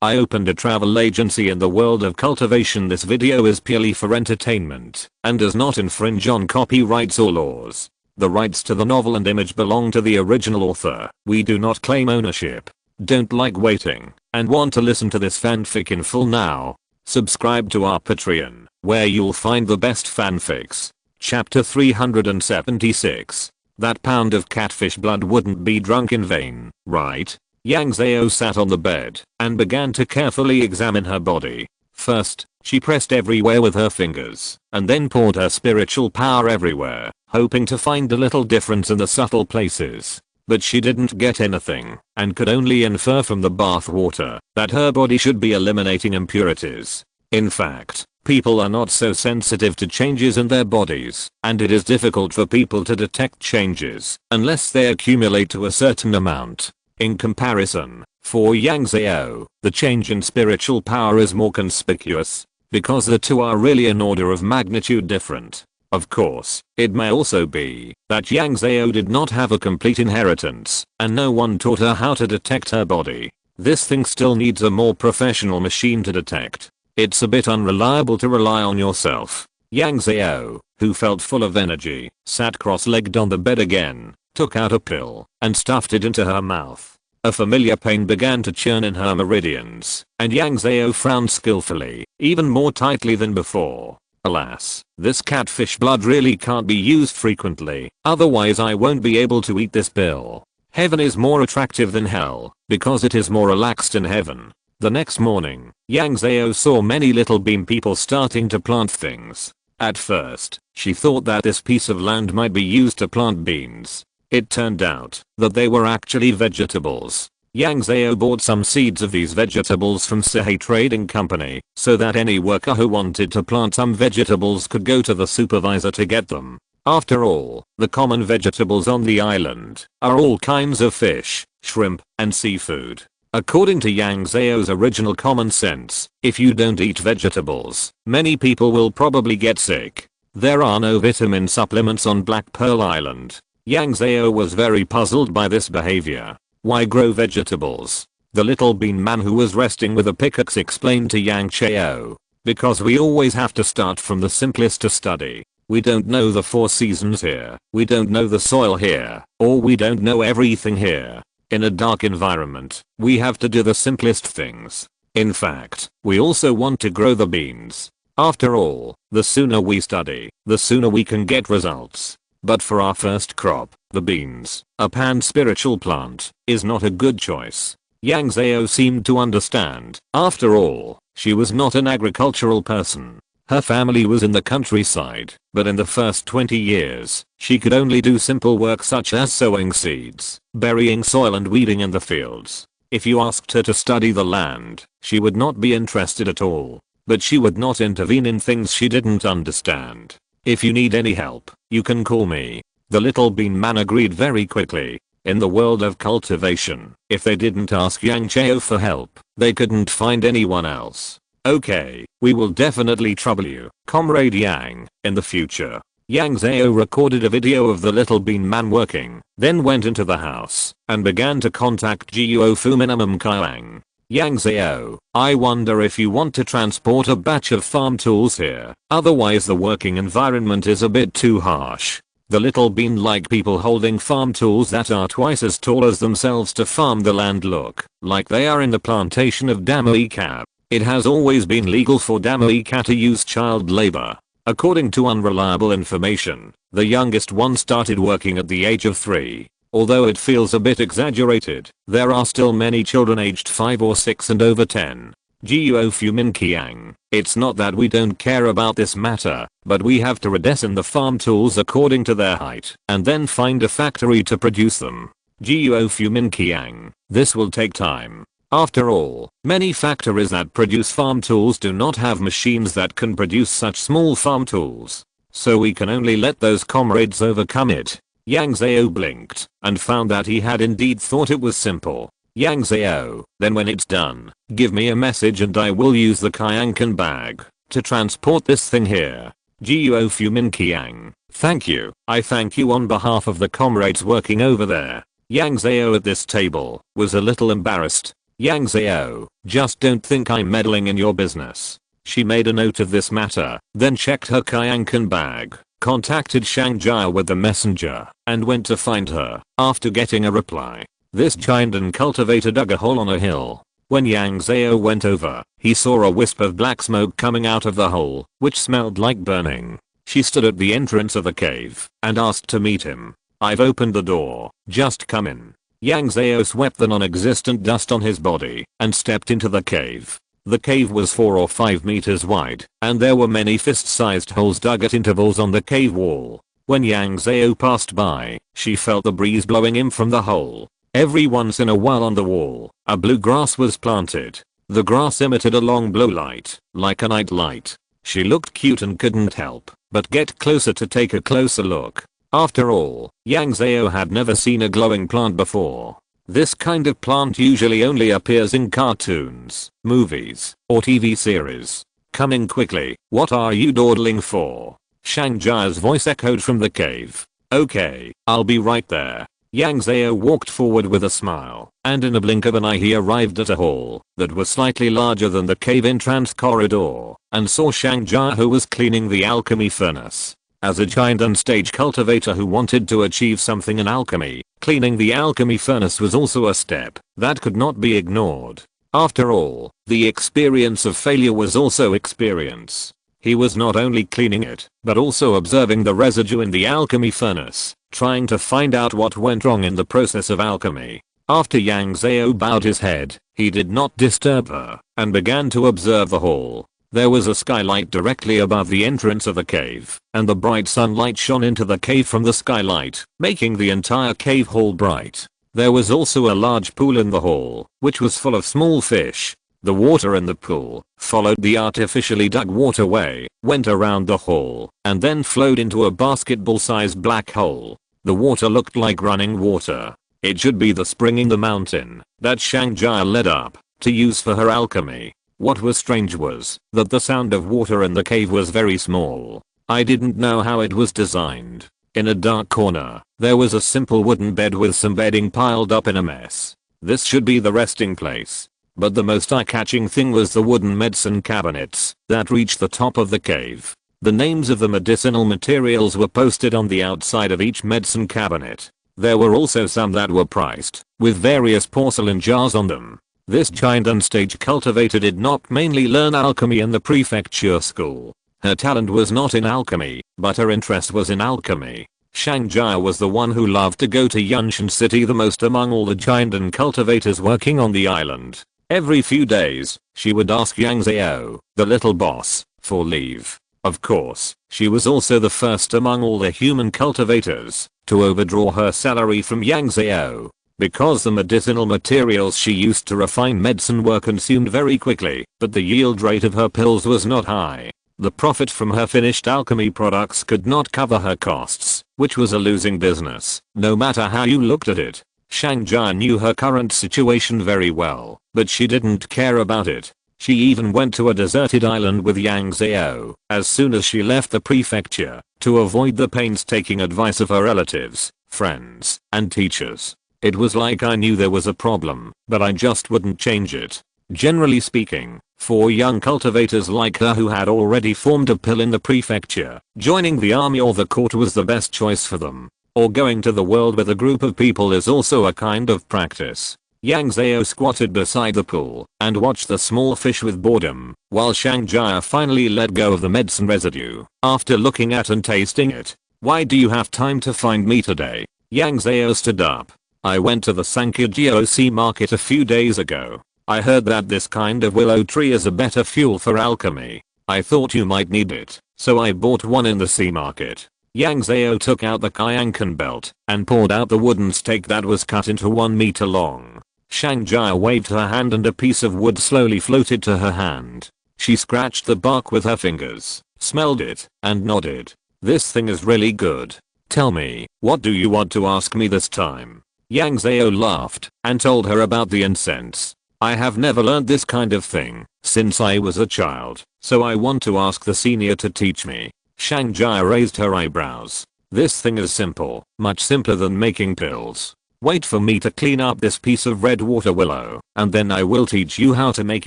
I opened a travel agency in the world of cultivation. This video is purely for entertainment and does not infringe on copyrights or laws. The rights to the novel and image belong to the original author. We do not claim ownership. Don't like waiting and want to listen to this fanfic in full now? Subscribe to our Patreon, where you'll find the best fanfics. Chapter 376. That pound of catfish blood wouldn't be drunk in vain, right? Yang Zhao sat on the bed and began to carefully examine her body. First, she pressed everywhere with her fingers and then poured her spiritual power everywhere, hoping to find a little difference in the subtle places. But she didn't get anything and could only infer from the bath water that her body should be eliminating impurities. In fact, people are not so sensitive to changes in their bodies, and it is difficult for people to detect changes unless they accumulate to a certain amount. In comparison, for Yang Zhao, the change in spiritual power is more conspicuous because the two are really an order of magnitude different. Of course, it may also be that Yang Zhao did not have a complete inheritance and no one taught her how to detect her body. This thing still needs a more professional machine to detect. It's a bit unreliable to rely on yourself. Yang Zhao, who felt full of energy, sat cross-legged on the bed again, took out a pill and stuffed it into her mouth. A familiar pain began to churn in her meridians, and Yang Zhao frowned skillfully, even more tightly than before. Alas, this catfish blood really can't be used frequently, otherwise I won't be able to eat this pill. Heaven is more attractive than hell, because it is more relaxed in heaven. The next morning, Yang Zhao saw many little bean people starting to plant things. At first, she thought that this piece of land might be used to plant beans. It turned out that they were actually vegetables. Yang Zhao bought some seeds of these vegetables from Sihei Trading Company so that any worker who wanted to plant some vegetables could go to the supervisor to get them. After all, the common vegetables on the island are all kinds of fish, shrimp, and seafood. According to Yang Zhao's original common sense, if you don't eat vegetables, many people will probably get sick. There are no vitamin supplements on Black Pearl Island. Yang Zhao was very puzzled by this behavior. Why grow vegetables? The little bean man who was resting with a pickaxe explained to Yang Zhao. Because we always have to start from the simplest to study. We don't know the 4 seasons here, we don't know the soil here, or we don't know everything here. In a dark environment, we have to do the simplest things. In fact, we also want to grow the beans. After all, the sooner we study, the sooner we can get results. But for our first crop, the beans, a pan-spiritual plant, is not a good choice. Yang Zhao seemed to understand. After all, she was not an agricultural person. Her family was in the countryside, but in the first 20 years, she could only do simple work such as sowing seeds, burying soil and weeding in the fields. If you asked her to study the land, she would not be interested at all. But she would not intervene in things she didn't understand. If you need any help, you can call me. The little bean man agreed very quickly. In the world of cultivation, if they didn't ask Yang Zhao for help, they couldn't find anyone else. Okay, we will definitely trouble you, Comrade Yang, in the future. Yang Zhao recorded a video of the little bean man working, then went into the house and began to contact Guo Fu Minimum Kyang. Yang Zhao, I wonder if you want to transport a batch of farm tools here, otherwise the working environment is a bit too harsh. The little bean like people holding farm tools that are twice as tall as themselves to farm the land look like they are in the plantation of Damoika. It has always been legal for Damoika to use child labor. According to unreliable information, the youngest one started working at the age of 3. Although it feels a bit exaggerated, there are still many children aged 5 or 6 and over 10. Guo Fumin Qiang, it's not that we don't care about this matter, but we have to redesign the farm tools according to their height and then find a factory to produce them. Guo Fumin Qiang, this will take time. After all, many factories that produce farm tools do not have machines that can produce such small farm tools. So we can only let those comrades overcome it. Yang Zhao blinked and found that he had indeed thought it was simple. Yang Zhao, then when it's done, give me a message and I will use the Kyankan bag to transport this thing here. Guo Fumin Qiang, thank you. I thank you on behalf of the comrades working over there. Yang Zhao at this table was a little embarrassed. Yang Zhao, just don't think I'm meddling in your business. She made a note of this matter, then checked her Kayankan bag, contacted Yang Zhao with the messenger, and went to find her. After getting a reply, this giant cultivator dug a hole on a hill. When Yang Zhao went over, he saw a wisp of black smoke coming out of the hole, which smelled like burning. She stood at the entrance of the cave and asked to meet him. I've opened the door, just come in. Yang Zhao swept the non-existent dust on his body and stepped into the cave. The cave was 4 or 5 meters wide, and there were many fist-sized holes dug at intervals on the cave wall. When Yang Zhao passed by, she felt the breeze blowing in from the hole. Every once in a while on the wall, a blue grass was planted. The grass emitted a long blue light, like a night light. She looked cute and couldn't help but get closer to take a closer look. After all, Yang Zhao had never seen a glowing plant before. This kind of plant usually only appears in cartoons, movies, or TV series. Coming quickly, what are you dawdling for? Yang Zhao's voice echoed from the cave. Okay, I'll be right there. Yang Zhao walked forward with a smile, and in a blink of an eye he arrived at a hall that was slightly larger than the cave entrance corridor, and saw Yang Zhao, who was cleaning the alchemy furnace. As a giant and stage cultivator who wanted to achieve something in alchemy, cleaning the alchemy furnace was also a step that could not be ignored. After all, the experience of failure was also experience. He was not only cleaning it, but also observing the residue in the alchemy furnace, trying to find out what went wrong in the process of alchemy. After Yang Zhao bowed his head, he did not disturb her, and began to observe the hall. There was a skylight directly above the entrance of the cave, and the bright sunlight shone into the cave from the skylight, making the entire cave hall bright. There was also a large pool in the hall, which was full of small fish. The water in the pool followed the artificially dug waterway, went around the hall, and then flowed into a basketball-sized black hole. The water looked like running water. It should be the spring in the mountain that Yang Zhao led up to use for her alchemy. What was strange was that the sound of water in the cave was very small. I didn't know how it was designed. In a dark corner, there was a simple wooden bed with some bedding piled up in a mess. This should be the resting place. But the most eye-catching thing was the wooden medicine cabinets that reached the top of the cave. The names of the medicinal materials were posted on the outside of each medicine cabinet. There were also some that were priced, with various porcelain jars on them. This giant and stage cultivator did not mainly learn alchemy in the prefecture school. Her talent was not in alchemy, but her interest was in alchemy. Yang Zhao was the one who loved to go to Yunshan City the most among all the giant and cultivators working on the island. Every few days, she would ask Yang Zhao, the little boss, for leave. Of course, she was also the first among all the human cultivators to overdraw her salary from Yang Zhao. Because the medicinal materials she used to refine medicine were consumed very quickly, but the yield rate of her pills was not high. The profit from her finished alchemy products could not cover her costs, which was a losing business, no matter how you looked at it. Yang Zhao knew her current situation very well, but she didn't care about it. She even went to a deserted island with Yang Zhao as soon as she left the prefecture to avoid the painstaking advice of her relatives, friends, and teachers. It was like I knew there was a problem, but I just wouldn't change it. Generally speaking, for young cultivators like her who had already formed a pill in the prefecture, joining the army or the court was the best choice for them. Or going to the world with a group of people is also a kind of practice. Yang Zhao squatted beside the pool and watched the small fish with boredom, while Yang Zhao finally let go of the medicine residue after looking at and tasting it. Why do you have time to find me today? Yang Zhao stood up. I went to the Sankagyo Sea market a few days ago. I heard that this kind of willow tree is a better fuel for alchemy. I thought you might need it, so I bought one in the sea market. Yang Zhao took out the Kayankan belt and pulled out the wooden stake that was cut into 1 meter long. Yang Zhao waved her hand and a piece of wood slowly floated to her hand. She scratched the bark with her fingers, smelled it, and nodded. This thing is really good. Tell me, what do you want to ask me this time? Yang Zhao laughed and told her about the incense. I have never learned this kind of thing since I was a child, so I want to ask the senior to teach me. Yang Zhao raised her eyebrows. This thing is simple, much simpler than making pills. Wait for me to clean up this piece of red water willow, and then I will teach you how to make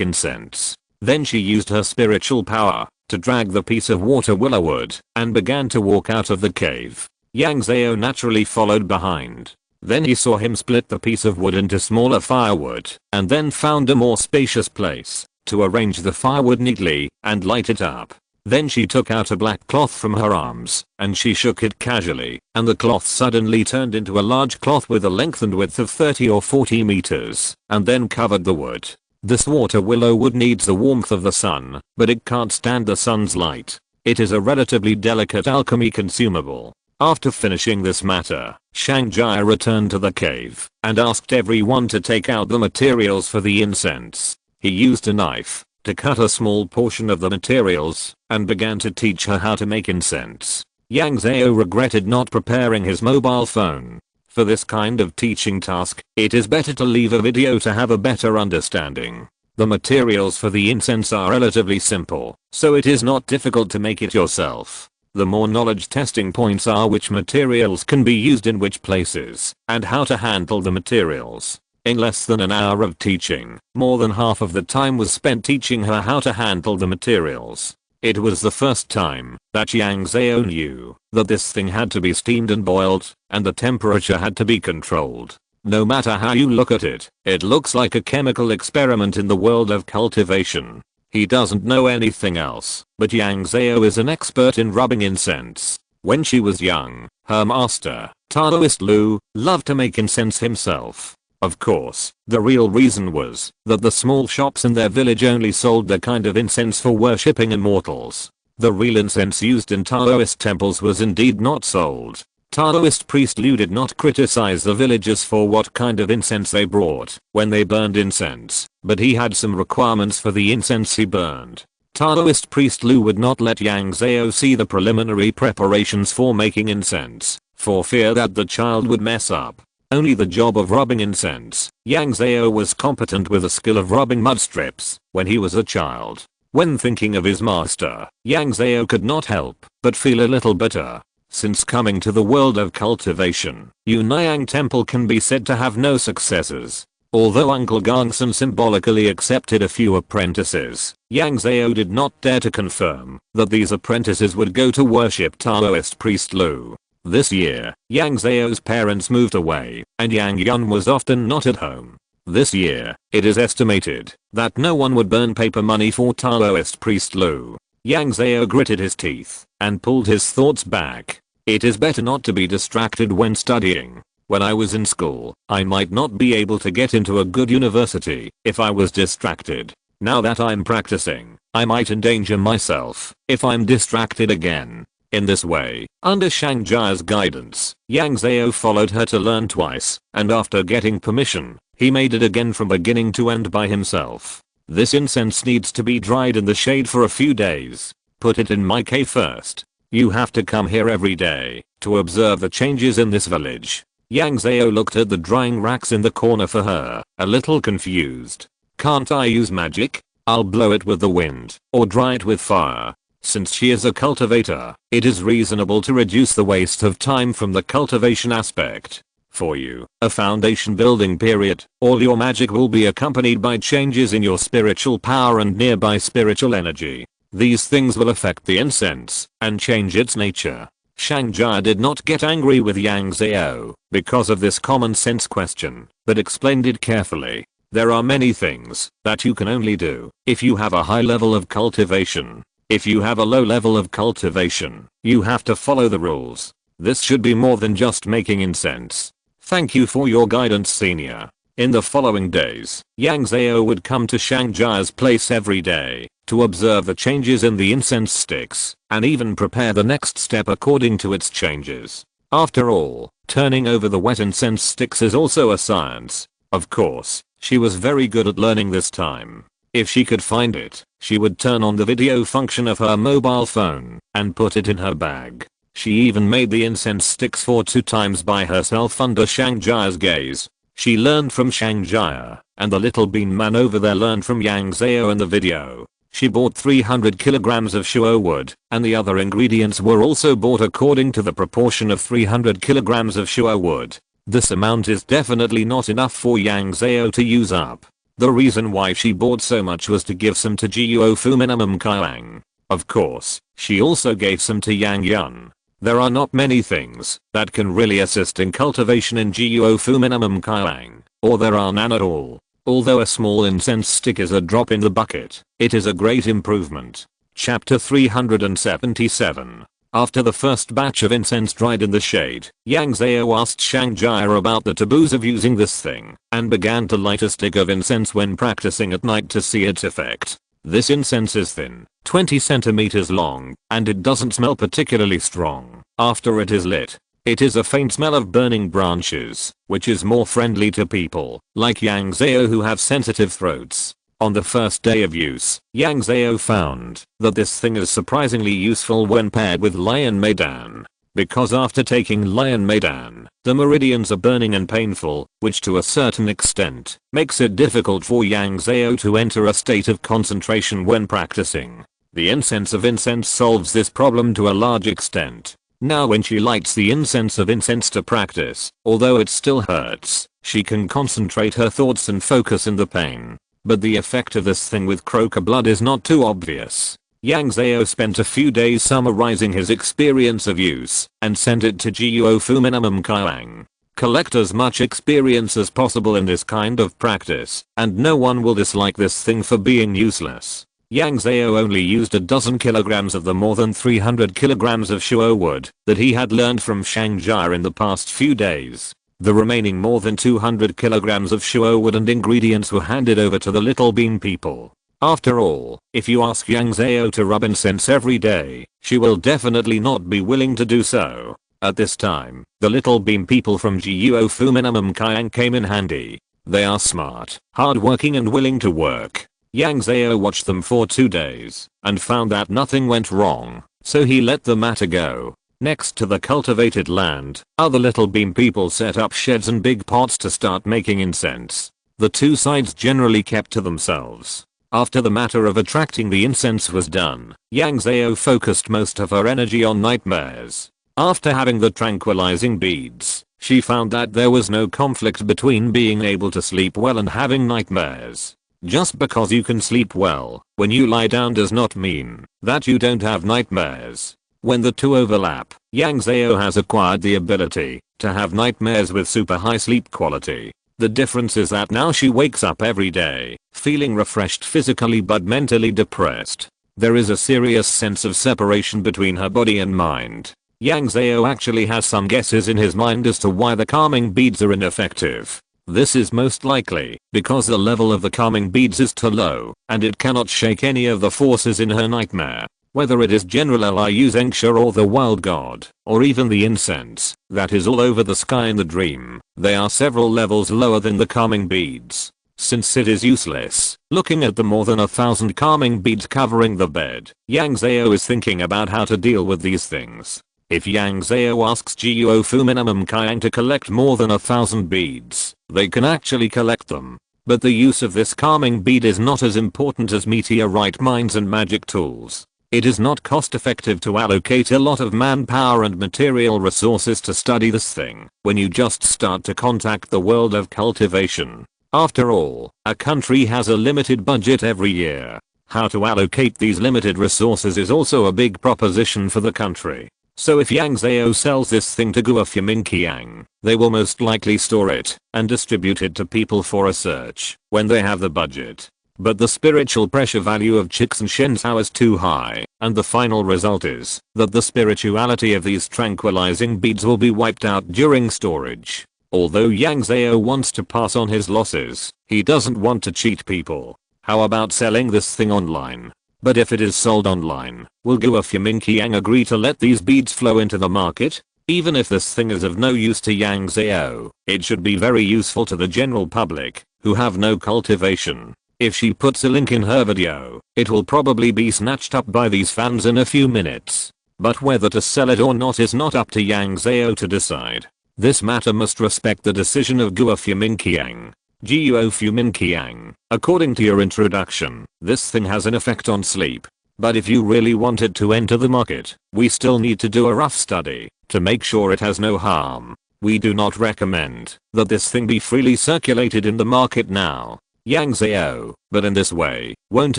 incense." Then she used her spiritual power to drag the piece of water willow wood and began to walk out of the cave. Yang Zhao naturally followed behind. Then he saw him split the piece of wood into smaller firewood and then found a more spacious place to arrange the firewood neatly and light it up. Then she took out a black cloth from her arms and she shook it casually, and the cloth suddenly turned into a large cloth with a length and width of 30 or 40 meters and then covered the wood. This water willow wood needs the warmth of the sun, but it can't stand the sun's light. It is a relatively delicate alchemy consumable. After finishing this matter, Yang Zhao returned to the cave and asked everyone to take out the materials for the incense. He used a knife to cut a small portion of the materials and began to teach her how to make incense. Yang Zhao regretted not preparing his mobile phone. For this kind of teaching task, it is better to leave a video to have a better understanding. The materials for the incense are relatively simple, so it is not difficult to make it yourself. The more knowledge testing points are which materials can be used in which places, and how to handle the materials. In less than an hour of teaching, more than half of the time was spent teaching her how to handle the materials. It was the first time that Yang Zhao knew that this thing had to be steamed and boiled, and the temperature had to be controlled. No matter how you look at it, it looks like a chemical experiment in the world of cultivation. He doesn't know anything else, but Yang Zhao is an expert in rubbing incense. When she was young, her master, Taoist Lu, loved to make incense himself. Of course, the real reason was that the small shops in their village only sold the kind of incense for worshipping immortals. The real incense used in Taoist temples was indeed not sold. Taoist priest Liu did not criticize the villagers for what kind of incense they brought when they burned incense, but he had some requirements for the incense he burned. Taoist priest Liu would not let Yang Zhao see the preliminary preparations for making incense, for fear that the child would mess up. Only the job of rubbing incense. Yang Zhao was competent with the skill of rubbing mud strips when he was a child. When thinking of his master, Yang Zhao could not help but feel a little bitter. Since coming to the world of cultivation, Yunnyang Temple can be said to have no successors. Although Uncle Gongsun symbolically accepted a few apprentices, Yang Zhao did not dare to confirm that these apprentices would go to worship Taoist priest Lu. This year, Yang Zhao's parents moved away, and Yang Yun was often not at home. This year, it is estimated that no one would burn paper money for Taoist priest Lu. Yang Zhao gritted his teeth and pulled his thoughts back. It is better not to be distracted when studying. When I was in school, I might not be able to get into a good university if I was distracted. Now that I'm practicing, I might endanger myself if I'm distracted again. In this way, under Yang Zhao's guidance, Yang Zhao followed her to learn twice, and after getting permission, he made it again from beginning to end by himself. This incense needs to be dried in the shade for a few days. Put it in my cave first. You have to come here every day to observe the changes in this village. Yang Zhao looked at the drying racks in the corner for her, a little confused. Can't I use magic? I'll blow it with the wind, or dry it with fire. Since she is a cultivator, it is reasonable to reduce the waste of time from the cultivation aspect. For you, a foundation building period, all your magic will be accompanied by changes in your spiritual power and nearby spiritual energy. These things will affect the incense and change its nature. Yang Zhao did not get angry with Yang Zhao because of this common sense question, but explained it carefully. There are many things that you can only do if you have a high level of cultivation. If you have a low level of cultivation, you have to follow the rules. This should be more than just making incense. Thank you for your guidance, senior. In the following days, Yang Zhao would come to Yang Zhao's place every day to observe the changes in the incense sticks and even prepare the next step according to its changes. After all, turning over the wet incense sticks is also a science. Of course, she was very good at learning this time. If she could find it, she would turn on the video function of her mobile phone and put it in her bag. She even made the incense sticks for 2 times by herself under Yang Zhao's gaze. She learned from Yang Zhao, and the little bean man over there learned from Yang Zhao in the video. She bought 300 kilograms of shuo wood, and the other ingredients were also bought according to the proportion of 300 kilograms of shuo wood. This amount is definitely not enough for Yang Zhao to use up. The reason why she bought so much was to give some to Jiuo Fu Minimum Kiang. Of course, she also gave some to Yang Yun. There are not many things that can really assist in cultivation in Jiuo Fu Minimum Kiang, or there are none at all. Although a small incense stick is a drop in the bucket, it is a great improvement. Chapter 377. After the first batch of incense dried in the shade, Yang Zhao asked Shang Jia about the taboos of using this thing, and began to light a stick of incense when practicing at night to see its effect. This incense is thin, 20 centimeters long, and it doesn't smell particularly strong after it is lit. It is a faint smell of burning branches, which is more friendly to people like Yang Zhao who have sensitive throats. On the first day of use, Yang Zhao found that this thing is surprisingly useful when paired with Lion Meidan. Because after taking Lion Meidan, the meridians are burning and painful, which to a certain extent makes it difficult for Yang Zhao to enter a state of concentration when practicing. The incense of incense solves this problem to a large extent. Now when she lights the incense of incense to practice, although it still hurts, she can concentrate her thoughts and focus in the pain. But the effect of this thing with croca blood is not too obvious. Yang Zhao spent a few days summarizing his experience of use and sent it to Jiuo Fu Minimum Kiang. Collect as much experience as possible in this kind of practice, and no one will dislike this thing for being useless. Yang Zhao only used a dozen kilograms of the more than 300 kilograms of shuo wood that he had learned from Shang Jia in the past few days. The remaining more than 200 kilograms of shuo wood and ingredients were handed over to the Little Bean people. After all, if you ask Yang Zhao to rub incense every day, she will definitely not be willing to do so. At this time, the Little Bean people from Jiuo Fu Minimum Kiang came in handy. They are smart, hardworking and willing to work. Yang Zhao watched them for 2 days and found that nothing went wrong, so he let the matter go. Next to the cultivated land, other Little Bean people set up sheds and big pots to start making incense. The two sides generally kept to themselves. After the matter of attracting the incense was done, Yang Zhao focused most of her energy on nightmares. After having the tranquilizing beads, she found that there was no conflict between being able to sleep well and having nightmares. Just because you can sleep well when you lie down does not mean that you don't have nightmares. When the two overlap, Yang Zhao has acquired the ability to have nightmares with super high sleep quality. The difference is that now she wakes up every day, feeling refreshed physically but mentally depressed. There is a serious sense of separation between her body and mind. Yang Zhao actually has some guesses in his mind as to why the calming beads are ineffective. This is most likely because the level of the calming beads is too low, and it cannot shake any of the forces in her nightmare. Whether it is General Liu Zengxia or the Wild God, or even the incense that is all over the sky in the dream, they are several levels lower than the calming beads. Since it is useless, looking at the more than 1,000 calming beads covering the bed, Yang Zhao is thinking about how to deal with these things. If Yang Zhao asks Jiuo Fu Minimum Kiang to collect more than 1,000 beads, they can actually collect them. But the use of this calming bead is not as important as meteorite mines and magic tools. It is not cost effective to allocate a lot of manpower and material resources to study this thing when you just start to contact the world of cultivation. After all, a country has a limited budget every year. How to allocate these limited resources is also a big proposition for the country. So if Yang Zhao sells this thing to Guofuming, they will most likely store it and distribute it to people for research when they have the budget. But the spiritual pressure value of Chicks and Shenzhou is too high, and the final result is that the spirituality of these tranquilizing beads will be wiped out during storage. Although Yang Zhao wants to pass on his losses, he doesn't want to cheat people. How about selling this thing online? But if it is sold online, will Guofuming agree to let these beads flow into the market? Even if this thing is of no use to Yang Zhao, it should be very useful to the general public, who have no cultivation. If she puts a link in her video, it will probably be snatched up by these fans in a few minutes. But whether to sell it or not is not up to Yang Zhao to decide. This matter must respect the decision of Guofuming. Guofuming, according to your introduction, this thing has an effect on sleep. But if you really want it to enter the market, we still need to do a rough study to make sure it has no harm. We do not recommend that this thing be freely circulated in the market now. Yang Zhao, but in this way, won't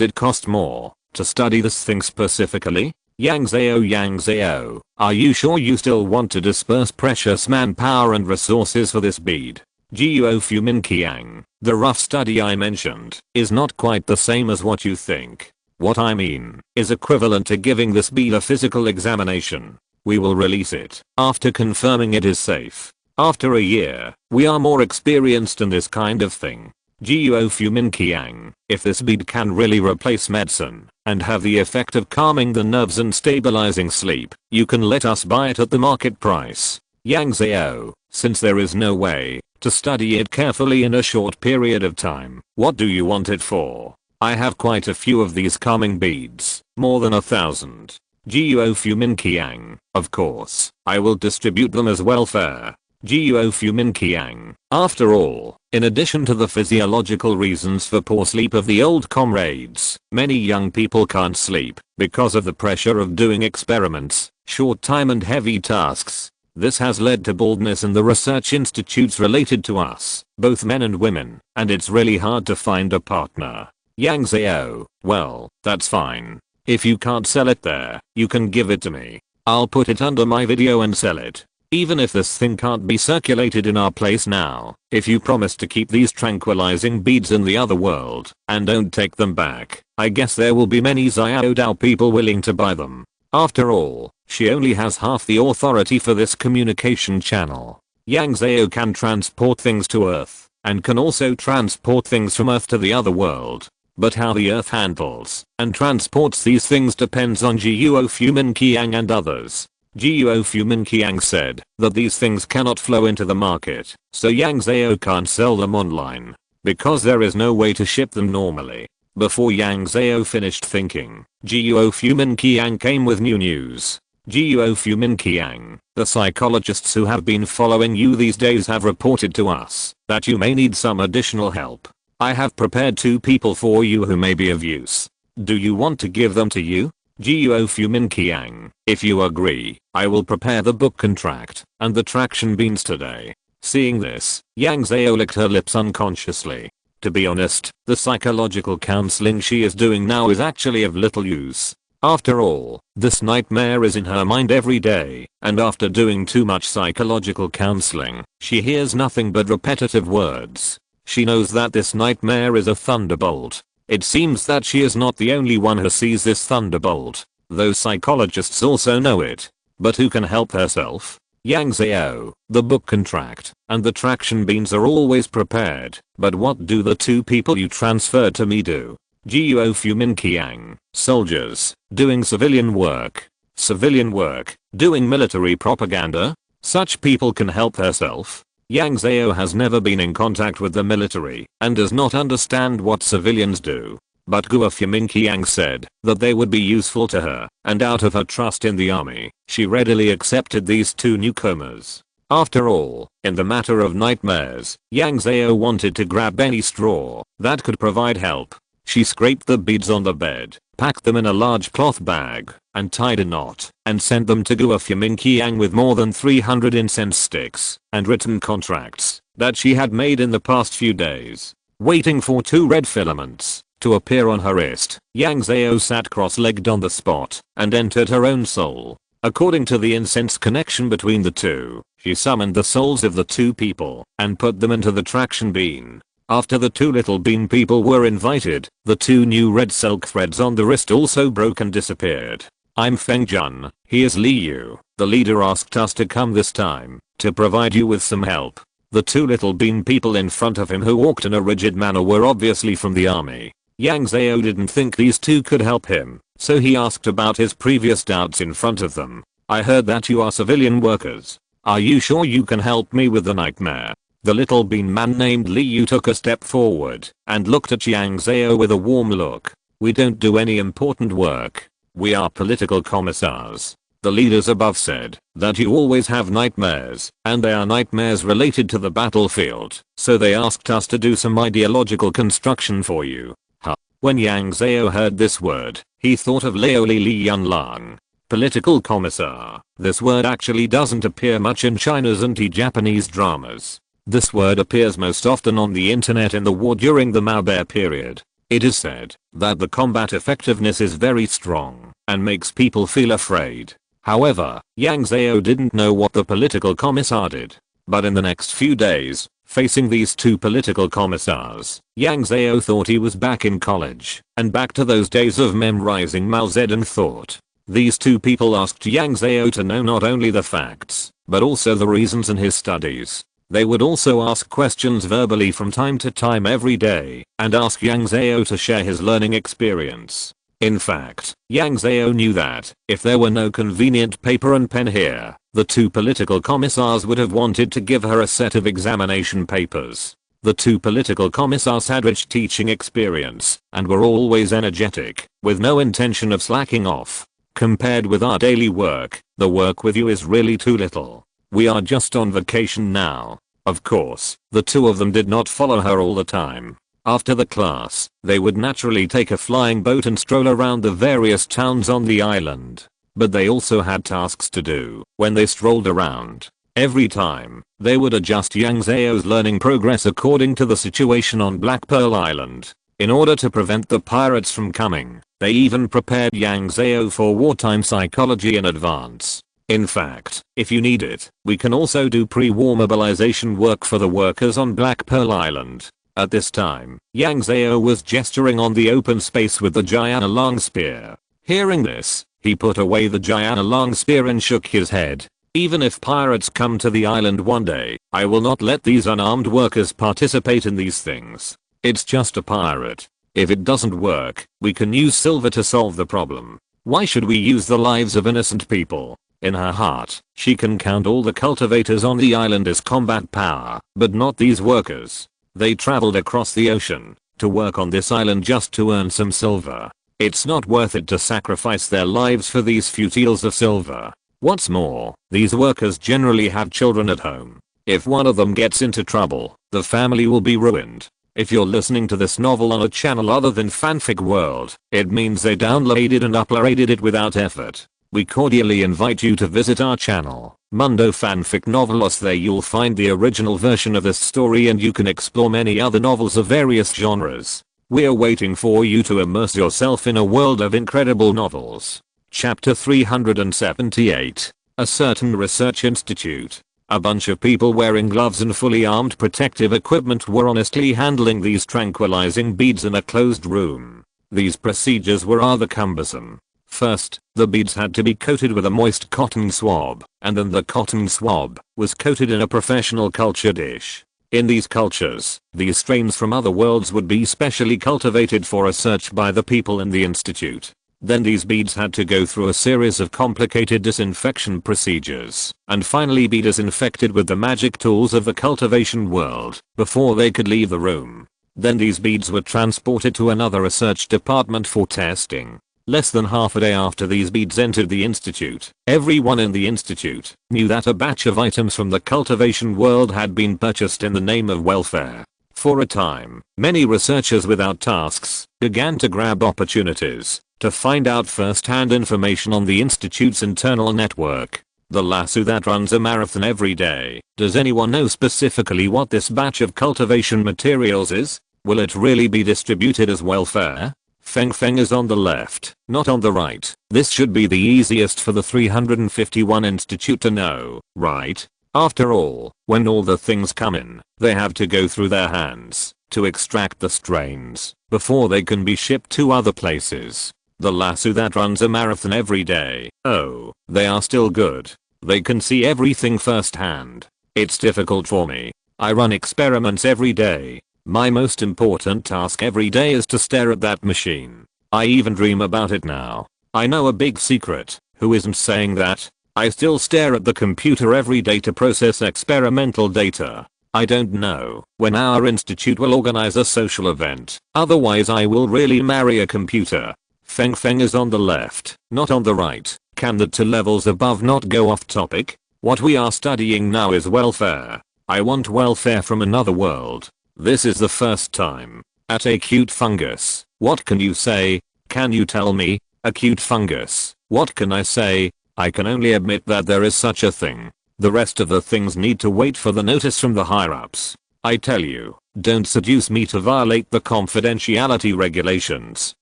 it cost more to study this thing specifically? Yang Zhao, are you sure you still want to disperse precious manpower and resources for this bead? Guo Fumin Qiang, the rough study I mentioned is not quite the same as what you think. What I mean is equivalent to giving this bead a physical examination. We will release it after confirming it is safe. After a year, we are more experienced in this kind of thing. Guo Fumin Qiang, if this bead can really replace medicine and have the effect of calming the nerves and stabilizing sleep, you can let us buy it at the market price. Yang Zhao, since there is no way to study it carefully in a short period of time, what do you want it for? I have quite a few of these calming beads, more than 1,000. Guo Fumin Qiang, of course, I will distribute them as welfare. Guo Fumin Qiang, after all, in addition to the physiological reasons for poor sleep of the old comrades, many young people can't sleep because of the pressure of doing experiments, short time and heavy tasks. This has led to baldness in the research institutes related to us, both men and women, and it's really hard to find a partner. Yang Zhao, well, that's fine. If you can't sell it there, you can give it to me. I'll put it under my video and sell it. Even if this thing can't be circulated in our place now, if you promise to keep these tranquilizing beads in the other world, and don't take them back, I guess there will be many Xiao Dao people willing to buy them. After all, she only has half the authority for this communication channel. Yang Zhao can transport things to Earth, and can also transport things from Earth to the other world. But how the Earth handles and transports these things depends on Guo Fumin Qiang and others. Guo Fumin Qiang said that these things cannot flow into the market, so Yang Zhao can't sell them online, because there is no way to ship them normally. Before Yang Zhao finished thinking, Guo Fumin Qiang came with new news. Guo Fumin Qiang, the psychologists who have been following you these days have reported to us that you may need some additional help. I have prepared 2 people for you who may be of use. Do you want to give them to you? Guo Fumin Qiang, if you agree, I will prepare the book contract and the traction beans today. Seeing this, Yang Zhao licked her lips unconsciously. To be honest, the psychological counseling she is doing now is actually of little use. After all, this nightmare is in her mind every day, and after doing too much psychological counseling, she hears nothing but repetitive words. She knows that this nightmare is a thunderbolt. It seems that she is not the only one who sees this thunderbolt. Those psychologists also know it. But who can help herself? Yang Zhao, the book contract, and the traction beans are always prepared. But what do the 2 people you transferred to me do? Guo Fumin Qiang, soldiers, doing civilian work. Civilian work, doing military propaganda? Such people can help herself. Yang Zhao has never been in contact with the military and does not understand what civilians do. But Guo Fumin Qiang said that they would be useful to her, and out of her trust in the army, she readily accepted these 2 newcomers. After all, in the matter of nightmares, Yang Zhao wanted to grab any straw that could provide help. She scraped the beads on the bed, packed them in a large cloth bag, and tied a knot, and sent them to Guo Fumin Qiang with more than 300 incense sticks and written contracts that she had made in the past few days. Waiting for 2 red filaments to appear on her wrist, Yang Zhao sat cross-legged on the spot and entered her own soul. According to the incense connection between the 2, she summoned the souls of the 2 people and put them into the traction bean. After the 2 little bean people were invited, the 2 new red silk threads on the wrist also broke and disappeared. I'm Feng Jun, he is Li Yu. The leader asked us to come this time to provide you with some help. The 2 little bean people in front of him who walked in a rigid manner were obviously from the army. Yang Zhao didn't think these 2 could help him, so he asked about his previous doubts in front of them. I heard that you are civilian workers. Are you sure you can help me with the nightmare? The little bean man named Li Yu took a step forward and looked at Yang Zhao with a warm look. We don't do any important work. We are political commissars. The leaders above said that you always have nightmares, and they are nightmares related to the battlefield, so they asked us to do some ideological construction for you. Huh. When Yang Zhao heard this word, he thought of Liaoli Li Yunlang. Political commissar. This word actually doesn't appear much in China's anti-Japanese dramas. This word appears most often on the internet in the war during the Mao Bear period. It is said that the combat effectiveness is very strong and makes people feel afraid. However, Yang Zhao didn't know what the political commissar did. But in the next few days, facing these two political commissars, Yang Zhao thought he was back in college and back to those days of memorizing Mao Zedong thought. These two people asked Yang Zhao to know not only the facts, but also the reasons in his studies. They would also ask questions verbally from time to time every day and ask Yang Zhao to share his learning experience. In fact, Yang Zhao knew that if there were no convenient paper and pen here, the two political commissars would have wanted to give her a set of examination papers. The two political commissars had rich teaching experience and were always energetic, with no intention of slacking off. Compared with our daily work, the work with you is really too little. We are just on vacation now. Of course, the two of them did not follow her all the time. After the class, they would naturally take a flying boat and stroll around the various towns on the island. But they also had tasks to do when they strolled around. Every time, they would adjust Yang Zhao's learning progress according to the situation on Black Pearl Island. In order to prevent the pirates from coming, they even prepared Yang Zhao for wartime psychology in advance. In fact, if you need it, we can also do pre-war mobilization work for the workers on Black Pearl Island. At this time, Yang Zhao was gesturing on the open space with the Gianna long spear. Hearing this, he put away the Gianna long spear and shook his head. Even if pirates come to the island one day, I will not let these unarmed workers participate in these things. It's just a pirate. If it doesn't work, we can use silver to solve the problem. Why should we use the lives of innocent people? In her heart, she can count all the cultivators on the island as combat power, but not these workers. They traveled across the ocean to work on this island just to earn some silver. It's not worth it to sacrifice their lives for these few taels of silver. What's more, these workers generally have children at home. If one of them gets into trouble, the family will be ruined. If you're listening to this novel on a channel other than Fanfic World, it means they downloaded and uploaded it without effort. We cordially invite you to visit our channel, Mundo Fanfic Novelos. There you'll find the original version of this story and you can explore many other novels of various genres. We're waiting for you to immerse yourself in a world of incredible novels. Chapter 378. A certain research institute. A bunch of people wearing gloves and fully armed protective equipment were honestly handling these tranquilizing beads in a closed room. These procedures were rather cumbersome. First, the beads had to be coated with a moist cotton swab, and then the cotton swab was coated in a professional culture dish. In these cultures, these strains from other worlds would be specially cultivated for research by the people in the institute. Then these beads had to go through a series of complicated disinfection procedures, and finally be disinfected with the magic tools of the cultivation world, before they could leave the room. Then these beads were transported to another research department for testing. Less than half a day after these beads entered the institute, everyone in the institute knew that a batch of items from the cultivation world had been purchased in the name of welfare. For a time, many researchers without tasks began to grab opportunities to find out first-hand information on the institute's internal network. The lasso that runs a marathon every day. Does anyone know specifically what this batch of cultivation materials is? Will it really be distributed as welfare? Feng is on the left, not on the right. This should be the easiest for the 351 Institute to know, right? After all, when all the things come in, they have to go through their hands to extract the strains before they can be shipped to other places. The lasso that runs a marathon every day. Oh, they are still good. They can see everything firsthand. It's difficult for me. I run experiments every day. My most important task every day is to stare at that machine. I even dream about it now. I know a big secret. Who isn't saying that? I still stare at the computer every day to process experimental data. I don't know when our institute will organize a social event. Otherwise I will really marry a computer. Feng is on the left, not on the right. Can the two levels above not go off topic? What we are studying now is welfare. I want welfare from another world. This is the first time. At a cute fungus. What can you say? Can you tell me? A cute fungus. What can I say? I can only admit that there is such a thing. The rest of the things need to wait for the notice from the higher ups. I tell you, don't seduce me to violate the confidentiality regulations.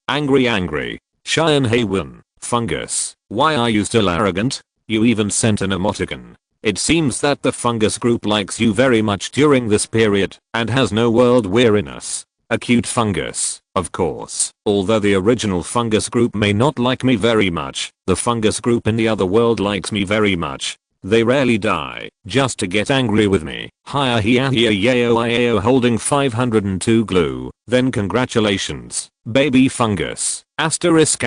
Angry. Cheyenne Haywin, fungus. Why are you still arrogant? You even sent an emoticon. It seems that the fungus group likes you very much during this period and has no world weariness. A cute fungus, of course. Although the original fungus group may not like me very much, the fungus group in the other world likes me very much. They rarely die, just to get angry with me. Hiya yayo holding 502 glue. Then congratulations, baby fungus. Asterisk.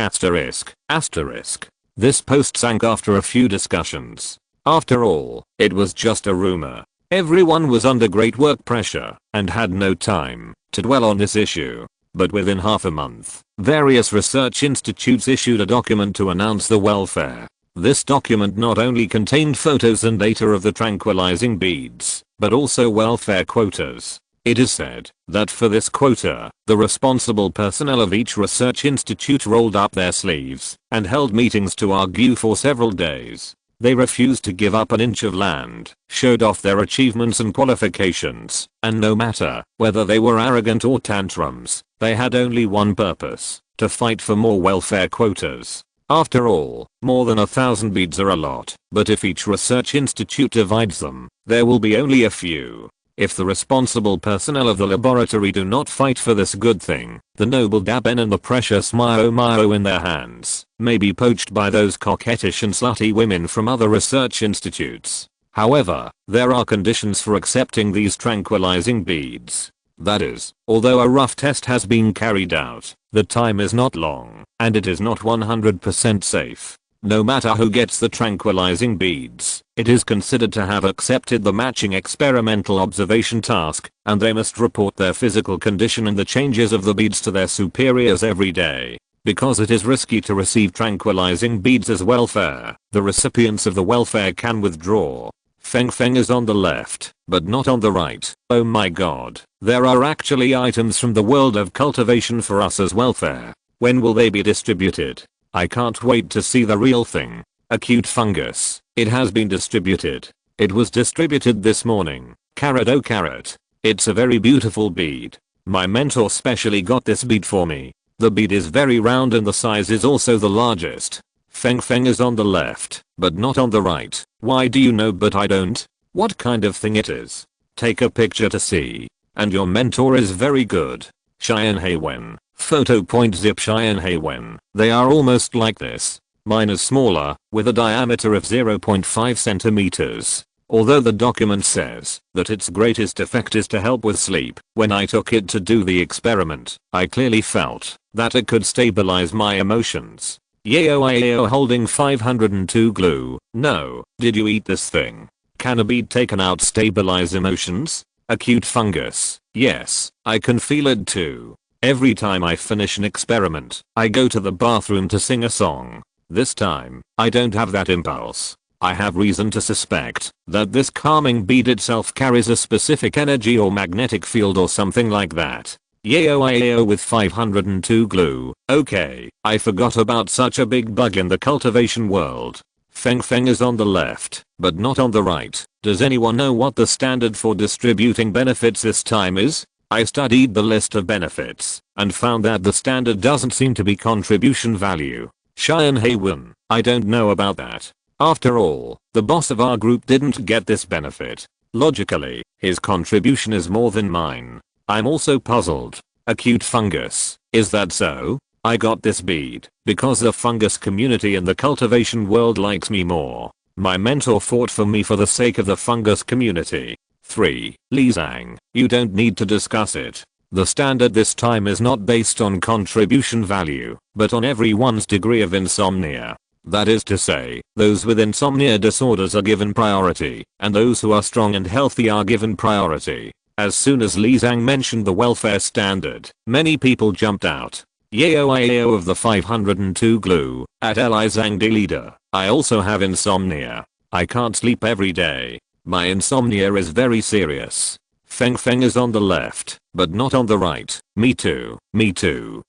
This post sank after a few discussions. After all, it was just a rumor. Everyone was under great work pressure and had no time to dwell on this issue. But within half a month, various research institutes issued a document to announce the welfare. This document not only contained photos and data of the tranquilizing beads, but also welfare quotas. It is said that for this quota, the responsible personnel of each research institute rolled up their sleeves and held meetings to argue for several days. They refused to give up an inch of land, showed off their achievements and qualifications, and no matter whether they were arrogant or tantrums, they had only one purpose: to fight for more welfare quotas. After all, more than 1,000 beads are a lot, but if each research institute divides them, there will be only a few. If the responsible personnel of the laboratory do not fight for this good thing, the noble daben and the precious myo in their hands may be poached by those coquettish and slutty women from other research institutes. However, there are conditions for accepting these tranquilizing beads. That is, although a rough test has been carried out, the time is not long, and it is not 100% safe. No matter who gets the tranquilizing beads, it is considered to have accepted the matching experimental observation task, and they must report their physical condition and the changes of the beads to their superiors every day. Because it is risky to receive tranquilizing beads as welfare, the recipients of the welfare can withdraw. Feng is on the left, but not on the right. Oh my god, there are actually items from the world of cultivation for us as welfare. When will they be distributed? I can't wait to see the real thing. A cute fungus. It has been distributed. It was distributed this morning. Carrot oh carrot. It's a very beautiful bead. My mentor specially got this bead for me. The bead is very round and the size is also the largest. Feng is on the left, but not on the right. Why do you know but I don't? What kind of thing it is? Take a picture to see. And your mentor is very good. Cheyenne Haywin. Photo.zip Cheyenne Haywin. They are almost like this. Mine is smaller, with a diameter of 0.5 centimeters. Although the document says that its greatest effect is to help with sleep, when I took it to do the experiment, I clearly felt that it could stabilize my emotions. Yayo holding 502 glue. No, did you eat this thing? Can a bead taken out stabilize emotions? A cute fungus. Yes, I can feel it too. Every time I finish an experiment, I go to the bathroom to sing a song. This time, I don't have that impulse. I have reason to suspect that this calming bead itself carries a specific energy or magnetic field or something like that. Yayo with 502 glue. Okay, I forgot about such a big bug in the cultivation world. Feng is on the left, but not on the right. Does anyone know what the standard for distributing benefits this time is? I studied the list of benefits and found that the standard doesn't seem to be contribution value. Cheyenne Haywin, I don't know about that. After all, the boss of our group didn't get this benefit. Logically, his contribution is more than mine. I'm also puzzled. A cute fungus. Is that so? I got this bead because the fungus community in the cultivation world likes me more. My mentor fought for me for the sake of the fungus community. 3. Li Zhang, you don't need to discuss it. The standard this time is not based on contribution value, but on everyone's degree of insomnia. That is to say, those with insomnia disorders are given priority, and those who are strong and healthy are given priority. As soon as Li Zhang mentioned the welfare standard, many people jumped out. Yayo of the 502 glue, at Li Zhang de leader. I also have insomnia. I can't sleep every day. My insomnia is very serious. Feng is on the left, but not on the right. Me too.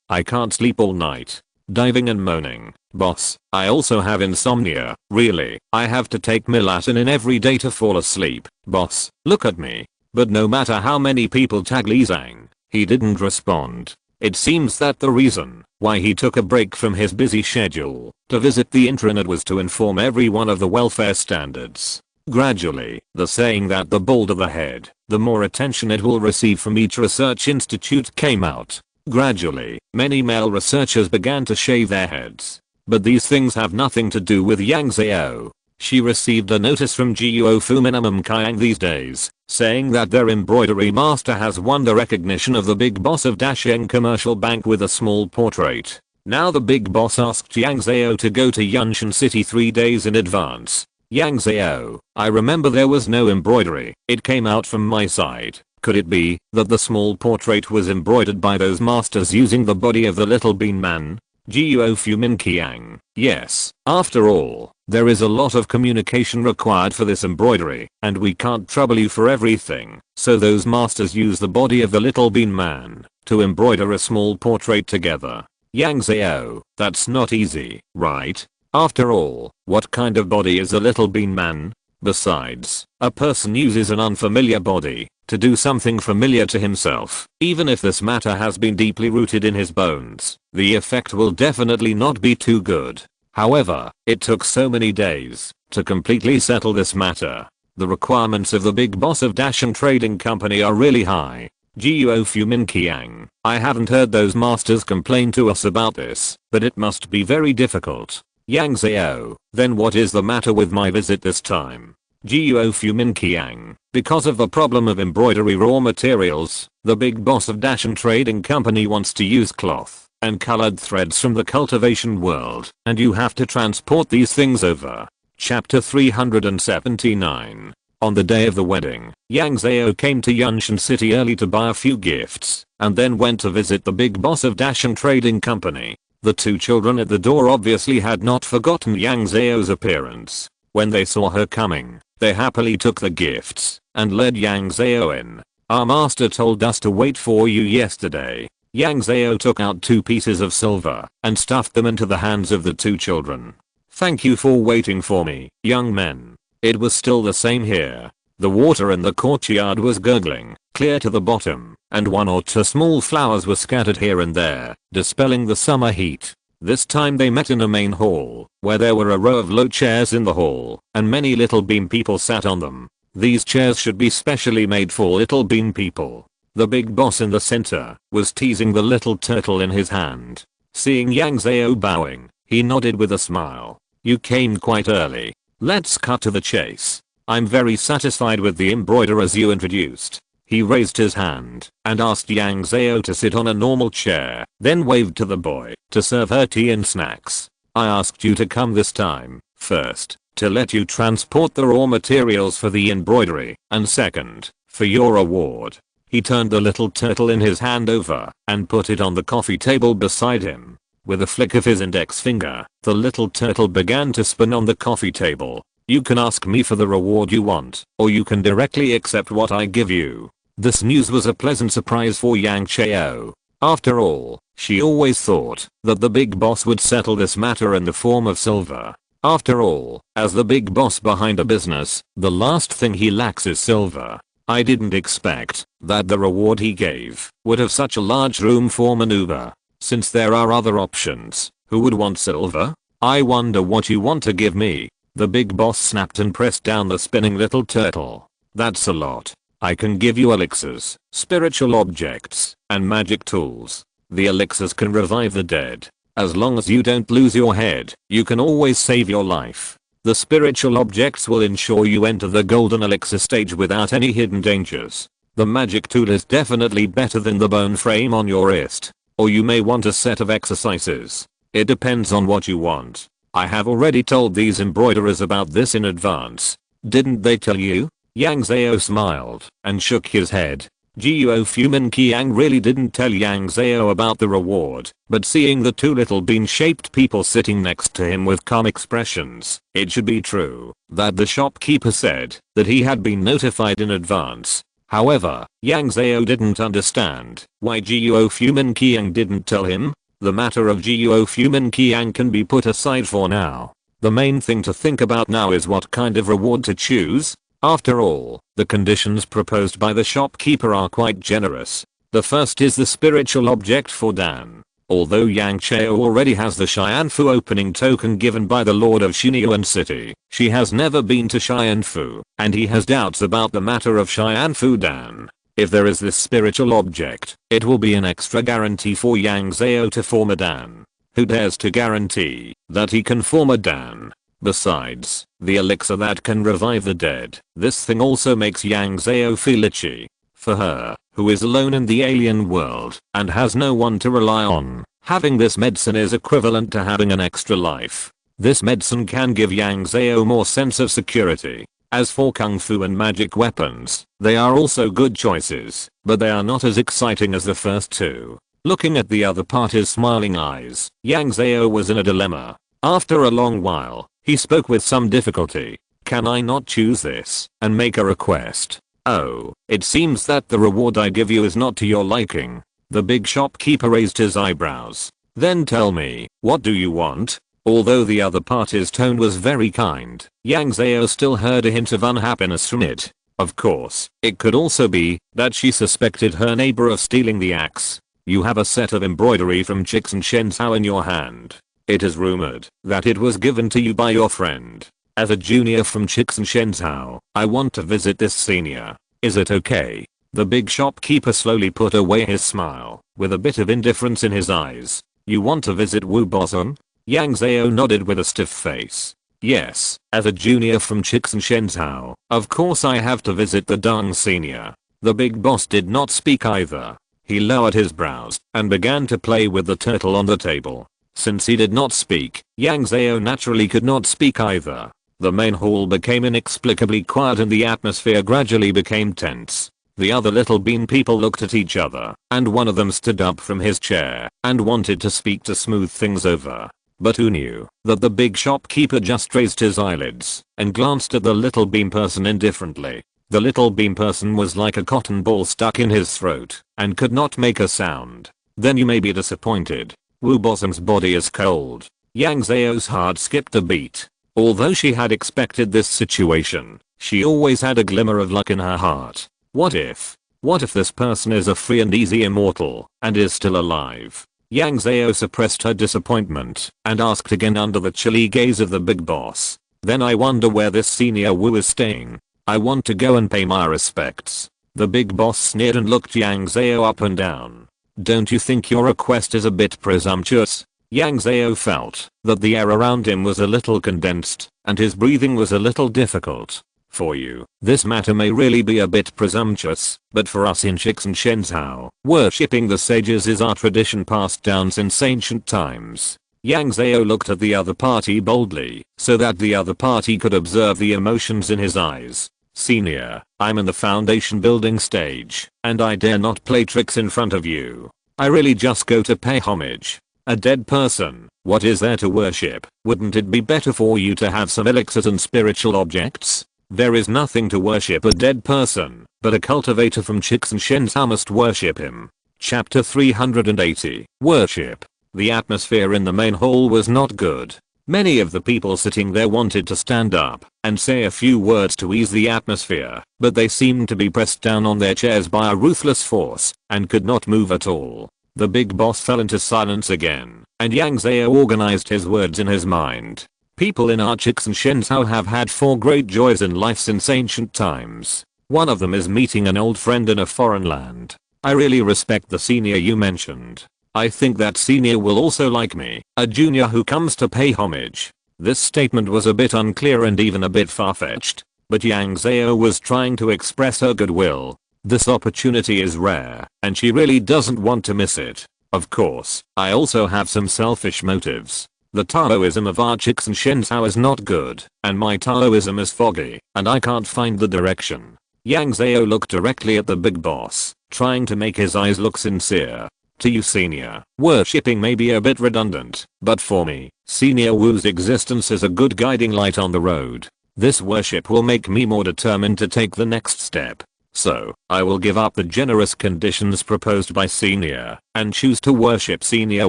I can't sleep all night. diving and moaning, "Boss, I also have insomnia, really, I have to take melatonin every day to fall asleep, boss, look at me." But no matter how many people tag Li Zhang, he didn't respond. It seems that the reason why he took a break from his busy schedule to visit the intranet was to inform everyone of the welfare standards. Gradually, the saying that the balder the head, the more attention it will receive from each research institute came out. Gradually, many male researchers began to shave their heads. But these things have nothing to do with Yang Zhao. She received a notice from Guo Fuminamum Kiang these days, saying that their embroidery master has won the recognition of the big boss of Dasheng Commercial Bank with a small portrait. Now the big boss asked Yang Zhao to go to Yunshan City 3 days in advance. "Yang Zhao, I remember there was no embroidery, it came out from my side. Could it be that the small portrait was embroidered by those masters using the body of the little bean man?" Guo Fumin Kiang, "Yes, after all, there is a lot of communication required for this embroidery, and we can't trouble you for everything, so those masters use the body of the little bean man to embroider a small portrait together." Yang Zhao, "That's not easy, right? After all, what kind of body is a little bean man? Besides, a person uses an unfamiliar body to do something familiar to himself. Even if this matter has been deeply rooted in his bones, the effect will definitely not be too good." However, it took so many days to completely settle this matter. The requirements of the big boss of Dashan Trading Company are really high. Guo Fumin Kiang, "I haven't heard those masters complain to us about this, but it must be very difficult." Yang Zhao, "Then what is the matter with my visit this time?" Guo Fumin Kiang, "Because of the problem of embroidery raw materials, the big boss of Dashan Trading Company wants to use cloth and colored threads from the cultivation world, and you have to transport these things over." Chapter 379. On the day of the wedding, Yang Zhao came to Yunshan City early to buy a few gifts, and then went to visit the big boss of Dashan Trading Company. The two children at the door obviously had not forgotten Yang Zhao's appearance. When they saw her coming, they happily took the gifts and led Yang Zhao in. "Our master told us to wait for you yesterday." Yang Zhao took out 2 pieces of silver and stuffed them into the hands of the 2 children. "Thank you for waiting for me, young men." It was still the same here. The water in the courtyard was gurgling, clear to the bottom, and 1 or 2 small flowers were scattered here and there, dispelling the summer heat. This time they met in a main hall, where there were a row of low chairs in the hall, and many little bean people sat on them. These chairs should be specially made for little bean people. The big boss in the center was teasing the little turtle in his hand. Seeing Yang Zhao bowing, he nodded with a smile. "You came quite early. Let's cut to the chase. I'm very satisfied with the embroiderers you introduced." He raised his hand and asked Yang Zhao to sit on a normal chair, then waved to the boy to serve her tea and snacks. "I asked you to come this time, first, to let you transport the raw materials for the embroidery, and second, for your award." He turned the little turtle in his hand over and put it on the coffee table beside him. With a flick of his index finger, the little turtle began to spin on the coffee table. "You can ask me for the reward you want, or you can directly accept what I give you." This news was a pleasant surprise for Yang Zhao. After all, she always thought that the big boss would settle this matter in the form of silver. After all, as the big boss behind a business, the last thing he lacks is silver. "I didn't expect that the reward he gave would have such a large room for maneuver. Since there are other options, who would want silver? I wonder what you want to give me." The big boss snapped and pressed down the spinning little turtle. "That's a lot. I can give you elixirs, spiritual objects, and magic tools. The elixirs can revive the dead. As long as you don't lose your head, you can always save your life. The spiritual objects will ensure you enter the golden elixir stage without any hidden dangers. The magic tool is definitely better than the bone frame on your wrist. Or you may want a set of exercises. It depends on what you want. I have already told these embroiderers about this in advance. Didn't they tell you?" Yang Zhao smiled and shook his head. Guo Fumin Kiang really didn't tell Yang Zhao about the reward, but seeing the 2 little bean-shaped people sitting next to him with calm expressions, it should be true that the shopkeeper said that he had been notified in advance. However, Yang Zhao didn't understand why Guo Fumin Kiang didn't tell him. The matter of Guo Fumin Qiang can be put aside for now. The main thing to think about now is what kind of reward to choose. After all, the conditions proposed by the shopkeeper are quite generous. The first is the spiritual object for Dan. Although Yang Zhao already has the Xianfu opening token given by the Lord of Xinyuan City, she has never been to Xianfu, and he has doubts about the matter of Xianfu Dan. If there is this spiritual object, it will be an extra guarantee for Yang Zhao to form a Dan. Who dares to guarantee that he can form a Dan? Besides, the elixir that can revive the dead, this thing also makes Yang Zhao feel itchy. For her, who is alone in the alien world and has no one to rely on, having this medicine is equivalent to having an extra life. This medicine can give Yang Zhao more sense of security. As for kung fu and magic weapons, they are also good choices, but they are not as exciting as the first two. Looking at the other party's smiling eyes, Yang Zhao was in a dilemma. After a long while, he spoke with some difficulty. Can I not choose this and make a request? Oh, it seems that the reward I give you is not to your liking. The big shopkeeper raised his eyebrows. Then tell me, what do you want? Although the other party's tone was very kind, Yang Zhao still heard a hint of unhappiness from it. Of course, it could also be that she suspected her neighbor of stealing the axe. You have a set of embroidery from Chixin Shenzhou in your hand. It is rumored that it was given to you by your friend. As a junior from Chixin Shenzhou, I want to visit this senior. Is it okay? The big shopkeeper slowly put away his smile, with a bit of indifference in his eyes. You want to visit Wu Bosom? Yang Zhao nodded with a stiff face. Yes, as a junior from Chixin Shenzhou, of course I have to visit the Deng senior. The big boss did not speak either. He lowered his brows and began to play with the turtle on the table. Since he did not speak, Yang Zhao naturally could not speak either. The main hall became inexplicably quiet and the atmosphere gradually became tense. The other little bean people looked at each other, and one of them stood up from his chair and wanted to speak to smooth things over. But who knew that the big shopkeeper just raised his eyelids and glanced at the little bean person indifferently. The little bean person was like a cotton ball stuck in his throat and could not make a sound. Then you may be disappointed. Wu Bossom's body is cold. Yang Zhao's heart skipped a beat. Although she had expected this situation, she always had a glimmer of luck in her heart. What if this person is a free and easy immortal and is still alive? Yang Zhao suppressed her disappointment and asked again under the chilly gaze of the big boss. Then I wonder where this senior Wu is staying. I want to go and pay my respects. The big boss sneered and looked Yang Zhao up and down. Don't you think your request is a bit presumptuous? Yang Zhao felt that the air around him was a little condensed and his breathing was a little difficult. For you, this matter may really be a bit presumptuous, but for us in Chixin Shenzhou, worshipping the sages is our tradition passed down since ancient times. Yang Zhao looked at the other party boldly, so that the other party could observe the emotions in his eyes. Senior, I'm in the foundation building stage, and I dare not play tricks in front of you. I really just go to pay homage. A dead person, what is there to worship? Wouldn't it be better for you to have some elixirs and spiritual objects? There is nothing to worship a dead person, but a cultivator from Chixin Shenzhou must worship him. Chapter 380. Worship. The atmosphere in the main hall was not good. Many of the people sitting there wanted to stand up and say a few words to ease the atmosphere, but they seemed to be pressed down on their chairs by a ruthless force and could not move at all. The big boss fell into silence again, and Yang Zhao organized his words in his mind. People in our Chixin Shenzhou have had 4 great joys in life since ancient times. One of them is meeting an old friend in a foreign land. I really respect the senior you mentioned. I think that senior will also like me, a junior who comes to pay homage. This statement was a bit unclear and even a bit far-fetched, but Yang Zhao was trying to express her goodwill. This opportunity is rare, and she really doesn't want to miss it. Of course, I also have some selfish motives. The Taoism of our Chixin Shenzhou is not good, and my Taoism is foggy, and I can't find the direction. Yang Zhao looked directly at the big boss, trying to make his eyes look sincere. To you senior, worshipping may be a bit redundant, but for me, Senior Wu's existence is a good guiding light on the road. This worship will make me more determined to take the next step. So, I will give up the generous conditions proposed by Senior and choose to worship Senior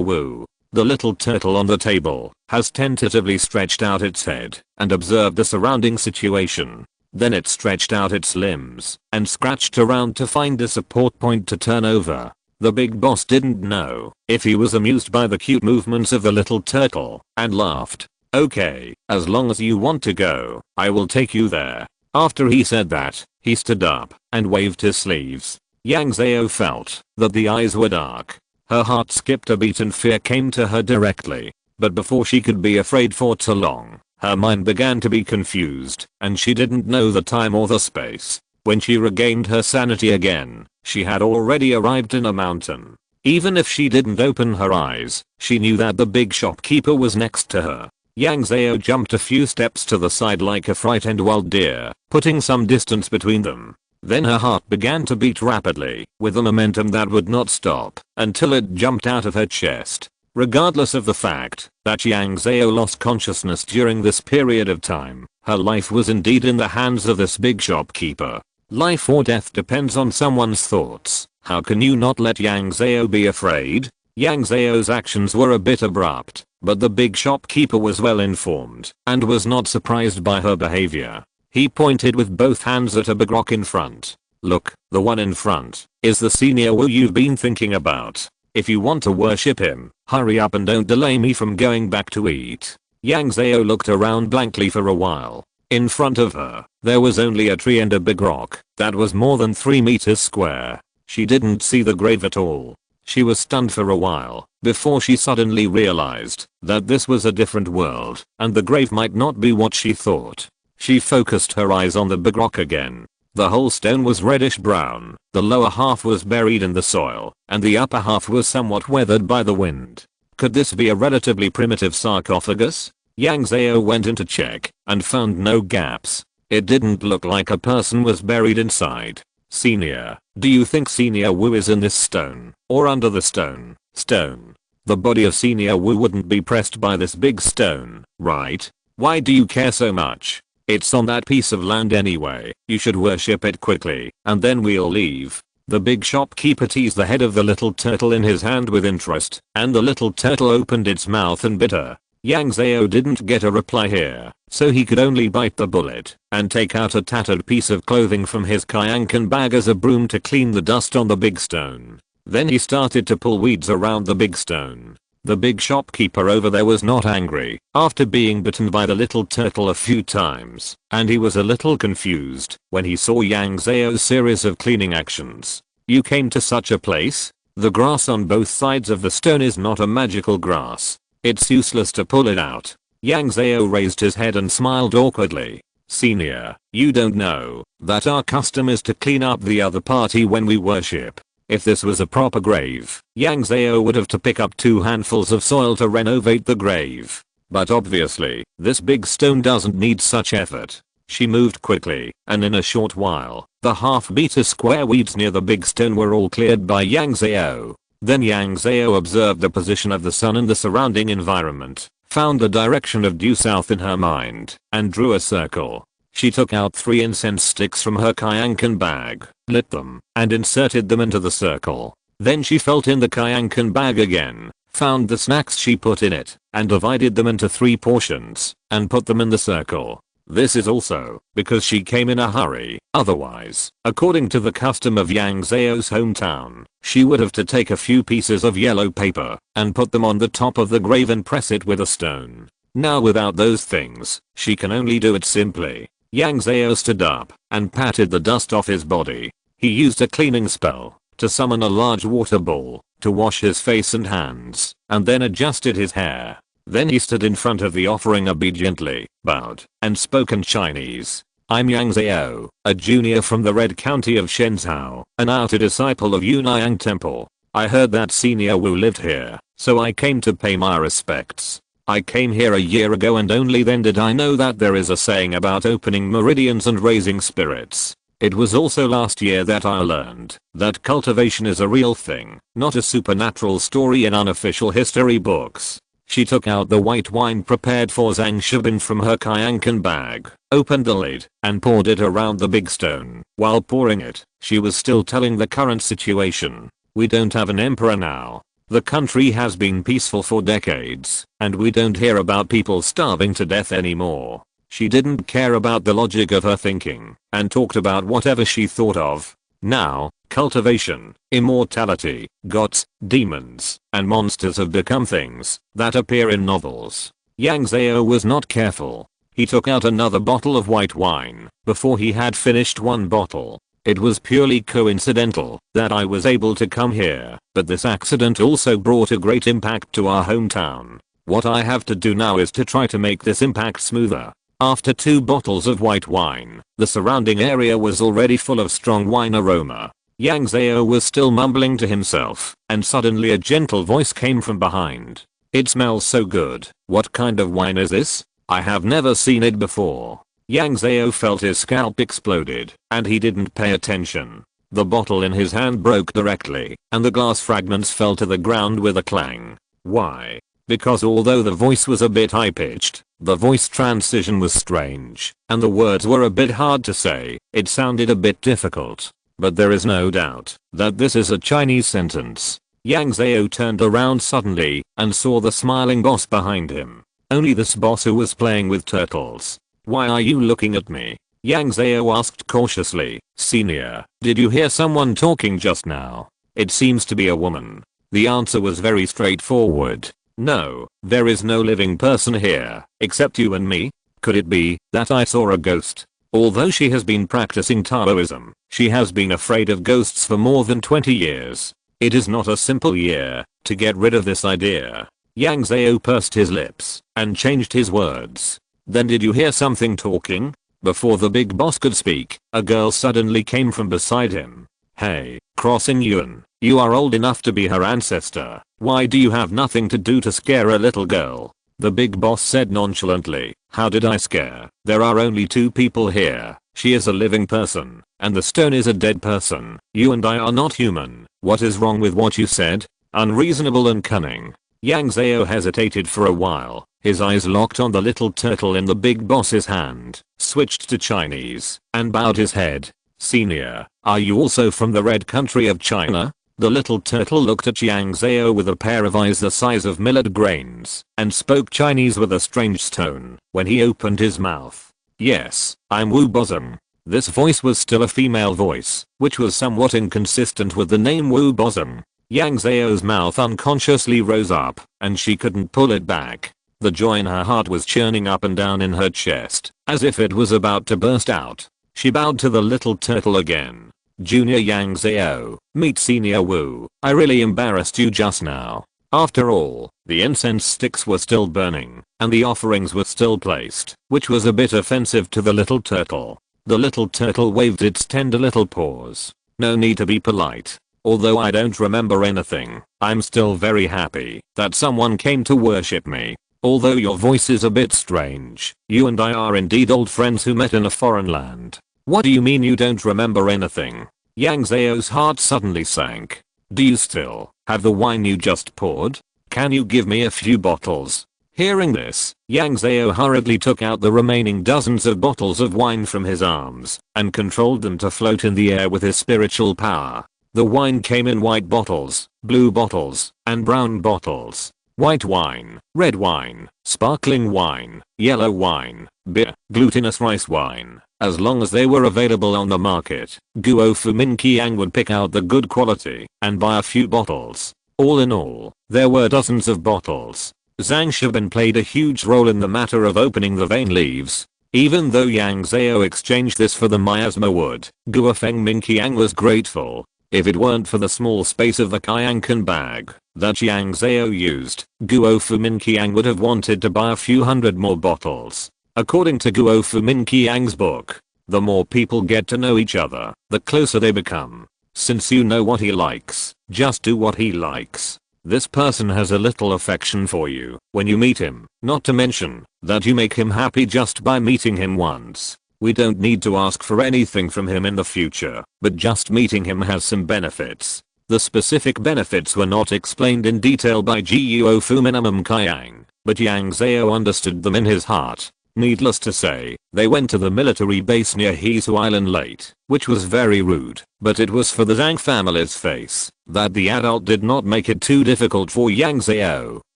Wu. The little turtle on the table has tentatively stretched out its head and observed the surrounding situation. Then it stretched out its limbs and scratched around to find a support point to turn over. The big boss didn't know if he was amused by the cute movements of the little turtle and laughed. Okay, as long as you want to go, I will take you there. After he said that, he stood up and waved his sleeves. Yang Zhao felt that the eyes were dark. Her heart skipped a beat and fear came to her directly. But before she could be afraid for too long, her mind began to be confused and she didn't know the time or the space. When she regained her sanity again, she had already arrived in a mountain. Even if she didn't open her eyes, she knew that the big shopkeeper was next to her. Yang Zhao jumped a few steps to the side like a frightened wild deer, putting some distance between them. Then her heart began to beat rapidly, with a momentum that would not stop, until it jumped out of her chest. Regardless of the fact that Yang Zhao lost consciousness during this period of time, her life was indeed in the hands of this big shopkeeper. Life or death depends on someone's thoughts. How can you not let Yang Zhao be afraid? Yang Zhao's actions were a bit abrupt, but the big shopkeeper was well informed and was not surprised by her behavior. He pointed with both hands at a big rock in front. Look, the one in front is the Senior Wu you've been thinking about. If you want to worship him, hurry up and don't delay me from going back to eat. Yang Zhao looked around blankly for a while. In front of her, there was only a tree and a big rock that was more than 3 meters square. She didn't see the grave at all. She was stunned for a while before she suddenly realized that this was a different world and the grave might not be what she thought. She focused her eyes on the big rock again. The whole stone was reddish brown, the lower half was buried in the soil, and the upper half was somewhat weathered by the wind. Could this be a relatively primitive sarcophagus? Yang Zhao went in to check and found no gaps. It didn't look like a person was buried inside. Senior, do you think Senior Wu is in this stone or under the stone? Stone. The body of Senior Wu wouldn't be pressed by this big stone, right? Why do you care so much? It's on that piece of land anyway. You should worship it quickly and then we'll leave. The big shopkeeper teased the head of the little turtle in his hand with interest, and the little turtle opened its mouth and bit her. Yang Zhao didn't get a reply here, so he could only bite the bullet and take out a tattered piece of clothing from his kayankan bag as a broom to clean the dust on the big stone. Then he started to pull weeds around the big stone. The big shopkeeper over there was not angry after being bitten by the little turtle a few times, and he was a little confused when he saw Yang Zhao's series of cleaning actions. You came to such a place? The grass on both sides of the stone is not a magical grass. It's useless to pull it out. Yang Zhao raised his head and smiled awkwardly. Senior, you don't know that our custom is to clean up the other party when we worship. If this was a proper grave, Yang Zhao would have to pick up 2 handfuls of soil to renovate the grave. But obviously, this big stone doesn't need such effort. She moved quickly, and in a short while, the half-meter square weeds near the big stone were all cleared by Yang Zhao. Then Yang Zhao observed the position of the sun and the surrounding environment, found the direction of due south in her mind, and drew a circle. She took out 3 incense sticks from her kayankan bag, lit them, and inserted them into the circle. Then she felt in the kayankan bag again, found the snacks she put in it, and divided them into 3 portions, and put them in the circle. This is also because she came in a hurry. Otherwise, according to the custom of Yang Zhao's hometown, she would have to take a few pieces of yellow paper and put them on the top of the grave and press it with a stone. Now without those things, she can only do it simply. Yang Zhao stood up and patted the dust off his body. He used a cleaning spell to summon a large water ball to wash his face and hands, and then adjusted his hair. Then he stood in front of the offering obediently, bowed, and spoke in Chinese. I'm Yang Zhao, a junior from the Red County of Shenzhou, an outer disciple of Yunayang Temple. I heard that Senior Wu lived here, so I came to pay my respects. I came here a year ago and only then did I know that there is a saying about opening meridians and raising spirits. It was also last year that I learned that cultivation is a real thing, not a supernatural story in unofficial history books. She took out the white wine prepared for Zhang Shibin from her Kayankan bag, opened the lid, and poured it around the big stone. While pouring it, she was still telling the current situation. We don't have an emperor now. The country has been peaceful for decades, and we don't hear about people starving to death anymore. She didn't care about the logic of her thinking, and talked about whatever she thought of. Now, cultivation, immortality, gods, demons, and monsters have become things that appear in novels. Yang Zhao was not careful. He took out another bottle of white wine before he had finished one bottle. It was purely coincidental that I was able to come here, but this accident also brought a great impact to our hometown. What I have to do now is to try to make this impact smoother. After 2 bottles of white wine, the surrounding area was already full of strong wine aroma. Yang Zhao was still mumbling to himself, and suddenly a gentle voice came from behind. It smells so good. What kind of wine is this? I have never seen it before. Yang Zhao felt his scalp exploded, and he didn't pay attention. The bottle in his hand broke directly, and the glass fragments fell to the ground with a clang. Why? Because although the voice was a bit high-pitched, the voice transition was strange, and the words were a bit hard to say. It sounded a bit difficult. But there is no doubt that this is a Chinese sentence. Yang Zhao turned around suddenly and saw the smiling boss behind him. Only this boss who was playing with turtles. Why are you looking at me? Yang Zhao asked cautiously. Senior, did you hear someone talking just now? It seems to be a woman. The answer was very straightforward. No, there is no living person here, except you and me. Could it be that I saw a ghost? Although she has been practicing Taoism, she has been afraid of ghosts for more than 20 years. It is not a simple year to get rid of this idea. Yang Zhao pursed his lips and changed his words. Then did you hear something talking? Before the big boss could speak, a girl suddenly came from beside him. Hey, Crossing Yuan, you are old enough to be her ancestor. Why do you have nothing to do to scare a little girl? The big boss said nonchalantly. How did I scare? There are only 2 people here. She is a living person, and the stone is a dead person. You and I are not human. What is wrong with what you said? Unreasonable and cunning. Yang Zhao hesitated for a while. His eyes locked on the little turtle in the big boss's hand, switched to Chinese, and bowed his head. Senior, are you also from the red country of China? The little turtle looked at Yang Zhao with a pair of eyes the size of millet grains, and spoke Chinese with a strange tone when he opened his mouth. Yes, I'm Wu Bosom. This voice was still a female voice, which was somewhat inconsistent with the name Wu Bosom. Yang Zhao's mouth unconsciously rose up, and she couldn't pull it back. The joy in her heart was churning up and down in her chest, as if it was about to burst out. She bowed to the little turtle again. Junior Yang Zhao, meet Senior Wu. I really embarrassed you just now. After all, the incense sticks were still burning, and the offerings were still placed, which was a bit offensive to the little turtle. The little turtle waved its tender little paws. No need to be polite. Although I don't remember anything, I'm still very happy that someone came to worship me. Although your voice is a bit strange, you and I are indeed old friends who met in a foreign land. What do you mean you don't remember anything? Yang Zhao's heart suddenly sank. Do you still have the wine you just poured? Can you give me a few bottles? Hearing this, Yang Zhao hurriedly took out the remaining dozens of bottles of wine from his arms and controlled them to float in the air with his spiritual power. The wine came in white bottles, blue bottles, and brown bottles. White wine, red wine, sparkling wine, yellow wine, beer, glutinous rice wine. As long as they were available on the market, Guo Fumin Qiang would pick out the good quality and buy a few bottles. All in all, there were dozens of bottles. Zhang Shibin played a huge role in the matter of opening the vein leaves. Even though Yang Zhao exchanged this for the miasma wood, Guo Fengming Qiang was grateful. If it weren't for the small space of the Kayankan bag that Yang Zhao used, Guo Fumin Qiang would have wanted to buy a few hundred more bottles. According to Guo Fumin Qiang's book, the more people get to know each other, the closer they become. Since you know what he likes, just do what he likes. This person has a little affection for you when you meet him, not to mention that you make him happy just by meeting him once. We don't need to ask for anything from him in the future, but just meeting him has some benefits. The specific benefits were not explained in detail by Guo Fu Minimum Kaiyang, but Yang Zhao understood them in his heart. Needless to say, they went to the military base near Hesu Island late, which was very rude, but it was for the Zhang family's face that the adult did not make it too difficult for Yang Zhao.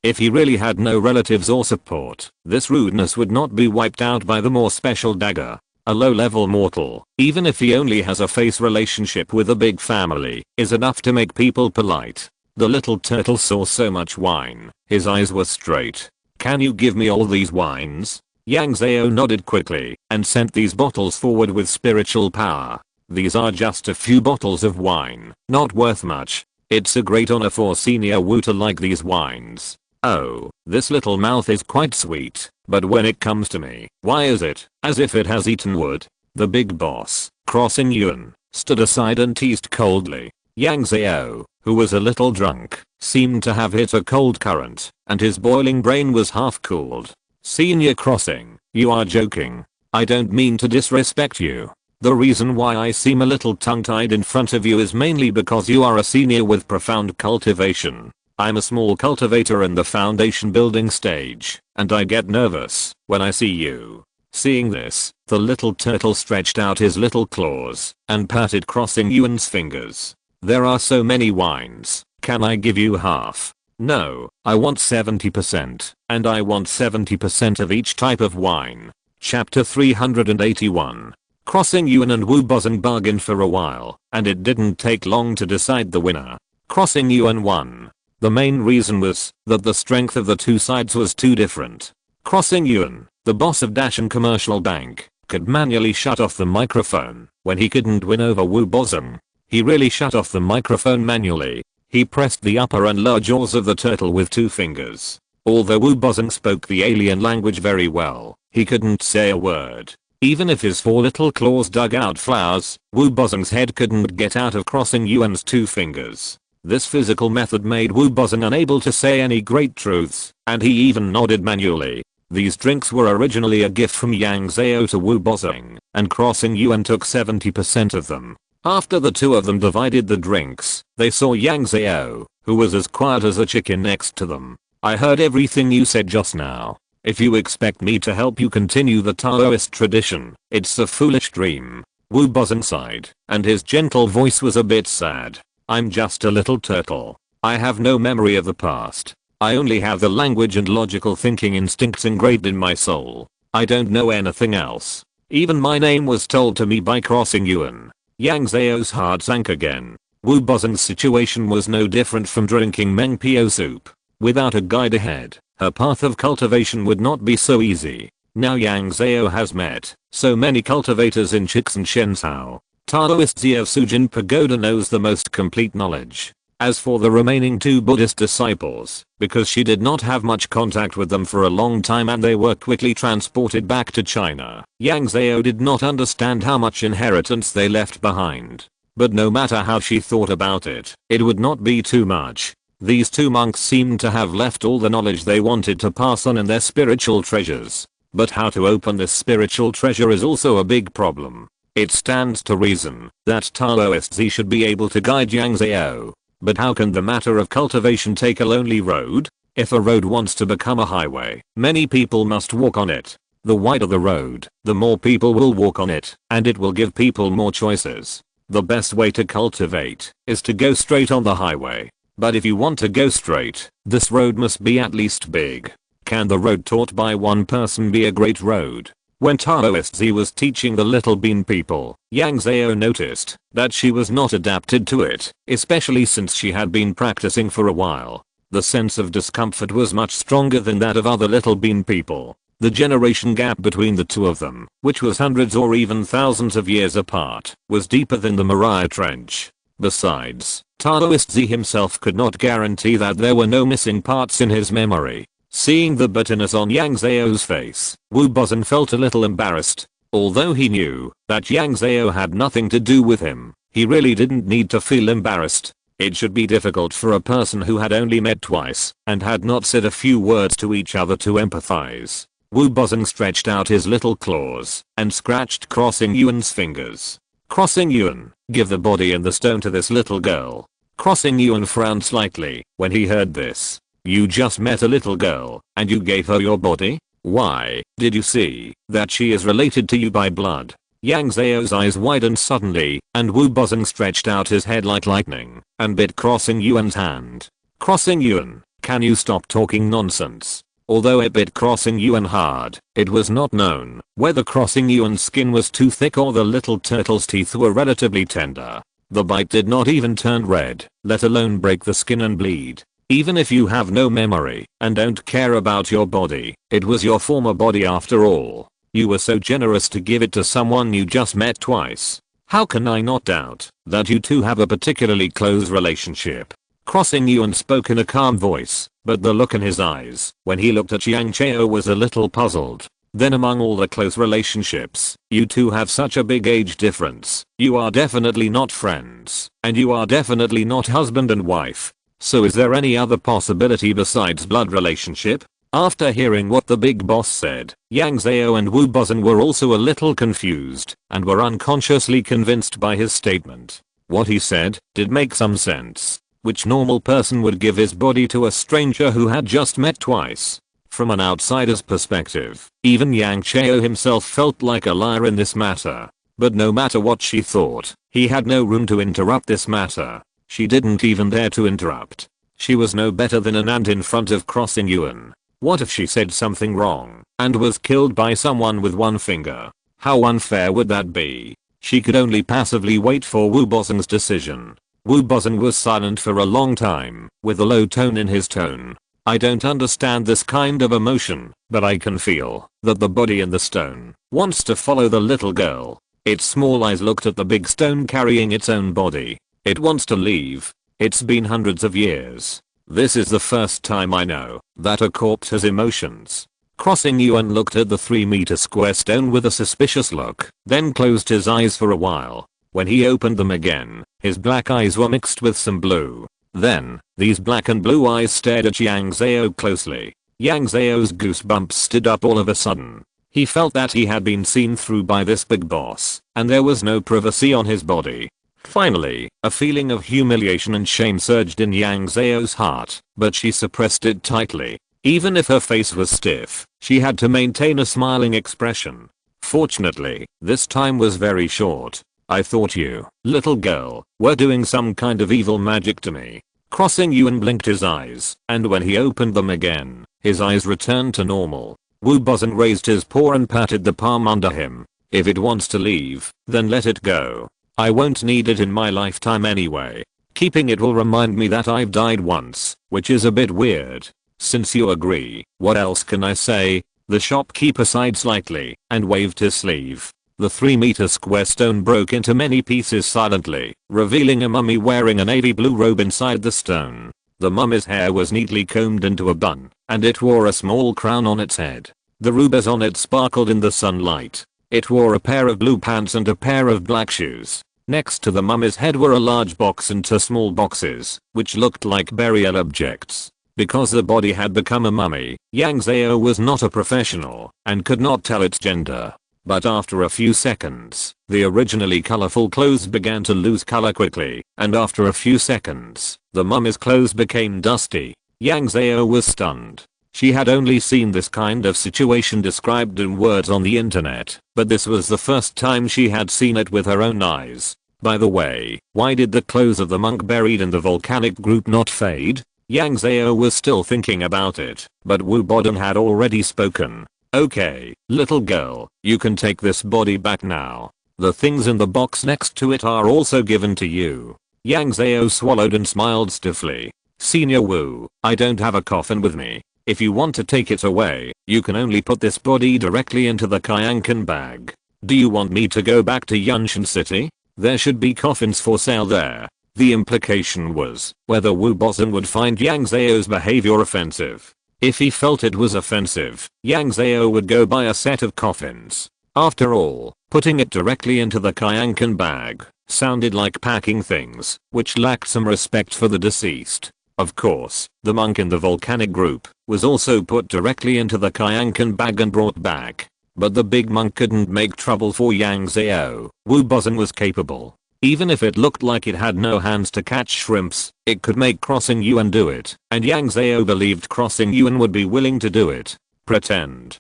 If he really had no relatives or support, this rudeness would not be wiped out by the more special dagger. A low-level mortal, even if he only has a face relationship with a big family, is enough to make people polite. The little turtle saw so much wine, his eyes were straight. "Can you give me all these wines?" Yang Zhao nodded quickly and sent these bottles forward with spiritual power. "These are just a few bottles of wine, not worth much. It's a great honor for Senior Wu to like these wines. Oh, this little mouth is quite sweet, but when it comes to me, why is it as if it has eaten wood?" The big boss, Crossing Yuan, stood aside and teased coldly. Yang Zhao, who was a little drunk, seemed to have hit a cold current, and his boiling brain was half cooled. "Senior Crossing, you are joking. I don't mean to disrespect you. The reason why I seem a little tongue-tied in front of you is mainly because you are a senior with profound cultivation. I'm a small cultivator in the foundation building stage, and I get nervous when I see you." Seeing this, the little turtle stretched out his little claws and patted Crossing Yuan's fingers. "There are so many wines, can I give you half?" "No, I want 70%, and I want 70% of each type of wine." Chapter 381. Crossing Yuan and Wu Bozeng bargained for a while, and it didn't take long to decide the winner. Crossing Yuan won. The main reason was that the strength of the two sides was too different. Crossing Yuan, the boss of Dashan Commercial Bank, could manually shut off the microphone when he couldn't win over Wu Bozeng. He really shut off the microphone manually. He pressed the upper and lower jaws of the turtle with 2 fingers. Although Wu Bozeng spoke the alien language very well, he couldn't say a word. Even if his 4 little claws dug out flowers, Wu Bozeng's head couldn't get out of Crossing Yuan's 2 fingers. This physical method made Wu Bozeng unable to say any great truths, and he even nodded manually. These drinks were originally a gift from Yang Zhao to Wu Bozeng, and Crossing Yuan took 70% of them. After the two of them divided the drinks, they saw Yang Zhao, who was as quiet as a chicken next to them. "I heard everything you said just now. If you expect me to help you continue the Taoist tradition, it's a foolish dream." Wu Bozeng sighed, and his gentle voice was a bit sad. "I'm just a little turtle. I have no memory of the past. I only have the language and logical thinking instincts engraved in my soul. I don't know anything else. Even my name was told to me by Crossing Yuan." Yang Zhao's heart sank again. Wu Bozeng's situation was no different from drinking Meng Pio soup. Without a guide ahead, her path of cultivation would not be so easy. Now Yang Zhao has met so many cultivators in Chixin Shenzhou. Taoist Zhao Sujin Pagoda knows the most complete knowledge. As for the remaining 2 Buddhist disciples, because she did not have much contact with them for a long time and they were quickly transported back to China, Yang Zhao did not understand how much inheritance they left behind. But no matter how she thought about it, it would not be too much. These 2 monks seemed to have left all the knowledge they wanted to pass on in their spiritual treasures. But how to open this spiritual treasure is also a big problem. It stands to reason that Taoist Z should be able to guide Yang Zhao. But how can the matter of cultivation take a lonely road? If a road wants to become a highway, many people must walk on it. The wider the road, the more people will walk on it, and it will give people more choices. The best way to cultivate is to go straight on the highway. But if you want to go straight, this road must be at least big. Can the road taught by one person be a great road? When Taoist Z was teaching the Little Bean people, Yang Zhao noticed that she was not adapted to it, especially since she had been practicing for a while. The sense of discomfort was much stronger than that of other Little Bean people. The generation gap between the two of them, which was hundreds or even thousands of years apart, was deeper than the Maria Trench. Besides, Taoist Z himself could not guarantee that there were no missing parts in his memory. Seeing the bitterness on Yang Zhao's face, Wu Bozeng felt a little embarrassed. Although he knew that Yang Zhao had nothing to do with him, he really didn't need to feel embarrassed. It should be difficult for a person who had only met twice and had not said a few words to each other to empathize. Wu Bozeng stretched out his little claws and scratched Crossing Yuan's fingers. "Crossing Yuan, give the body and the stone to this little girl." Crossing Yuan frowned slightly when he heard this. You just met a little girl, and you gave her your body? Why, did you see that she is related to you by blood? Yang Zhao's eyes widened suddenly, and Wu Bozeng stretched out his head like lightning, and bit Crossing Yuan's hand. Crossing Yuan, can you stop talking nonsense? Although it bit Crossing Yuan hard, it was not known whether Crossing Yuan's skin was too thick or the little turtle's teeth were relatively tender. The bite did not even turn red, let alone break the skin and bleed. Even if you have no memory and don't care about your body, it was your former body after all. You were so generous to give it to someone you just met twice. How can I not doubt that you two have a particularly close relationship? Crossing Yuan spoke in a calm voice, but the look in his eyes when he looked at Yang Zhao was a little puzzled. Then among all the close relationships, you two have such a big age difference. You are definitely not friends, and you are definitely not husband and wife. So is there any other possibility besides blood relationship? After hearing what the big boss said, Yang Zhao and Wu Bozeng were also a little confused and were unconsciously convinced by his statement. What he said did make some sense. Which normal person would give his body to a stranger who had just met twice? From an outsider's perspective, even Yang Zhao himself felt like a liar in this matter. But no matter what she thought, he had no room to interrupt this matter. She didn't even dare to interrupt. She was no better than an ant in front of Crossing Yuan. What if she said something wrong and was killed by someone with one finger? How unfair would that be? She could only passively wait for Wu Bozeng's decision. Wu Bozeng was silent for a long time, with a low tone in his tone. I don't understand this kind of emotion, but I can feel that the body in the stone wants to follow the little girl. Its small eyes looked at the big stone carrying its own body. It wants to leave. It's been hundreds of years. This is the first time I know that a corpse has emotions. Crossing Yuan looked at the 3-meter square stone with a suspicious look, then closed his eyes for a while. When he opened them again, his black eyes were mixed with some blue. Then, these black and blue eyes stared at Yang Zhao closely. Yang Zhao's goosebumps stood up all of a sudden. He felt that he had been seen through by this big boss, and there was no privacy on his body. Finally, a feeling of humiliation and shame surged in Yang Zhao's heart, but she suppressed it tightly. Even if her face was stiff, she had to maintain a smiling expression. Fortunately, this time was very short. I thought you, little girl, were doing some kind of evil magic to me. Crossing Yuan blinked his eyes, and when he opened them again, his eyes returned to normal. Wu Bozeng raised his paw and patted the palm under him. If it wants to leave, then let it go. I won't need it in my lifetime anyway. Keeping it will remind me that I've died once, which is a bit weird. Since you agree, what else can I say? The shopkeeper sighed slightly and waved his sleeve. The 3-meter square stone broke into many pieces silently, revealing a mummy wearing a navy blue robe inside the stone. The mummy's hair was neatly combed into a bun, and it wore a small crown on its head. The rubies on it sparkled in the sunlight. It wore a pair of blue pants and a pair of black shoes. Next to the mummy's head were a large box and 2 small boxes, which looked like burial objects. Because the body had become a mummy, Yang Zhao was not a professional and could not tell its gender. But after a few seconds, the originally colorful clothes began to lose color quickly, and after a few seconds, the mummy's clothes became dusty. Yang Zhao was stunned. She had only seen this kind of situation described in words on the internet, but this was the first time she had seen it with her own eyes. By the way, why did the clothes of the monk buried in the volcanic group not fade? Yang Zhao was still thinking about it, but Wu Bozeng had already spoken. Okay, little girl, you can take this body back now. The things in the box next to it are also given to you. Yang Zhao swallowed and smiled stiffly. Senior Wu, I don't have a coffin with me. If you want to take it away, you can only put this body directly into the Kyankan bag. Do you want me to go back to Yunshan City? There should be coffins for sale there. The implication was whether Wu Bozeng would find Yang Zhao's behavior offensive. If he felt it was offensive, Yang Zhao would go buy a set of coffins. After all, putting it directly into the Kyankan bag sounded like packing things, which lacked some respect for the deceased. Of course, the monk in the volcanic group was also put directly into the Kyankan bag and brought back. But the big monk couldn't make trouble for Yang Zhao. Wu Bozeng was capable. Even if it looked like it had no hands to catch shrimps, it could make Crossing Yuan do it. And Yang Zhao believed Crossing Yuan would be willing to do it. Pretend.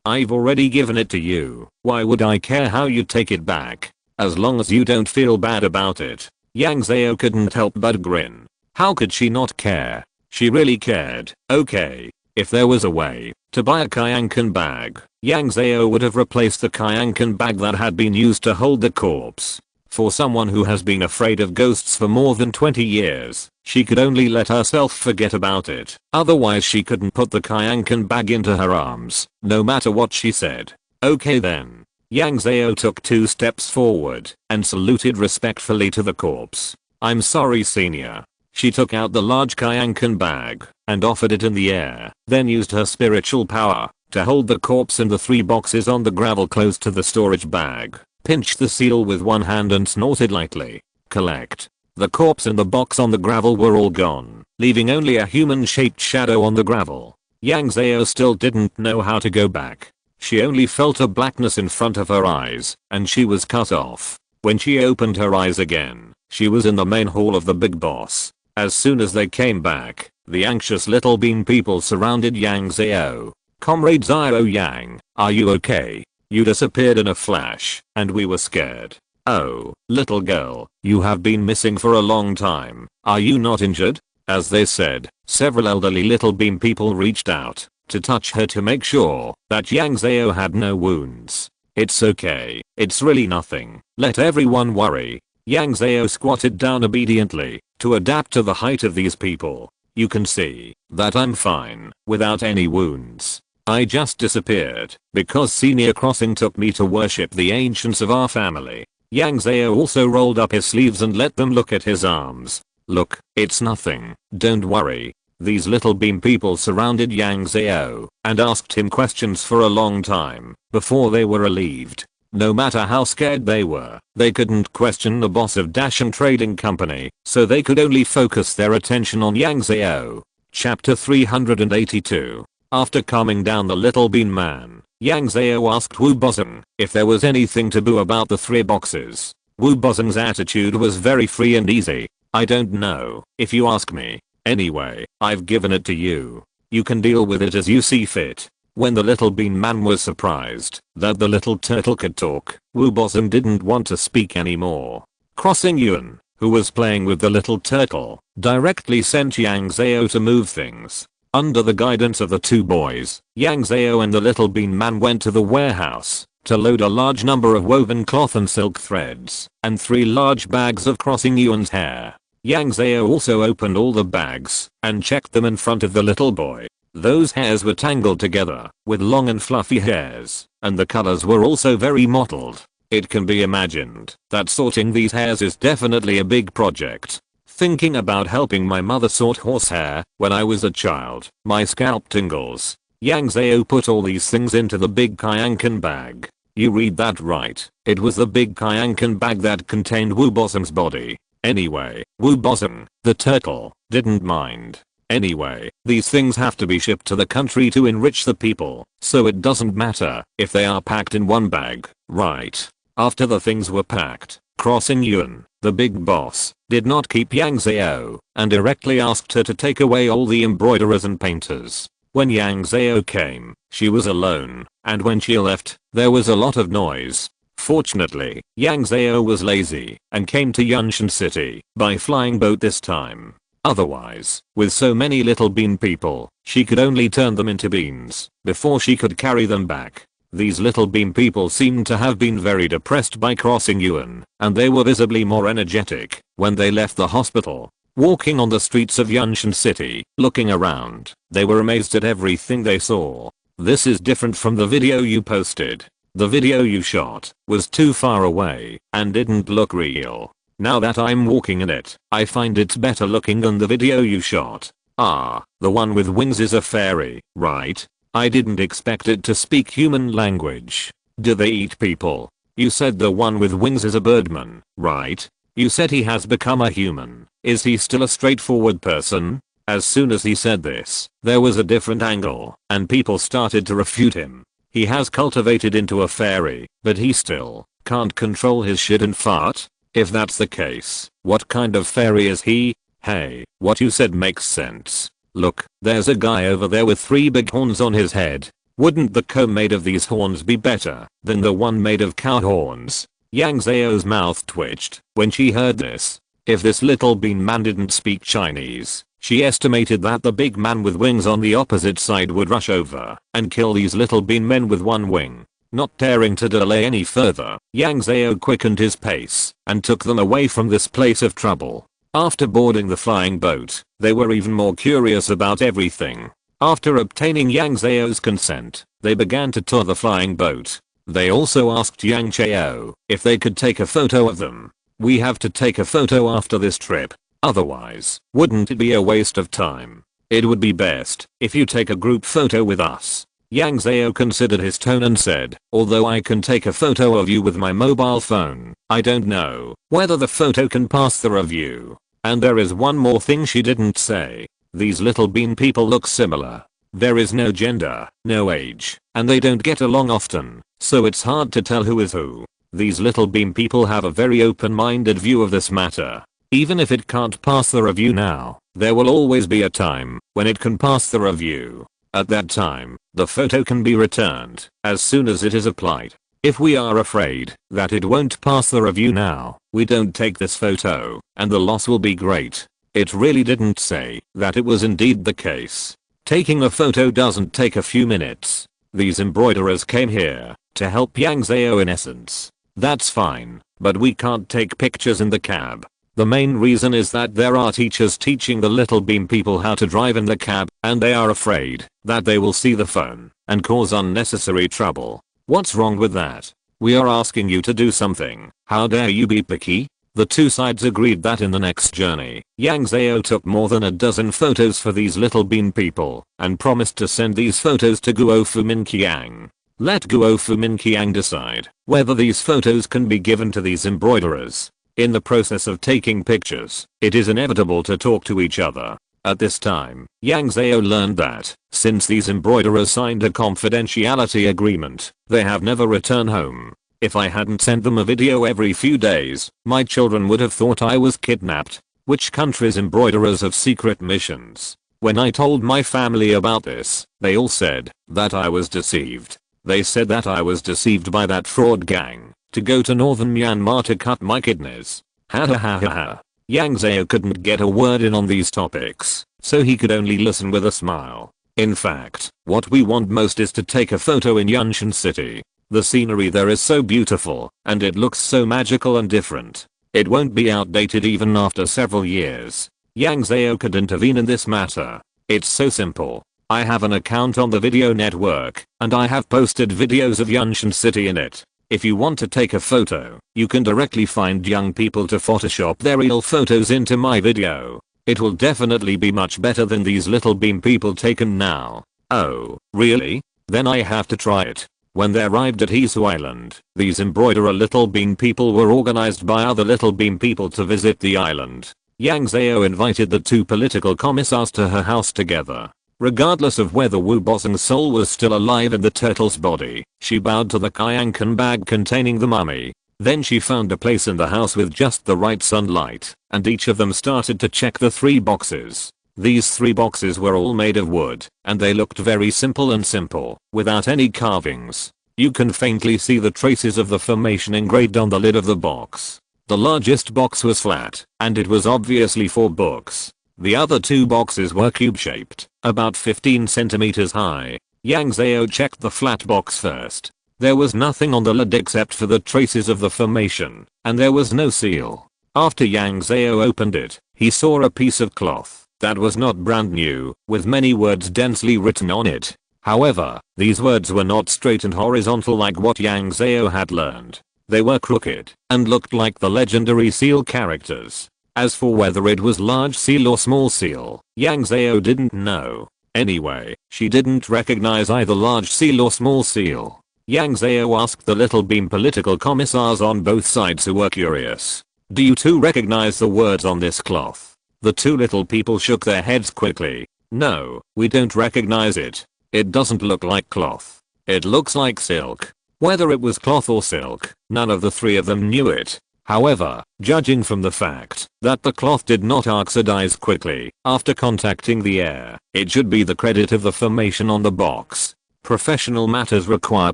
I've already given it to you. Why would I care how you take it back? As long as you don't feel bad about it. Yang Zhao couldn't help but grin. How could she not care? She really cared. Okay. If there was a way to buy a Kayankan bag, Yang Zhao would have replaced the Kayankan bag that had been used to hold the corpse. For someone who has been afraid of ghosts for more than 20 years, she could only let herself forget about it. Otherwise she couldn't put the Kayankan bag into her arms, no matter what she said. Okay then. Yang Zhao took 2 steps forward and saluted respectfully to the corpse. I'm sorry, senior. She took out the large Kayankan bag and offered it in the air, then used her spiritual power to hold the corpse and the 3 boxes on the gravel close to the storage bag, pinched the seal with one hand and snorted lightly. Collect. The corpse and the box on the gravel were all gone, leaving only a human-shaped shadow on the gravel. Yang Zhao still didn't know how to go back. She only felt a blackness in front of her eyes, and she was cut off. When she opened her eyes again, she was in the main hall of the big boss. As soon as they came back, the anxious little bean people surrounded Yang Zhao. Comrade Zhao Yang, are you okay? You disappeared in a flash, and we were scared. Oh, little girl, you have been missing for a long time. Are you not injured? As they said, several elderly little bean people reached out to touch her to make sure that Yang Zhao had no wounds. It's okay, it's really nothing. Let everyone worry. Yang Zhao squatted down obediently to adapt to the height of these people. You can see that I'm fine without any wounds. I just disappeared because Senior Crossing took me to worship the ancients of our family. Yang Zhao also rolled up his sleeves and let them look at his arms. Look, it's nothing, don't worry. These little bean people surrounded Yang Zhao and asked him questions for a long time before they were relieved. No matter how scared they were, they couldn't question the boss of Dashan Trading Company, so they could only focus their attention on Yang Zhao. Chapter 382. After calming down the little bean man, Yang Zhao asked Wu Bozeng if there was anything taboo about the 3 boxes. Wu Bozeng's attitude was very free and easy. I don't know, if you ask me. Anyway, I've given it to you. You can deal with it as you see fit. When the little bean man was surprised that the little turtle could talk, Wu Bozeng didn't want to speak anymore. Crossing Yuan, who was playing with the little turtle, directly sent Yang Zhao to move things. Under the guidance of the 2 boys, Yang Zhao and the little bean man went to the warehouse to load a large number of woven cloth and silk threads and 3 large bags of Crossing Yuan's hair. Yang Zhao also opened all the bags and checked them in front of the little boy. Those hairs were tangled together with long and fluffy hairs, and the colors were also very mottled. It can be imagined that sorting these hairs is definitely a big project. Thinking about helping my mother sort horsehair when I was a child, my scalp tingles. Yang Zhao put all these things into the big Kayankan bag. You read that right. It was the big Kayankan bag that contained Wu Bozeng's body. Anyway, Wu Bozeng, the turtle, didn't mind. Anyway, these things have to be shipped to the country to enrich the people, so it doesn't matter if they are packed in one bag, right? After the things were packed, Crossing Yuan, the big boss, did not keep Yang Zhao and directly asked her to take away all the embroiderers and painters. When Yang Zhao came, she was alone, and when she left, there was a lot of noise. Fortunately, Yang Zhao was lazy and came to Yunshan City by flying boat this time. Otherwise, with so many little bean people, she could only turn them into beans before she could carry them back. These little bean people seemed to have been very depressed by Crossing Yuan, and they were visibly more energetic when they left the hospital. Walking on the streets of Yunshan City, looking around, they were amazed at everything they saw. This is different from the video you posted. The video you shot was too far away and didn't look real. Now that I'm walking in it, I find it's better looking than the video you shot. Ah, the one with wings is a fairy, right? I didn't expect it to speak human language. Do they eat people? You said the one with wings is a birdman, right? You said he has become a human. Is he still a straightforward person? As soon as he said this, there was a different angle, and people started to refute him. He has cultivated into a fairy, but he still can't control his shit and fart. If that's the case, what kind of fairy is he? Hey, what you said makes sense. Look, there's a guy over there with 3 big horns on his head. Wouldn't the comb made of these horns be better than the one made of cow horns? Yang Zhao's mouth twitched when she heard this. If this little bean man didn't speak Chinese, she estimated that the big man with wings on the opposite side would rush over and kill these little bean men with one wing. Not daring to delay any further, Yang Zhao quickened his pace and took them away from this place of trouble. After boarding the flying boat, they were even more curious about everything. After obtaining Yang Zhao's consent, they began to tour the flying boat. They also asked Yang Zhao if they could take a photo of them. We have to take a photo after this trip. Otherwise, wouldn't it be a waste of time? It would be best if you take a group photo with us. Yang Zhao considered his tone and said, although I can take a photo of you with my mobile phone, I don't know whether the photo can pass the review. And there is one more thing she didn't say. These little bean people look similar. There is no gender, no age, and they don't get along often, so it's hard to tell who is who. These little bean people have a very open-minded view of this matter. Even if it can't pass the review now, there will always be a time when it can pass the review. At that time, the photo can be returned as soon as it is applied. If we are afraid that it won't pass the review now, we don't take this photo, and the loss will be great. It really didn't say that it was indeed the case. Taking a photo doesn't take a few minutes. These embroiderers came here to help Yang Zhao in essence. That's fine, but we can't take pictures in the cab. The main reason is that there are teachers teaching the little bean people how to drive in the cab, and they are afraid that they will see the phone and cause unnecessary trouble. What's wrong with that? We are asking you to do something. How dare you be picky? The two sides agreed that in the next journey, Yang Zhao took more than a dozen photos for these little bean people and promised to send these photos to Guo Fuminqiang. Let Guo Fuminqiang decide whether these photos can be given to these embroiderers. In the process of taking pictures, it is inevitable to talk to each other. At this time, Yang Zhao learned that, since these embroiderers signed a confidentiality agreement, they have never returned home. If I hadn't sent them a video every few days, my children would have thought I was kidnapped. Which country's embroiderers have secret missions? When I told my family about this, they all said that I was deceived. They said that I was deceived by that fraud gang to go to northern Myanmar to cut my kidneys. Ha ha ha ha ha. Yang Zhao couldn't get a word in on these topics, so he could only listen with a smile. In fact, what we want most is to take a photo in Yunshan City. The scenery there is so beautiful, and it looks so magical and different. It won't be outdated even after several years. Yang Zhao could intervene in this matter. It's so simple. I have an account on the video network, and I have posted videos of Yunshan City in it. If you want to take a photo, you can directly find young people to Photoshop their real photos into my video. It will definitely be much better than these little bean people taken now. Oh, really? Then I have to try it. When they arrived at Hisu Island, these embroiderer little bean people were organized by other little bean people to visit the island. Yang Zhao invited the two political commissars to her house together. Regardless of whether Wu Bozeng's soul was still alive in the turtle's body, she bowed to the Kyankan bag containing the mummy. Then she found a place in the house with just the right sunlight, and each of them started to check the 3 boxes. These 3 boxes were all made of wood, and they looked very simple, without any carvings. You can faintly see the traces of the formation engraved on the lid of the box. The largest box was flat, and it was obviously for books. The other 2 boxes were cube-shaped, about 15 centimeters high. Yang Zhao checked the flat box first. There was nothing on the lid except for the traces of the formation, and there was no seal. After Yang Zhao opened it, he saw a piece of cloth that was not brand new, with many words densely written on it. However, these words were not straight and horizontal like what Yang Zhao had learned. They were crooked, and looked like the legendary seal characters. As for whether it was large seal or small seal, Yang Zhao didn't know. Anyway, she didn't recognize either large seal or small seal. Yang Zhao asked the little bean political commissars on both sides who were curious. Do you two recognize the words on this cloth? The 2 little people shook their heads quickly. No, we don't recognize it. It doesn't look like cloth. It looks like silk. Whether it was cloth or silk, none of the 3 of them knew it. However, judging from the fact that the cloth did not oxidize quickly after contacting the air, it should be the credit of the formation on the box. Professional matters require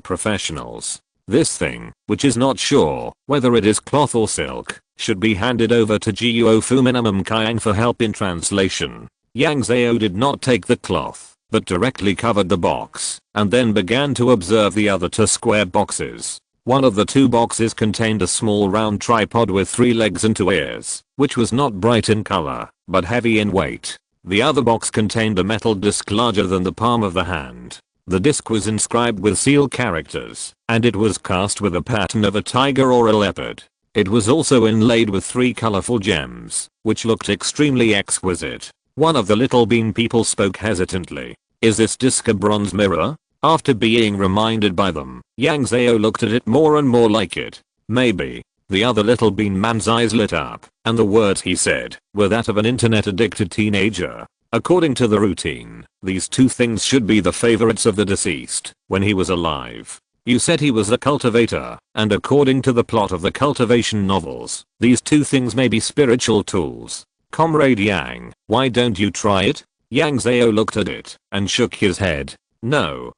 professionals. This thing, which is not sure whether it is cloth or silk, should be handed over to Guo Fuminamum Kiang for help in translation. Yang Zhao did not take the cloth, but directly covered the box, and then began to observe the other two square boxes. One of the two boxes contained a small round tripod with 3 legs and 2 ears, which was not bright in color, but heavy in weight. The other box contained a metal disc larger than the palm of the hand. The disc was inscribed with seal characters, and it was cast with a pattern of a tiger or a leopard. It was also inlaid with 3 colorful gems, which looked extremely exquisite. One of the little bean people spoke hesitantly. "Is this disc a bronze mirror?" After being reminded by them, Yang Zhao looked at it more and more like it. "Maybe." The other little bean man's eyes lit up, and the words he said were that of an internet addicted teenager. According to the routine, these 2 things should be the favorites of the deceased when he was alive. You said he was a cultivator, and according to the plot of the Cultivation novels, these 2 things may be spiritual tools. Comrade Yang, why don't you try it? Yang Zhao looked at it and shook his head. No.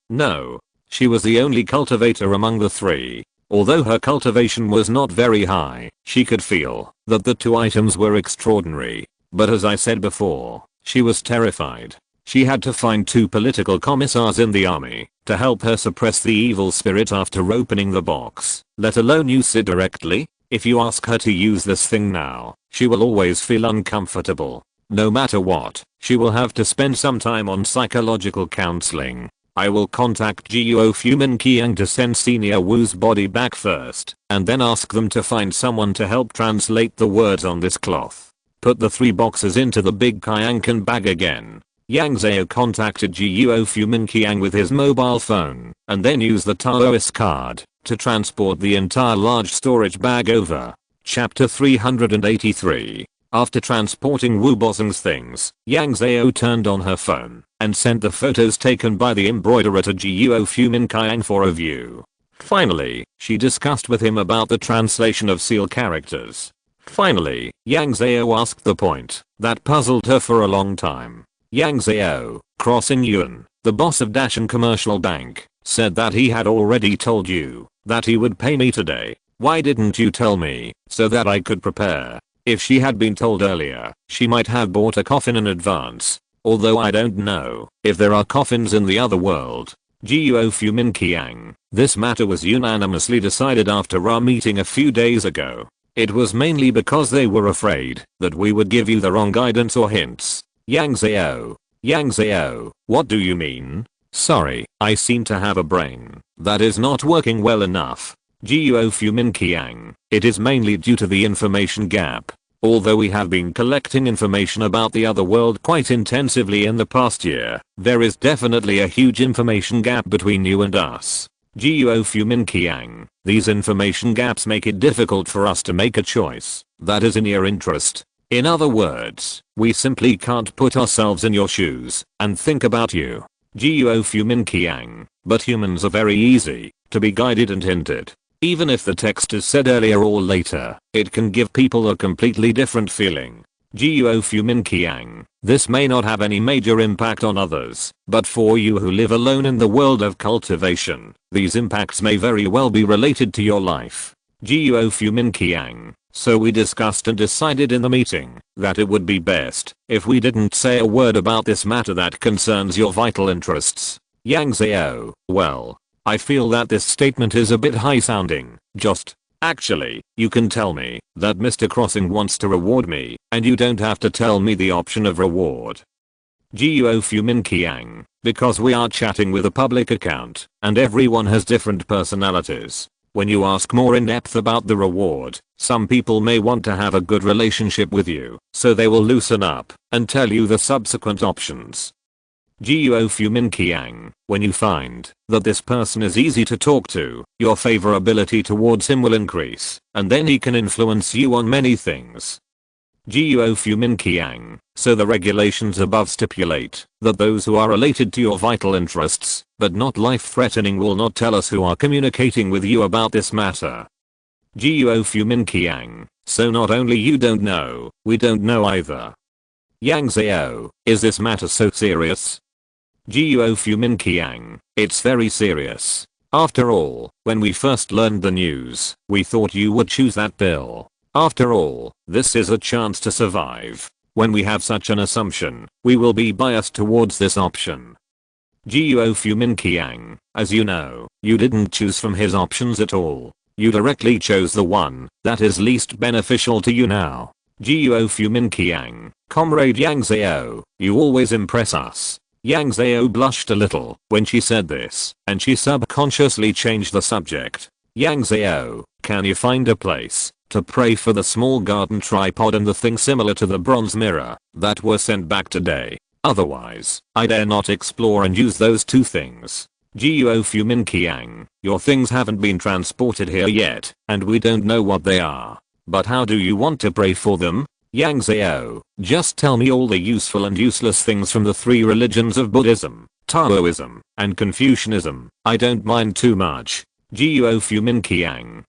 She was the only cultivator among the 3. Although her cultivation was not very high, she could feel that the 2 items were extraordinary. But as I said before, she was terrified. She had to find 2 political commissars in the army to help her suppress the evil spirit after opening the box, let alone use it directly. If you ask her to use this thing now, she will always feel uncomfortable. No matter what, she will have to spend some time on psychological counseling. I will contact Guo Fumin Qiang to send Senior Wu's body back first, and then ask them to find someone to help translate the words on this cloth. Put the 3 boxes into the big Qiangkan bag again. Yang Zhao contacted Guo Fumin Qiang with his mobile phone, and then used the Taoist card to transport the entire large storage bag over. Chapter 383. After transporting Wu Bozeng's things, Yang Zhao turned on her phone and sent the photos taken by the embroiderer to Guo Fumin Qiang for a view. Finally, she discussed with him about the translation of seal characters. Finally, Yang Zhao asked the point that puzzled her for a long time. Yang Zhao, Crossing Yuan, the boss of Dashan Commercial Bank, said that he had already told you that he would pay me today. Why didn't you tell me so that I could prepare? If she had been told earlier, she might have bought a coffin in advance. Although I don't know if there are coffins in the other world. Guo Fumin Qiang. This matter was unanimously decided after our meeting a few days ago. It was mainly because they were afraid that we would give you the wrong guidance or hints. Yang Zhao, what do you mean? Sorry, I seem to have a brain that is not working well enough. Guo Fumin Qiang. It is mainly due to the information gap. Although we have been collecting information about the other world quite intensively in the past year, there is definitely a huge information gap between you and us. Guo Fumin Qiang. These information gaps make it difficult for us to make a choice that is in your interest. In other words, we simply can't put ourselves in your shoes and think about you. Guo Fumin Qiang. But humans are very easy to be guided and hinted. Even if the text is said earlier or later, it can give people a completely different feeling. Guo Fumin Qiang. This may not have any major impact on others, but for you who live alone in the world of cultivation, these impacts may very well be related to your life. Guo Fumin Qiang. So we discussed and decided in the meeting that it would be best if we didn't say a word about this matter that concerns your vital interests. Yang Zhao. Well, I feel that this statement is a bit high sounding. Actually, you can tell me that Mr. Crossing wants to reward me, and you don't have to tell me the option of reward. Guo Fumin Qiang. Because we are chatting with a public account, and everyone has different personalities. When you ask more in depth about the reward, some people may want to have a good relationship with you, so they will loosen up and tell you the subsequent options. Guo Fumin Qiang. When you find that this person is easy to talk to, your favorability towards him will increase, and then he can influence you on many things. Guo Fumin Qiang. So the regulations above stipulate that those who are related to your vital interests, but not life-threatening, will not tell us who are communicating with you about this matter. Guo Fumin Qiang. So not only you don't know, we don't know either. Yang Zhao, is this matter so serious? Guo Fumin Qiang, it's very serious. After all, when we first learned the news, we thought you would choose that pill. After all, this is a chance to survive. When we have such an assumption, we will be biased towards this option. Guo Fumin Qiang, as you know, you didn't choose from his options at all. You directly chose the one that is least beneficial to you now. Guo Fumin Qiang, Comrade Yang Zhao, you always impress us. Yang Zhao blushed a little when she said this, and she subconsciously changed the subject. Yang Zhao, can you find a place to pray for the small garden tripod and the thing similar to the bronze mirror that were sent back today? Otherwise, I dare not explore and use those two things. Guo Fumin Qiang, your things haven't been transported here yet, and we don't know what they are. But how do you want to pray for them? Yang Zhao, just tell me all the useful and useless things from the three religions of Buddhism, Taoism, and Confucianism. I don't mind too much. Guo Fumin Qiang.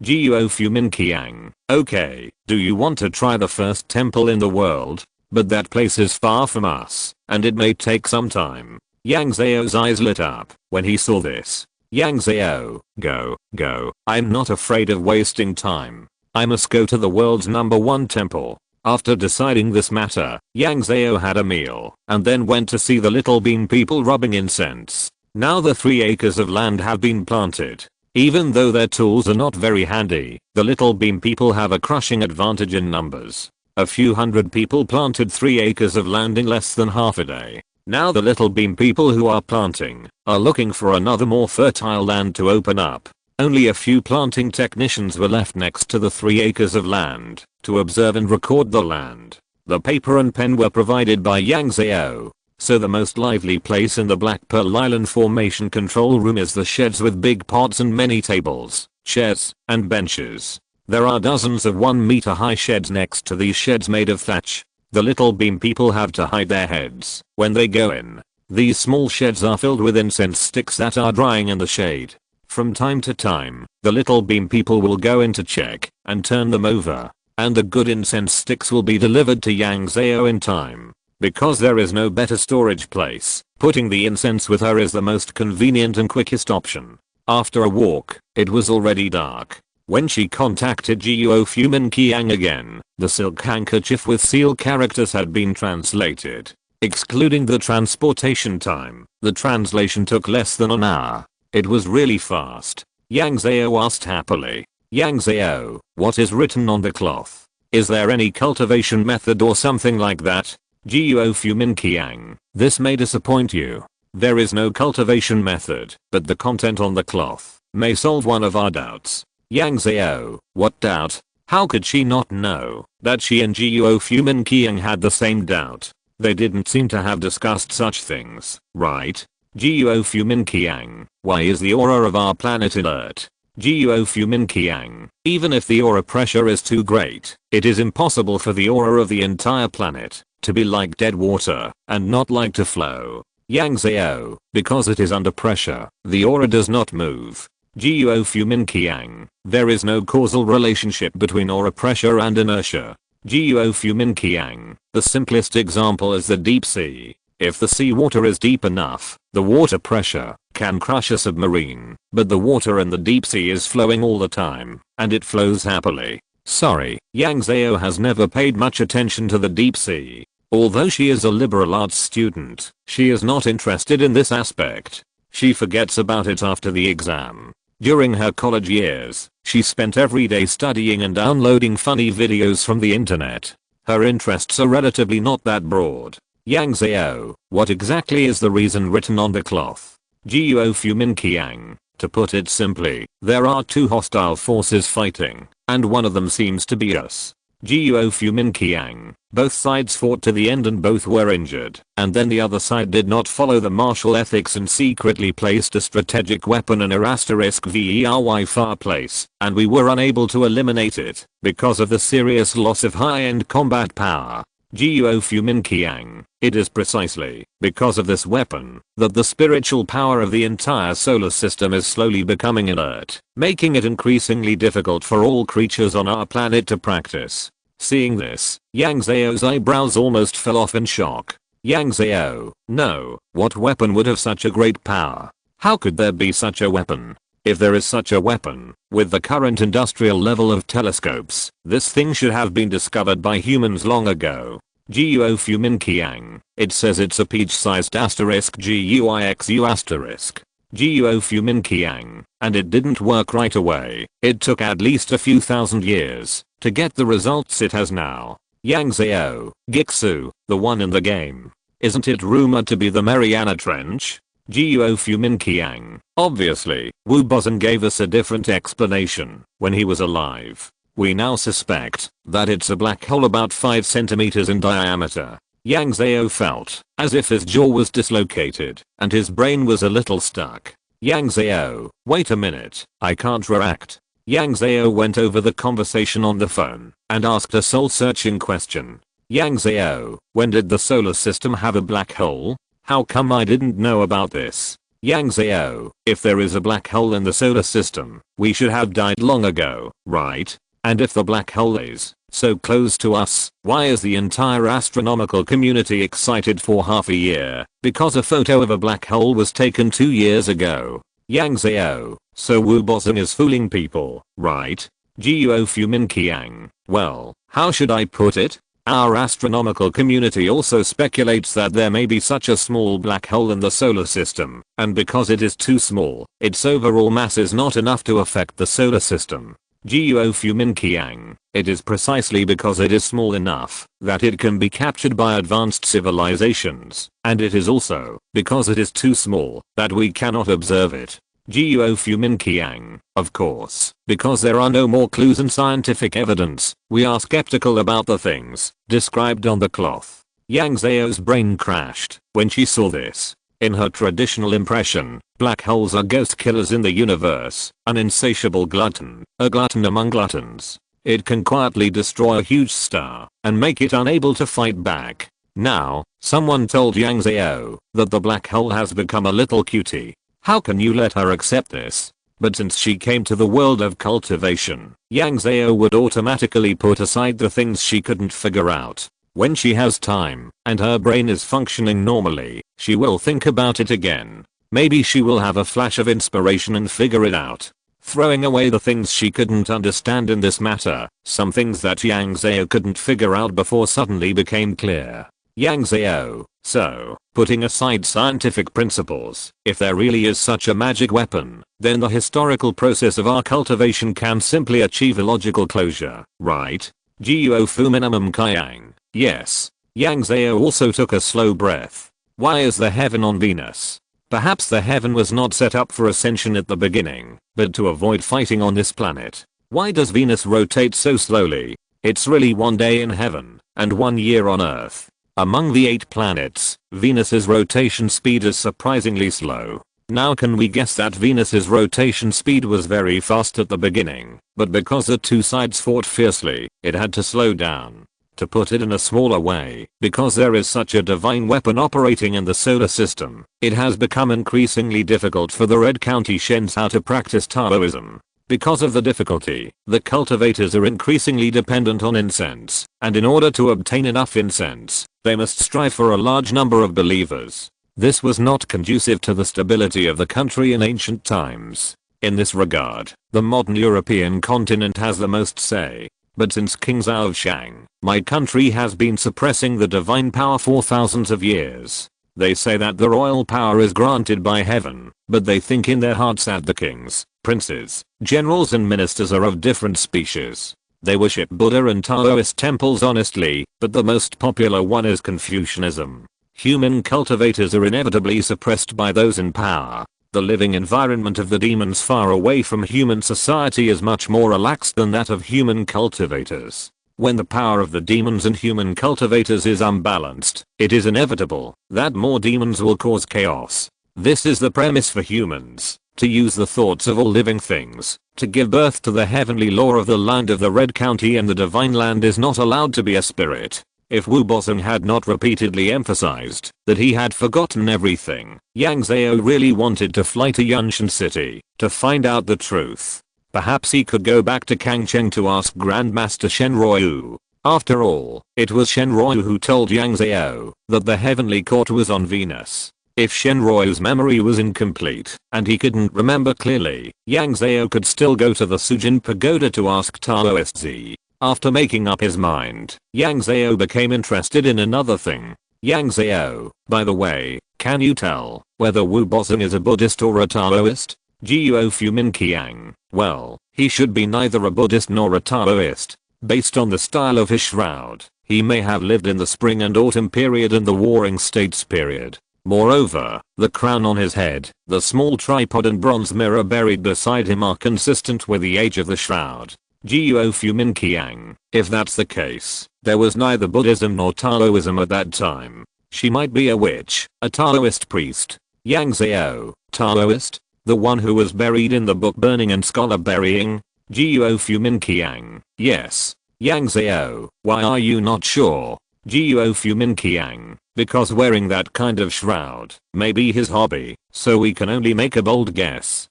Guo Fumin Qiang. Okay, do you want to try the first temple in the world? But that place is far from us, and it may take some time. Yang Zhao's eyes lit up when he saw this. Yang Zhao, go. I'm not afraid of wasting time. I must go to the world's #1 temple. After deciding this matter, Yang Zhao had a meal and then went to see the Little Bean people rubbing incense. Now the 3 acres of land have been planted. Even though their tools are not very handy, the Little Bean people have a crushing advantage in numbers. A few hundred people planted 3 acres of land in less than half a day. Now the Little Bean people who are planting are looking for another more fertile land to open up. Only a few planting technicians were left next to the 3 acres of land to observe and record the land. The paper and pen were provided by Yang Zhao. So the most lively place in the Black Pearl Island Formation control room is the sheds with big pots and many tables, chairs, and benches. There are dozens of 1-meter high sheds next to these sheds made of thatch. The Little Bean people have to hide their heads when they go in. These small sheds are filled with incense sticks that are drying in the shade. From time to time, the Little Bean people will go in to check and turn them over, and the good incense sticks will be delivered to Yang Zhao in time. Because there is no better storage place, putting the incense with her is the most convenient and quickest option. After a walk, it was already dark. When she contacted Guo Fumin Qiang again, the silk handkerchief with seal characters had been translated. Excluding the transportation time, the translation took less than an hour. It was really fast. Yang Zhao asked happily. Yang Zhao, what is written on the cloth? Is there any cultivation method or something like that? Guo Fumin Qiang, this may disappoint you. There is no cultivation method, but the content on the cloth may solve one of our doubts. Yang Zhao, what doubt? How could she not know that she and Guo Fumin Qiang had the same doubt? They didn't seem to have discussed such things, right? Guo Fumin Qiang, why is the aura of our planet alert? Guo Fumin Qiang, even if the aura pressure is too great, it is impossible for the aura of the entire planet to be like dead water and not like to flow. Yang Zhao, because it is under pressure, the aura does not move. Guo Fumin Qiang, there is no causal relationship between aura pressure and inertia. Guo Fumin Qiang, the simplest example is the deep sea. If the seawater is deep enough, the water pressure can crush a submarine, but the water in the deep sea is flowing all the time, and it flows happily. Sorry, Yang Zhao has never paid much attention to the deep sea. Although she is a liberal arts student, she is not interested in this aspect. She forgets about it after the exam. During her college years, she spent every day studying and downloading funny videos from the internet. Her interests are relatively not that broad. Yang Zhao, what exactly is the reason written on the cloth? Guo Fumin Qiang, to put it simply, there are 2 hostile forces fighting, and one of them seems to be us. Guo Fumin Qiang, both sides fought to the end and both were injured, and then the other side did not follow the martial ethics and secretly placed a strategic weapon in a *very far place, and we were unable to eliminate it because of the serious loss of high-end combat power. Guo Fumin Qiang. It is precisely because of this weapon that the spiritual power of the entire solar system is slowly becoming inert, making it increasingly difficult for all creatures on our planet to practice. Seeing this, Yang Zhao's eyebrows almost fell off in shock. Yang Zhao, no, what weapon would have such a great power? How could there be such a weapon? If there is such a weapon, with the current industrial level of telescopes, this thing should have been discovered by humans long ago. Guo Fumin Qiang. It says it's a peach-sized asterisk GUIXU asterisk. Guo Fumin Qiang. And it didn't work right away. It took at least a few thousand years to get the results it has now. Yang Zhao, Gixu, the one in the game. Isn't it rumored to be the Mariana Trench? Guo Fumin Qiang. Obviously, Wu Bozan gave us a different explanation when he was alive. We now suspect that it's a black hole about 5 centimeters in diameter. Yang Zhao felt as if his jaw was dislocated and his brain was a little stuck. Yang Zhao, wait a minute, I can't react. Yang Zhao went over the conversation on the phone and asked a soul-searching question. Yang Zhao, when did the solar system have a black hole? How come I didn't know about this? Yang Zhao, if there is a black hole in the solar system, we should have died long ago, right? And if the black hole is so close to us, why is the entire astronomical community excited for half a year? Because a photo of a black hole was taken 2 years ago. Yang Zhao, so Wu Bozan is fooling people, right? Guo Fumin Qiang. Well, how should I put it? Our astronomical community also speculates that there may be such a small black hole in the solar system, and because it is too small, its overall mass is not enough to affect the solar system. Guo Fumin Qiang. It is precisely because it is small enough that it can be captured by advanced civilizations, and it is also because it is too small that we cannot observe it. Guo Fumin Qiang. Of course, because there are no more clues and scientific evidence, we are skeptical about the things described on the cloth. Yang Zhao's brain crashed when she saw this. In her traditional impression, black holes are ghost killers in the universe, an insatiable glutton, a glutton among gluttons. It can quietly destroy a huge star and make it unable to fight back. Now, someone told Yang Zhao that the black hole has become a little cutie. How can you let her accept this? But since she came to the world of cultivation, Yang Zhao would automatically put aside the things she couldn't figure out. When she has time and her brain is functioning normally, she will think about it again. Maybe she will have a flash of inspiration and figure it out. Throwing away the things she couldn't understand in this matter, some things that Yang Zhao couldn't figure out before suddenly became clear. Yang Zhao, so, putting aside scientific principles, if there really is such a magic weapon, then the historical process of our cultivation can simply achieve a logical closure, right? Guo Fumin Qiang. Yes. Yang Zhao also took a slow breath. Why is there heaven on Venus? Perhaps the heaven was not set up for ascension at the beginning, but to avoid fighting on this planet. Why does Venus rotate so slowly? It's really 1 day in heaven, and 1 year on Earth. Among the 8 planets, Venus's rotation speed is surprisingly slow. Now can we guess that Venus's rotation speed was very fast at the beginning, but because the two sides fought fiercely, it had to slow down. To put it in a smaller way, because there is such a divine weapon operating in the solar system, it has become increasingly difficult for the Red County Shenzhou to practice Taoism. Because of the difficulty, the cultivators are increasingly dependent on incense, and in order to obtain enough incense, they must strive for a large number of believers. This was not conducive to the stability of the country in ancient times. In this regard, the modern European continent has the most say. But since King Zhao of Shang, my country has been suppressing the divine power for thousands of years. They say that the royal power is granted by heaven, but they think in their hearts that the kings, princes, generals and ministers are of different species. They worship Buddha and Taoist temples honestly, but the most popular one is Confucianism. Human cultivators are inevitably suppressed by those in power. The living environment of the demons far away from human society is much more relaxed than that of human cultivators. When the power of the demons and human cultivators is unbalanced, it is inevitable that more demons will cause chaos. This is the premise for humans, to use the thoughts of all living things, to give birth to the heavenly law of the land of the Red County, and the divine land is not allowed to be a spirit. If Wu Bozong had not repeatedly emphasized that he had forgotten everything, Yang Zhao really wanted to fly to Yunshan City to find out the truth. Perhaps he could go back to Kangcheng to ask Grandmaster Shen Ruoyu. After all, it was Shen Ruoyu who told Yang Zhao that the heavenly court was on Venus. If Shen Ruoyu's memory was incomplete and he couldn't remember clearly, Yang Zhao could still go to the Sujin Pagoda to ask Taoist Z. After making up his mind, Yang Zhao became interested in another thing. Yang Zhao, by the way, can you tell whether Wu Bozong is a Buddhist or a Taoist? Guo Fumin Qiang, well, he should be neither a Buddhist nor a Taoist. Based on the style of his shroud, he may have lived in the spring and autumn period and the warring states period. Moreover, the crown on his head, the small tripod and bronze mirror buried beside him are consistent with the age of the shroud. Guo Fumin Qiang, if that's the case, there was neither Buddhism nor Taoism at that time. She might be a witch, a Taoist priest. Yang Zhao, Taoist? The one who was buried in the book burning and scholar burying? Guo Fumin Qiang, yes. Yang Zhao, why are you not sure? Guo Fumin Qiang, because wearing that kind of shroud may be his hobby, so we can only make a bold guess.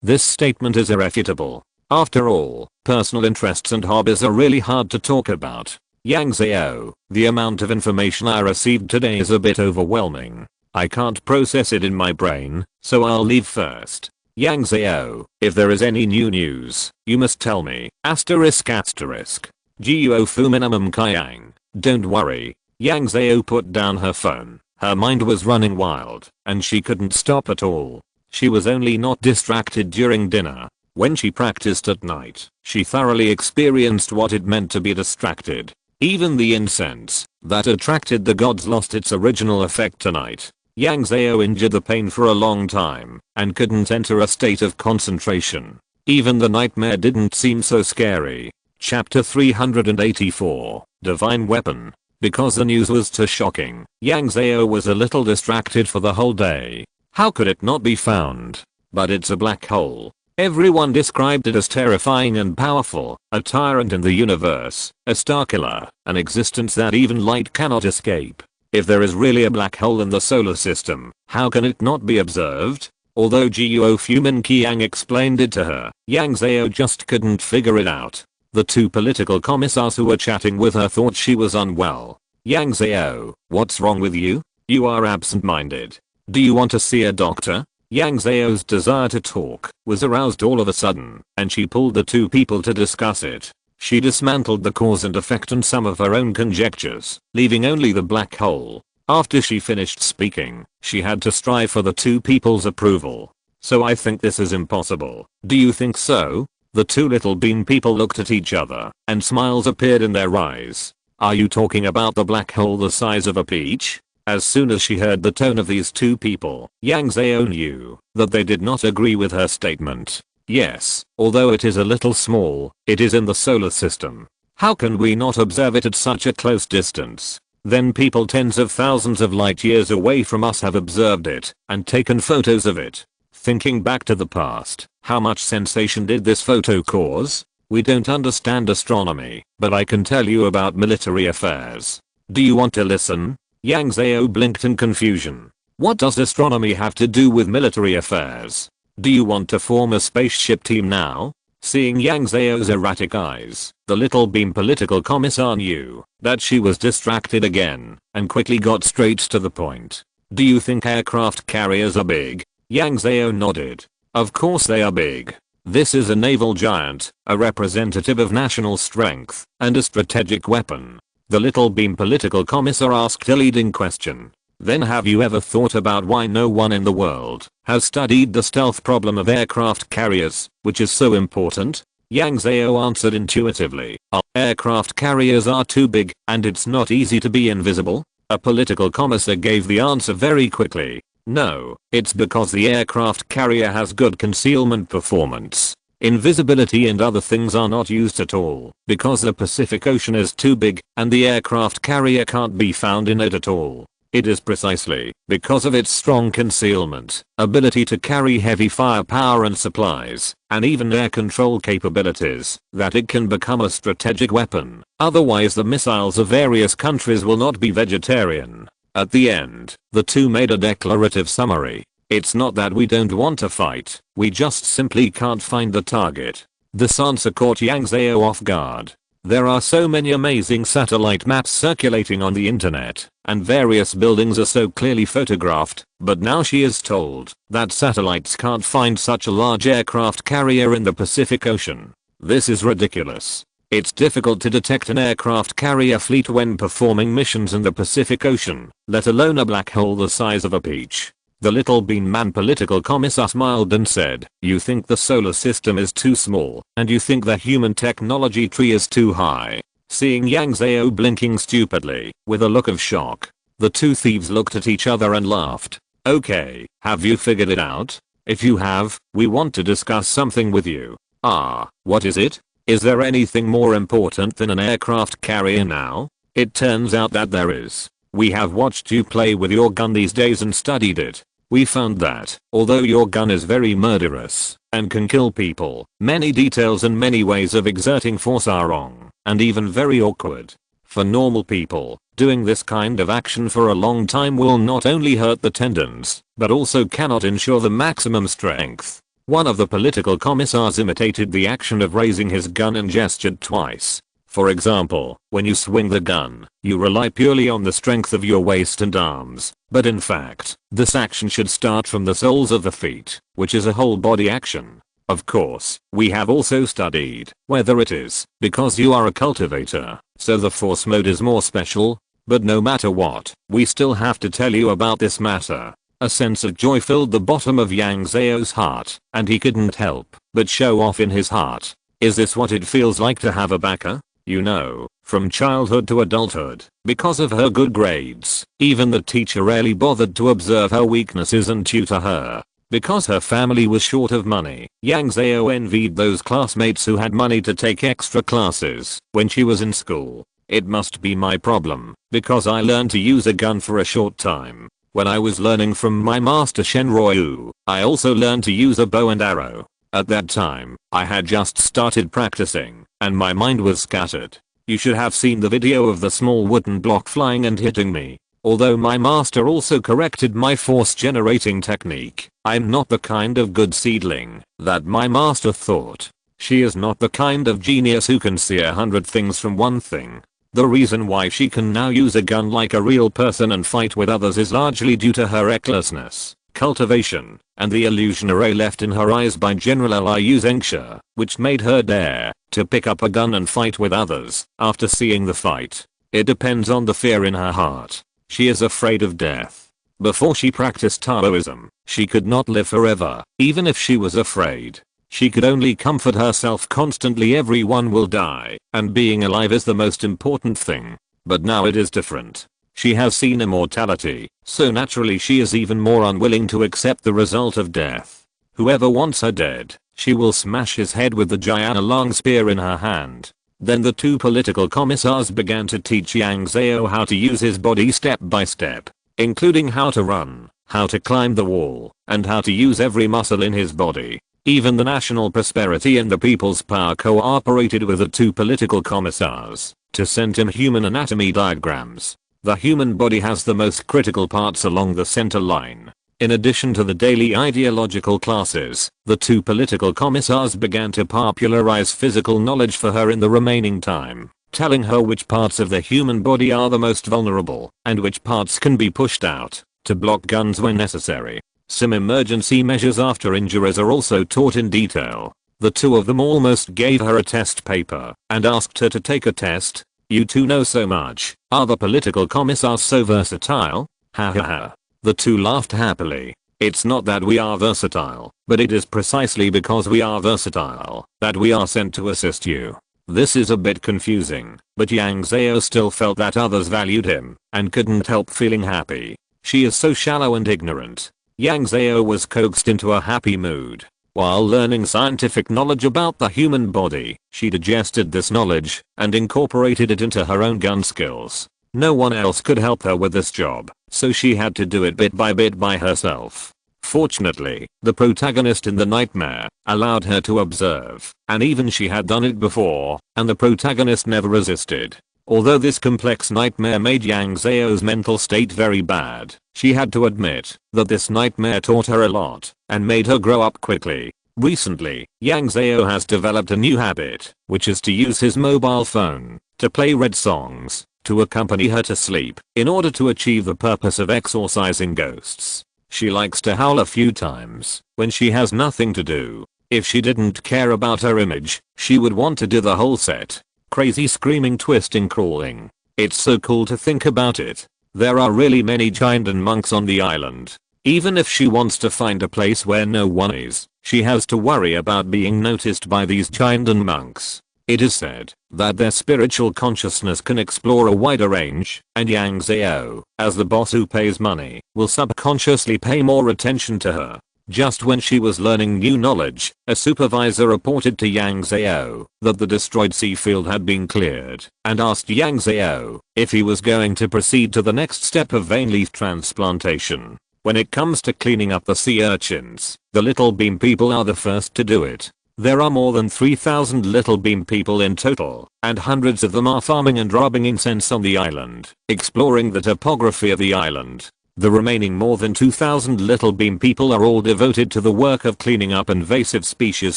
This statement is irrefutable. After all, personal interests and hobbies are really hard to talk about. Yang Zhao, the amount of information I received today is a bit overwhelming. I can't process it in my brain, so I'll leave first. Yang Zhao, if there is any new news, you must tell me. Asterisk. Guo Fuminamum Qiang, don't worry. Yang Zhao put down her phone. Her mind was running wild, and she couldn't stop at all. She was only not distracted during dinner. When she practiced at night, she thoroughly experienced what it meant to be distracted. Even the incense that attracted the gods lost its original effect tonight. Yang Zhao endured the pain for a long time and couldn't enter a state of concentration. Even the nightmare didn't seem so scary. Chapter 384, Divine Weapon. Because the news was too shocking, Yang Zhao was a little distracted for the whole day. How could it not be found? But it's a black hole. Everyone described it as terrifying and powerful, a tyrant in the universe, a star killer, an existence that even light cannot escape. If there is really a black hole in the solar system, how can it not be observed? Although Guo Fumin Qiang explained it to her, Yang Zhao just couldn't figure it out. The two political commissars who were chatting with her thought she was unwell. Yang Zhao, what's wrong with you? You are absent-minded. Do you want to see a doctor? Yang Zhao's desire to talk was aroused all of a sudden, and she pulled the two people to discuss it. She dismantled the cause and effect and some of her own conjectures, leaving only the black hole. After she finished speaking, she had to strive for the two people's approval. So I think this is impossible. Do you think so? The two little bean people looked at each other, and smiles appeared in their eyes. Are you talking about the black hole the size of a peach? As soon as she heard the tone of these two people, Yang Zhao knew that they did not agree with her statement. Yes, although it is a little small, it is in the solar system. How can we not observe it at such a close distance? Then people tens of thousands of light years away from us have observed it and taken photos of it. Thinking back to the past, how much sensation did this photo cause? We don't understand astronomy, but I can tell you about military affairs. Do you want to listen? Yang Zhao blinked in confusion. What does astronomy have to do with military affairs? Do you want to form a spaceship team now? Seeing Yang Zhao's erratic eyes, the little beam political commissar knew that she was distracted again and quickly got straight to the point. Do you think aircraft carriers are big? Yang Zhao nodded. Of course they are big. This is a naval giant, a representative of national strength, and a strategic weapon. The little beam political commissar asked a leading question. Then have you ever thought about why no one in the world has studied the stealth problem of aircraft carriers, which is so important? Yang Zhao answered intuitively. Aircraft carriers are too big, and it's not easy to be invisible? A political commissar gave the answer very quickly. No, it's because the aircraft carrier has good concealment performance. Invisibility and other things are not used at all because the Pacific Ocean is too big and the aircraft carrier can't be found in it at all. It is precisely because of its strong concealment, ability to carry heavy firepower and supplies, and even air control capabilities, that it can become a strategic weapon. Otherwise the missiles of various countries will not be vegetarian. At the end, the two made a declarative summary. It's not that we don't want to fight, we just simply can't find the target. This answer caught Yang Zhao off guard. There are so many amazing satellite maps circulating on the internet, and various buildings are so clearly photographed, but now she is told that satellites can't find such a large aircraft carrier in the Pacific Ocean. This is ridiculous. It's difficult to detect an aircraft carrier fleet when performing missions in the Pacific Ocean, let alone a black hole the size of a peach. The little bean man political commissar smiled and said, "You think the solar system is too small, and you think the human technology tree is too high." Seeing Yang Zhao blinking stupidly, with a look of shock, the two thieves looked at each other and laughed. "Okay, have you figured it out? If you have, we want to discuss something with you." "Ah, what is it? Is there anything more important than an aircraft carrier now?" "It turns out that there is. We have watched you play with your gun these days and studied it. We found that, although your gun is very murderous and can kill people, many details and many ways of exerting force are wrong, and even very awkward. For normal people, doing this kind of action for a long time will not only hurt the tendons, but also cannot ensure the maximum strength." One of the political commissars imitated the action of raising his gun and gestured twice. "For example, when you swing the gun, you rely purely on the strength of your waist and arms, but in fact, this action should start from the soles of the feet, which is a whole body action. Of course, we have also studied whether it is because you are a cultivator, so the force mode is more special, but no matter what, we still have to tell you about this matter." A sense of joy filled the bottom of Yang Zhao's heart, and he couldn't help but show off in his heart. Is this what it feels like to have a backer? You know, from childhood to adulthood, because of her good grades, even the teacher rarely bothered to observe her weaknesses and tutor her. Because her family was short of money, Yang Zhao envied those classmates who had money to take extra classes when she was in school. "It must be my problem, because I learned to use a gun for a short time. When I was learning from my master Shenryu, I also learned to use a bow and arrow. At that time, I had just started practicing, and my mind was scattered. You should have seen the video of the small wooden block flying and hitting me. Although my master also corrected my force generating technique, I'm not the kind of good seedling that my master thought. She is not the kind of genius who can see 100 things from one thing. The reason why she can now use a gun like a real person and fight with others is largely due to her recklessness, cultivation, and the illusion array left in her eyes by General Liu Zengxia, which made her dare to pick up a gun and fight with others after seeing the fight. It depends on the fear in her heart. She is afraid of death. Before she practiced Taoism, she could not live forever, even if she was afraid. She could only comfort herself constantly, everyone will die, and being alive is the most important thing. But now it is different. She has seen immortality, so naturally she is even more unwilling to accept the result of death. Whoever wants her dead, she will smash his head with the Jiana long spear in her hand. Then the two political commissars began to teach Yang Zhao how to use his body step by step, including how to run, how to climb the wall, and how to use every muscle in his body. Even the National Prosperity and the People's Power cooperated with the two political commissars to send him human anatomy diagrams. The human body has the most critical parts along the center line. In addition to the daily ideological classes, the two political commissars began to popularize physical knowledge for her in the remaining time, telling her which parts of the human body are the most vulnerable and which parts can be pushed out to block guns when necessary. Some emergency measures after injuries are also taught in detail. The two of them almost gave her a test paper and asked her to take a test. "You two know so much. Are the political commissars so versatile?" Ha ha ha. The two laughed happily. "It's not that we are versatile, but it is precisely because we are versatile that we are sent to assist you." This is a bit confusing, but Yang Zhao still felt that others valued him and couldn't help feeling happy. She is so shallow and ignorant. Yang Zhao was coaxed into a happy mood. While learning scientific knowledge about the human body, she digested this knowledge and incorporated it into her own gun skills. No one else could help her with this job. so she had to do it bit by herself. Fortunately, the protagonist in the nightmare allowed her to observe, and even she had done it before, and the protagonist never resisted. Although this complex nightmare made Yang Zhao's mental state very bad, she had to admit that this nightmare taught her a lot and made her grow up quickly. Recently, Yang Zhao has developed a new habit, which is to use his mobile phone to play red songs to accompany her to sleep in order to achieve the purpose of exorcising ghosts. She likes to howl a few times when she has nothing to do. If she didn't care about her image, she would want to do the whole set. Crazy screaming, twisting, crawling. It's so cool to think about it. There are really many Chinese monks on the island. Even if she wants to find a place where no one is, she has to worry about being noticed by these Chinese monks. It is said that their spiritual consciousness can explore a wider range, and Yang Zhao, as the boss who pays money, will subconsciously pay more attention to her. Just when she was learning new knowledge, a supervisor reported to Yang Zhao that the destroyed sea field had been cleared, and asked Yang Zhao if he was going to proceed to the next step of vein leaf transplantation. When it comes to cleaning up the sea urchins, the Little Beam people are the first to do it. There are more than 3,000 Little Beam people in total, and hundreds of them are farming and rubbing incense on the island, exploring the topography of the island. The remaining more than 2,000 Little Beam people are all devoted to the work of cleaning up invasive species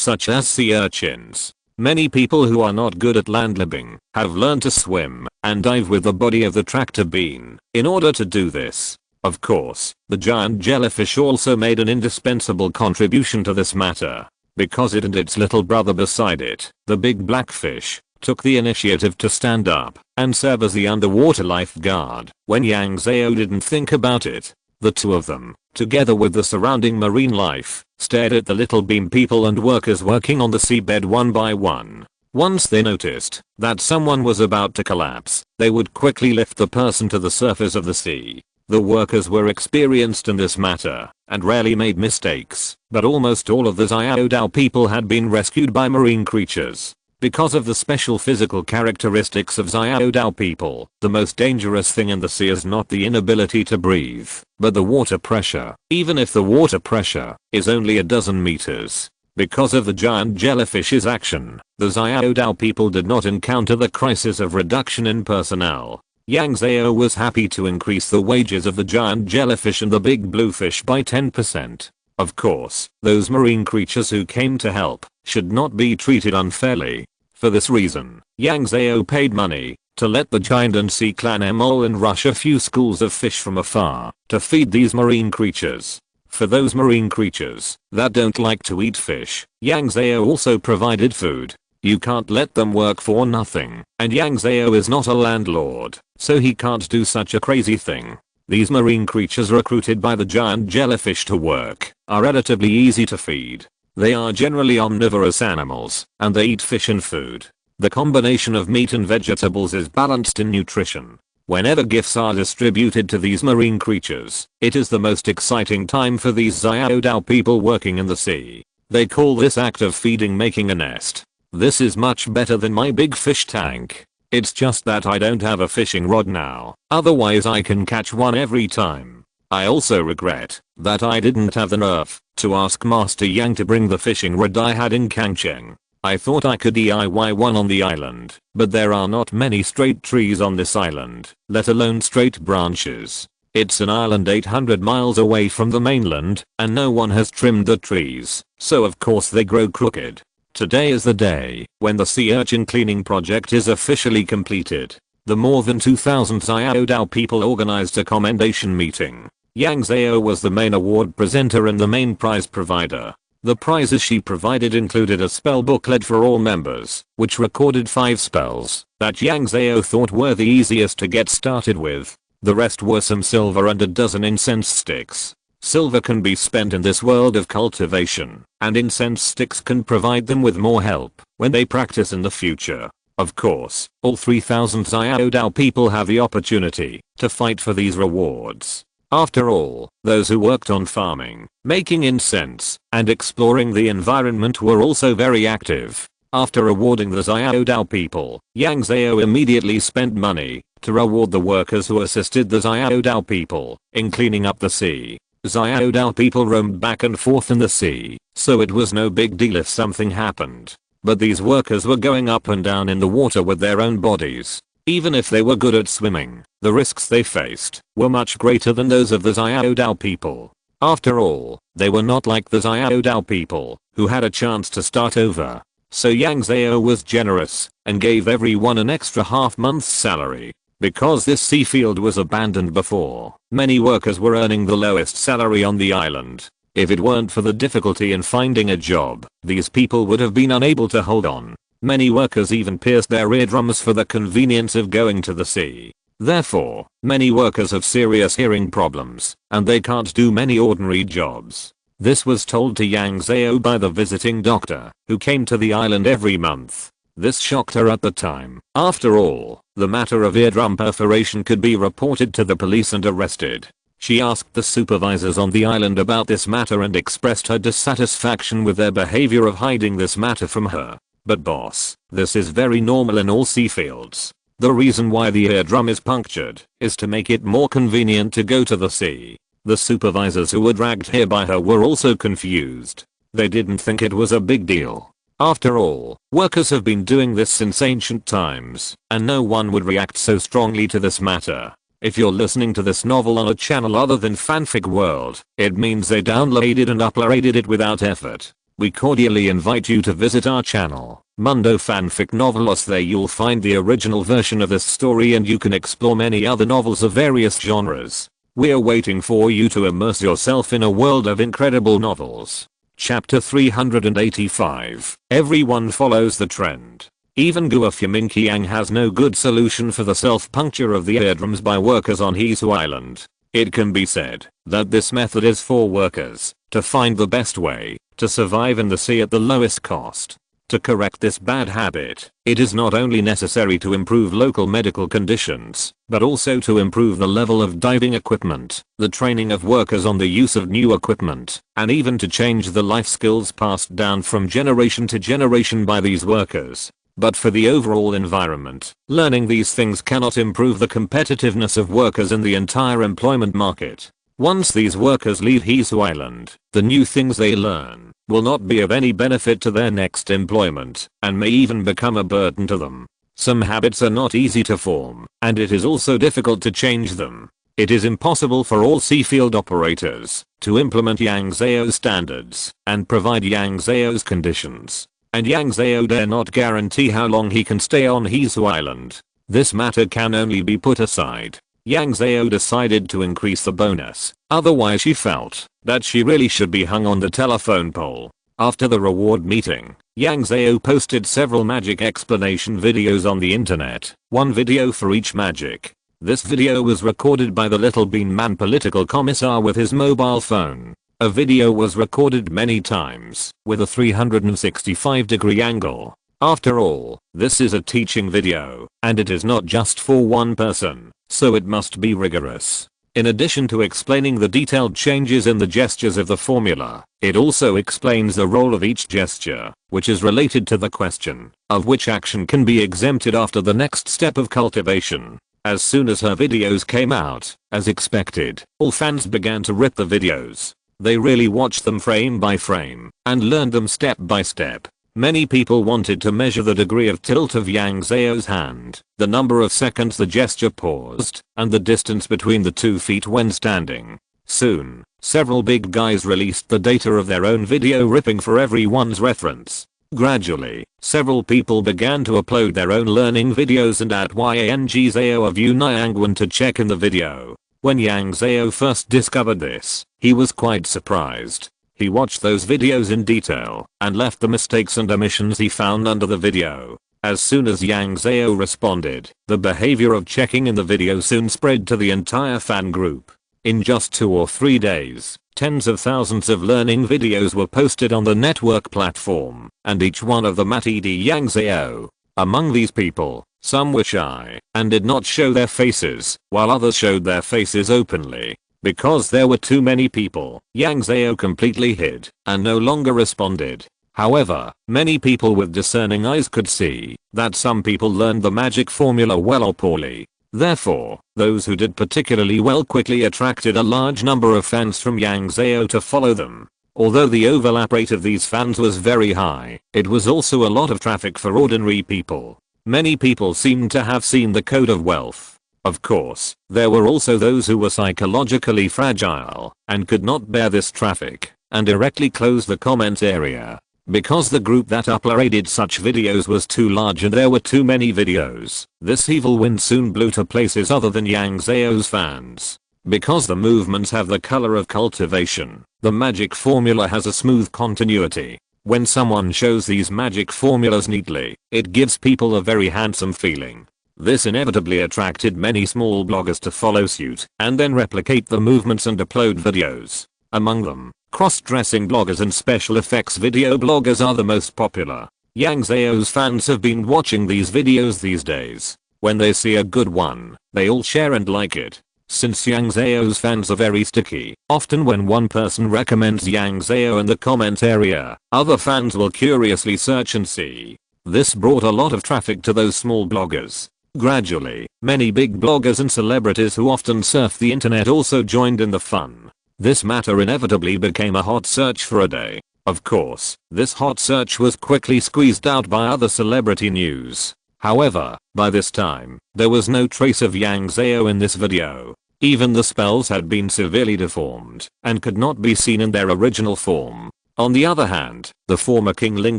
such as sea urchins. Many people who are not good at land living have learned to swim and dive with the body of the tractor beam in order to do this. Of course, the giant jellyfish also made an indispensable contribution to this matter, because it and its little brother beside it, the big black fish, took the initiative to stand up and serve as the underwater lifeguard. When Yang Zhao didn't think about it, the two of them, together with the surrounding marine life, stared at the Little Beam people and workers working on the seabed one by one. Once they noticed that someone was about to collapse, they would quickly lift the person to the surface of the sea. The workers were experienced in this matter and rarely made mistakes, but almost all of the Zhao people had been rescued by marine creatures. Because of the special physical characteristics of Zhao people, the most dangerous thing in the sea is not the inability to breathe, but the water pressure, even if the water pressure is only a dozen meters. Because of the giant jellyfish's action, the Zhao people did not encounter the crisis of reduction in personnel. Yang Zhao was happy to increase the wages of the giant jellyfish and the big bluefish by 10%. Of course, those marine creatures who came to help should not be treated unfairly. For this reason, Yang Zhao paid money to let the giant and sea clan Emol and rush a few schools of fish from afar to feed these marine creatures. For those marine creatures that don't like to eat fish, Yang Zhao also provided food. You can't let them work for nothing, and Yang Zhao is not a landlord, so he can't do such a crazy thing. These marine creatures recruited by the giant jellyfish to work are relatively easy to feed. They are generally omnivorous animals, and they eat fish and food. The combination of meat and vegetables is balanced in nutrition. Whenever gifts are distributed to these marine creatures, it is the most exciting time for these Zhao people working in the sea. They call this act of feeding making a nest. This is much better than my big fish tank. It's just that I don't have a fishing rod now, otherwise I can catch one every time. I also regret that I didn't have the nerve to ask Master Yang to bring the fishing rod I had in Kangcheng. I thought I could DIY one on the island, but there are not many straight trees on this island, let alone straight branches. It's an island 800 miles away from the mainland, and no one has trimmed the trees, so of course they grow crooked. Today is the day when the sea urchin cleaning project is officially completed. The more than 2,000 Zhao people organized a commendation meeting. Yang Zhao was the main award presenter and the main prize provider. The prizes she provided included a spell booklet for all members, which recorded 5 spells that Yang Zhao thought were the easiest to get started with. The rest were some silver and a dozen incense sticks. Silver can be spent in this world of cultivation, and incense sticks can provide them with more help when they practice in the future. Of course, all 3,000 Zhao people have the opportunity to fight for these rewards. After all, those who worked on farming, making incense, and exploring the environment were also very active. After awarding the Zhao people, Yang Zhao immediately spent money to reward the workers who assisted the Xiaodao people in cleaning up the sea. Xiaodao people roamed back and forth in the sea, so it was no big deal if something happened. But these workers were going up and down in the water with their own bodies. Even if they were good at swimming, the risks they faced were much greater than those of the Xiaodao people. After all, they were not like the Xiaodao people, who had a chance to start over. So Yang Zhao was generous and gave everyone an extra half-month's salary. Because this sea field was abandoned before, many workers were earning the lowest salary on the island. If it weren't for the difficulty in finding a job, these people would have been unable to hold on. Many workers even pierced their eardrums for the convenience of going to the sea. Therefore, many workers have serious hearing problems, and they can't do many ordinary jobs. This was told to Yang Zhao by the visiting doctor, who came to the island every month. This shocked her at the time. After all, the matter of eardrum perforation could be reported to the police and arrested. She asked the supervisors on the island about this matter and expressed her dissatisfaction with their behavior of hiding this matter from her. But boss, this is very normal in all sea fields. The reason why the eardrum is punctured is to make it more convenient to go to the sea. The supervisors who were dragged here by her were also confused. They didn't think it was a big deal. After all, workers have been doing this since ancient times, and no one would react so strongly to this matter. If you're listening to this novel on a channel other than Fanfic World, it means they downloaded and uploaded it without effort. We cordially invite you to visit our channel, Mundo Fanfic Novelos. There you'll find the original version of this story and you can explore many other novels of various genres. We're waiting for you to immerse yourself in a world of incredible novels. Chapter 385. Everyone follows the trend. Even Gua Fuminqiang has no good solution for the self-puncture of the eardrums by workers on Hsu Island. It can be said that this method is for workers to find the best way to survive in the sea at the lowest cost. To correct this bad habit, it is not only necessary to improve local medical conditions, but also to improve the level of diving equipment, the training of workers on the use of new equipment, and even to change the life skills passed down from generation to generation by these workers. But for the overall environment, learning these things cannot improve the competitiveness of workers in the entire employment market. Once these workers leave Hsu Island, the new things they learn will not be of any benefit to their next employment, and may even become a burden to them. Some habits are not easy to form, and it is also difficult to change them. It is impossible for all seafield operators to implement Yang Zhao's standards and provide Yang Zhao's conditions. And Yang Zhao dare not guarantee how long he can stay on Hsu Island. This matter can only be put aside. Yang Zhao decided to increase the bonus, otherwise she felt that she really should be hung on the telephone pole. After the reward meeting, Yang Zhao posted several magic explanation videos on the internet, one video for each magic. This video was recorded by the Little Bean Man political commissar with his mobile phone. A video was recorded many times, with a 365-degree angle. After all, this is a teaching video, and it is not just for one person, so it must be rigorous. In addition to explaining the detailed changes in the gestures of the formula, it also explains the role of each gesture, which is related to the question of which action can be exempted after the next step of cultivation. As soon as her videos came out, as expected, all fans began to rip the videos. They really watched them frame by frame, and learned them step by step. Many people wanted to measure the degree of tilt of Yang Zhao's hand, the number of seconds the gesture paused, and the distance between the 2 feet when standing. Soon, several big guys released the data of their own video ripping for everyone's reference. Gradually, several people began to upload their own learning videos and at Yang Zhao of Yunayangwan to check in the video. When Yang Zhao first discovered this, he was quite surprised. He watched those videos in detail and left the mistakes and omissions he found under the video. As soon as Yang Zhao responded, the behavior of checking in the video soon spread to the entire fan group. In just 2 or 3 days, tens of thousands of learning videos were posted on the network platform, and each one of them at Yang Zhao. Among these people, some were shy and did not show their faces, while others showed their faces openly. Because there were too many people, Yang Zhao completely hid and no longer responded. However, many people with discerning eyes could see that some people learned the magic formula well or poorly. Therefore, those who did particularly well quickly attracted a large number of fans from Yang Zhao to follow them. Although the overlap rate of these fans was very high, it was also a lot of traffic for ordinary people. Many people seemed to have seen the code of wealth. Of course, there were also those who were psychologically fragile and could not bear this traffic and directly closed the comment area. Because the group that uploaded such videos was too large and there were too many videos, this evil wind soon blew to places other than Yang Zhao's fans. Because the movements have the color of cultivation, the magic formula has a smooth continuity. When someone shows these magic formulas neatly, it gives people a very handsome feeling. This inevitably attracted many small bloggers to follow suit and then replicate the movements and upload videos. Among them, cross-dressing bloggers and special effects video bloggers are the most popular. Yang Zhao's fans have been watching these videos these days. When they see a good one, they all share and like it. Since Yang Zhao's fans are very sticky, often when one person recommends Yang Zhao in the comment area, other fans will curiously search and see. This brought a lot of traffic to those small bloggers. Gradually, many big bloggers and celebrities who often surf the internet also joined in the fun. This matter inevitably became a hot search for a day. Of course, this hot search was quickly squeezed out by other celebrity news. However, by this time, there was no trace of Yang Zhao in this video. Even the spells had been severely deformed and could not be seen in their original form. On the other hand, the former King Ling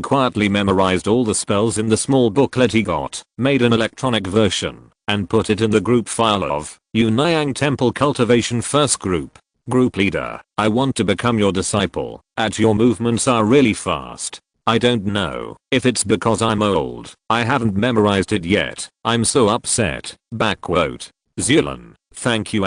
quietly memorized all the spells in the small booklet he got, made an electronic version, and put it in the group file of Unravel Temple Cultivation First Group. Group leader, I want to become your disciple, your movements are really fast. I don't know if it's because I'm old, I haven't memorized it yet, I'm so upset. Backquote. Zulan, thank you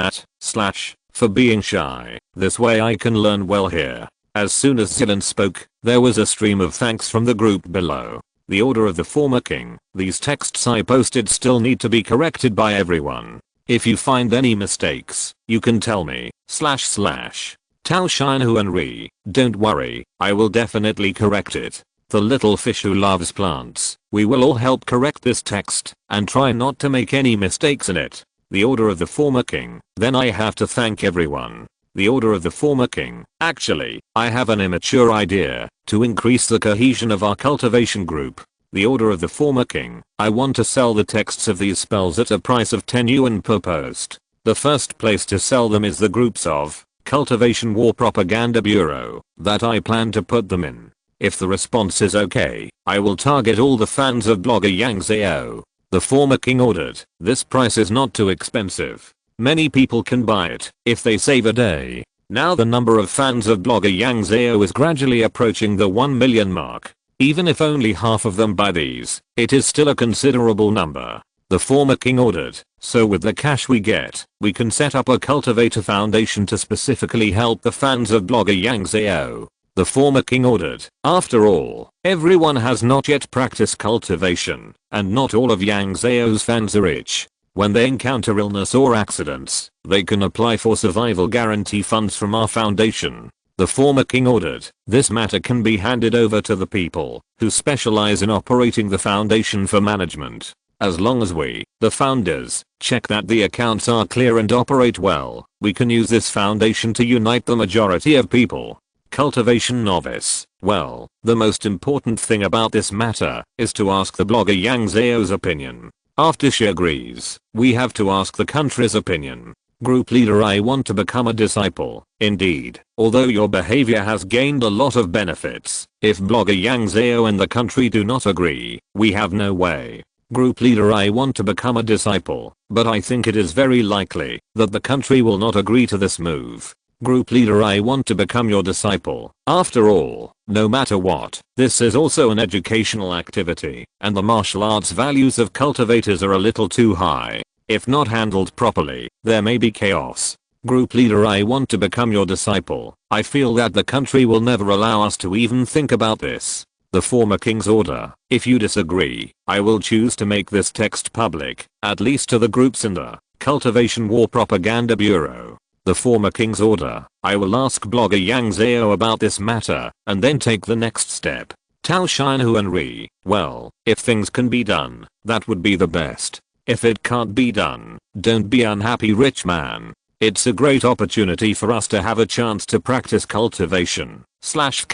for being shy, this way I can learn well here. As soon as Zulan spoke, there was a stream of thanks from the group below. The order of the former king, these texts I posted still need to be corrected by everyone. If you find any mistakes, you can tell me, Tao Shinhu and Ri, don't worry, I will definitely correct it. The little fish who loves plants, we will all help correct this text, and try not to make any mistakes in it. The order of the former king, then I have to thank everyone. The order of the former king, actually, I have an immature idea, to increase the cohesion of our cultivation group. The order of the former king, I want to sell the texts of these spells at a price of 10 yuan per post. The first place to sell them is the groups of Cultivation War Propaganda Bureau that I plan to put them in. If the response is okay, I will target all the fans of blogger Yang Zhao. The former king ordered, this price is not too expensive. Many people can buy it if they save a day. Now the number of fans of blogger Yang Zhao is gradually approaching the 1 million mark. Even if only half of them buy these, it is still a considerable number. The former king ordered, so with the cash we get, we can set up a cultivator foundation to specifically help the fans of blogger Yang Zhao. The former king ordered, after all, everyone has not yet practiced cultivation, and not all of Yang Zhao's fans are rich. When they encounter illness or accidents, they can apply for survival guarantee funds from our foundation. The former king ordered, this matter can be handed over to the people who specialize in operating the foundation for management. As long as we, the founders, check that the accounts are clear and operate well, we can use this foundation to unite the majority of people. Cultivation novice, well, the most important thing about this matter is to ask the blogger Yang Zhao's opinion. After she agrees, we have to ask the country's opinion. Group leader, I want to become a disciple. Indeed, although your behavior has gained a lot of benefits, if blogger Yang Zhao and the country do not agree, we have no way. Group leader, I want to become a disciple, but I think it is very likely that the country will not agree to this move. Group leader, I want to become your disciple. After all, no matter what, this is also an educational activity, and the martial arts values of cultivators are a little too high. If not handled properly, there may be chaos. Group leader, I want to become your disciple. I feel that the country will never allow us to even think about this. The former king's order, if you disagree, I will choose to make this text public, at least to the groups in the Cultivation War Propaganda Bureau. The former king's order, I will ask blogger Yang Zhao about this matter, and then take the next step. Tao Shinhu and Ri, well, if things can be done, that would be the best. If it can't be done, don't be unhappy, rich man. It's a great opportunity for us to have a chance to practice cultivation. /********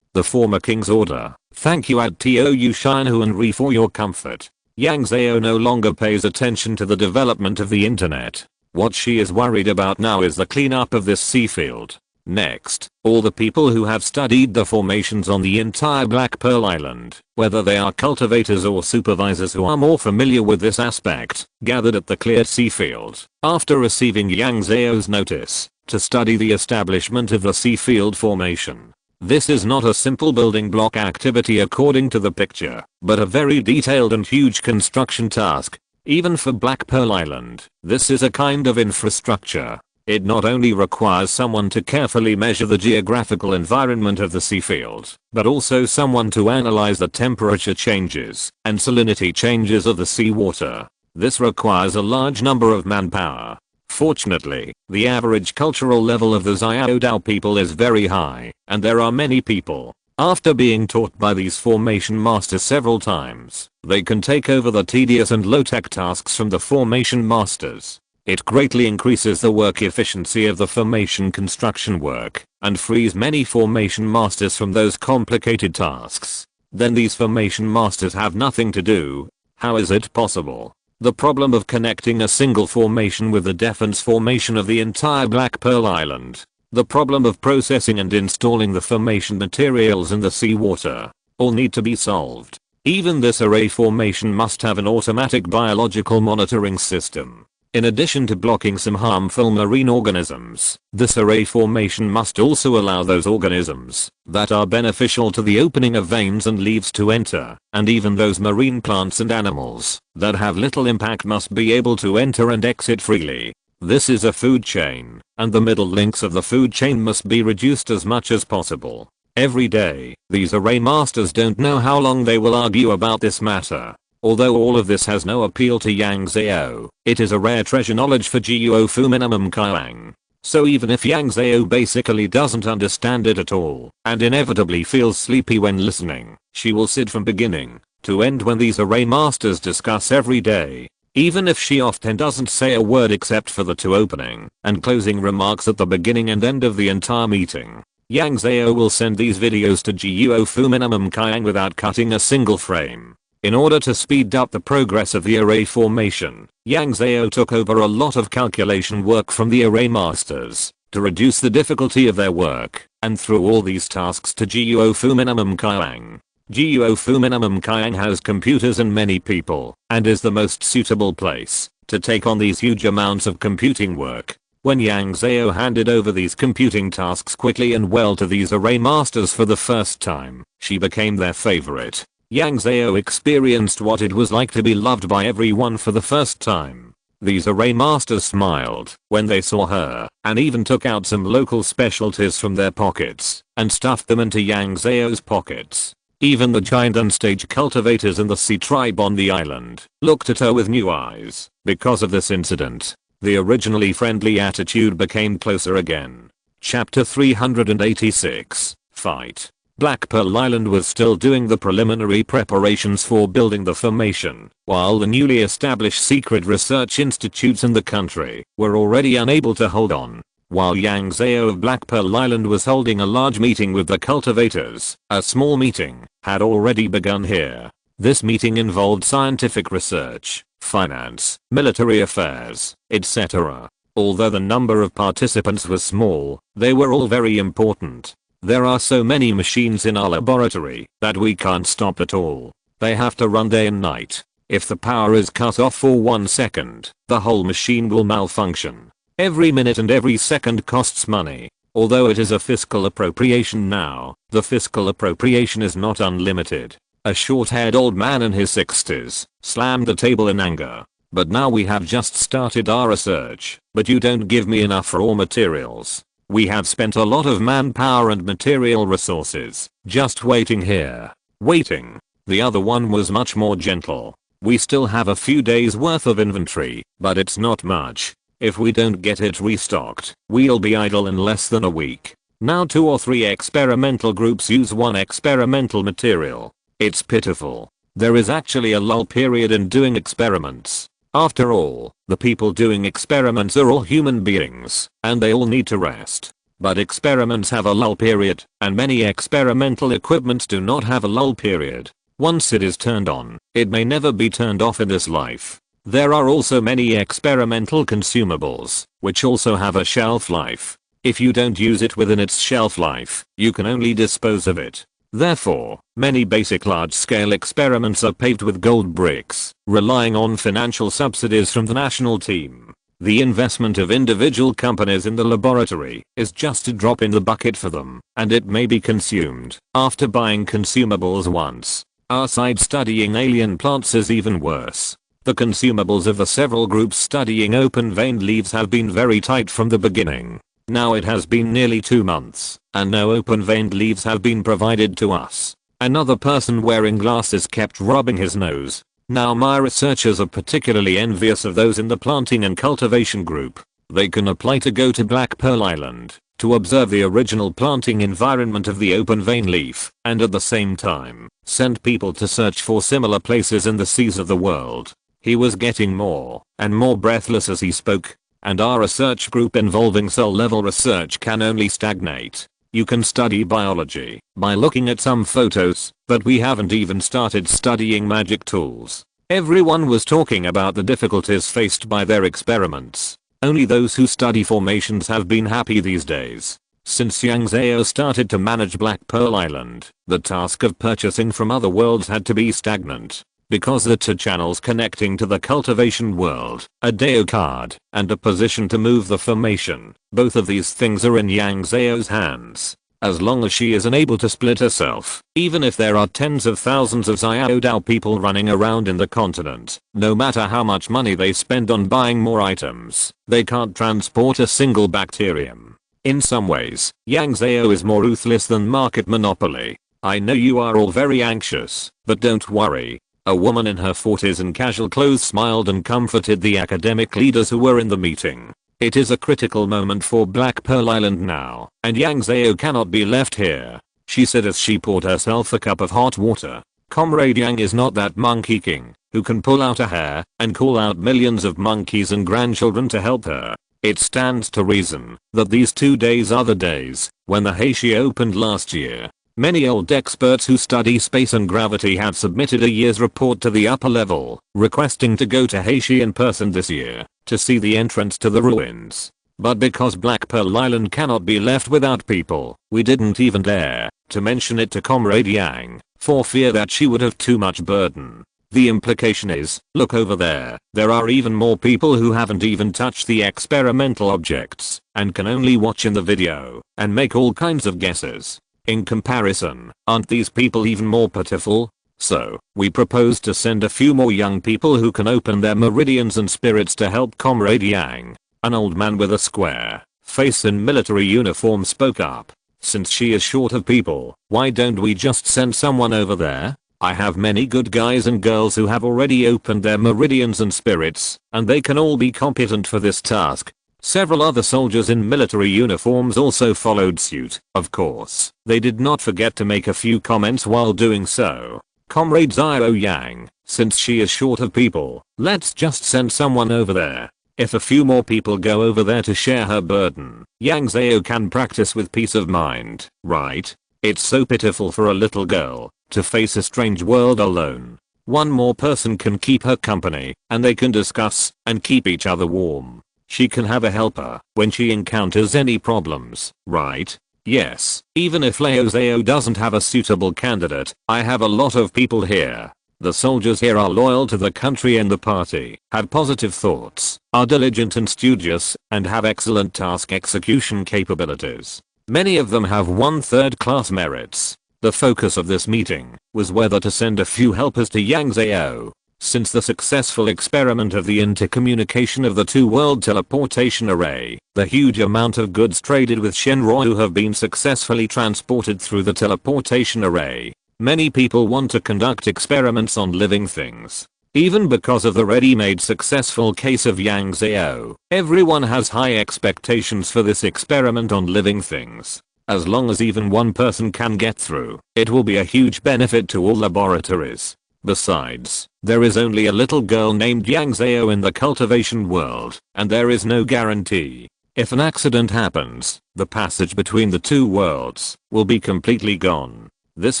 the former king's order. Thank you at Tou Shan Huanri for your comfort. Yang Zhao no longer pays attention to the development of the internet. What she is worried about now is the cleanup of this sea field. Next, all the people who have studied the formations on the entire Black Pearl Island, whether they are cultivators or supervisors who are more familiar with this aspect, gathered at the cleared sea field, after receiving Yang Zhao's notice, to study the establishment of the sea field formation. This is not a simple building block activity according to the picture, but a very detailed and huge construction task. Even for Black Pearl Island, this is a kind of infrastructure. It not only requires someone to carefully measure the geographical environment of the sea field, but also someone to analyze the temperature changes and salinity changes of the seawater. This requires a large number of manpower. Fortunately, the average cultural level of the Xiaodao people is very high, and there are many people. After being taught by these formation masters several times, they can take over the tedious and low-tech tasks from the formation masters. It greatly increases the work efficiency of the formation construction work, and frees many formation masters from those complicated tasks. Then these formation masters have nothing to do. How is it possible? The problem of connecting a single formation with the defense formation of the entire Black Pearl Island. The problem of processing and installing the formation materials in the seawater. All need to be solved. Even this array formation must have an automatic biological monitoring system. In addition to blocking some harmful marine organisms, this array formation must also allow those organisms that are beneficial to the opening of veins and leaves to enter, and even those marine plants and animals that have little impact must be able to enter and exit freely. This is a food chain, and the middle links of the food chain must be reduced as much as possible. Every day, these array masters don't know how long they will argue about this matter. Although all of this has no appeal to Yang Zhao, it is a rare treasure knowledge for Guo Fu Minimum Kiang. So even if Yang Zhao basically doesn't understand it at all, and inevitably feels sleepy when listening, she will sit from beginning to end when these array masters discuss every day. Even if she often doesn't say a word except for the two opening and closing remarks at the beginning and end of the entire meeting. Yang Zhao will send these videos to Guo Fu Minimum Kiang without cutting a single frame. In order to speed up the progress of the array formation, Yang Zhao took over a lot of calculation work from the array masters to reduce the difficulty of their work, and threw all these tasks to Guo Fu Minimum Kiang. Guo Fu Minimum Kiang has computers and many people, and is the most suitable place to take on these huge amounts of computing work. When Yang Zhao handed over these computing tasks quickly and well to these array masters for the first time, she became their favorite. Yang Zhao experienced what it was like to be loved by everyone for the first time. These array masters smiled when they saw her, and even took out some local specialties from their pockets, and stuffed them into Yang Zhao's pockets. Even the giant unstage cultivators in the sea tribe on the island looked at her with new eyes. Because of this incident, the originally friendly attitude became closer again. Chapter 386, Fight. Black Pearl Island was still doing the preliminary preparations for building the formation, while the newly established secret research institutes in the country were already unable to hold on. While Yang Zhao of Black Pearl Island was holding a large meeting with the cultivators, a small meeting had already begun here. This meeting involved scientific research, finance, military affairs, etc. Although the number of participants was small, they were all very important. There are so many machines in our laboratory that we can't stop at all. They have to run day and night. If the power is cut off for 1 second, the whole machine will malfunction. Every minute and every second costs money. Although it is a fiscal appropriation now, the fiscal appropriation is not unlimited. A short-haired old man in his 60s slammed the table in anger. But now we have just started our research, but you don't give me enough raw materials. We have spent a lot of manpower and material resources just waiting here. Waiting. The other one was much more gentle. We still have a few days worth of inventory, but it's not much. If we don't get it restocked, we'll be idle in less than a week. Now 2 or 3 experimental groups use one experimental material. It's pitiful. There is actually a lull period in doing experiments. After all, the people doing experiments are all human beings, and they all need to rest. But experiments have a lull period, and many experimental equipments do not have a lull period. Once it is turned on, it may never be turned off in this life. There are also many experimental consumables, which also have a shelf life. If you don't use it within its shelf life, you can only dispose of it. Therefore, many basic large-scale experiments are paved with gold bricks, relying on financial subsidies from the national team. The investment of individual companies in the laboratory is just a drop in the bucket for them, and it may be consumed after buying consumables once. Our side studying alien plants is even worse. The consumables of the several groups studying open-veined leaves have been very tight from the beginning. Now it has been nearly 2 months, and no open-veined leaves have been provided to us. Another person wearing glasses kept rubbing his nose. Now my researchers are particularly envious of those in the planting and cultivation group. They can apply to go to Black Pearl Island, to observe the original planting environment of the open-vein leaf, and at the same time, send people to search for similar places in the seas of the world. He was getting more and more breathless as he spoke. And our research group involving cell level research can only stagnate. You can study biology by looking at some photos, but we haven't even started studying magic tools. Everyone was talking about the difficulties faced by their experiments. Only those who study formations have been happy these days. Since Yang Zhao started to manage Black Pearl Island, the task of purchasing from other worlds had to be stagnant. Because the two channels connecting to the cultivation world, a Dao card, and a position to move the formation, both of these things are in Yang Zhao's hands. As long as she is unable to split herself, even if there are tens of thousands of Xiao Dao people running around in the continent, no matter how much money they spend on buying more items, they can't transport a single bacterium. In some ways, Yang Zhao is more ruthless than market monopoly. I know you are all very anxious, but don't worry. A woman in her 40s in casual clothes smiled and comforted the academic leaders who were in the meeting. It is a critical moment for Black Pearl Island now, and Yang Zhao cannot be left here, she said as she poured herself a cup of hot water. Comrade Yang is not that monkey king, who can pull out a hair and call out millions of monkeys and grandchildren to help her. It stands to reason that these 2 days are the days when the Heishi opened last year. Many old experts who study space and gravity had submitted a year's report to the upper level, requesting to go to Heishi in person this year, to see the entrance to the ruins. But because Black Pearl Island cannot be left without people, we didn't even dare to mention it to Comrade Yang, for fear that she would have too much burden. The implication is, look over there, there are even more people who haven't even touched the experimental objects, and can only watch in the video, and make all kinds of guesses. In comparison, aren't these people even more pitiful? So, we propose to send a few more young people who can open their meridians and spirits to help Comrade Yang. An old man with a square face in military uniform spoke up. Since she is short of people, why don't we just send someone over there? I have many good guys and girls who have already opened their meridians and spirits, and they can all be competent for this task. Several other soldiers in military uniforms also followed suit. Of course, they did not forget to make a few comments while doing so. Comrade Zhao Yang, since she is short of people, let's just send someone over there. If a few more people go over there to share her burden, Yang Zhao can practice with peace of mind, right? It's so pitiful for a little girl to face a strange world alone. One more person can keep her company, and they can discuss and keep each other warm. She can have a helper when she encounters any problems, right? Yes, even if Leo Zhao doesn't have a suitable candidate, I have a lot of people here. The soldiers here are loyal to the country and the party, have positive thoughts, are diligent and studious, and have excellent task execution capabilities. Many of them have won third-class merits. The focus of this meeting was whether to send a few helpers to Yang Zhao. Since the successful experiment of the intercommunication of the two-world teleportation array, the huge amount of goods traded with Shenroi who have been successfully transported through the teleportation array, many people want to conduct experiments on living things. Even because of the ready-made successful case of Yang Zhao, everyone has high expectations for this experiment on living things. As long as even one person can get through, it will be a huge benefit to all laboratories. Besides, there is only a little girl named Yang Zhao in the cultivation world, and there is no guarantee. If an accident happens, the passage between the two worlds will be completely gone. This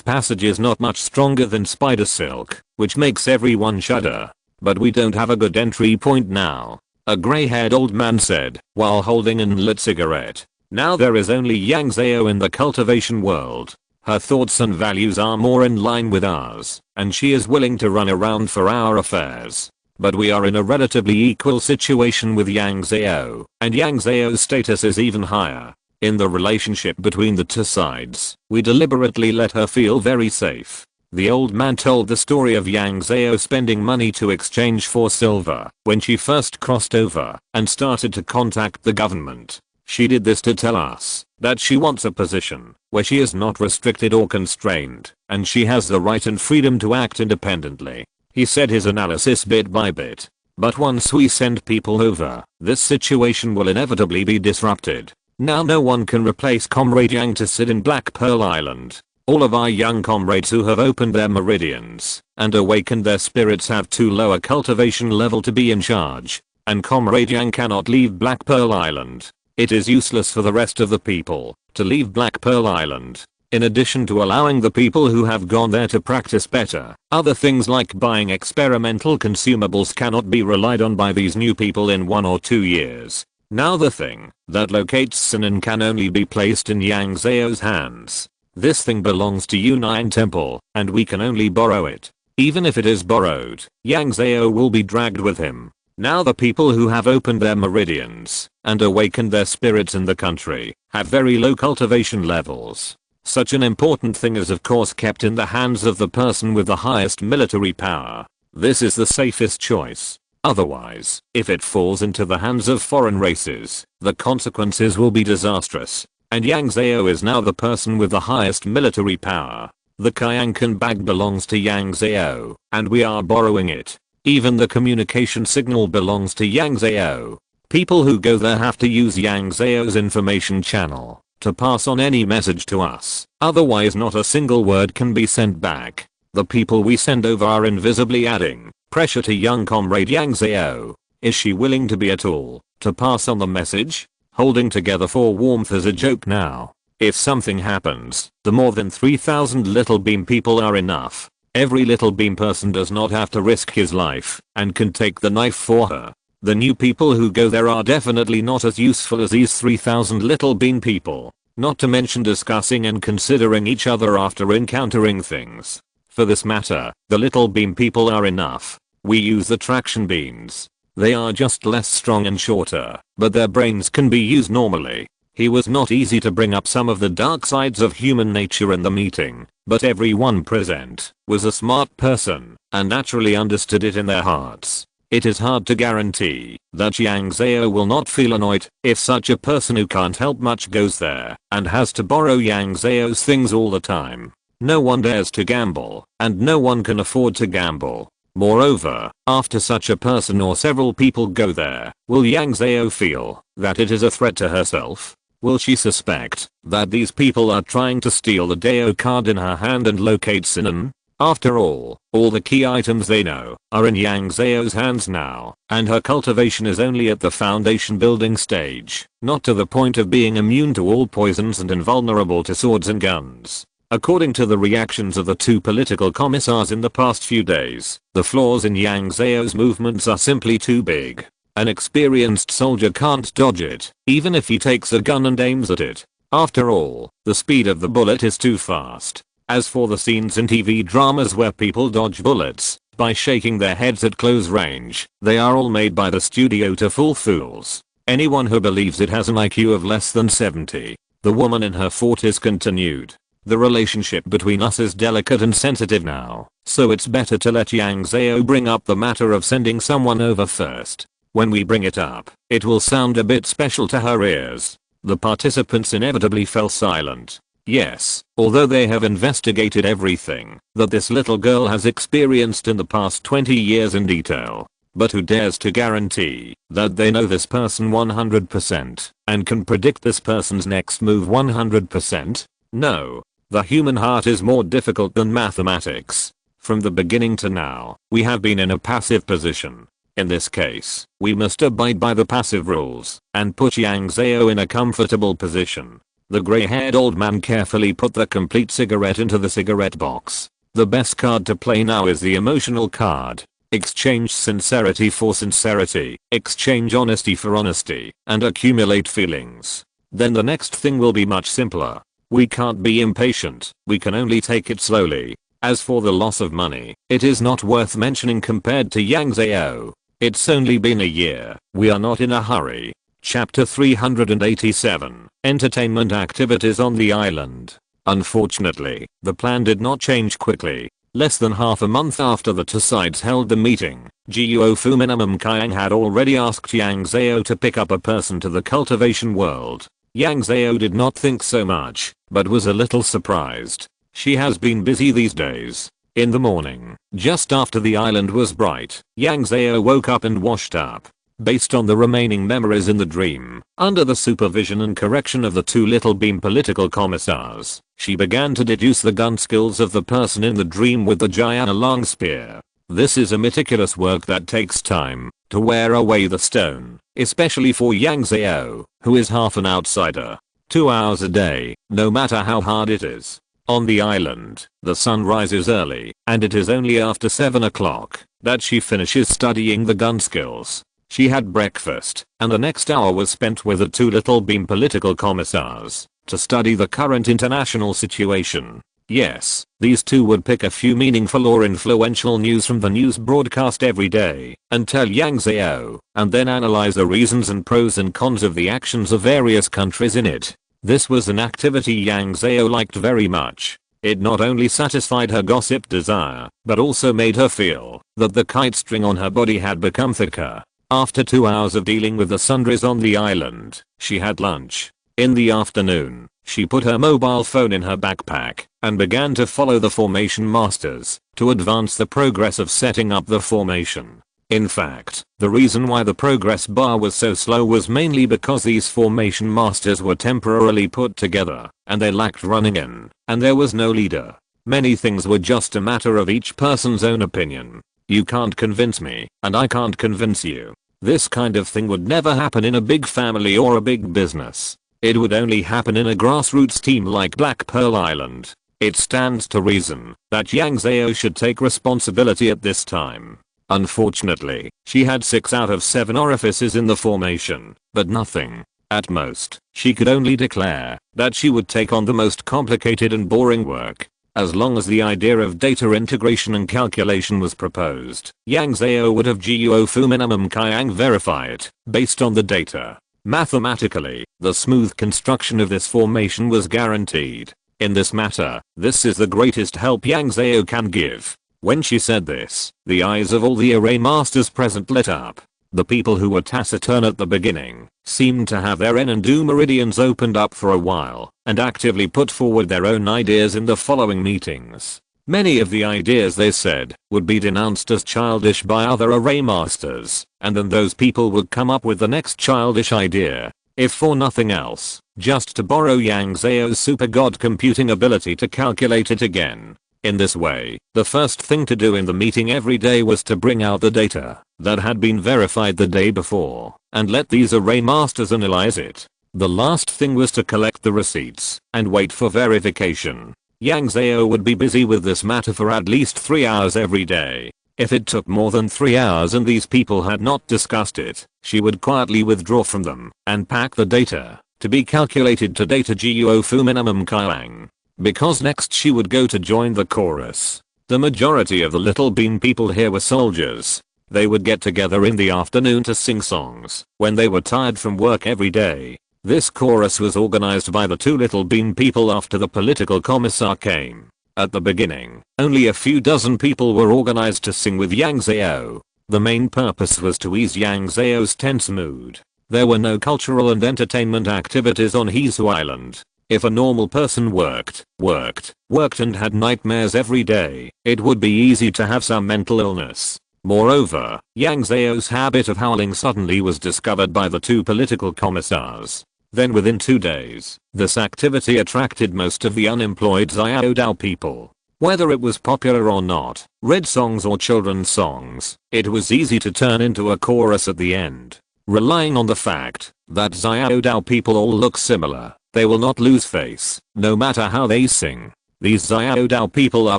passage is not much stronger than spider silk, which makes everyone shudder. But we don't have a good entry point now, a grey-haired old man said, while holding an unlit cigarette. Now there is only Yang Zhao in the cultivation world. Her thoughts and values are more in line with ours, and she is willing to run around for our affairs. But we are in a relatively equal situation with Yang Zhao, and Yang Zhao's status is even higher. In the relationship between the two sides, we deliberately let her feel very safe. The old man told the story of Yang Zhao spending money to exchange for silver when she first crossed over and started to contact the government. She did this to tell us that she wants a position where she is not restricted or constrained, and she has the right and freedom to act independently. He said his analysis bit by bit. But once we send people over, this situation will inevitably be disrupted. Now no one can replace Comrade Yang to sit in Black Pearl Island. All of our young comrades who have opened their meridians and awakened their spirits have too low a cultivation level to be in charge, and Comrade Yang cannot leave Black Pearl Island. It is useless for the rest of the people to leave Black Pearl Island. In addition to allowing the people who have gone there to practice better, other things like buying experimental consumables cannot be relied on by these new people in 1 or 2 years. Now the thing that locates Sinan can only be placed in Yang Zhao's hands. This thing belongs to Union Temple, and we can only borrow it. Even if it is borrowed, Yang Zhao will be dragged with him. Now the people who have opened their meridians and awakened their spirits in the country have very low cultivation levels. Such an important thing is of course kept in the hands of the person with the highest military power. This is the safest choice. Otherwise, if it falls into the hands of foreign races, the consequences will be disastrous. And Yang Zhao is now the person with the highest military power. The Kyankan bag belongs to Yang Zhao, and we are borrowing it. Even the communication signal belongs to Yang Zhao. People who go there have to use Yang Zhao's information channel to pass on any message to us. Otherwise not a single word can be sent back. The people we send over are invisibly adding pressure to young comrade Yang Zhao. Is she willing to be a tool to pass on the message? Holding together for warmth is a joke now. If something happens, the more than 3,000 little beam people are enough. Every little beam person does not have to risk his life and can take the knife for her. The new people who go there are definitely not as useful as these 3,000 little beam people, not to mention discussing and considering each other after encountering things. For this matter, the little beam people are enough. We use the traction beams. They are just less strong and shorter, but their brains can be used normally. He was not easy to bring up some of the dark sides of human nature in the meeting, but everyone present was a smart person and naturally understood it in their hearts. It is hard to guarantee that Yang Zhao will not feel annoyed if such a person who can't help much goes there and has to borrow Yang Zhao's things all the time. No one dares to gamble, and no one can afford to gamble. Moreover, after such a person or several people go there, will Yang Zhao feel that it is a threat to herself? Will she suspect that these people are trying to steal the Dao card in her hand and locate Sinan? After all the key items they know are in Yang Zhao's hands now, and her cultivation is only at the foundation building stage, not to the point of being immune to all poisons and invulnerable to swords and guns. According to the reactions of the two political commissars in the past few days, the flaws in Yang Zhao's movements are simply too big. An experienced soldier can't dodge it, even if he takes a gun and aims at it. After all, the speed of the bullet is too fast. As for the scenes in TV dramas where people dodge bullets by shaking their heads at close range, they are all made by the studio to fool fools. Anyone who believes it has an IQ of less than 70. The woman in her 40s continued. The relationship between us is delicate and sensitive now, so it's better to let Yang Zhao bring up the matter of sending someone over first. When we bring it up, it will sound a bit special to her ears. The participants inevitably fell silent. Yes, although they have investigated everything that this little girl has experienced in the past 20 years in detail. But who dares to guarantee that they know this person 100% and can predict this person's next move 100%? No. The human heart is more difficult than mathematics. From the beginning to now, we have been in a passive position. In this case, we must abide by the passive rules and put Yang Zhao in a comfortable position. The grey-haired old man carefully put the complete cigarette into the cigarette box. The best card to play now is the emotional card. Exchange sincerity for sincerity, exchange honesty for honesty, and accumulate feelings. Then the next thing will be much simpler. We can't be impatient, we can only take it slowly. As for the loss of money, it is not worth mentioning compared to Yang Zhao. It's only been a year, we are not in a hurry. Chapter 387, Entertainment Activities on the Island. Unfortunately, the plan did not change quickly. Less than half a month after the two sides held the meeting, Guo Fuminamum Kyang had already asked Yang Zhao to pick up a person to the cultivation world. Yang Zhao did not think so much, but was a little surprised. She has been busy these days. In the morning, just after the island was bright, Yang Zhao woke up and washed up. Based on the remaining memories in the dream, under the supervision and correction of the two little beam political commissars, she began to deduce the gun skills of the person in the dream with the giant long spear. This is a meticulous work that takes time to wear away the stone, especially for Yang Zhao, who is half an outsider. 2 hours a day, no matter how hard it is. On the island, the sun rises early, and it is only after 7 o'clock that she finishes studying the gun skills. She had breakfast, and the next hour was spent with the two little beam political commissars to study the current international situation. Yes, these two would pick a few meaningful or influential news from the news broadcast every day and tell Yang Zhao, and then analyze the reasons and pros and cons of the actions of various countries in it. This was an activity Yang Zhao liked very much. It not only satisfied her gossip desire, but also made her feel that the kite string on her body had become thicker. After 2 hours of dealing with the sundries on the island, she had lunch. In the afternoon, she put her mobile phone in her backpack and began to follow the formation masters to advance the progress of setting up the formation. In fact, the reason why the progress bar was so slow was mainly because these formation masters were temporarily put together and they lacked running in, and there was no leader. Many things were just a matter of each person's own opinion. You can't convince me, and I can't convince you. This kind of thing would never happen in a big family or a big business. It would only happen in a grassroots team like Black Pearl Island. It stands to reason that Yang Zhao should take responsibility at this time. Unfortunately, she had 6 out of 7 orifices in the formation, but nothing. At most, she could only declare that she would take on the most complicated and boring work. As long as the idea of data integration and calculation was proposed, Yang Zhao would have Guo Fuminamum Kyang verify it, based on the data. Mathematically, the smooth construction of this formation was guaranteed. In this matter, this is the greatest help Yang Zhao can give. When she said this, the eyes of all the array masters present lit up. The people who were taciturn at the beginning seemed to have their en and do meridians opened up for a while and actively put forward their own ideas in the following meetings. Many of the ideas they said would be denounced as childish by other array masters, and then those people would come up with the next childish idea, if for nothing else, just to borrow Yang Zhao's super god computing ability to calculate it again. In this way, the first thing to do in the meeting every day was to bring out the data that had been verified the day before and let these array masters analyze it. The last thing was to collect the receipts and wait for verification. Yang Zhao would be busy with this matter for at least 3 hours every day. If it took more than 3 hours and these people had not discussed it, she would quietly withdraw from them and pack the data to be calculated to data Guo Fuminamum Kyang. Because next she would go to join the chorus. The majority of the little bean people here were soldiers. They would get together in the afternoon to sing songs when they were tired from work every day. This chorus was organized by the two little bean people after the political commissar came. At the beginning, only a few dozen people were organized to sing with Yang Zhao. The main purpose was to ease Yang Zhao's tense mood. There were no cultural and entertainment activities on Hesu Island. If a normal person worked and had nightmares every day, it would be easy to have some mental illness. Moreover, Yang Zhao's habit of howling suddenly was discovered by the two political commissars. Then within 2 days, this activity attracted most of the unemployed Xiaodao people. Whether it was popular or not, red songs or children's songs, it was easy to turn into a chorus at the end. Relying on the fact that Xiao Dao people all look similar, they will not lose face, no matter how they sing. These Xiao Dao people are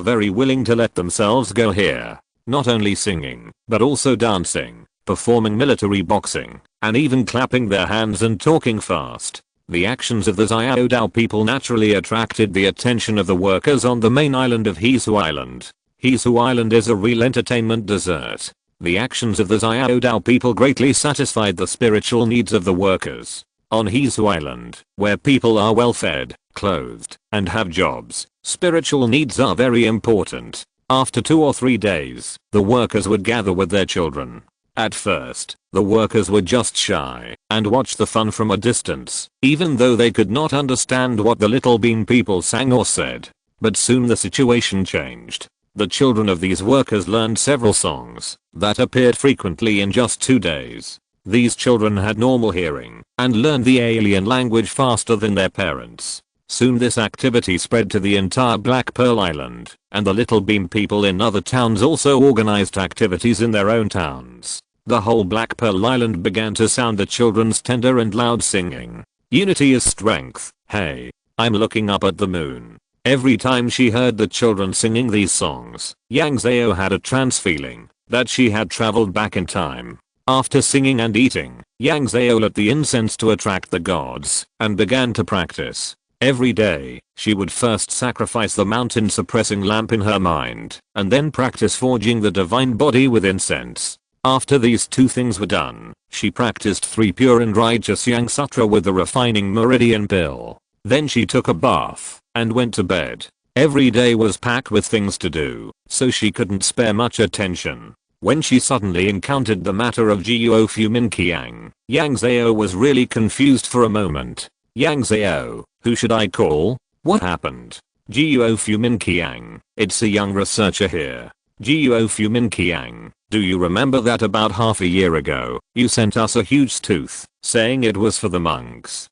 very willing to let themselves go here. Not only singing, but also dancing, performing military boxing, and even clapping their hands and talking fast. The actions of the Xiao Dao people naturally attracted the attention of the workers on the main island of Hizhu Island. Hizhu Island is a real entertainment desert. The actions of the Xiao Dao people greatly satisfied the spiritual needs of the workers. On Hizhu Island, where people are well fed, clothed, and have jobs, spiritual needs are very important. After 2 or 3 days, the workers would gather with their children. At first, the workers were just shy and watched the fun from a distance, even though they could not understand what the little bean people sang or said. But soon the situation changed. The children of these workers learned several songs that appeared frequently in just 2 days. These children had normal hearing and learned the alien language faster than their parents. Soon this activity spread to the entire Black Pearl Island, and the little bean people in other towns also organized activities in their own towns. The whole Black Pearl Island began to sound the children's tender and loud singing. Unity is strength. Hey, I'm looking up at the moon. Every time she heard the children singing these songs, Yang Zhao had a trance feeling that she had traveled back in time. After singing and eating, Yang Zhao lit the incense to attract the gods and began to practice. Every day, she would first sacrifice the mountain suppressing lamp in her mind, and then practice forging the divine body with incense. After these 2 things were done, she practiced 3 pure and righteous Yang Sutra with the refining meridian pill. Then she took a bath and went to bed. Every day was packed with things to do, so she couldn't spare much attention. When she suddenly encountered the matter of Guo Fumin Qiang, Yang Zhao was really confused for a moment. Yang Zhao, who should I call? What happened? Guo Fumin Qiang, it's a young researcher here. Guo Fumin Qiang, do you remember that about half a year ago, you sent us a huge tooth, saying it was for the monks?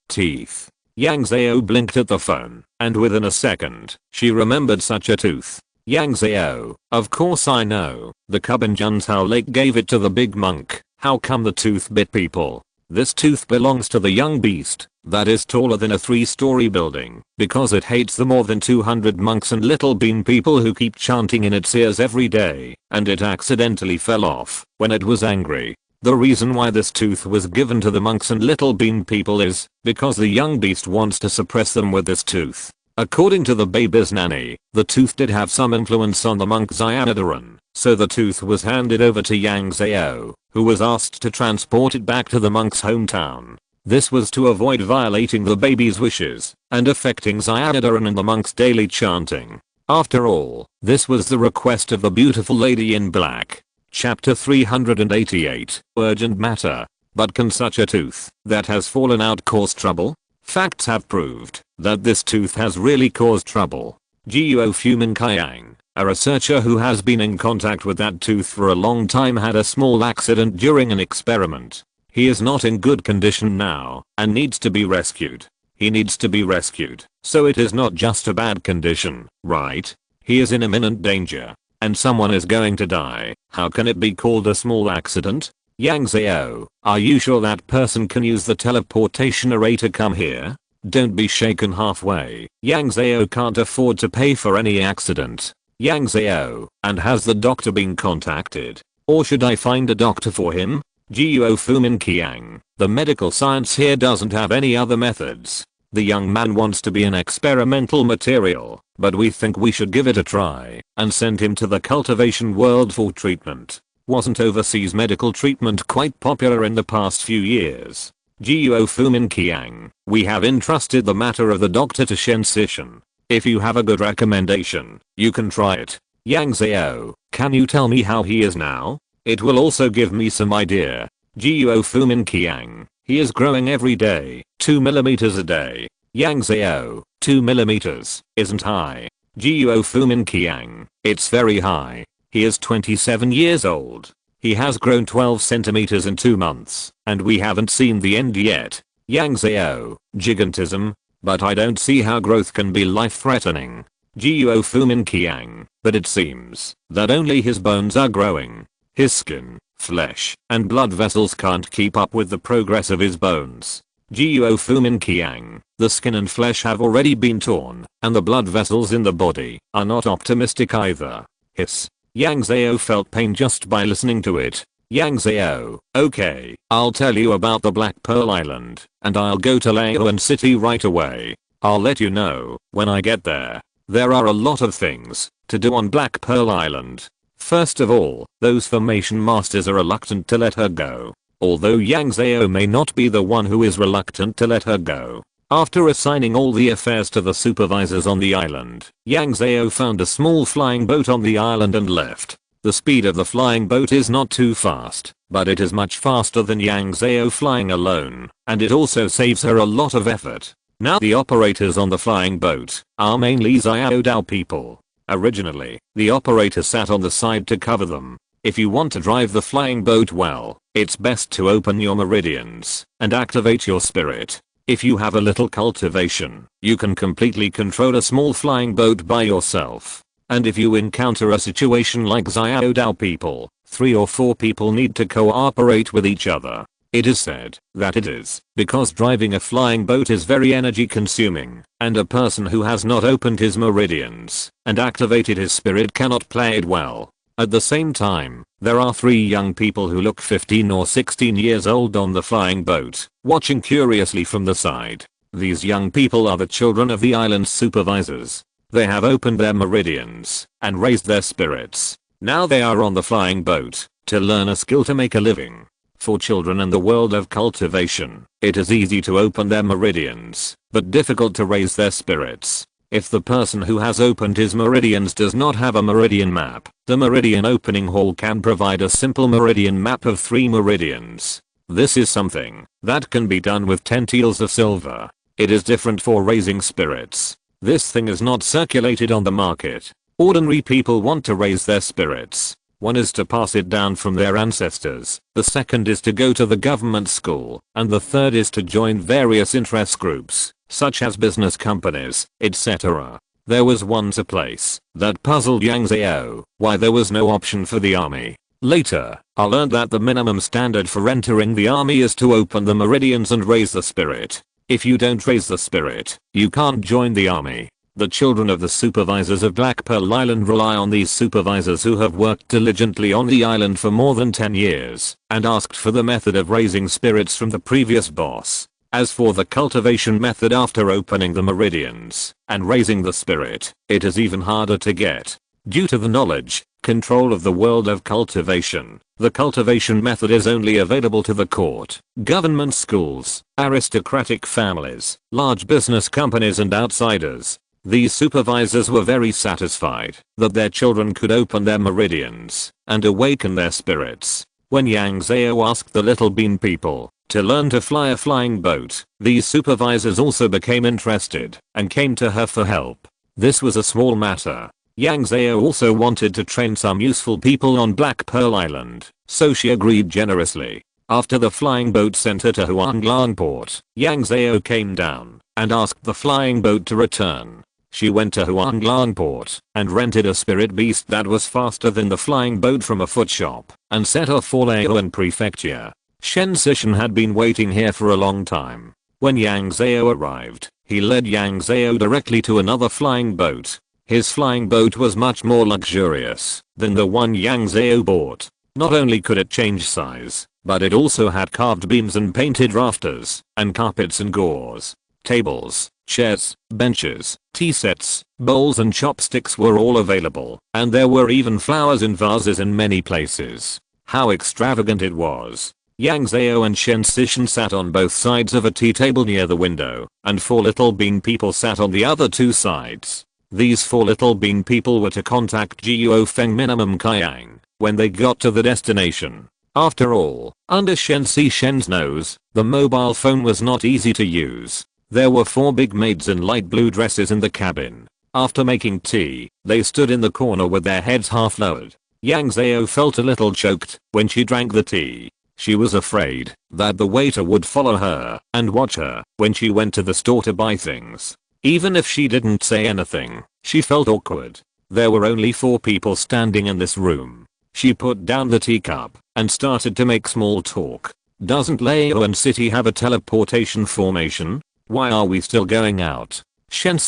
Teeth. Yang Zhao blinked at the phone, and within a second, she remembered such a tooth. Yang Zhao, of course I know, the cub in Junzhao Lake gave it to the big monk. How come the tooth bit people? This tooth belongs to the young beast that is taller than a 3-story building because it hates the more than 200 monks and little bean people who keep chanting in its ears every day, and it accidentally fell off when it was angry. The reason why this tooth was given to the monks and little bean people is because the young beast wants to suppress them with this tooth. According to the baby's nanny, the tooth did have some influence on the monk Xianadaran, so the tooth was handed over to Yang Zhao, who was asked to transport it back to the monk's hometown. This was to avoid violating the baby's wishes and affecting Xianadaran and the monk's daily chanting. After all, this was the request of the beautiful lady in black. Chapter 388, Urgent Matter. But can such a tooth that has fallen out cause trouble? Facts have proved that this tooth has really caused trouble. Guo Fumin Qiang, a researcher who has been in contact with that tooth for a long time, had a small accident during an experiment. He is not in good condition now and needs to be rescued. He needs to be rescued, so it is not just a bad condition, right? He is in imminent danger, and someone is going to die. How can it be called a small accident? Yang Zhao, are you sure that person can use the teleportation array to come here? Don't be shaken halfway. Yang Zhao can't afford to pay for any accident. Yang Zhao, and has the doctor been contacted? Or should I find a doctor for him? Guo Fumin Qiang, the medical science here doesn't have any other methods. The young man wants to be an experimental material, but we think we should give it a try and send him to the cultivation world for treatment. Wasn't overseas medical treatment quite popular in the past few years? Guo Fumin Qiang, we have entrusted the matter of the doctor to Shen Sishan. If you have a good recommendation, you can try it. Yang Zhao, can you tell me how he is now? It will also give me some idea. Guo Fumin Qiang, he is growing every day, 2 millimeters a day. Yang Zhao, 2 millimeters, isn't high. Guo Fumin Qiang, it's very high. He is 27 years old. He has grown 12 centimeters in 2 months, and we haven't seen the end yet. Yang Zhao, gigantism, but I don't see how growth can be life-threatening. Guo Fumin Qiang, but it seems that only his bones are growing. His skin, flesh, and blood vessels can't keep up with the progress of his bones. Guo Fumin Qiang, the skin and flesh have already been torn, and the blood vessels in the body are not optimistic either. Hiss. Yang Zhao felt pain just by listening to it. Yang Zhao, okay, I'll tell you about the Black Pearl Island, and I'll go to Laoan City right away. I'll let you know when I get there. There are a lot of things to do on Black Pearl Island. First of all, those formation masters are reluctant to let her go. Although Yang Zhao may not be the one who is reluctant to let her go. After assigning all the affairs to the supervisors on the island, Yang Zhao found a small flying boat on the island and left. The speed of the flying boat is not too fast, but it is much faster than Yang Zhao flying alone, and it also saves her a lot of effort. Now the operators on the flying boat are mainly Zhao people. Originally, the operator sat on the side to cover them. If you want to drive the flying boat well, it's best to open your meridians and activate your spirit. If you have a little cultivation, you can completely control a small flying boat by yourself. And if you encounter a situation like Zhao people, 3 or 4 people need to cooperate with each other. It is said that it is because driving a flying boat is very energy consuming, and a person who has not opened his meridians and activated his spirit cannot play it well. At the same time, there are 3 young people who look 15 or 16 years old on the flying boat, watching curiously from the side. These young people are the children of the island's supervisors. They have opened their meridians and raised their spirits. Now they are on the flying boat to learn a skill to make a living. For children in the world of cultivation, it is easy to open their meridians, but difficult to raise their spirits. If the person who has opened his meridians does not have a meridian map, the meridian opening hall can provide a simple meridian map of 3 meridians. This is something that can be done with 10 taels of silver. It is different for raising spirits. This thing is not circulated on the market. Ordinary people want to raise their spirits. One is to pass it down from their ancestors, the second is to go to the government school, and the third is to join various interest groups, such as business companies, etc. There was once a place that puzzled Yang Zhao, why there was no option for the army. Later, I learned that the minimum standard for entering the army is to open the meridians and raise the spirit. If you don't raise the spirit, you can't join the army. The children of the supervisors of Black Pearl Island rely on these supervisors who have worked diligently on the island for more than 10 years, and asked for the method of raising spirits from the previous boss. As for the cultivation method after opening the meridians and raising the spirit, it is even harder to get. Due to the knowledge, control of the world of cultivation, the cultivation method is only available to the court, government schools, aristocratic families, large business companies and outsiders. These supervisors were very satisfied that their children could open their meridians and awaken their spirits. When Yang Zhao asked the little bean people to learn to fly a flying boat, these supervisors also became interested and came to her for help. This was a small matter. Yang Zhao also wanted to train some useful people on Black Pearl Island, so she agreed generously. After the flying boat sent her to Huanglang port, Yang Zhao came down and asked the flying boat to return. She went to Huanglang port and rented a spirit beast that was faster than the flying boat from a foot shop and set off for Laoan prefecture. Shen Sishan had been waiting here for a long time. When Yang Zhao arrived, he led Yang Zhao directly to another flying boat. His flying boat was much more luxurious than the one Yang Zhao bought. Not only could it change size, but it also had carved beams and painted rafters, and carpets and gauze. Tables, chairs, benches, tea sets, bowls and chopsticks were all available, and there were even flowers in vases in many places. How extravagant it was. Yang Zhao and Shen Sishan sat on both sides of a tea table near the window, and 4 little bean people sat on the other 2 sides. These 4 little bean people were to contact Guo Feng Minimum Qiang when they got to the destination. After all, under Shen Sishan's nose, the mobile phone was not easy to use. There were 4 big maids in light blue dresses in the cabin. After making tea, they stood in the corner with their heads half lowered. Yang Zhao felt a little choked when she drank the tea. She was afraid that the waiter would follow her and watch her when she went to the store to buy things. Even if she didn't say anything, She felt awkward. There were only 4 people standing in this room. She put down the teacup and started to make small talk. Doesn't Leon City have a teleportation formation? Why are we still going out? Shen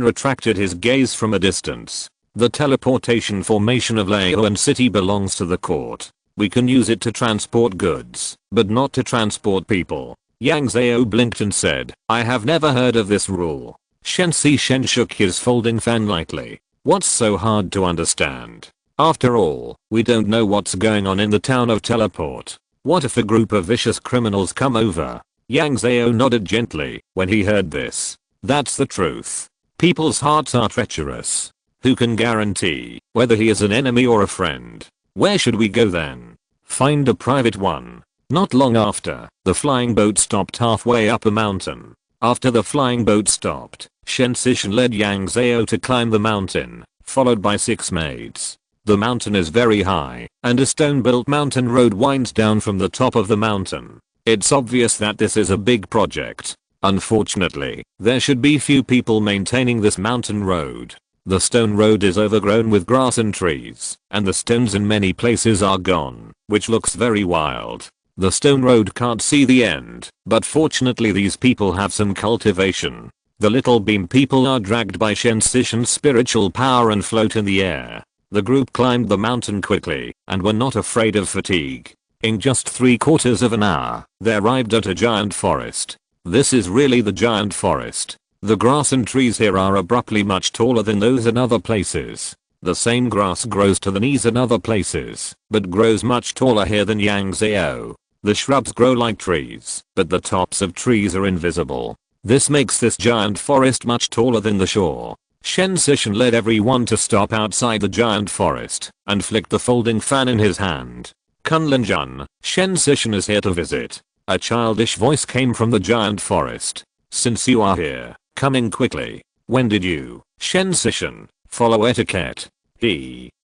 retracted his gaze from a distance. The teleportation formation of Leon City belongs to the court. We can use it to transport goods, but not to transport people. Yang Zhao blinked and said, I have never heard of this rule. Shen shook his folding fan lightly. What's so hard to understand? After all, we don't know what's going on in the town of Teleport. What if a group of vicious criminals come over? Yang Zhao nodded gently when he heard this. That's the truth. People's hearts are treacherous. Who can guarantee whether he is an enemy or a friend? Where should we go then? Find a private one. Not long after, the flying boat stopped halfway up a mountain. After the flying boat stopped, Shen led Yang Zhao to climb the mountain, followed by 6 maids. The mountain is very high, and a stone-built mountain road winds down from the top of the mountain. It's obvious that this is a big project. Unfortunately, there should be few people maintaining this mountain road. The stone road is overgrown with grass and trees, and the stones in many places are gone, which looks very wild. The stone road can't see the end, but fortunately these people have some cultivation. The little beam people are dragged by Shen Sishan's spiritual power and float in the air. The group climbed the mountain quickly, and were not afraid of fatigue. In just 3/4 of an hour, they arrived at a giant forest. This is really the giant forest. The grass and trees here are abruptly much taller than those in other places. The same grass grows to the knees in other places, but grows much taller here than Yang Zhao. The shrubs grow like trees, but the tops of trees are invisible. This makes this giant forest much taller than the shore. Shen Sishan led everyone to stop outside the giant forest, and flicked the folding fan in his hand. Kunlin-jun, Shen Sishan is here to visit. A childish voice came from the giant forest. Since you are here, come in quickly. When did you? Shen Sishan, follow etiquette.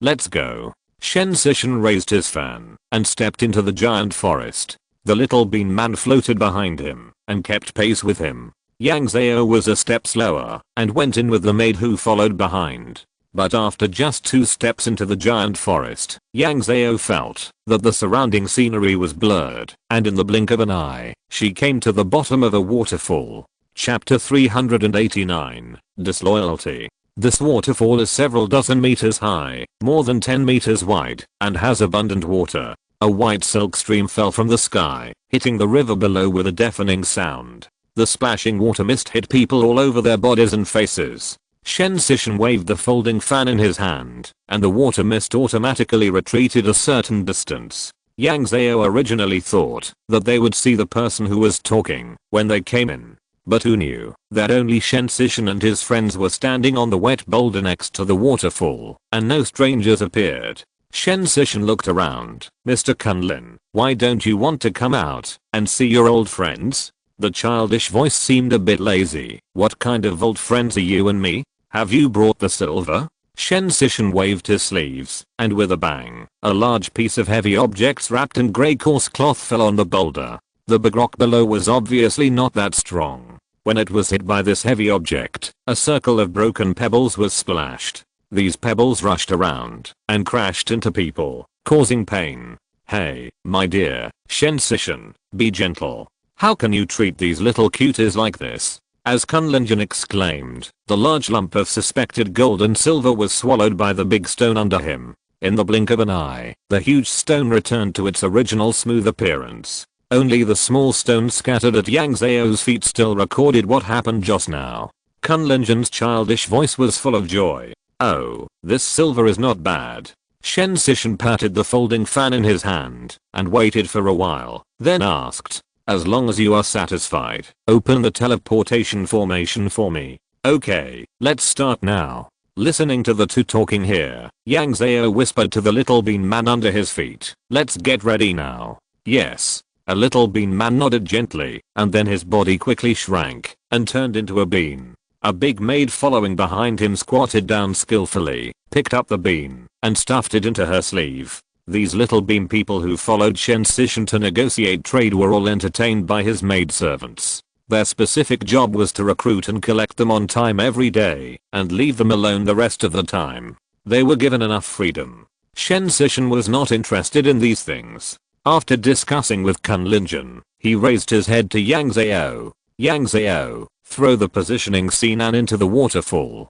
Let's go. Shen Sishan raised his fan and stepped into the giant forest. The little bean man floated behind him and kept pace with him. Yang Zhao was a step slower and went in with the maid who followed behind. But after just 2 steps into the giant forest, Yang Zhao felt that the surrounding scenery was blurred, and in the blink of an eye, she came to the bottom of a waterfall. Chapter 389, Disloyalty. This waterfall is several dozen meters high, more than 10 meters wide, and has abundant water. A white silk stream fell from the sky, hitting the river below with a deafening sound. The splashing water mist hit people all over their bodies and faces. Shen Sishan waved the folding fan in his hand, and the water mist automatically retreated a certain distance. Yang Zhao originally thought that they would see the person who was talking when they came in. But who knew that only Shen Sishan and his friends were standing on the wet boulder next to the waterfall, and no strangers appeared. Shen Sishan looked around. Mr. Kunlin, why don't you want to come out and see your old friends? The childish voice seemed a bit lazy. What kind of old friends are you and me? Have you brought the silver? Shen Sishan waved his sleeves, and with a bang, a large piece of heavy objects wrapped in grey coarse cloth fell on the boulder. The big rock below was obviously not that strong. When it was hit by this heavy object, a circle of broken pebbles was splashed. These pebbles rushed around and crashed into people, causing pain. Hey, my dear, Shen Sishan, be gentle. How can you treat these little cuties like this? As Kunlin-jun exclaimed, the large lump of suspected gold and silver was swallowed by the big stone under him. In the blink of an eye, the huge stone returned to its original smooth appearance. Only the small stone scattered at Yang Zhao's feet still recorded what happened just now. Kunlin-jun's childish voice was full of joy. Oh, this silver is not bad. Shen Sishan patted the folding fan in his hand and waited for a while, then asked, as long as you are satisfied, open the teleportation formation for me. Okay, let's start now. Listening to the two talking here, Yang Zhao whispered to the little bean man under his feet, let's get ready now. Yes. A little bean man nodded gently, and then his body quickly shrank and turned into a bean. A big maid following behind him squatted down skillfully, picked up the bean, and stuffed it into her sleeve. These little bean people who followed Shen Sishan to negotiate trade were all entertained by his maidservants. Their specific job was to recruit and collect them on time every day, and leave them alone the rest of the time. They were given enough freedom. Shen Sishan was not interested in these things. After discussing with Kunlingen, he raised his head to Yang Zhao. Yang Zhao, throw the positioning Sinan into the waterfall.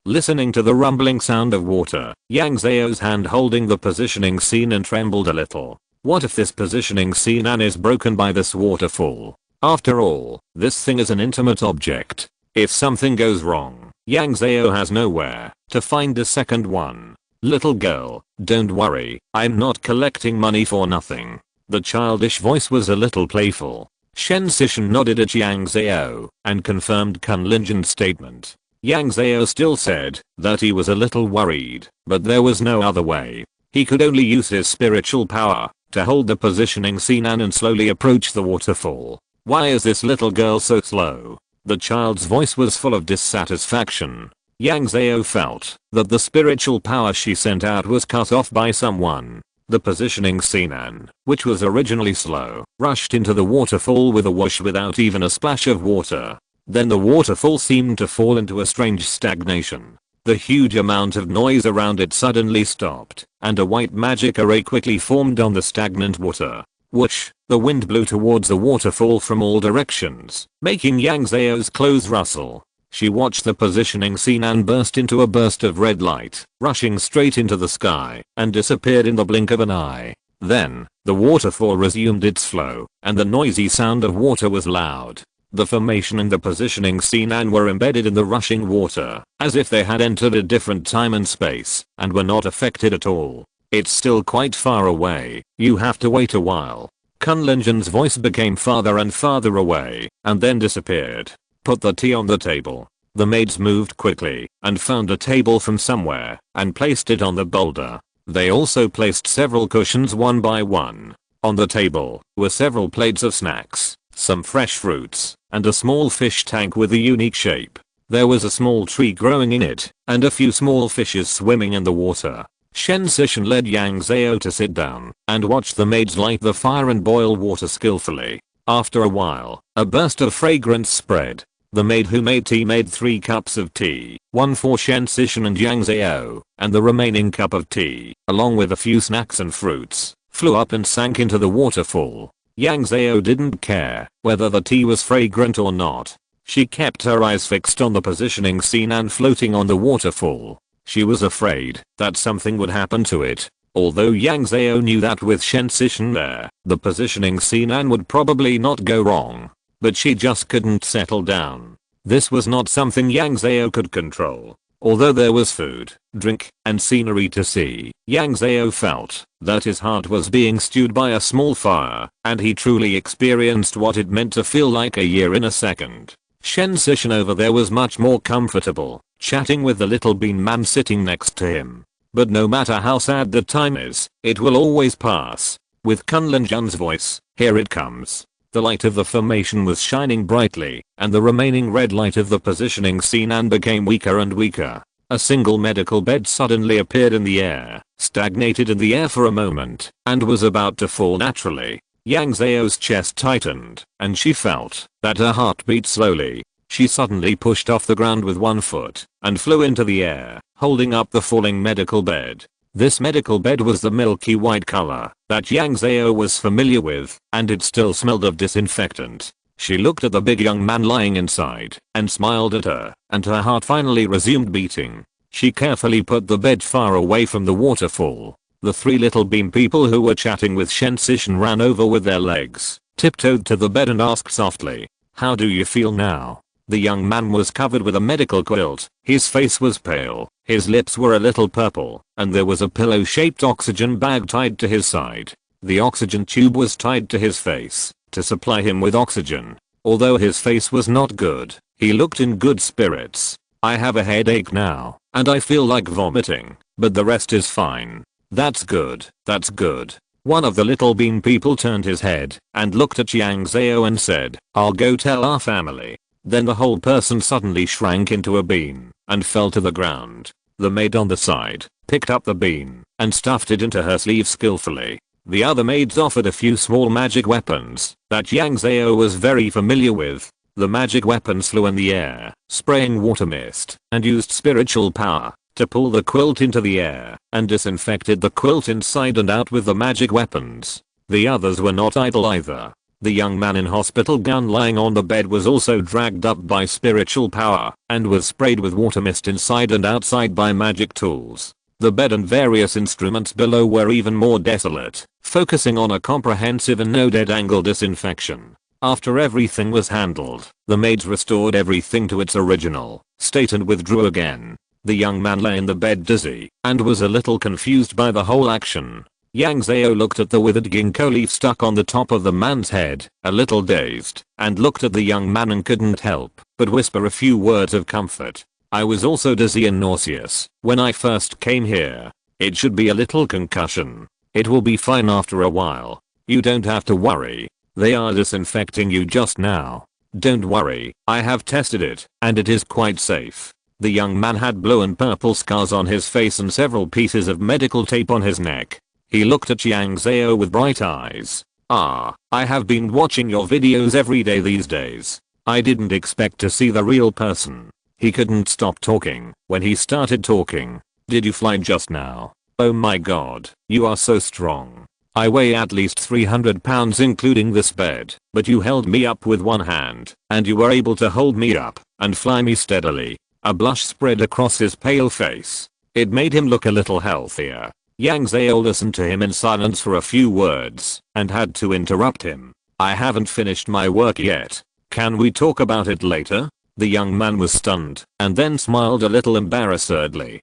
Listening to the rumbling sound of water, Yang Zhao's hand holding the positioning Sinan trembled a little. What if this positioning Sinan is broken by this waterfall? After all, this thing is an intimate object. If something goes wrong, Yang Zhao has nowhere to find a second one. Little girl, don't worry, I'm not collecting money for nothing. The childish voice was a little playful. Shen Sishan nodded at Yang Zhao and confirmed Kunlingen's statement. Yang Zhao still said that he was a little worried, but there was no other way. He could only use his spiritual power to hold the positioning Sinan and slowly approach the waterfall. Why is this little girl so slow? The child's voice was full of dissatisfaction. Yang Zhao felt that the spiritual power she sent out was cut off by someone. The positioning Sinan, which was originally slow, rushed into the waterfall with a whoosh without even a splash of water. Then the waterfall seemed to fall into a strange stagnation. The huge amount of noise around it suddenly stopped, and a white magic array quickly formed on the stagnant water. Whoosh! The wind blew towards the waterfall from all directions, making Yang Zhao's clothes rustle. She watched the positioning Sinan burst into a burst of red light, rushing straight into the sky, and disappeared in the blink of an eye. Then, the waterfall resumed its flow, and the noisy sound of water was loud. The formation and the positioning Sinan were embedded in the rushing water, as if they had entered a different time and space, and were not affected at all. It's still quite far away, you have to wait a while. Kunlingen's voice became farther and farther away, and then disappeared. Put the tea on the table. The maids moved quickly, and found a table from somewhere, and placed it on the boulder. They also placed several cushions one by one. On the table were several plates of snacks, some fresh fruits, and a small fish tank with a unique shape. There was a small tree growing in it, and a few small fishes swimming in the water. Shen Sishan led Yang Zhao to sit down, and watch the maids light the fire and boil water skillfully. After a while, a burst of fragrance spread. The maid who made tea made 3 cups of tea, one for Shen Sishan and Yang Zhao, and the remaining cup of tea, along with a few snacks and fruits, flew up and sank into the waterfall. Yang Zhao didn't care whether the tea was fragrant or not. She kept her eyes fixed on the positioning Sinan floating on the waterfall. She was afraid that something would happen to it. Although Yang Zhao knew that with Shen Sishan there, the positioning Sinan would probably not go wrong. But she just couldn't settle down. This was not something Yang Zhao could control. Although there was food, drink, and scenery to see, Yang Zhao felt that his heart was being stewed by a small fire, and he truly experienced what it meant to feel like a year in a second. Shen Sishan over there was much more comfortable, chatting with the little bean man sitting next to him. But no matter how sad the time is, it will always pass. With Kunlingen's voice, here it comes. The light of the formation was shining brightly, and the remaining red light of the positioning Sinan became weaker and weaker. A single medical bed suddenly appeared in the air, stagnated in the air for a moment, and was about to fall naturally. Yang Zhao's chest tightened, and she felt that her heart beat slowly. She suddenly pushed off the ground with one foot, and flew into the air, holding up the falling medical bed. This medical bed was the milky white color that Yang Zhao was familiar with, and it still smelled of disinfectant. She looked at the big young man lying inside, and smiled at her, and her heart finally resumed beating. She carefully put the bed far away from the waterfall. The 3 little bean people who were chatting with Shen Sishan ran over with their legs, tiptoed to the bed and asked softly, "How do you feel now?" The young man was covered with a medical quilt, his face was pale, his lips were a little purple, and there was a pillow-shaped oxygen bag tied to his side. The oxygen tube was tied to his face, to supply him with oxygen. Although his face was not good, he looked in good spirits. "I have a headache now, and I feel like vomiting, but the rest is fine." "That's good, that's good." One of the little bean people turned his head, and looked at Yang Zhao and said, "I'll go tell our family." Then the whole person suddenly shrank into a bean, and fell to the ground. The maid on the side, picked up the bean, and stuffed it into her sleeve skillfully. The other maids offered a few small magic weapons, that Yang Zhao was very familiar with. The magic weapons flew in the air, spraying water mist, and used spiritual power to pull the quilt into the air and disinfected the quilt inside and out with the magic weapons. The others were not idle either. The young man in hospital gown lying on the bed was also dragged up by spiritual power and was sprayed with water mist inside and outside by magic tools. The bed and various instruments below were even more desolate, focusing on a comprehensive and no dead angle disinfection. After everything was handled, the maids restored everything to its original state and withdrew again. The young man lay in the bed dizzy and was a little confused by the whole action. Yang Zhao looked at the withered ginkgo leaf stuck on the top of the man's head, a little dazed, and looked at the young man and couldn't help but whisper a few words of comfort. I was also dizzy and nauseous when I first came here. It should be a little concussion. It will be fine after a while. You don't have to worry. They are disinfecting you just now. Don't worry, I have tested it, and it is quite safe. The young man had blue and purple scars on his face and several pieces of medical tape on his neck. He looked at Yang Zhao with bright eyes. I have been watching your videos every day these days. I didn't expect to see the real person. He couldn't stop talking when he started talking. Did you fly just now? Oh my god, you are so strong. I weigh at least 300 pounds including this bed, but you held me up with one hand, and you were able to hold me up and fly me steadily. A blush spread across his pale face. It made him look a little healthier. Yang Zhao listened to him in silence for a few words and had to interrupt him. I haven't finished my work yet. Can we talk about it later? The young man was stunned and then smiled a little embarrassedly.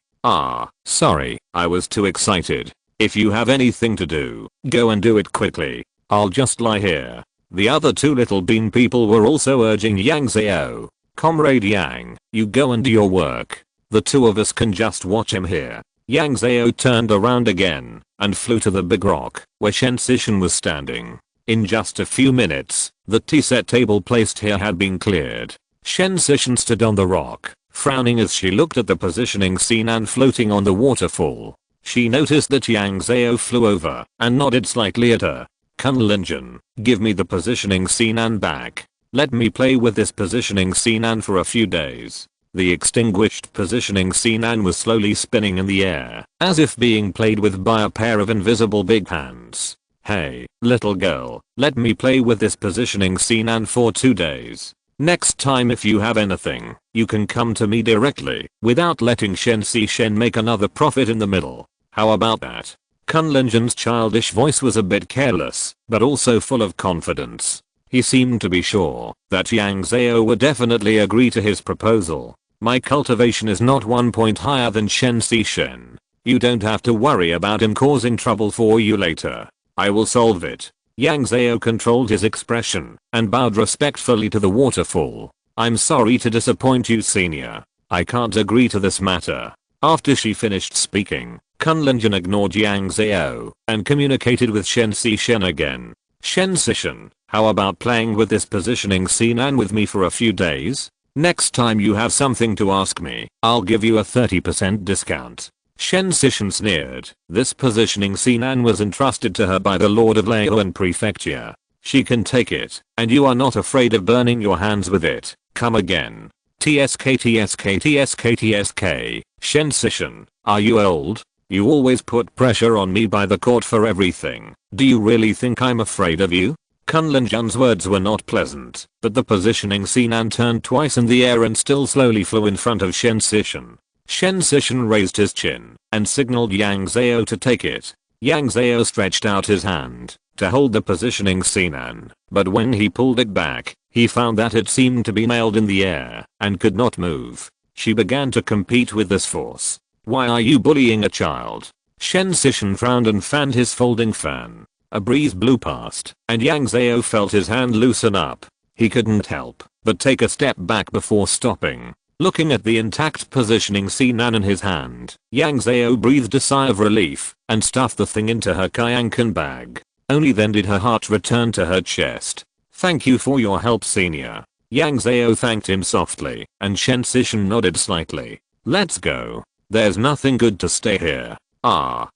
Sorry, I was too excited. If you have anything to do, go and do it quickly. I'll just lie here. The other two little bean people were also urging Yang Zhao. Comrade Yang, you go and do your work. The two of us can just watch him here. Yang Zhao turned around again and flew to the big rock where Shen Zishan was standing. In just a few minutes, the tea set table placed here had been cleared. Shen Zishan stood on the rock, frowning as she looked at the positioning Sinan floating on the waterfall. She noticed that Yang Zhao flew over and nodded slightly at her. Kunlingen, give me the positioning Sinan back. Let me play with this positioning Sinan for a few days. The extinguished positioning Sinan was slowly spinning in the air, as if being played with by a pair of invisible big hands. Hey, little girl, let me play with this positioning Sinan for 2 days. Next time if you have anything, you can come to me directly, without letting Shen Zishan make another profit in the middle. How about that? Kunlingen's childish voice was a bit careless, but also full of confidence. He seemed to be sure that Yang Zhao would definitely agree to his proposal. My cultivation is not 1 point higher than Shen Zishan. You don't have to worry about him causing trouble for you later. I will solve it. Yang Zhao controlled his expression and bowed respectfully to the waterfall. I'm sorry to disappoint you, senior. I can't agree to this matter. After she finished speaking, Kunlingen ignored Yang Zhao and communicated with Shen Zishan again. Shen Zishan, how about playing with this positioning Sinan with me for a few days? Next time you have something to ask me, I'll give you a 30% discount. Shen Zishan sneered. This positioning Sinan was entrusted to her by the Lord of Leoan Prefecture. She can take it, and you are not afraid of burning your hands with it. Come again. TSK TSK TSK TSK. Shen Zishan, are you old? You always put pressure on me by the court for everything. Do you really think I'm afraid of you? Kunlingen's words were not pleasant, but the positioning Sinan turned twice in the air and still slowly flew in front of Shen Zishan. Shen Zishan raised his chin and signaled Yang Zhao to take it. Yang Zhao stretched out his hand to hold the positioning Sinan, but when he pulled it back, he found that it seemed to be nailed in the air and could not move. She began to compete with this force. Why are you bullying a child? Shen Zishan frowned and fanned his folding fan. A breeze blew past, and Yang Zhao felt his hand loosen up. He couldn't help but take a step back before stopping. Looking at the intact positioning Sinan in his hand, Yang Zhao breathed a sigh of relief and stuffed the thing into her Kyankan bag. Only then did her heart return to her chest. Thank you for your help, senior. Yang Zhao thanked him softly, and Shen Zishan nodded slightly. Let's go. There's nothing good to stay here.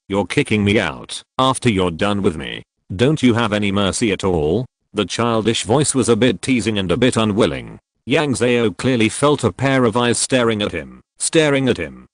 You're kicking me out after you're done with me. Don't you have any mercy at all? The childish voice was a bit teasing and a bit unwilling. Yang Zhao clearly felt a pair of eyes staring at him.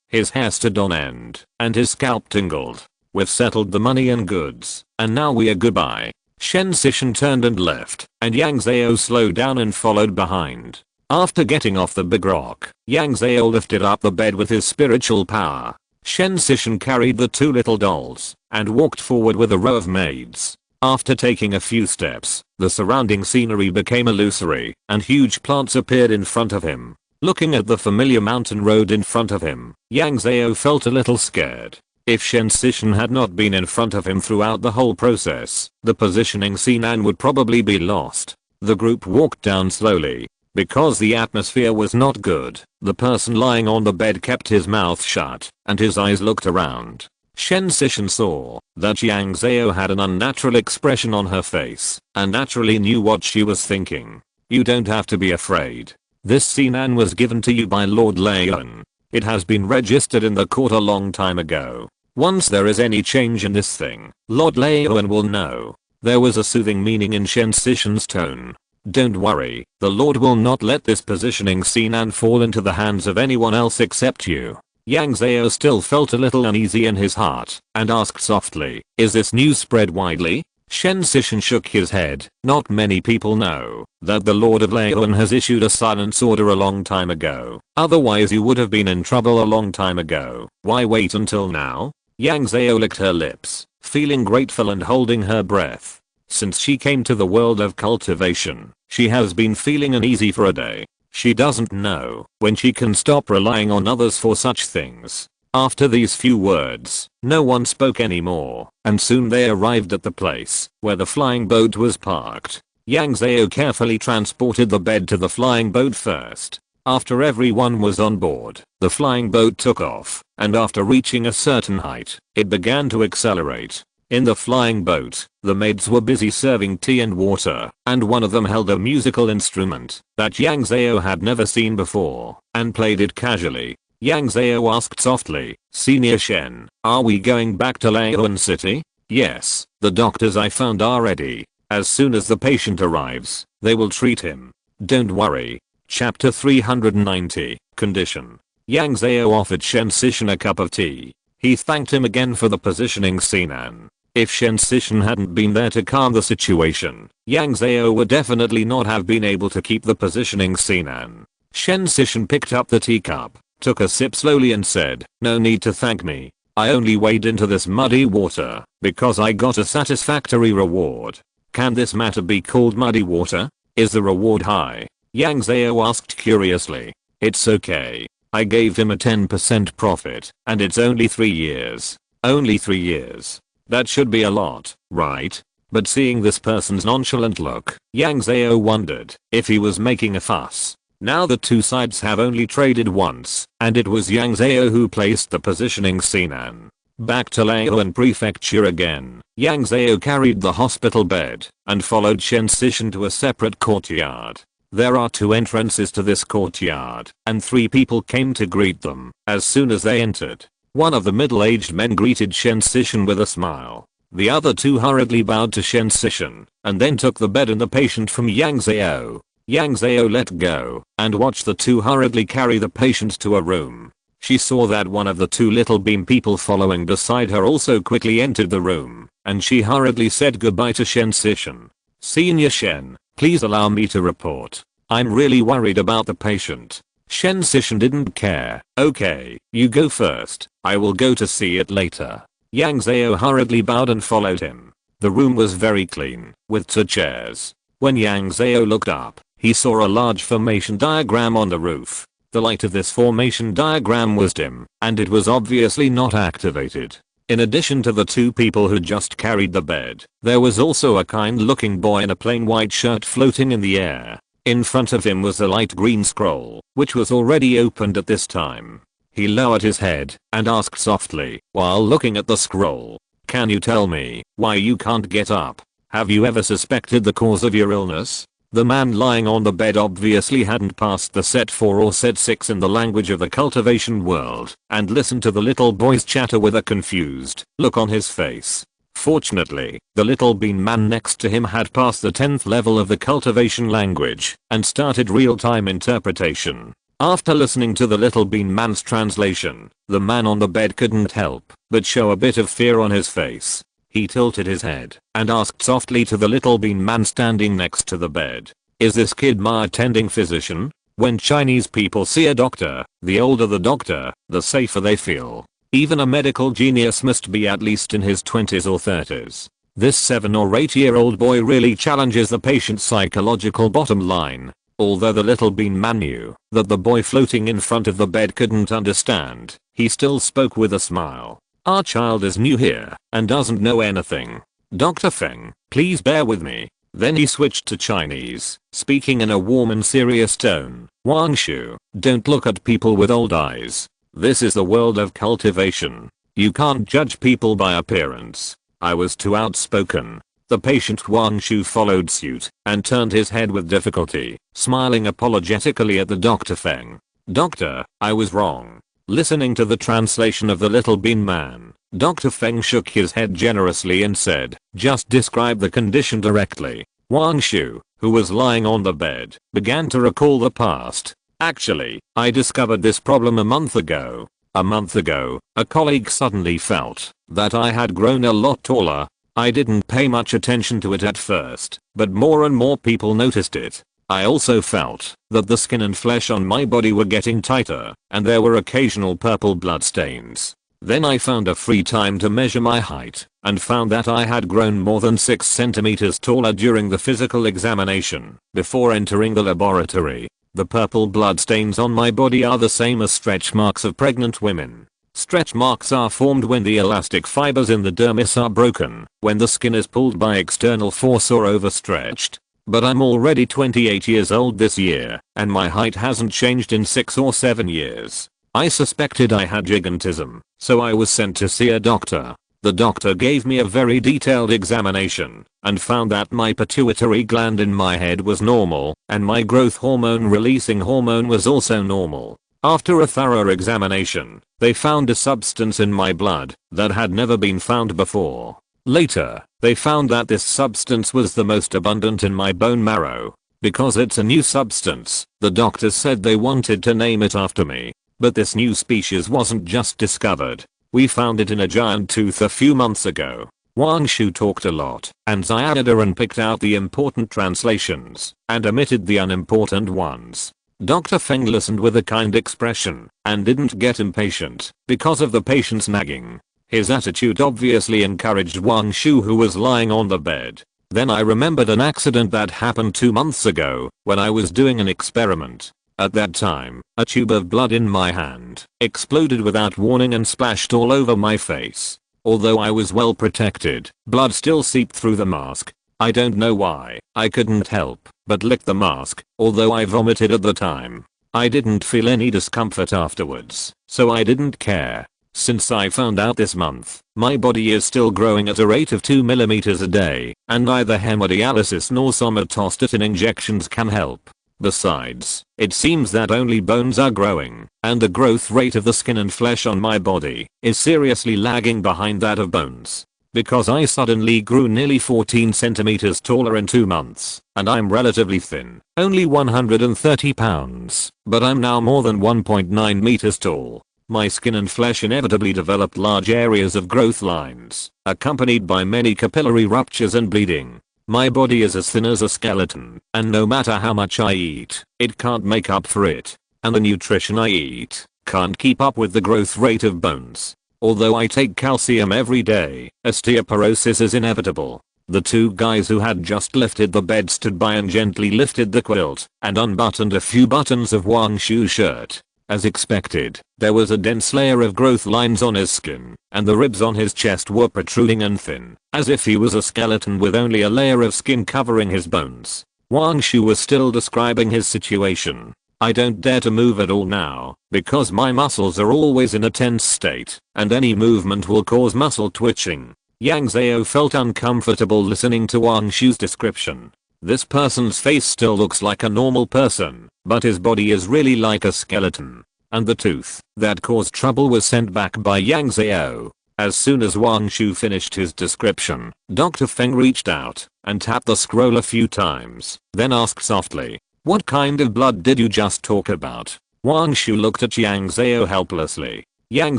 His hair stood on end, and his scalp tingled. We've settled the money and goods, and now we are goodbye. Shen Sishan turned and left, and Yang Zhao slowed down and followed behind. After getting off the big rock, Yang Zhao lifted up the bed with his spiritual power. Shen Sishan carried the two little dolls, and walked forward with a row of maids. After taking a few steps, the surrounding scenery became illusory, and huge plants appeared in front of him. Looking at the familiar mountain road in front of him, Yang Zhao felt a little scared. If Shen Sishan had not been in front of him throughout the whole process, the positioning Sinan would probably be lost. The group walked down slowly. Because the atmosphere was not good, the person lying on the bed kept his mouth shut, and his eyes looked around. Shen Sishan saw that Yang Zhao had an unnatural expression on her face, and naturally knew what she was thinking. You don't have to be afraid. This Sinan was given to you by Lord Leon. It has been registered in the court a long time ago. Once there is any change in this thing, Lord Leon will know. There was a soothing meaning in Shen Sishan's tone. Don't worry, the Lord will not let this positioning Sinan fall into the hands of anyone else except you. Yang Zhao still felt a little uneasy in his heart, and asked softly, is this news spread widely? Shen Sishan shook his head. Not many people know that the Lord of Leon has issued a silence order a long time ago. Otherwise you would have been in trouble a long time ago. Why wait until now? Yang Zhao licked her lips, feeling grateful and holding her breath. Since she came to the world of cultivation, she has been feeling uneasy for a day. She doesn't know when she can stop relying on others for such things. After these few words, no one spoke anymore, and soon they arrived at the place where the flying boat was parked. Yang Zhao carefully transported the bed to the flying boat first. After everyone was on board, the flying boat took off, and after reaching a certain height, it began to accelerate. In the flying boat, the maids were busy serving tea and water, and one of them held a musical instrument that Yang Zhao had never seen before, and played it casually. Yang Zhao asked softly, Senior Shen, are we going back to Leon City? Yes, the doctors I found are ready. As soon as the patient arrives, they will treat him. Don't worry. Chapter 390, Condition. Yang Zhao offered Shen Sishan a cup of tea. He thanked him again for the positioning Sinan. If Shen Sishan hadn't been there to calm the situation, Yang Zhao would definitely not have been able to keep the positioning Sinan. Shen Sishan picked up the teacup, took a sip slowly and said, no need to thank me. I only waded into this muddy water because I got a satisfactory reward. Can this matter be called muddy water? Is the reward high? Yang Zhao asked curiously. It's okay. I gave him a 10% profit, and it's only 3 years. Only 3 years. That should be a lot, right? But seeing this person's nonchalant look, Yang Zhao wondered if he was making a fuss. Now the two sides have only traded once, and it was Yang Zhao who placed the positioning Sinan. Back to Leon Prefecture again, Yang Zhao carried the hospital bed and followed Shen Sishan to a separate courtyard. There are 2 entrances to this courtyard, and 3 people came to greet them as soon as they entered. One of the middle-aged men greeted Shen Sishan with a smile. The other 2 hurriedly bowed to Shen Sishan, and then took the bed and the patient from Yang Zhao. Yang Zhao let go, and watched the 2 hurriedly carry the patient to a room. She saw that one of the 2 little beam people following beside her also quickly entered the room, and she hurriedly said goodbye to Shen Sishan. Senior Shen, please allow me to report. I'm really worried about the patient. Shen Sishan didn't care. Okay, you go first. I will go to see it later. Yang Zhao hurriedly bowed and followed him. The room was very clean, with 2 chairs. When Yang Zhao looked up, he saw a large formation diagram on the roof. The light of this formation diagram was dim, and it was obviously not activated. In addition to the 2 people who just carried the bed, there was also a kind-looking boy in a plain white shirt floating in the air. In front of him was a light green scroll, which was already opened at this time. He lowered his head and asked softly, while looking at the scroll, can you tell me why you can't get up? Have you ever suspected the cause of your illness? The man lying on the bed obviously hadn't passed the set 4 or set 6 in the language of the cultivation world, and listened to the little boy's chatter with a confused look on his face. Fortunately, the little bean man next to him had passed the 10th level of the cultivation language and started real-time interpretation. After listening to the little bean man's translation, the man on the bed couldn't help but show a bit of fear on his face. He tilted his head and asked softly to the little bean man standing next to the bed, "Is this kid my attending physician?" When Chinese people see a doctor, the older the doctor, the safer they feel. Even a medical genius must be at least in his 20s or 30s. This 7 or 8-year-old boy really challenges the patient's psychological bottom line. Although the little bean man knew that the boy floating in front of the bed couldn't understand, he still spoke with a smile. "Our child is new here and doesn't know anything. Dr. Feng, please bear with me." Then he switched to Chinese, speaking in a warm and serious tone. "Wang Shu, don't look at people with old eyes. This is the world of cultivation. You can't judge people by appearance." I was too outspoken. The patient Wang Shu followed suit and turned his head with difficulty, smiling apologetically at the Dr. Feng. "Doctor, I was wrong." Listening to the translation of the little bean man, Dr. Feng shook his head generously and said, "Just describe the condition directly." Wang Shu, who was lying on the bed, began to recall the past. "Actually, I discovered this problem a month ago. A month ago, a colleague suddenly felt that I had grown a lot taller. I didn't pay much attention to it at first, but more and more people noticed it. I also felt that the skin and flesh on my body were getting tighter, and there were occasional purple blood stains. Then I found a free time to measure my height, and found that I had grown more than 6 centimeters taller during the physical examination. Before entering the laboratory, the purple blood stains on my body are the same as stretch marks of pregnant women. Stretch marks are formed when the elastic fibers in the dermis are broken, when the skin is pulled by external force or overstretched. But I'm already 28 years old this year, and my height hasn't changed in 6 or 7 years. I suspected I had gigantism, so I was sent to see a doctor. The doctor gave me a very detailed examination and found that my pituitary gland in my head was normal, and my growth hormone releasing hormone was also normal. After a thorough examination, they found a substance in my blood that had never been found before. Later, they found that this substance was the most abundant in my bone marrow. Because it's a new substance, the doctors said they wanted to name it after me. But this new species wasn't just discovered. We found it in a giant tooth a few months ago. Wang Shu talked a lot, and Xiaodaran picked out the important translations and omitted the unimportant ones. Dr. Feng listened with a kind expression and didn't get impatient because of the patient's nagging. His attitude obviously encouraged Wang Shu, who was lying on the bed. Then I remembered an accident that happened 2 months ago when I was doing an experiment. At that time, a tube of blood in my hand exploded without warning and splashed all over my face. Although I was well protected, blood still seeped through the mask. I don't know why. I couldn't help but lick the mask, although I vomited at the time. I didn't feel any discomfort afterwards, so I didn't care. Since I found out this month, my body is still growing at a rate of 2 millimeters a day, and neither hemodialysis nor somatostatin injections can help. Besides, it seems that only bones are growing, and the growth rate of the skin and flesh on my body is seriously lagging behind that of bones. Because I suddenly grew nearly 14 centimeters taller in 2 months, and I'm relatively thin, only 130 pounds, but I'm now more than 1.9 meters tall. My skin and flesh inevitably developed large areas of growth lines, accompanied by many capillary ruptures and bleeding. My body is as thin as a skeleton, and no matter how much I eat, it can't make up for it. And the nutrition I eat can't keep up with the growth rate of bones. Although I take calcium every day, osteoporosis is inevitable. The 2 guys who had just lifted the bed stood by and gently lifted the quilt and unbuttoned a few buttons of Wang Shu's shirt. As expected, there was a dense layer of growth lines on his skin, and the ribs on his chest were protruding and thin, as if he was a skeleton with only a layer of skin covering his bones. Wang Shu was still describing his situation. I don't dare to move at all now, because my muscles are always in a tense state, and any movement will cause muscle twitching. Yang Zhao felt uncomfortable listening to Wang Shu's description. This person's face still looks like a normal person, but his body is really like a skeleton. And the tooth that caused trouble was sent back by Yang Zhao. As soon as Wang Shu finished his description, Dr. Feng reached out and tapped the scroll a few times, then asked softly, "What kind of blood did you just talk about?" Wang Shu looked at Yang Zhao helplessly. Yang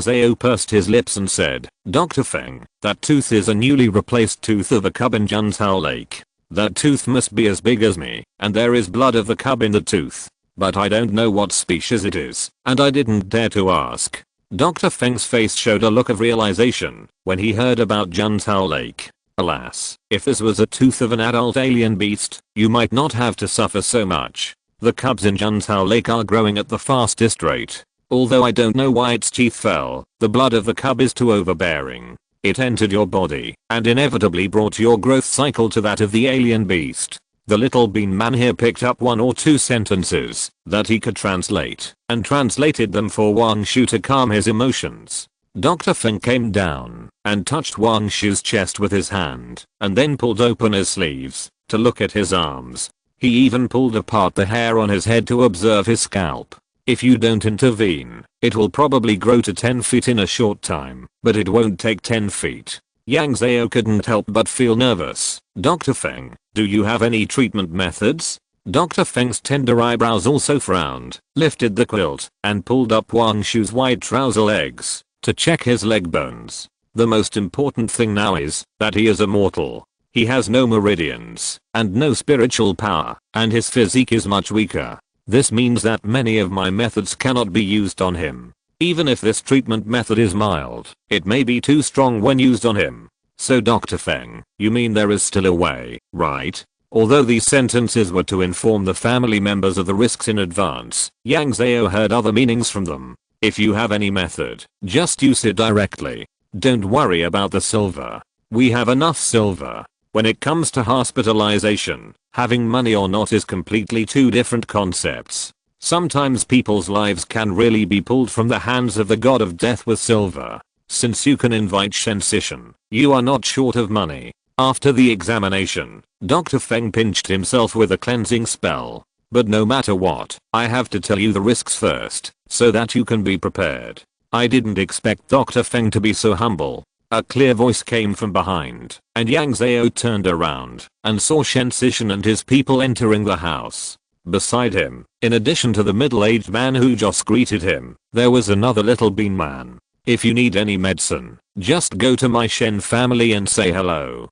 Zhao pursed his lips and said, "Dr. Feng, that tooth is a newly replaced tooth of a cub in Junzhao Lake. That tooth must be as big as me, and there is blood of the cub in the tooth. But I don't know what species it is, and I didn't dare to ask." Dr. Feng's face showed a look of realization when he heard about Junzhao Lake. Alas, if this was a tooth of an adult alien beast, you might not have to suffer so much. The cubs in Junzhao Lake are growing at the fastest rate. Although I don't know why its teeth fell, the blood of the cub is too overbearing. It entered your body and inevitably brought your growth cycle to that of the alien beast. The little bean man here picked up 1 or 2 sentences that he could translate and translated them for Wang Shu to calm his emotions. Dr. Feng came down and touched Wang Shu's chest with his hand and then pulled open his sleeves to look at his arms. He even pulled apart the hair on his head to observe his scalp. If you don't intervene, it will probably grow to 10 feet in a short time, but it won't take 10 feet. Yang Zhao couldn't help but feel nervous. "Dr. Feng, do you have any treatment methods?" Dr. Feng's tender eyebrows also frowned, lifted the quilt, and pulled up Wang Shu's white trouser legs to check his leg bones. "The most important thing now is that he is a mortal. He has no meridians and no spiritual power, and his physique is much weaker. This means that many of my methods cannot be used on him. Even if this treatment method is mild, it may be too strong when used on him. So Dr. Feng, you mean there is still a way, right?" Although these sentences were to inform the family members of the risks in advance, Yang Zhao heard other meanings from them. "If you have any method, just use it directly. Don't worry about the silver. We have enough silver." When it comes to hospitalization, having money or not is completely two different concepts. Sometimes people's lives can really be pulled from the hands of the god of death with silver. Since you can invite Shensishan, you are not short of money. After the examination, Dr. Feng pinched himself with a cleansing spell. "But no matter what, I have to tell you the risks first, so that you can be prepared." I didn't expect Dr. Feng to be so humble. A clear voice came from behind, and Yang Zhao turned around and saw Shensishan and his people entering the house. Beside him, in addition to the middle-aged man who just greeted him, there was another little bean man. "If you need any medicine, just go to my Shen family and say hello."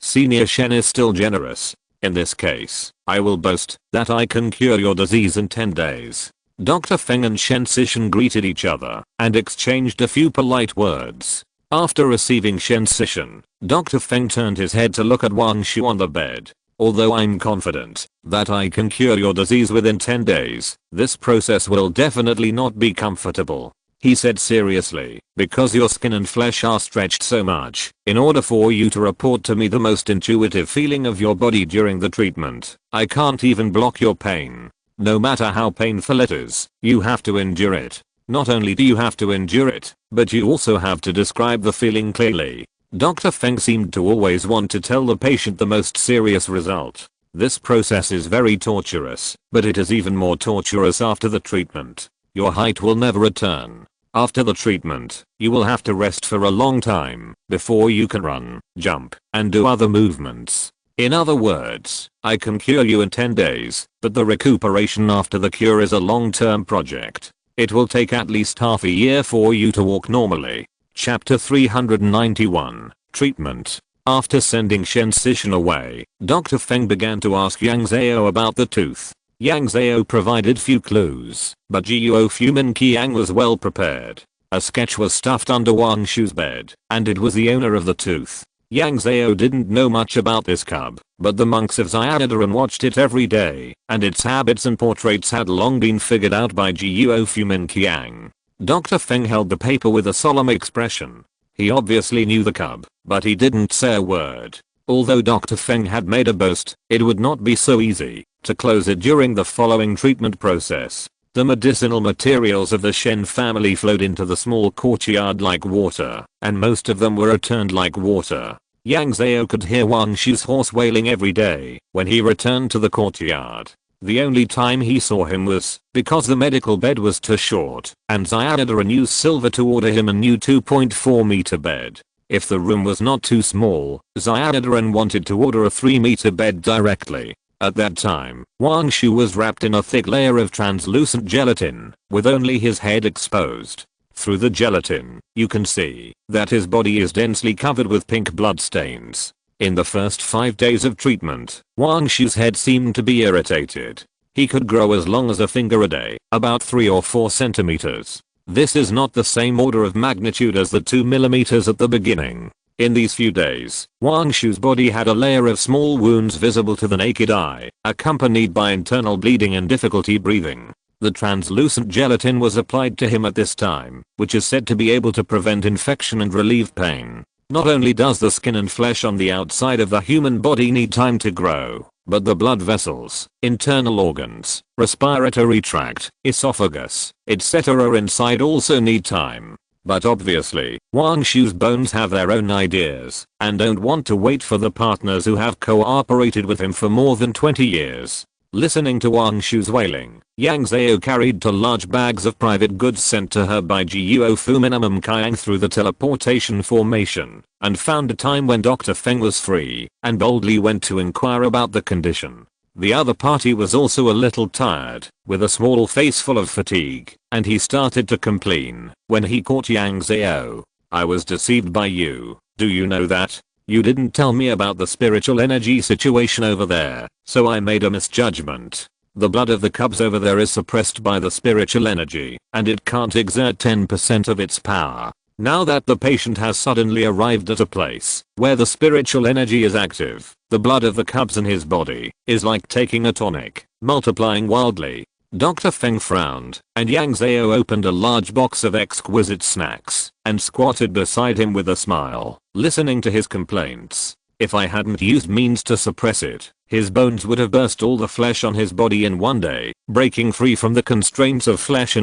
Senior Shen is still generous. "In this case, I will boast that I can cure your disease in 10 days. Dr. Feng and Shensishan greeted each other and exchanged a few polite words. After receiving Shensishan, Dr. Feng turned his head to look at Wang Shu on the bed. "Although I'm confident that I can cure your disease within 10 days, this process will definitely not be comfortable," he said seriously, "because your skin and flesh are stretched so much. In order for you to report to me the most intuitive feeling of your body during the treatment, I can't even block your pain. No matter how painful it is, you have to endure it. Not only do you have to endure it, but you also have to describe the feeling clearly." Dr. Feng seemed to always want to tell the patient the most serious result. This process is very torturous, but it is even more torturous after the treatment. Your height will never return. After the treatment, you will have to rest for a long time before you can run, jump, and do other movements. In other words, I can cure you in 10 days, but the recuperation after the cure is a long-term project. It will take at least half a year for you to walk normally. Chapter 391, Treatment. After sending Shensishan away, Dr. Feng began to ask Yang Zhao about the tooth. Yang Zhao provided few clues, but Guo Fumin Qiang was well prepared. A sketch was stuffed under Wang Shu's bed, and it was the owner of the tooth. Yang Zhao didn't know much about this cub, but the monks of Xiaodaran watched it every day, and its habits and portraits had long been figured out by Guo Fumin Qiang. Dr. Feng held the paper with a solemn expression. He obviously knew the cub, but he didn't say a word. Although Dr. Feng had made a boast, it would not be so easy to close it during the following treatment process. The medicinal materials of the Shen family flowed into the small courtyard like water, and most of them were returned like water. Yang Zhao could hear Wang Shu's horse wailing every day when he returned to the courtyard. The only time he saw him was because the medical bed was too short and Xiaoda used silver to order him a new 2.4 meter bed. If the room was not too small, Xiaoda wanted to order a 3 meter bed directly. At that time, Wang Shu was wrapped in a thick layer of translucent gelatin, with only his head exposed. Through the gelatin, you can see that his body is densely covered with pink blood stains. In the first 5 days of treatment, Wang Shu's head seemed to be irritated. He could grow as long as a finger a day, about 3 or 4 centimeters. This is not the same order of magnitude as the 2 millimeters at the beginning. In these few days, Wang Shu's body had a layer of small wounds visible to the naked eye, accompanied by internal bleeding and difficulty breathing. The translucent gelatin was applied to him at this time, which is said to be able to prevent infection and relieve pain. Not only does the skin and flesh on the outside of the human body need time to grow, but the blood vessels, internal organs, respiratory tract, esophagus, etc. inside also need time. But obviously, Wang Shu's bones have their own ideas and don't want to wait for the partners who have cooperated with him for more than 20 years. Listening to Wang Shu's wailing, Yang Zhao carried 2 large bags of private goods sent to her by Guo Fu Minimum Kiang through the teleportation formation, and found a time when Dr. Feng was free, and boldly went to inquire about the condition. The other party was also a little tired, with a small face full of fatigue, and he started to complain when he caught Yang Zhao. "I was deceived by you, do you know that? You didn't tell me about the spiritual energy situation over there, so I made a misjudgment. The blood of the cubs over there is suppressed by the spiritual energy, and it can't exert 10% of its power. Now that the patient has suddenly arrived at a place where the spiritual energy is active, the blood of the cubs in his body is like taking a tonic, multiplying wildly." Dr. Feng frowned, and Yang Zhao opened a large box of exquisite snacks and squatted beside him with a smile, listening to his complaints. If I hadn't used means to suppress it, his bones would have burst all the flesh on his body in one day, breaking free from the constraints of flesh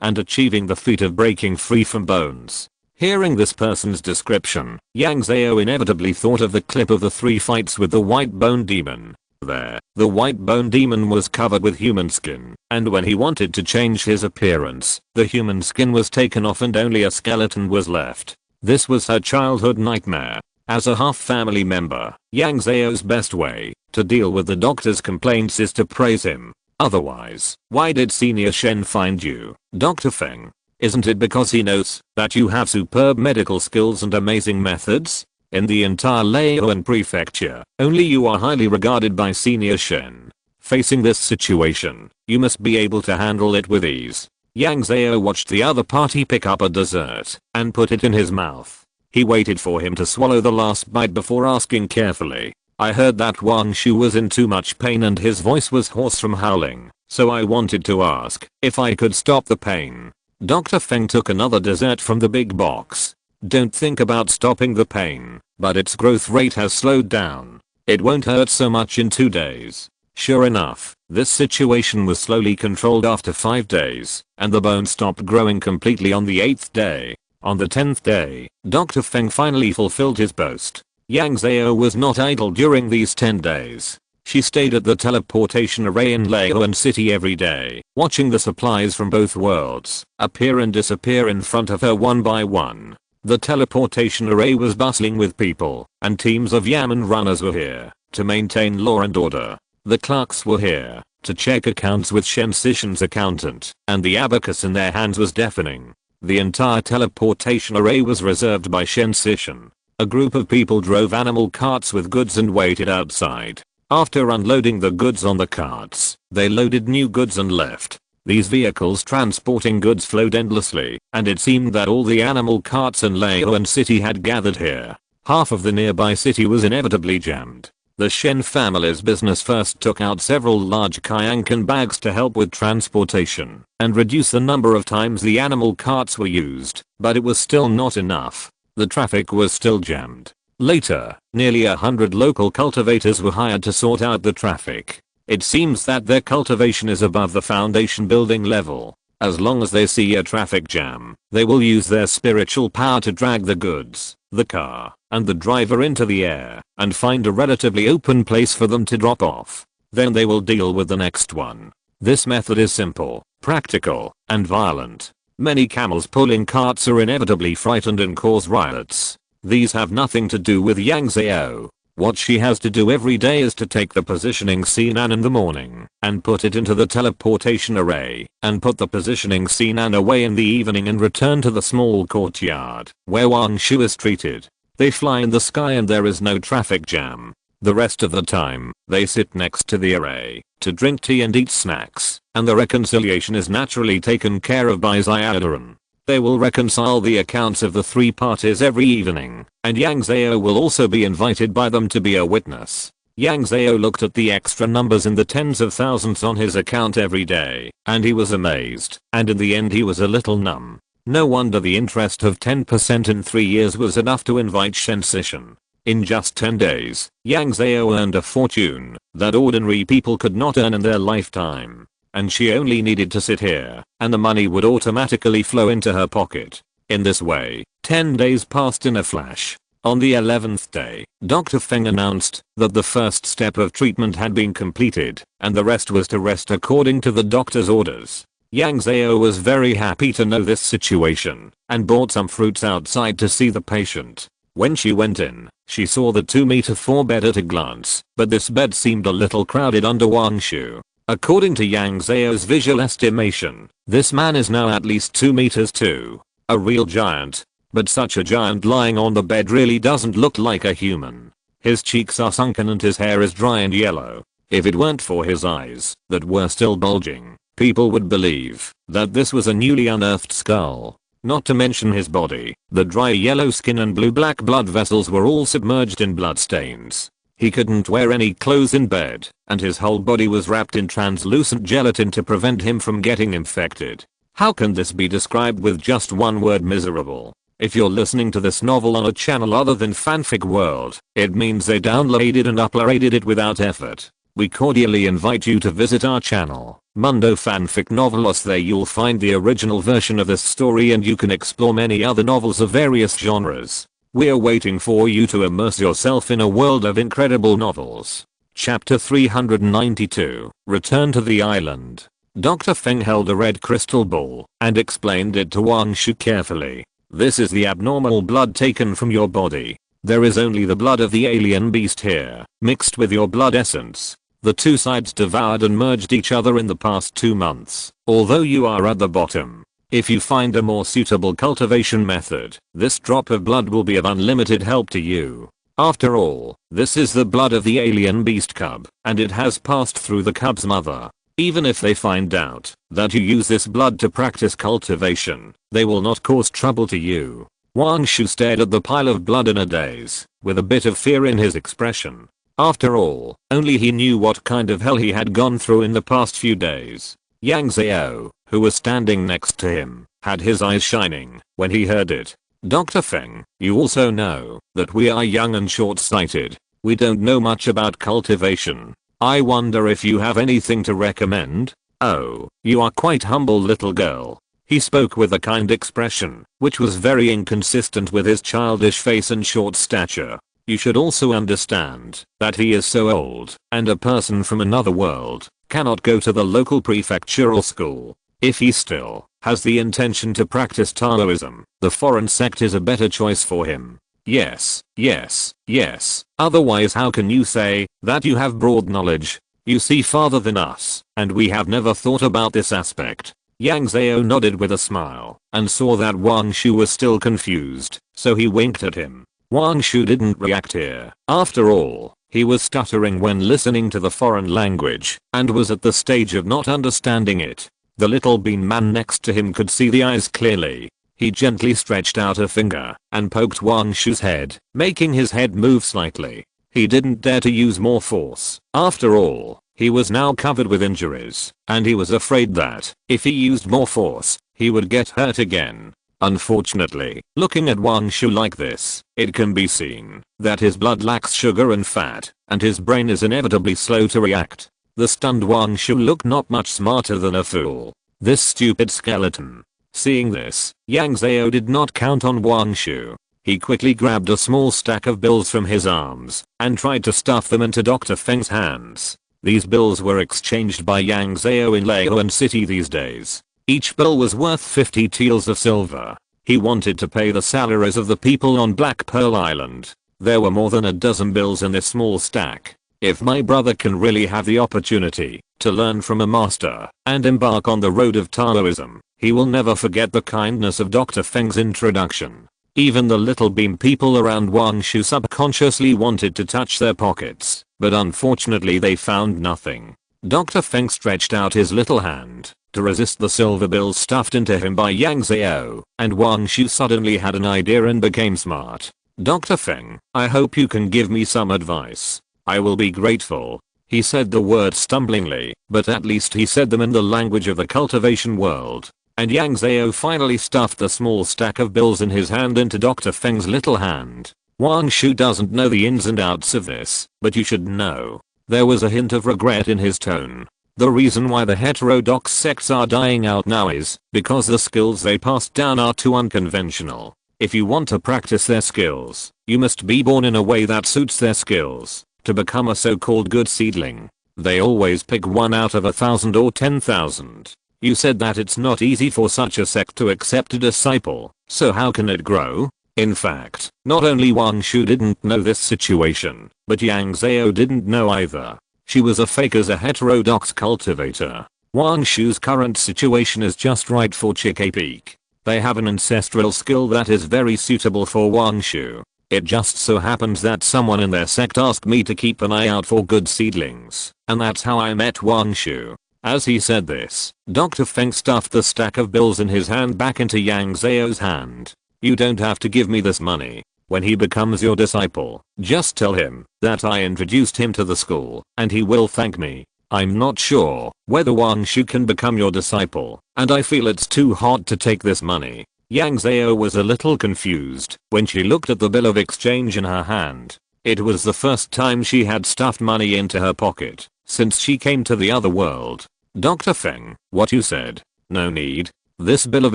and achieving the feat of breaking free from bones. Hearing this person's description, Yang Zhao inevitably thought of the clip of the 3 fights with the white bone demon. There, the white bone demon was covered with human skin, and when he wanted to change his appearance, the human skin was taken off and only a skeleton was left. This was her childhood nightmare. As a half-family member, Yang Zhao's best way to deal with the doctor's complaints is to praise him. Otherwise, why did Senior Shen find you, Dr. Feng? Isn't it because he knows that you have superb medical skills and amazing methods? In the entire Leiyuan prefecture, only you are highly regarded by Senior Shen. Facing this situation, you must be able to handle it with ease. Yang Zhao watched the other party pick up a dessert and put it in his mouth. He waited for him to swallow the last bite before asking carefully, "I heard that Wang Shu was in too much pain and his voice was hoarse from howling, so I wanted to ask if I could stop the pain." Dr. Feng took another dessert from the big box. "Don't think about stopping the pain, but its growth rate has slowed down. It won't hurt so much in 2 days." Sure enough, this situation was slowly controlled after 5 days, and the bone stopped growing completely on the 8th day. On the 10th day, Dr. Feng finally fulfilled his boast. Yang Zhao was not idle during these 10 days. She stayed at the teleportation array in Leiyuan City every day, watching the supplies from both worlds appear and disappear in front of her one by one. The teleportation array was bustling with people, and teams of Yamen runners were here to maintain law and order. The clerks were here to check accounts with Shen Sishan's accountant, and the abacus in their hands was deafening. The entire teleportation array was reserved by Shen Sishan. A group of people drove animal carts with goods and waited outside. After unloading the goods on the carts, they loaded new goods and left. These vehicles transporting goods flowed endlessly, and it seemed that all the animal carts in Leiyuan City had gathered here. Half of the nearby city was inevitably jammed. The Shen family's business first took out several large Kyankan bags to help with transportation and reduce the number of times the animal carts were used, but it was still not enough. The traffic was still jammed. Later, nearly 100 local cultivators were hired to sort out the traffic. It seems that their cultivation is above the foundation building level. As long as they see a traffic jam, they will use their spiritual power to drag the goods, the car, and the driver into the air and find a relatively open place for them to drop off. Then they will deal with the next one. This method is simple, practical, and violent. Many camels pulling carts are inevitably frightened and cause riots. These have nothing to do with Yang Zhao. What she has to do every day is to take the positioning Sinan in the morning and put it into the teleportation array and put the positioning Sinan away in the evening and return to the small courtyard where Wang Shu is treated. They fly in the sky and there is no traffic jam. The rest of the time, they sit next to the array to drink tea and eat snacks, and the reconciliation is naturally taken care of by Xiaodaran. They will reconcile the accounts of the three parties every evening, and Yang Zhao will also be invited by them to be a witness. Yang Zhao looked at the extra numbers in the tens of thousands on his account every day, and he was amazed, and in the end he was a little numb. No wonder the interest of 10% in 3 years was enough to invite sensation. In just 10 days, Yang Zhao earned a fortune that ordinary people could not earn in their lifetime. And she only needed to sit here, and the money would automatically flow into her pocket. In this way, 10 days passed in a flash. On the 11th day, Dr. Feng announced that the first step of treatment had been completed, and the rest was to rest according to the doctor's orders. Yang Zhao was very happy to know this situation, and bought some fruits outside to see the patient. When she went in, she saw the 2-meter-4 bed at a glance, but this bed seemed a little crowded under Wang Shu. According to Yang Zhao's visual estimation, this man is now at least 2 meters 2. A real giant. But such a giant lying on the bed really doesn't look like a human. His cheeks are sunken and his hair is dry and yellow. If it weren't for his eyes, that were still bulging, people would believe that this was a newly unearthed skull. Not to mention his body, the dry yellow skin and blue-black blood vessels were all submerged in bloodstains. He couldn't wear any clothes in bed, and his whole body was wrapped in translucent gelatin to prevent him from getting infected. How can this be described with just one word: miserable? If you're listening to this novel on a channel other than Fanfic World, it means they downloaded and uploaded it without effort. We cordially invite you to visit our channel, Mundo Fanfic Novelos. There you'll find the original version of this story and you can explore many other novels of various genres. We're waiting for you to immerse yourself in a world of incredible novels. Chapter 392, Return to the Island. Dr. Feng held a red crystal ball and explained it to Wang Shu carefully. This is the abnormal blood taken from your body. There is only the blood of the alien beast here, mixed with your blood essence. The two sides devoured and merged each other in the past 2 months, although you are at the bottom. If you find a more suitable cultivation method, this drop of blood will be of unlimited help to you. After all, this is the blood of the alien beast cub, and it has passed through the cub's mother. Even if they find out that you use this blood to practice cultivation, they will not cause trouble to you. Wang Shu stared at the pile of blood in a daze, with a bit of fear in his expression. After all, only he knew what kind of hell he had gone through in the past few days. Yang Zhao, who was standing next to him, had his eyes shining when he heard it. Dr. Feng, you also know that we are young and short-sighted. We don't know much about cultivation. I wonder if you have anything to recommend? Oh, you are quite humble little girl. He spoke with a kind expression, which was very inconsistent with his childish face and short stature. You should also understand that he is so old, and a person from another world cannot go to the local prefectural school. If he still has the intention to practice Taoism, the foreign sect is a better choice for him. Yes, yes, yes. Otherwise how can you say that you have broad knowledge? You see farther than us, and we have never thought about this aspect. Yang Zhao nodded with a smile, and saw that Wang Shu was still confused, so he winked at him. Wang Shu didn't react here. After all, he was stuttering when listening to the foreign language, and was at the stage of not understanding it. The little bean man next to him could see the eyes clearly. He gently stretched out a finger and poked Wang Shu's head, making his head move slightly. He didn't dare to use more force. After all, he was now covered with injuries, and he was afraid that, if he used more force, he would get hurt again. Unfortunately, looking at Wang Shu like this, it can be seen that his blood lacks sugar and fat, and his brain is inevitably slow to react. The stunned Wang Shu looked not much smarter than a fool. This stupid skeleton. Seeing this, Yang Zhao did not count on Wang Shu. He quickly grabbed a small stack of bills from his arms and tried to stuff them into Dr. Feng's hands. These bills were exchanged by Yang Zhao in Leoan City these days. Each bill was worth 50 taels of silver. He wanted to pay the salaries of the people on Black Pearl Island. There were more than a dozen bills in this small stack. If my brother can really have the opportunity to learn from a master and embark on the road of Taoism, he will never forget the kindness of Dr. Feng's introduction. Even the little beam people around Wangshu subconsciously wanted to touch their pockets, but unfortunately they found nothing. Dr. Feng stretched out his little hand to resist the silver bills stuffed into him by Yang Zhao, and Wangshu suddenly had an idea and became smart. Dr. Feng, I hope you can give me some advice. I will be grateful. He said the words stumblingly, but at least he said them in the language of the cultivation world. And Yang Zhao finally stuffed the small stack of bills in his hand into Dr. Feng's little hand. Wangshu doesn't know the ins and outs of this, but you should know. There was a hint of regret in his tone. The reason why the heterodox sects are dying out now is because the skills they passed down are too unconventional. If you want to practice their skills, you must be born in a way that suits their skills. To become a so-called good seedling, they always pick 1 out of 1,000 or 10,000. You said that it's not easy for such a sect to accept a disciple, so how can it grow? In fact, not only Wangshu didn't know this situation, but Yang Zhao didn't know either. She was a fake as a heterodox cultivator. Wangshu's current situation is just right for Chick Peak. They have an ancestral skill that is very suitable for Wangshu. It just so happens that someone in their sect asked me to keep an eye out for good seedlings, and that's how I met Wangshu. As he said this, Dr. Feng stuffed the stack of bills in his hand back into Yang Zhao's hand. You don't have to give me this money. When he becomes your disciple, just tell him that I introduced him to the school, and he will thank me. I'm not sure whether Wangshu can become your disciple, and I feel it's too hard to take this money. Yang Zhao was a little confused when she looked at the bill of exchange in her hand. It was the first time she had stuffed money into her pocket since she came to the other world. Dr. Feng, what you said? No need. This bill of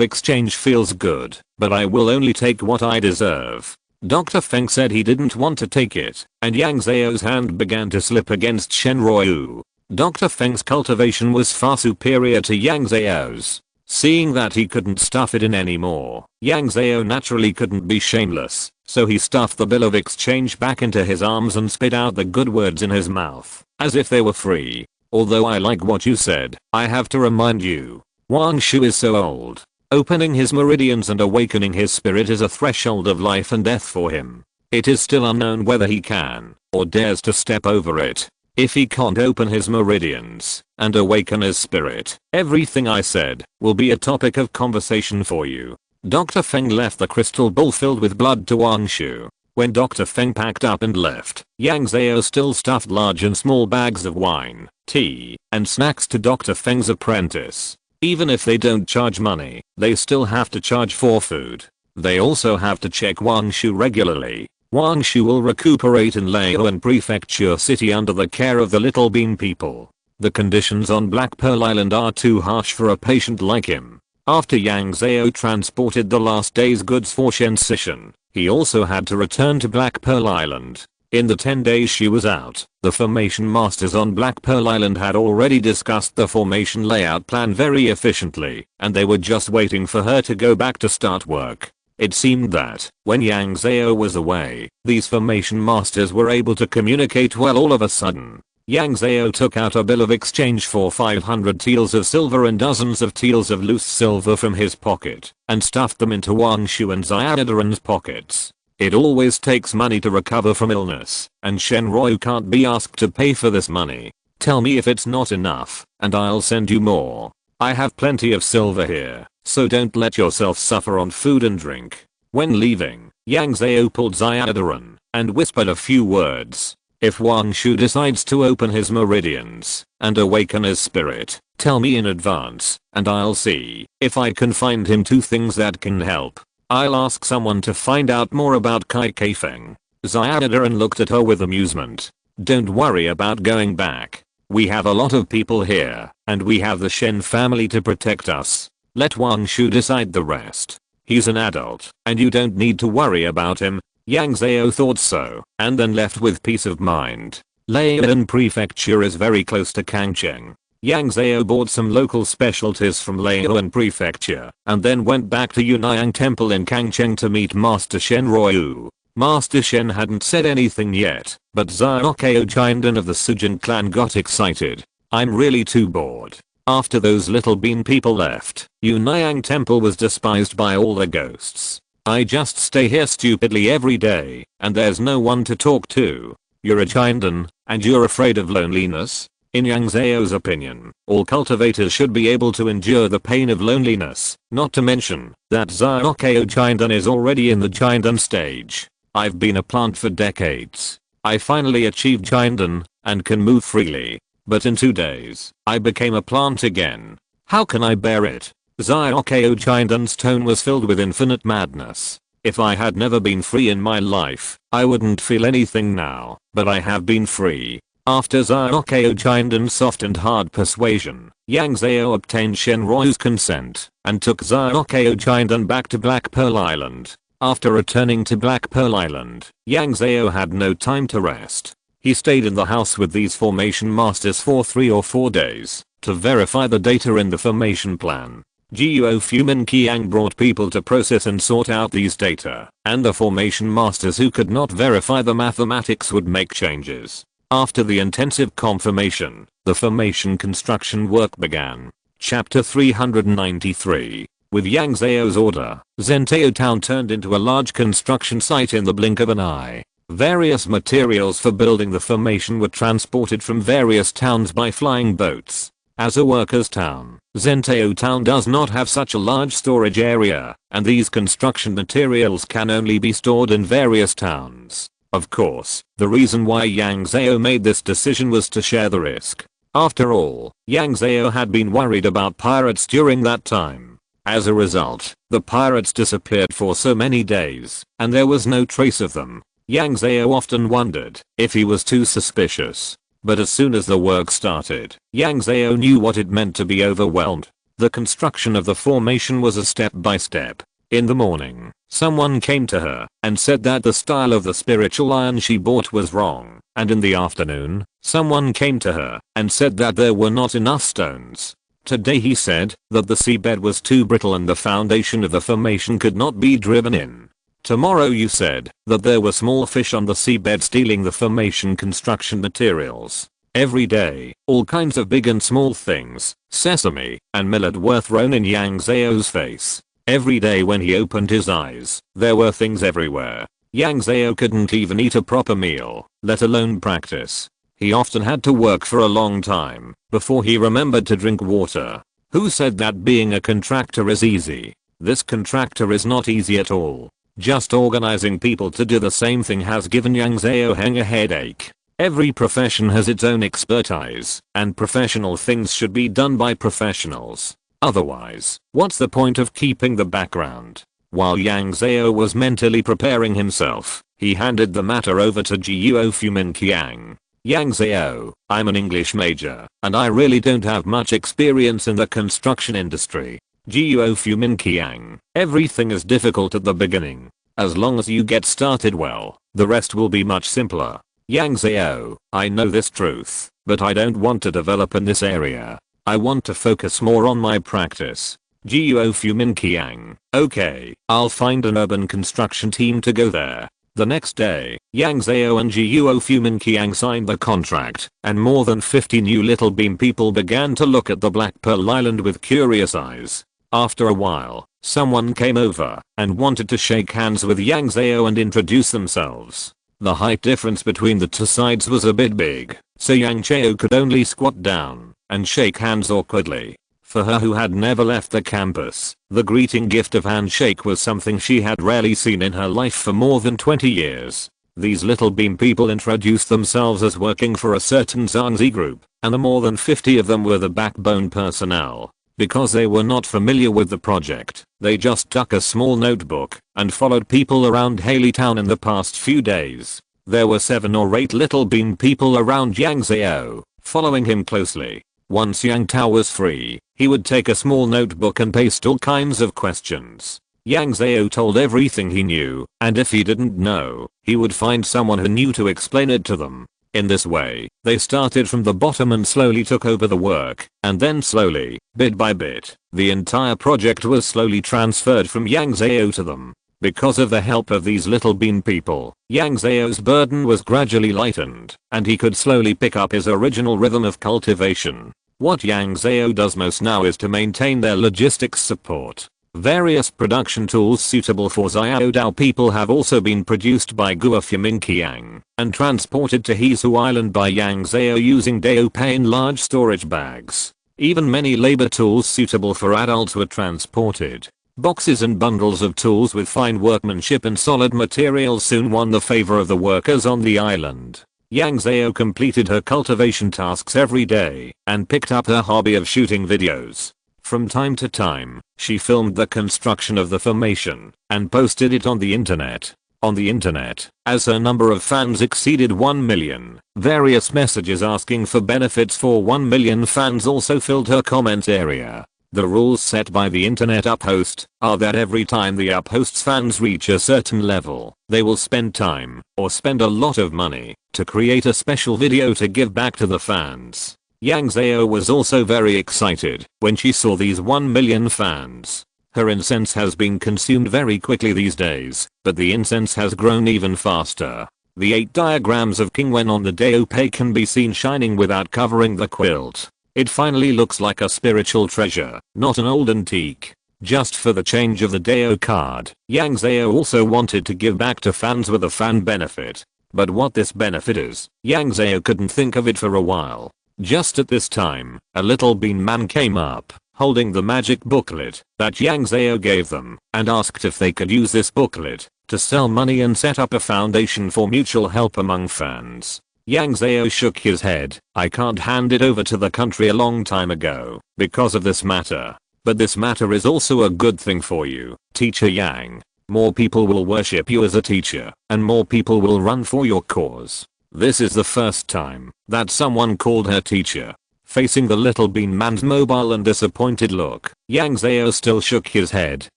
exchange feels good, but I will only take what I deserve. Dr. Feng said he didn't want to take it, and Yang Zhao's hand began to slip against Shenryu. Dr. Feng's cultivation was far superior to Yang Zhao's. Seeing that he couldn't stuff it in anymore, Yang Zhao naturally couldn't be shameless, so he stuffed the bill of exchange back into his arms and spit out the good words in his mouth, as if they were free. Although I like what you said, I have to remind you, Wangshu is so old. Opening his meridians and awakening his spirit is a threshold of life and death for him. It is still unknown whether he can, or dares to step over it. If he can't open his meridians and awaken his spirit, everything I said will be a topic of conversation for you. Dr. Feng left the crystal bowl filled with blood to Wangshu. When Dr. Feng packed up and left, Yang Zhao still stuffed large and small bags of wine, tea, and snacks to Dr. Feng's apprentice. Even if they don't charge money, they still have to charge for food. They also have to check Wangshu regularly. Wangshu will recuperate in Leoan Prefecture City under the care of the Little Bean people. The conditions on Black Pearl Island are too harsh for a patient like him. After Yang Zhao transported the last day's goods for Shensishan, he also had to return to Black Pearl Island. In the 10 days she was out, the formation masters on Black Pearl Island had already discussed the formation layout plan very efficiently, and they were just waiting for her to go back to start work. It seemed that, when Yang Zhao was away, these formation masters were able to communicate well all of a sudden. Yang Zhao took out a bill of exchange for 500 taels of silver and dozens of taels of loose silver from his pocket, and stuffed them into Wangshu and Xiaodaran's pockets. It always takes money to recover from illness, and Shenryu can't be asked to pay for this money. Tell me if it's not enough, and I'll send you more. I have plenty of silver here, so don't let yourself suffer on food and drink. When leaving, Yang Zhao pulled Xiaodaran and whispered a few words. If Wangshu decides to open his meridians and awaken his spirit, tell me in advance, and I'll see if I can find him 2 things that can help. I'll ask someone to find out more about Kai Kaifeng. Xiaodaran looked at her with amusement. Don't worry about going back. We have a lot of people here, and we have the Shen family to protect us. Let Wangshu decide the rest. He's an adult, and you don't need to worry about him. Yang Zhao thought so, and then left with peace of mind. Leyland Prefecture is very close to Kangcheng. Yang Zhao bought some local specialties from Leyland Prefecture and then went back to Yunnyang Temple in Kangcheng to meet Master Shen Ruoyu. Master Shen hadn't said anything yet, but Xiaokao Chindan of the Sujin clan got excited. I'm really too bored. After those little bean people left, Yunnyang Temple was despised by all the ghosts. I just stay here stupidly every day, and there's no one to talk to. You're a Chindan, and you're afraid of loneliness? In Yang Zhao's opinion, all cultivators should be able to endure the pain of loneliness, not to mention that Xiaokao Chindan is already in the Chindan stage. I've been a plant for decades. I finally achieved Chindan, and can move freely. But in 2 days, I became a plant again. How can I bear it? Xiaokao Chindan's tone was filled with infinite madness. If I had never been free in my life, I wouldn't feel anything now, but I have been free. After Xiaokao Chindan's soft and hard persuasion, Yang Zhao obtained Shen Ruoyu's consent and took Xiaokao Chindan back to Black Pearl Island. After returning to Black Pearl Island, Yang Zhao had no time to rest. He stayed in the house with these formation masters for 3 or 4 days to verify the data in the formation plan. Guo Fumin Qiang brought people to process and sort out these data, and the formation masters who could not verify the mathematics would make changes. After the intensive confirmation, the formation construction work began. Chapter 393. With Yang Zhao's order, Zhentao town turned into a large construction site in the blink of an eye. Various materials for building the formation were transported from various towns by flying boats. As a workers' town, Zhentao town does not have such a large storage area, and these construction materials can only be stored in various towns. Of course, the reason why Yang Zhao made this decision was to share the risk. After all, Yang Zhao had been worried about pirates during that time. As a result, the pirates disappeared for so many days, and there was no trace of them. Yang Zhao often wondered if he was too suspicious. But as soon as the work started, Yang Zhao knew what it meant to be overwhelmed. The construction of the formation was a step-by-step. In the morning, someone came to her and said that the style of the spiritual iron she bought was wrong, and in the afternoon, someone came to her and said that there were not enough stones. Today he said that the seabed was too brittle and the foundation of the formation could not be driven in. Tomorrow you said that there were small fish on the seabed stealing the formation construction materials. Every day, all kinds of big and small things, sesame and millet were thrown in Yang Zhao's face. Every day when he opened his eyes, there were things everywhere. Yang Zhao couldn't even eat a proper meal, let alone practice. He often had to work for a long time before he remembered to drink water. Who said that being a contractor is easy? This contractor is not easy at all. Just organizing people to do the same thing has given Yang Zhao a headache. Every profession has its own expertise, and professional things should be done by professionals. Otherwise, what's the point of keeping the background? While Yang Zhao was mentally preparing himself, he handed the matter over to Guo Fumin Qiang. Yang Zhao, I'm an English major, and I really don't have much experience in the construction industry. Guo Fumin Qiang, everything is difficult at the beginning. As long as you get started well, the rest will be much simpler. Yang Zhao, I know this truth, but I don't want to develop in this area. I want to focus more on my practice. Guo Fumin Qiang, okay, I'll find an urban construction team to go there. The next day, Yang Zhao and Guo Fumin Qiang signed the contract, and more than 50 new little beam people began to look at the Black Pearl Island with curious eyes. After a while, someone came over and wanted to shake hands with Yang Zhao and introduce themselves. The height difference between the two sides was a bit big, so Yang Zhao could only squat down and shake hands awkwardly. For her who had never left the campus, the greeting gift of handshake was something she had rarely seen in her life for more than 20 years. These little beam people introduced themselves as working for a certain Zhangzi group, and the more than 50 of them were the backbone personnel. Because they were not familiar with the project, they just took a small notebook and followed people around Haley Town in the past few days. There were 7 or 8 little beam people around Yang Zhao, following him closely. Once Yang Zhao was free, he would take a small notebook and paste all kinds of questions. Yang Zhao told everything he knew, and if he didn't know, he would find someone who knew to explain it to them. In this way, they started from the bottom and slowly took over the work, and then slowly, bit by bit, the entire project was slowly transferred from Yang Zhao to them. Because of the help of these little bean people, Yang Zhao's burden was gradually lightened, and he could slowly pick up his original rhythm of cultivation. What Yang Zhao does most now is to maintain their logistics support. Various production tools suitable for Xiaodao people have also been produced by Guofengqiang and transported to Hizhu Island by Yang Zhao using Daopei in large storage bags. Even many labor tools suitable for adults were transported. Boxes and bundles of tools with fine workmanship and solid materials soon won the favor of the workers on the island. Yang Zhao completed her cultivation tasks every day and picked up her hobby of shooting videos. From time to time, she filmed the construction of the formation and posted it on the internet. On the internet, as her number of fans exceeded 1 million, various messages asking for benefits for 1 million fans also filled her comment area. The rules set by the internet uphost are that every time the uphost's fans reach a certain level, they will spend time or spend a lot of money to create a special video to give back to the fans. Yang Zhao was also very excited when she saw these 1 million fans. Her incense has been consumed very quickly these days, but the incense has grown even faster. The 8 diagrams of King Wen on the Daopei can be seen shining without covering the quilt. It finally looks like a spiritual treasure, not an old antique. Just for the change of the Dao card, Yang Zhao also wanted to give back to fans with a fan benefit. But what this benefit is, Yang Zhao couldn't think of it for a while. Just at this time, a little bean man came up, holding the magic booklet that Yang Zhao gave them, and asked if they could use this booklet to sell money and set up a foundation for mutual help among fans. Yang Zhao shook his head. I can't hand it over to the country a long time ago because of this matter. But this matter is also a good thing for you, Teacher Yang. More people will worship you as a teacher, and more people will run for your cause. This is the first time that someone called her teacher. Facing the little bean man's mobile and disappointed look, Yang Zhao still shook his head.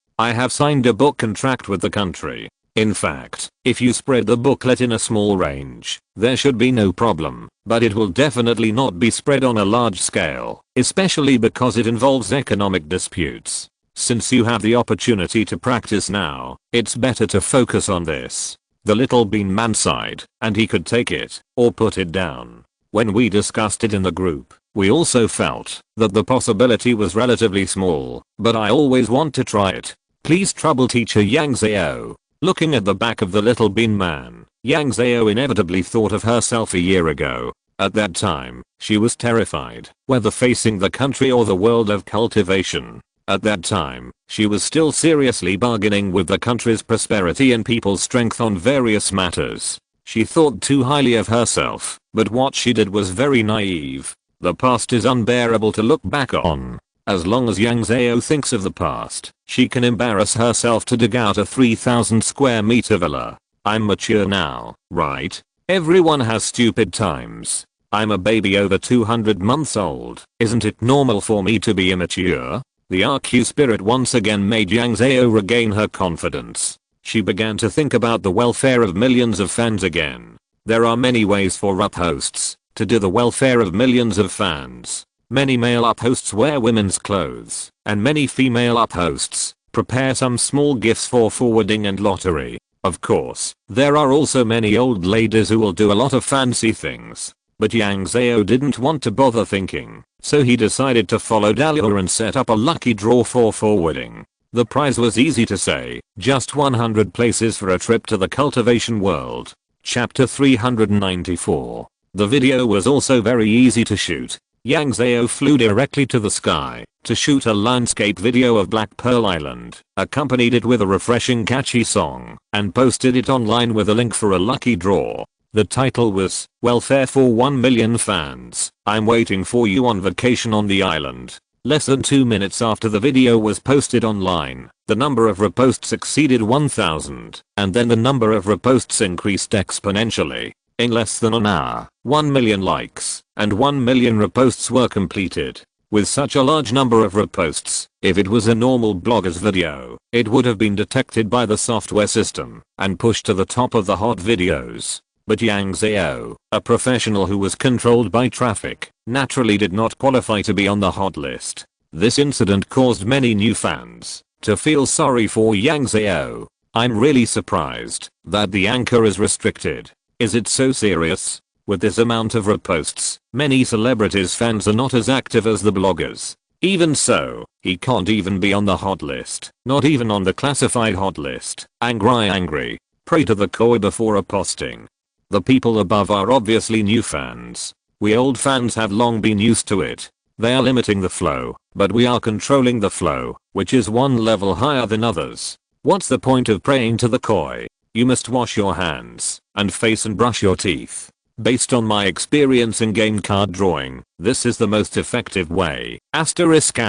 I have signed a book contract with the country. In fact, if you spread the booklet in a small range, there should be no problem, but it will definitely not be spread on a large scale, especially because it involves economic disputes. Since you have the opportunity to practice now, it's better to focus on this. The little bean man sighed, and he could take it, or put it down. When we discussed it in the group, we also felt that the possibility was relatively small, but I always want to try it. Please trouble Teacher Yang Zhao. Looking at the back of the little bean man, Yang Zhao inevitably thought of herself a year ago. At that time, she was terrified, whether facing the country or the world of cultivation. At that time, she was still seriously bargaining with the country's prosperity and people's strength on various matters. She thought too highly of herself, but what she did was very naive. The past is unbearable to look back on. As long as Yang Zhao thinks of the past, she can embarrass herself to dig out a 3,000 square meter villa. I'm mature now, right? Everyone has stupid times. I'm a baby over 200 months old. Isn't it normal for me to be immature? The RQ spirit once again made Yang Zhao regain her confidence. She began to think about the welfare of millions of fans again. There are many ways for uphosts to do the welfare of millions of fans. Many male uphosts wear women's clothes, and many female uphosts prepare some small gifts for forwarding and lottery. Of course, there are also many old ladies who will do a lot of fancy things. But Yang Zhao didn't want to bother thinking, so he decided to follow Dahlia and set up a lucky draw for forwarding. The prize was easy to say, just 100 places for a trip to the cultivation world. Chapter 394. The video was also very easy to shoot. Yang Zhao flew directly to the sky to shoot a landscape video of Black Pearl Island, accompanied it with a refreshing catchy song, and posted it online with a link for a lucky draw. The title was, Welfare for 1 million fans. I'm waiting for you on vacation on the island. Less than 2 minutes after the video was posted online, the number of reposts exceeded 1,000, and then the number of reposts increased exponentially. In less than an hour, 1 million likes and 1 million reposts were completed. With such a large number of reposts, if it was a normal blogger's video, it would have been detected by the software system and pushed to the top of the hot videos. But Yang Zhao, a professional who was controlled by traffic, naturally did not qualify to be on the hot list. This incident caused many new fans to feel sorry for Yang Zhao. I'm really surprised that the anchor is restricted. Is it so serious? With this amount of reposts, many celebrities' fans are not as active as the bloggers. Even so, he can't even be on the hot list, not even on the classified hot list. Angry. Pray to the koi before a posting. The people above are obviously new fans. We old fans have long been used to it. They are limiting the flow, but we are controlling the flow, which is one level higher than others. What's the point of praying to the koi? You must wash your hands and face and brush your teeth. Based on my experience in game card drawing, this is the most effective way. Asterisk.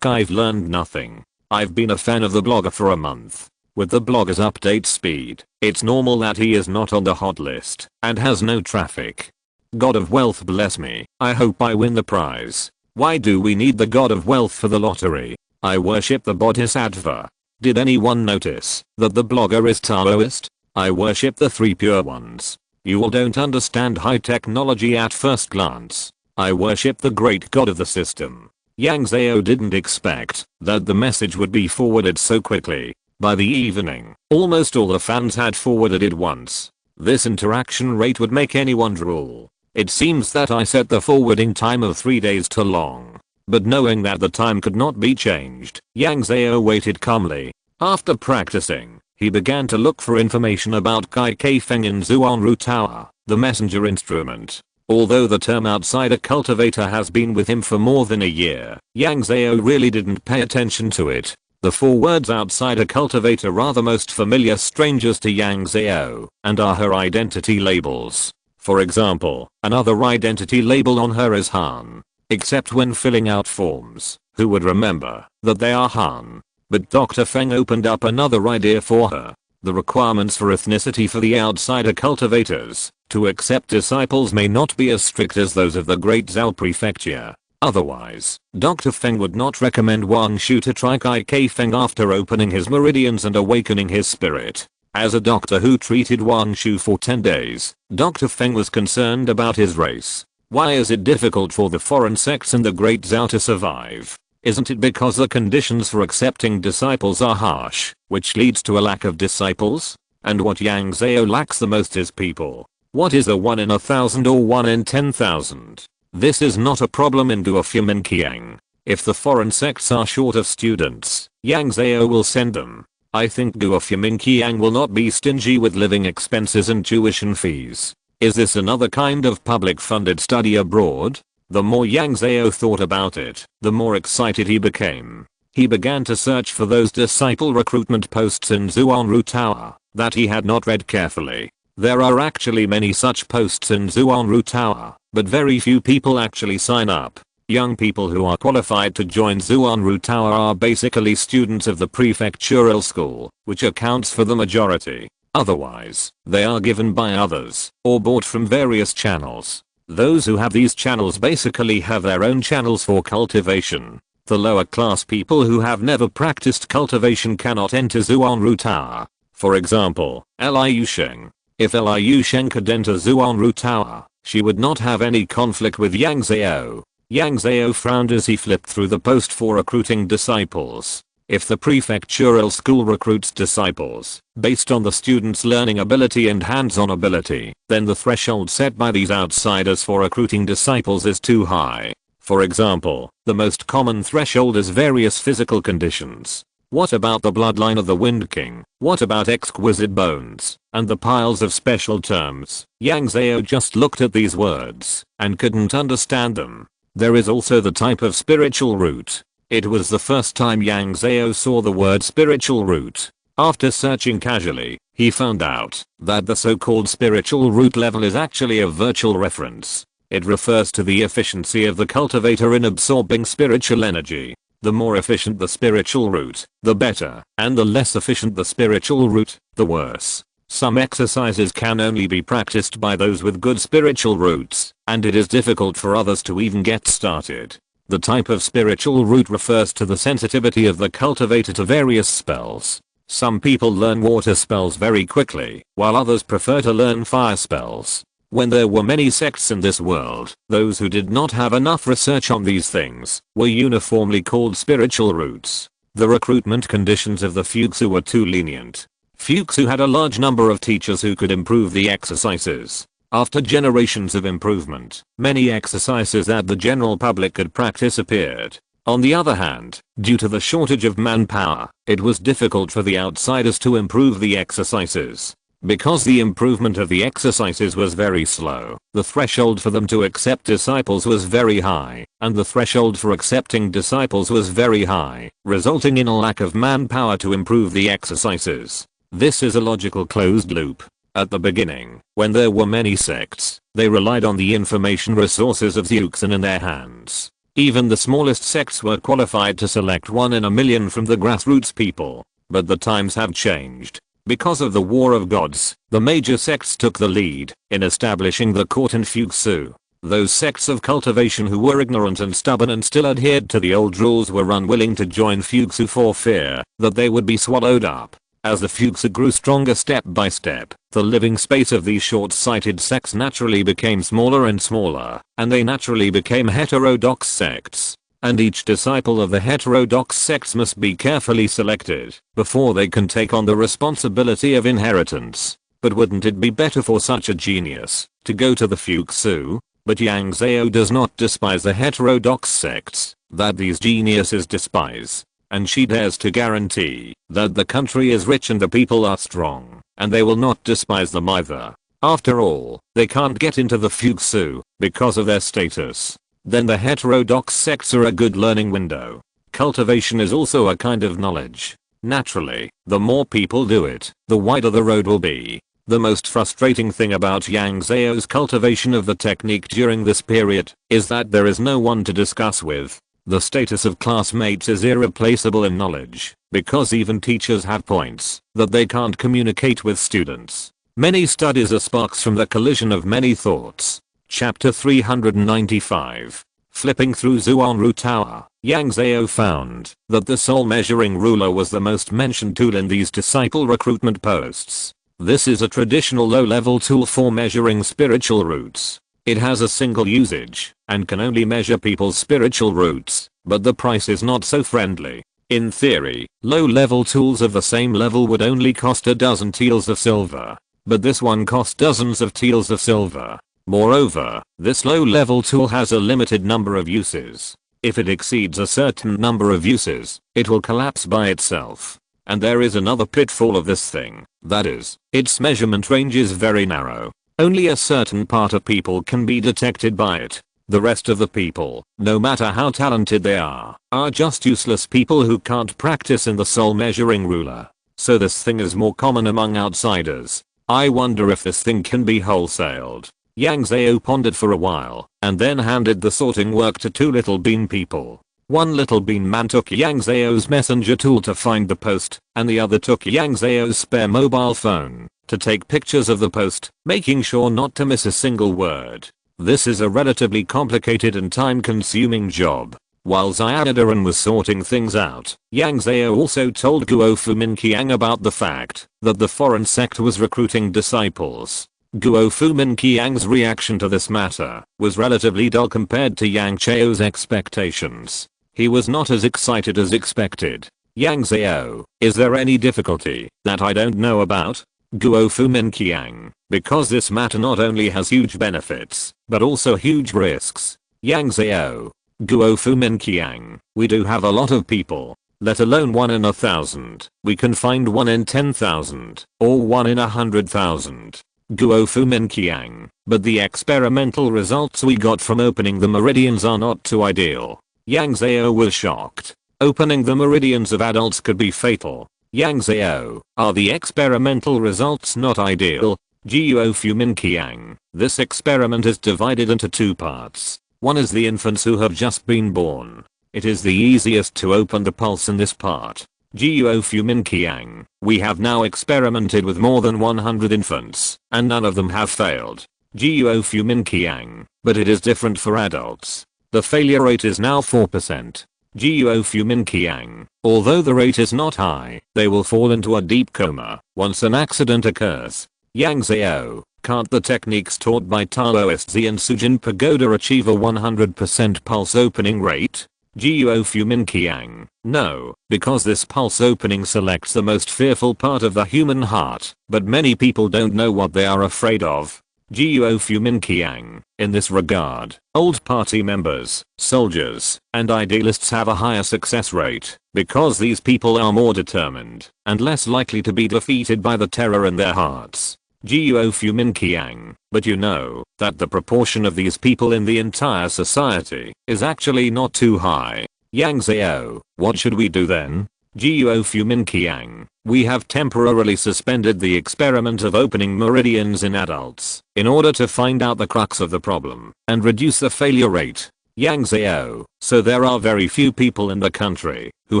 I've learned nothing. I've been a fan of the blogger for a month. With the blogger's update speed, it's normal that he is not on the hot list and has no traffic. God of wealth bless me. I hope I win the prize. Why do we need the god of wealth for the lottery? I worship the bodhisattva. Did anyone notice that the blogger is Taoist? I worship the three pure ones. You all don't understand high technology at first glance. I worship the great god of the system. Yang Zhao didn't expect that the message would be forwarded so quickly. By the evening, almost all the fans had forwarded it once. This interaction rate would make anyone drool. It seems that I set the forwarding time of 3 days too long. But knowing that the time could not be changed, Yang Zhao waited calmly. After practicing, he began to look for information about Kai Kai Feng in Zhuanru Tower, the messenger instrument. Although the term outsider cultivator has been with him for more than a year, Yang Zhao really didn't pay attention to it. The 4 words outsider cultivator are the most familiar strangers to Yang Zhao and are her identity labels. For example, another identity label on her is Han. Except when filling out forms, who would remember that they are Han? But Dr. Feng opened up another idea for her. The requirements for ethnicity for the outsider cultivators to accept disciples may not be as strict as those of the Great Zhao Prefecture. Otherwise, Dr. Feng would not recommend Wang Shu to try Kai Kai Feng after opening his meridians and awakening his spirit. As a doctor who treated Wang Shu for 10 days, Dr. Feng was concerned about his race. Why is it difficult for the foreign sects in the Great Zhao to survive? Isn't it because the conditions for accepting disciples are harsh, which leads to a lack of disciples? And what Yang Zhao lacks the most is people. What is a 1 in 1,000 or 1 in 10,000? This is not a problem in Guofumin Qiang. If the foreign sects are short of students, Yang Zhao will send them. I think Guofumin Qiang will not be stingy with living expenses and tuition fees. Is this another kind of public funded study abroad? The more Yang Zhao thought about it, the more excited he became. He began to search for those disciple recruitment posts in Zhuanru Tower that he had not read carefully. There are actually many such posts in Zhuanru Tower, but very few people actually sign up. Young people who are qualified to join Zhuanru Tower are basically students of the prefectural school, which accounts for the majority. Otherwise, they are given by others, or bought from various channels. Those who have these channels basically have their own channels for cultivation. The lower class people who have never practiced cultivation cannot enter Zhuanru Tower. For example, Liu Sheng. If Liu Sheng could enter Zhuanru Tower, she would not have any conflict with Yang Zhao. Yang Zhao frowned as he flipped through the post for recruiting disciples. If the prefectural school recruits disciples based on the student's learning ability and hands-on ability, then the threshold set by these outsiders for recruiting disciples is too high. For example, the most common threshold is various physical conditions. What about the bloodline of the Wind King? What about exquisite bones? And the piles of special terms? Yang Zhao just looked at these words and couldn't understand them. There is also the type of spiritual root. It was the first time Yang Zhao saw the word spiritual root. After searching casually, he found out that the so-called spiritual root level is actually a virtual reference. It refers to the efficiency of the cultivator in absorbing spiritual energy. The more efficient the spiritual root, the better, and the less efficient the spiritual root, the worse. Some exercises can only be practiced by those with good spiritual roots, and it is difficult for others to even get started. The type of spiritual root refers to the sensitivity of the cultivator to various spells. Some people learn water spells very quickly, while others prefer to learn fire spells. When there were many sects in this world, those who did not have enough research on these things were uniformly called spiritual roots. The recruitment conditions of the Fuxu were too lenient. Fuxu had a large number of teachers who could improve the exercises. After generations of improvement, many exercises that the general public could practice appeared. On the other hand, due to the shortage of manpower, it was difficult for the outsiders to improve the exercises. Because the improvement of the exercises was very slow, the threshold for them to accept disciples was very high, and the threshold for accepting disciples was very high, resulting in a lack of manpower to improve the exercises. This is a logical closed loop. At the beginning, when there were many sects, they relied on the information resources of Xuxin in their hands. Even the smallest sects were qualified to select 1 in a million from the grassroots people. But the times have changed. Because of the War of Gods, the major sects took the lead in establishing the court in Fuxu. Those sects of cultivation who were ignorant and stubborn and still adhered to the old rules were unwilling to join Fuxu for fear that they would be swallowed up. As the Fuxu grew stronger step by step, the living space of these short-sighted sects naturally became smaller and smaller, and they naturally became heterodox sects. And each disciple of the heterodox sects must be carefully selected before they can take on the responsibility of inheritance. But wouldn't it be better for such a genius to go to the Fuxu? But Yang Zhao does not despise the heterodox sects that these geniuses despise. And she dares to guarantee that the country is rich and the people are strong, and they will not despise them either. After all, they can't get into the Fuxu because of their status. Then the heterodox sects are a good learning window. Cultivation is also a kind of knowledge. Naturally, the more people do it, the wider the road will be. The most frustrating thing about Yang Zhao's cultivation of the technique during this period is that there is no one to discuss with. The status of classmates is irreplaceable in knowledge, because even teachers have points that they can't communicate with students. Many studies are sparks from the collision of many thoughts. Chapter 395. Flipping through Zhuanru Tower, Yang Zhao found that the soul measuring ruler was the most mentioned tool in these disciple recruitment posts. This is a traditional low-level tool for measuring spiritual roots. It has a single usage and can only measure people's spiritual roots, but the price is not so friendly. In theory, low-level tools of the same level would only cost a dozen taels of silver, but this one costs dozens of taels of silver. Moreover, this low-level tool has a limited number of uses. If it exceeds a certain number of uses, it will collapse by itself. And there is another pitfall of this thing, that is, its measurement range is very narrow. Only a certain part of people can be detected by it. The rest of the people, no matter how talented they are just useless people who can't practice in the soul measuring ruler. So this thing is more common among outsiders. I wonder if this thing can be wholesaled. Yang Zhao pondered for a while, and then handed the sorting work to 2 little bean people. One little bean man took Yang Zhao's messenger tool to find the post, and the other took Yang Zhao's spare mobile phone to take pictures of the post, making sure not to miss a single word. This is a relatively complicated and time-consuming job. While Xiaodaran was sorting things out, Yang Zhao also told Guo Fuminqiang about the fact that the foreign sect was recruiting disciples. Guo Fuminqiang's reaction to this matter was relatively dull compared to Yang Zhao's expectations. He was not as excited as expected. Yang Zhao, is there any difficulty that I don't know about? Guo Fuminqiang, because this matter not only has huge benefits, but also huge risks. Yang Zhao, Guo Fuminqiang, we do have a lot of people, let alone 1 in 1,000. We can find 1 in 10,000, or 1 in 100,000. Guo Fuminqiang, but the experimental results we got from opening the meridians are not too ideal. Yang Zhao was shocked. Opening the meridians of adults could be fatal. Yang Zhao, are the experimental results not ideal? Guo Fuminqiang, this experiment is divided into 2 parts. One is the infants who have just been born. It is the easiest to open the pulse in this part. Guo Fuminqiang, we have now experimented with more than 100 infants, and none of them have failed. Guo Fuminqiang, but it is different for adults. The failure rate is now 4%. Guo Fumin Qiang. Although the rate is not high, they will fall into a deep coma once an accident occurs. Yang Zhao. Can't the techniques taught by Taoists and Sujin Pagoda achieve a 100% pulse opening rate? Guo Fumin Qiang. No, because this pulse opening selects the most fearful part of the human heart, but many people don't know what they are afraid of. Guo Fumin Qiang. In this regard, old party members, soldiers, and idealists have a higher success rate, because these people are more determined, and less likely to be defeated by the terror in their hearts. Guo Fumin Qiang. But you know that the proportion of these people in the entire society is actually not too high. Yang Zhao. What should we do then? Guo Fumin Qiang. We have temporarily suspended the experiment of opening meridians in adults in order to find out the crux of the problem and reduce the failure rate. Yang Zhao. So there are very few people in the country who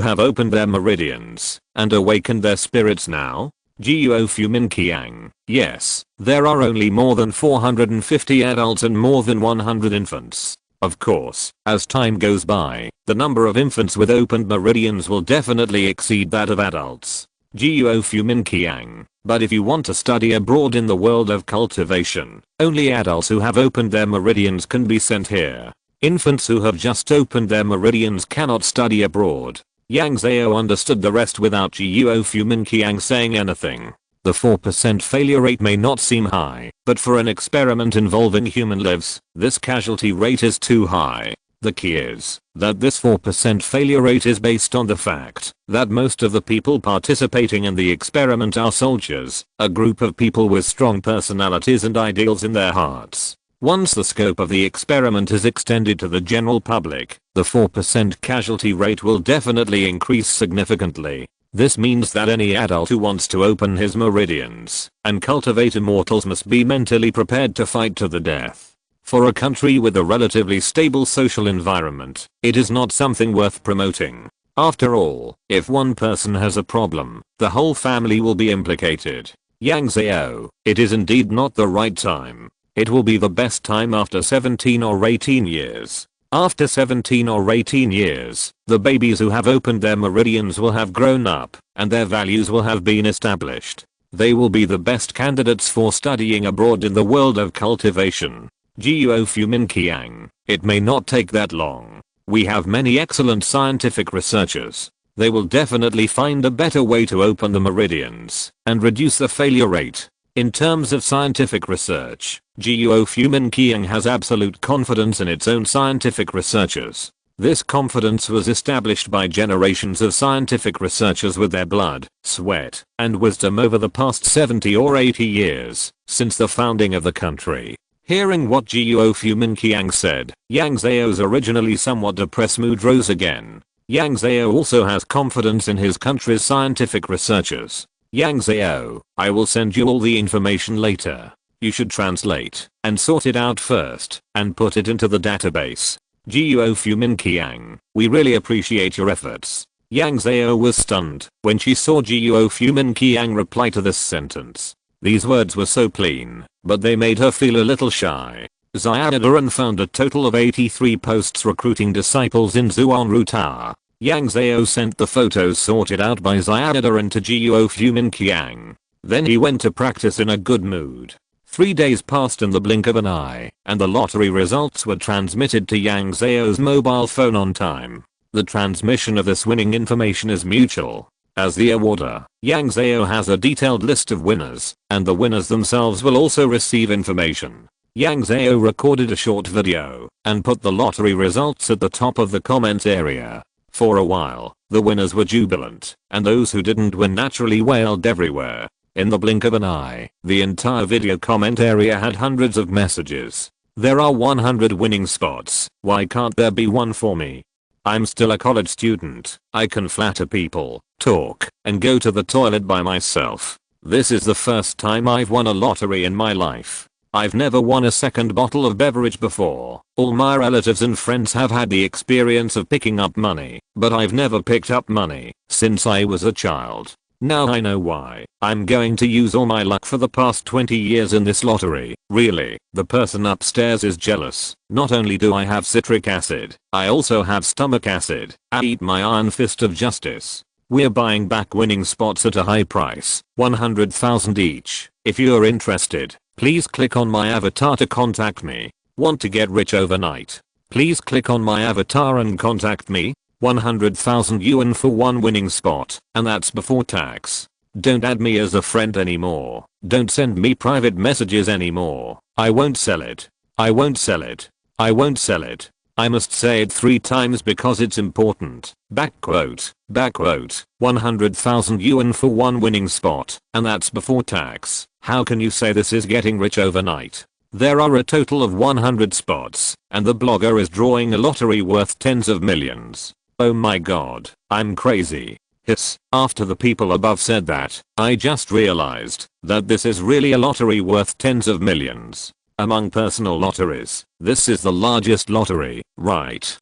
have opened their meridians and awakened their spirits now? Guo Fumin Qiang. Yes, there are only more than 450 adults and more than 100 infants. Of course, as time goes by, the number of infants with opened meridians will definitely exceed that of adults. Guo Fumin Qiang. But if you want to study abroad in the world of cultivation, only adults who have opened their meridians can be sent here. Infants who have just opened their meridians cannot study abroad. Yang Zhao understood the rest without Guo Fumin Qiang saying anything. The 4% failure rate may not seem high, but for an experiment involving human lives, this casualty rate is too high. The key is that this 4% failure rate is based on the fact that most of the people participating in the experiment are soldiers, a group of people with strong personalities and ideals in their hearts. Once the scope of the experiment is extended to the general public, the 4% casualty rate will definitely increase significantly. This means that any adult who wants to open his meridians and cultivate immortals must be mentally prepared to fight to the death. For a country with a relatively stable social environment, it is not something worth promoting. After all, if one person has a problem, the whole family will be implicated. Yang Zhao. It is indeed not the right time. It will be the best time after 17 or 18 years. After 17 or 18 years, the babies who have opened their meridians will have grown up, and their values will have been established. They will be the best candidates for studying abroad in the world of cultivation. Guo Fumin Qiang. It may not take that long. We have many excellent scientific researchers. They will definitely find a better way to open the meridians and reduce the failure rate. In terms of scientific research, Guo Fumin Qiang has absolute confidence in its own scientific researchers. This confidence was established by generations of scientific researchers with their blood, sweat, and wisdom over the past 70 or 80 years, since the founding of the country. Hearing what Guo Fumin Qiang said, Yang Zhao's originally somewhat depressed mood rose again. Yang Zhao also has confidence in his country's scientific researchers. Yang Zhao, I will send you all the information later. You should translate and sort it out first and put it into the database. Guo Fumin Qiang, we really appreciate your efforts. Yang Zhao was stunned when she saw Guo Fumin Qiang reply to this sentence. These words were so clean, but they made her feel a little shy. Xiaodaran found a total of 83 posts recruiting disciples in Zhuanruta. Yang Zhao sent the photos sorted out by Xiaodaran to Guo Fumin Qiang. Then he went to practice in a good mood. 3 days passed in the blink of an eye, and the lottery results were transmitted to Yang Zhao's mobile phone on time. The transmission of this winning information is mutual. As the awarder, Yang Zhao has a detailed list of winners, and the winners themselves will also receive information. Yang Zhao recorded a short video and put the lottery results at the top of the comments area. For a while, the winners were jubilant, and those who didn't win naturally wailed everywhere. In the blink of an eye, the entire video comment area had hundreds of messages. There are 100 winning spots, why can't there be one for me? I'm still a college student, I can flatter people, talk, and go to the toilet by myself. This is the first time I've won a lottery in my life. I've never won a second bottle of beverage before. All my relatives and friends have had the experience of picking up money, but I've never picked up money since I was a child. Now I know why. I'm going to use all my luck for the past 20 years in this lottery. Really, the person upstairs is jealous. Not only do I have citric acid, I also have stomach acid. I eat my iron fist of justice. We're buying back winning spots at a high price, 100,000 each. If you're interested, please click on my avatar to contact me. Want to get rich overnight? Please click on my avatar and contact me. 100,000 yuan for one winning spot, and that's before tax. Don't add me as a friend anymore. Don't send me private messages anymore. I won't sell it. I won't sell it. I won't sell it. I must say it 3 times because it's important. Back quote. 100,000 yuan for one winning spot, and that's before tax. How can you say this is getting rich overnight? There are a total of 100 spots, and the blogger is drawing a lottery worth tens of millions. Oh my god, I'm crazy. Hiss. After the people above said that, I just realized that this is really a lottery worth tens of millions. Among personal lotteries, this is the largest lottery, right?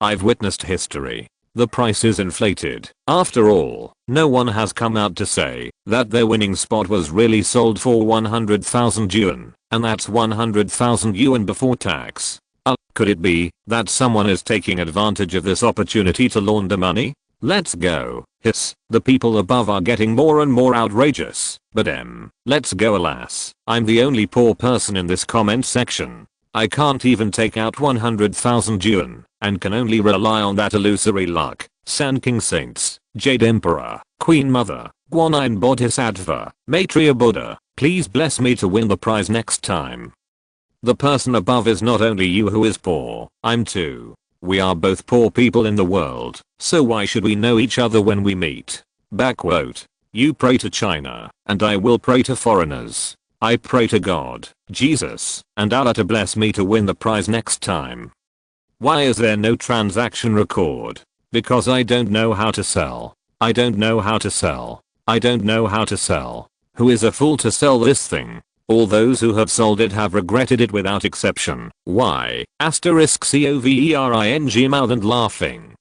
I've witnessed history. The price is inflated. After all, no one has come out to say that their winning spot was really sold for 100,000 yuan, and that's 100,000 yuan before tax. Could it be that someone is taking advantage of this opportunity to launder money? Let's go. Hiss. The people above are getting more and more outrageous. But let's go alas. I'm the only poor person in this comment section. I can't even take out 100,000 yuan, and can only rely on that illusory luck. Sand King Saints, Jade Emperor, Queen Mother, Guanine Bodhisattva, Maitreya Buddha, please bless me to win the prize next time. The person above is not only you who is poor, I'm too. We are both poor people in the world, so why should we know each other when we meet? Back quote. You pray to China, and I will pray to foreigners. I pray to God, Jesus, and Allah to bless me to win the prize next time. Why is there no transaction record? Because I don't know how to sell. I don't know how to sell. I don't know how to sell. Who is a fool to sell this thing? All those who have sold it have regretted it without exception. Why? *covering mouth and laughing.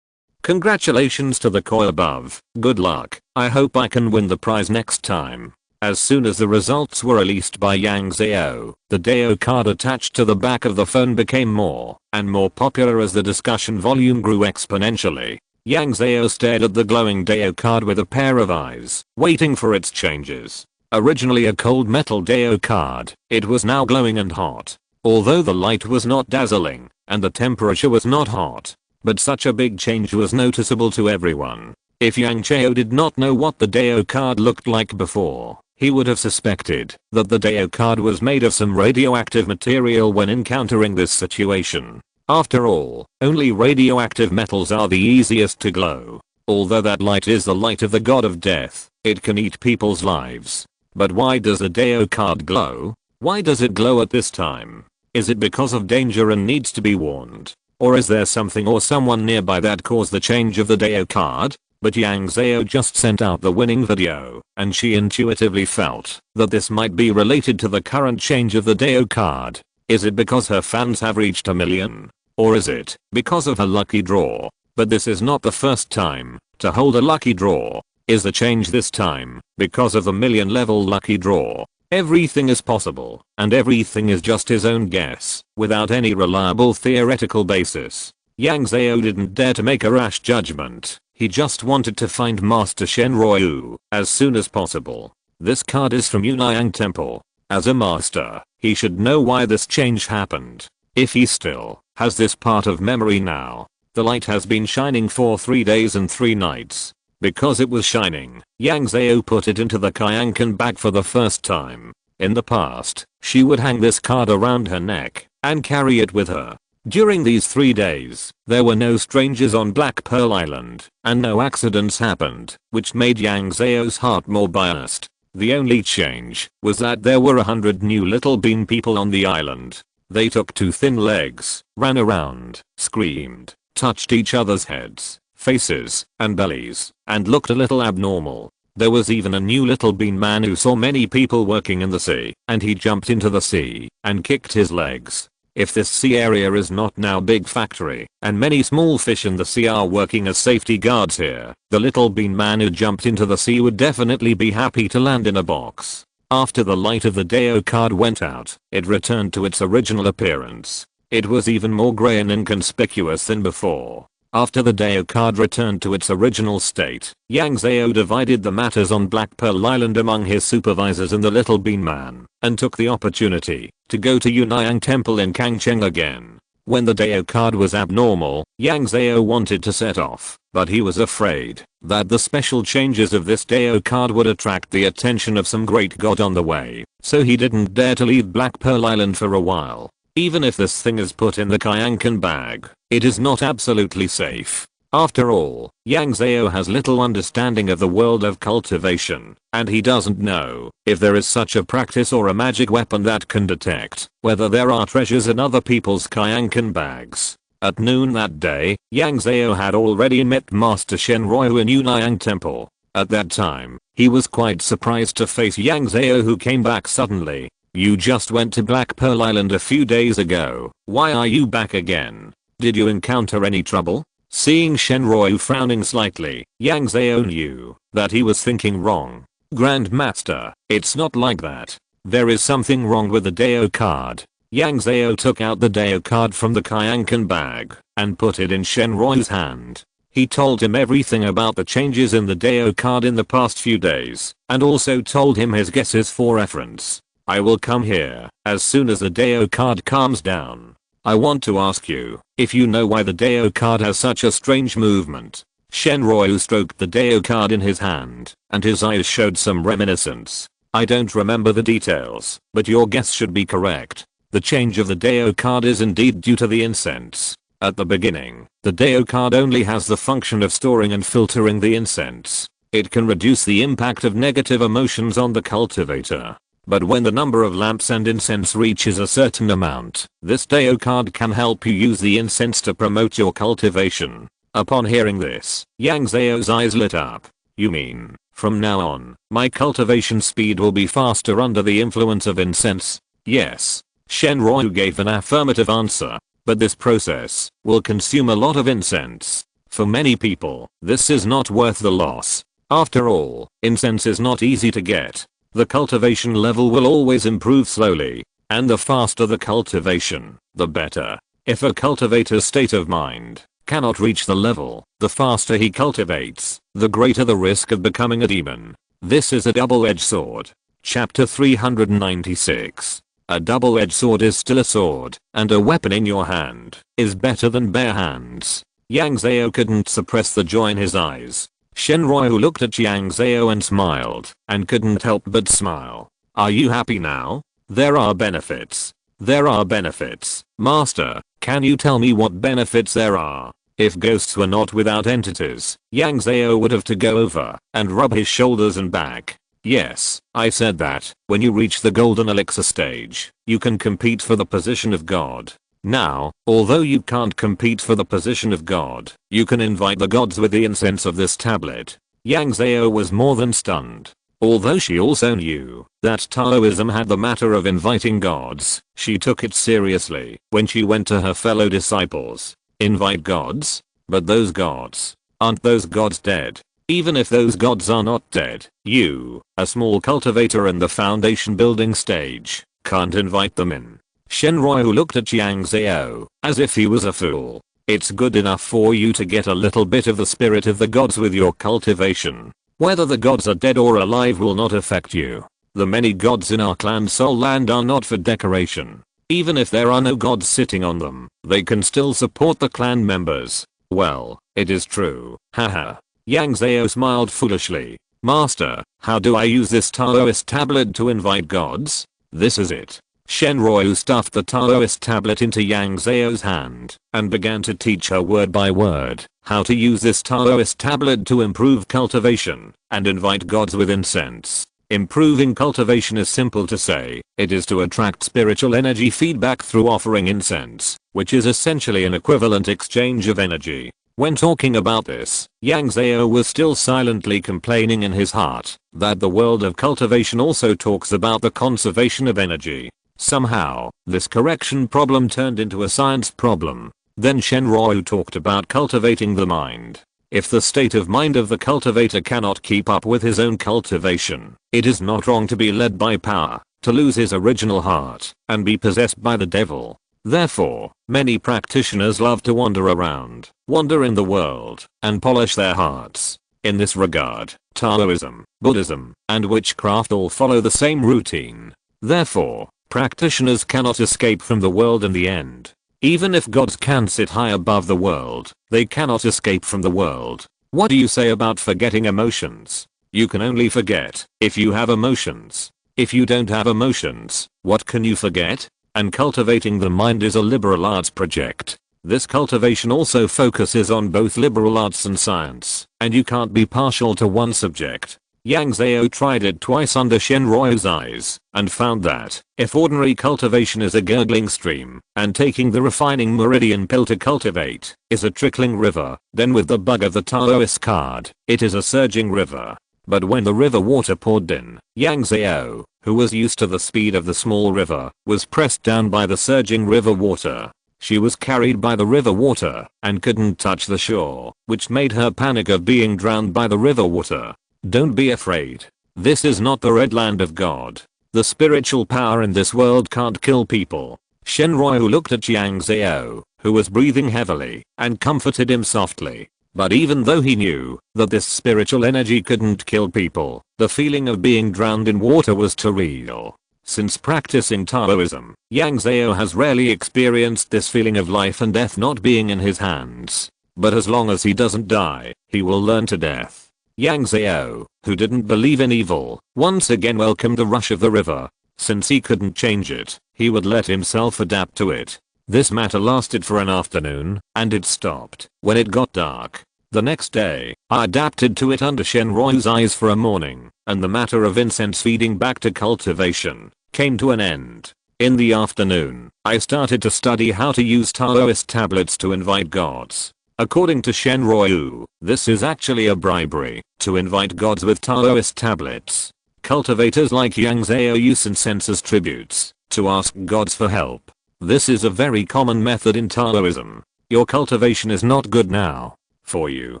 Congratulations to the koi above. Good luck. I hope I can win the prize next time. As soon as the results were released by Yang Zhao, the Dao card attached to the back of the phone became more and more popular as the discussion volume grew exponentially. Yang Zhao stared at the glowing Dao card with a pair of eyes, waiting for its changes. Originally a cold metal Dao card, it was now glowing and hot. Although the light was not dazzling, and the temperature was not hot. But such a big change was noticeable to everyone. If Yang Zhao did not know what the Dao card looked like before, he would have suspected that the Dao card was made of some radioactive material when encountering this situation. After all, only radioactive metals are the easiest to glow. Although that light is the light of the god of death, it can eat people's lives. But why does the Dao card glow? Why does it glow at this time? Is it because of danger and needs to be warned? Or is there something or someone nearby that caused the change of the Dao card? But Yang Zhao just sent out the winning video, and she intuitively felt that this might be related to the current change of the Dao card. Is it because her fans have reached 1 million? Or is it because of her lucky draw? But this is not the first time to hold a lucky draw. Is the change this time because of the 1 million level lucky draw? Everything is possible, and everything is just his own guess, without any reliable theoretical basis. Yang Zhao didn't dare to make a rash judgment. He just wanted to find Master Shen Ruoyu as soon as possible. This card is from Yunayang Temple. As a master, he should know why this change happened. If he still has this part of memory now. The light has been shining for 3 days and 3 nights. Because it was shining, Yang Zhao put it into the Kayankan bag for the first time. In the past, she would hang this card around her neck and carry it with her. During these 3 days, there were no strangers on Black Pearl Island, and no accidents happened, which made Yang Zhao's heart more biased. The only change was that there were 100 new little bean people on the island. They took 2 thin legs, ran around, screamed, touched each other's heads, faces, and bellies, and looked a little abnormal. There was even a new little bean man who saw many people working in the sea, and he jumped into the sea and kicked his legs. If this sea area is not now big factory, and many small fish in the sea are working as safety guards here, the little bean man who jumped into the sea would definitely be happy to land in a box. After the light of the Deo card went out, it returned to its original appearance. It was even more grey and inconspicuous than before. After the Deo card returned to its original state, Yang Zhao divided the matters on Black Pearl Island among his supervisors and the little bean man, and took the opportunity to go to Yunayang Temple in Kangcheng again. When the Deo card was abnormal, Yang Zhao wanted to set off, but he was afraid that the special changes of this Deo card would attract the attention of some great god on the way, so he didn't dare to leave Black Pearl Island for a while. Even if this thing is put in the Kyankan bag, it is not absolutely safe. After all, Yang Zhao has little understanding of the world of cultivation, and he doesn't know if there is such a practice or a magic weapon that can detect whether there are treasures in other people's Kyankan bags. At noon that day, Yang Zhao had already met Master Shen Ryu in Yunayang Temple. At that time, he was quite surprised to face Yang Zhao, who came back suddenly. "You just went to Black Pearl Island a few days ago. Why are you back again? Did you encounter any trouble?" Seeing Shen Ryu frowning slightly, Yang Zhao knew that he was thinking wrong. "Grand Master, it's not like that. There is something wrong with the Deo card." Yang Zhao took out the Deo card from the Kyankan bag and put it in Shen Ryu's hand. He told him everything about the changes in the Deo card in the past few days, and also told him his guesses for reference. "I will come here as soon as the Deo card calms down. I want to ask you if you know why the Deo card has such a strange movement." Shen Ryu stroked the Deo card in his hand, and his eyes showed some reminiscence. "I don't remember the details, but your guess should be correct. The change of the Deo card is indeed due to the incense. At the beginning, the Deo card only has the function of storing and filtering the incense. It can reduce the impact of negative emotions on the cultivator. But when the number of lamps and incense reaches a certain amount, this Deo card can help you use the incense to promote your cultivation." Upon hearing this, Yang Zhao's eyes lit up. "You mean, from now on, my cultivation speed will be faster under the influence of incense?" "Yes." Shen Ryu gave an affirmative answer. "But this process will consume a lot of incense. For many people, this is not worth the loss. After all, incense is not easy to get. The cultivation level will always improve slowly, and the faster the cultivation, the better. If a cultivator's state of mind cannot reach the level, the faster he cultivates, the greater the risk of becoming a demon. This is a double-edged sword." Chapter 396. A double-edged sword is still a sword, and a weapon in your hand is better than bare hands. Yang Zhao couldn't suppress the joy in his eyes. Shen Ryu looked at Yang Zhao and smiled, and couldn't help but smile. "Are you happy now? There are benefits. There are benefits. Master, can you tell me what benefits there are?" If ghosts were not without entities, Yang Zhao would have to go over and rub his shoulders and back. "Yes, I said that when you reach the golden elixir stage, you can compete for the position of god. Now, although you can't compete for the position of god, you can invite the gods with the incense of this tablet." Yang Zhao was more than stunned. Although she also knew that Taoism had the matter of inviting gods, she took it seriously when she went to her fellow disciples. Invite gods? But those gods, aren't those gods dead? Even if those gods are not dead, you, a small cultivator in the foundation building stage, can't invite them in. Shen Ryu looked at Yang Zhao as if he was a fool. "It's good enough for you to get a little bit of the spirit of the gods with your cultivation. Whether the gods are dead or alive will not affect you. The many gods in our clan Soul Land are not for decoration. Even if there are no gods sitting on them, they can still support the clan members." "Well, it is true, haha." Yang Zhao smiled foolishly. "Master, how do I use this Taoist tablet to invite gods?" "This is it." Shen Ryu stuffed the Taoist tablet into Yang Zhao's hand and began to teach her word by word how to use this Taoist tablet to improve cultivation and invite gods with incense. Improving cultivation is simple to say. It is to attract spiritual energy feedback through offering incense, which is essentially an equivalent exchange of energy. When talking about this, Yang Zhao was still silently complaining in his heart that the world of cultivation also talks about the conservation of energy. Somehow, this correction problem turned into a science problem. Then Shenryu talked about cultivating the mind. If the state of mind of the cultivator cannot keep up with his own cultivation, it is not wrong to be led by power, to lose his original heart, and be possessed by the devil. Therefore, many practitioners love to wander around, wander in the world, and polish their hearts. In this regard, Taoism, Buddhism, and witchcraft all follow the same routine. Therefore, practitioners cannot escape from the world in the end. Even if gods can sit high above the world, they cannot escape from the world. What do you say about forgetting emotions? You can only forget if you have emotions. If you don't have emotions, what can you forget? And cultivating the mind is a liberal arts project. This cultivation also focuses on both liberal arts and science, and you can't be partial to one subject. Yang Zhao tried it twice under Shenryu's eyes, and found that, if ordinary cultivation is a gurgling stream, and taking the refining meridian pill to cultivate, is a trickling river, then with the bug of the Taoist card, it is a surging river. But when the river water poured in, Yang Zhao, who was used to the speed of the small river, was pressed down by the surging river water. She was carried by the river water, and couldn't touch the shore, which made her panic of being drowned by the river water. Don't be afraid. This is not the red land of God. The spiritual power in this world can't kill people. Shenryu looked at Yang Zhao, who was breathing heavily, and comforted him softly. But even though he knew that this spiritual energy couldn't kill people, the feeling of being drowned in water was too real. Since practicing Taoism, Yang Zhao has rarely experienced this feeling of life and death not being in his hands. But as long as he doesn't die, he will learn to death. Yang Zhao, who didn't believe in evil, once again welcomed the rush of the river. Since he couldn't change it, he would let himself adapt to it. This matter lasted for an afternoon, and it stopped when it got dark. The next day, I adapted to it under Shenryu's eyes for a morning, and the matter of incense feeding back to cultivation came to an end. In the afternoon, I started to study how to use Taoist tablets to invite gods. According to Shenryu, this is actually a bribery to invite gods with Taoist tablets. Cultivators like Yang Zhao use incense as tributes to ask gods for help. This is a very common method in Taoism. Your cultivation is not good now. For you,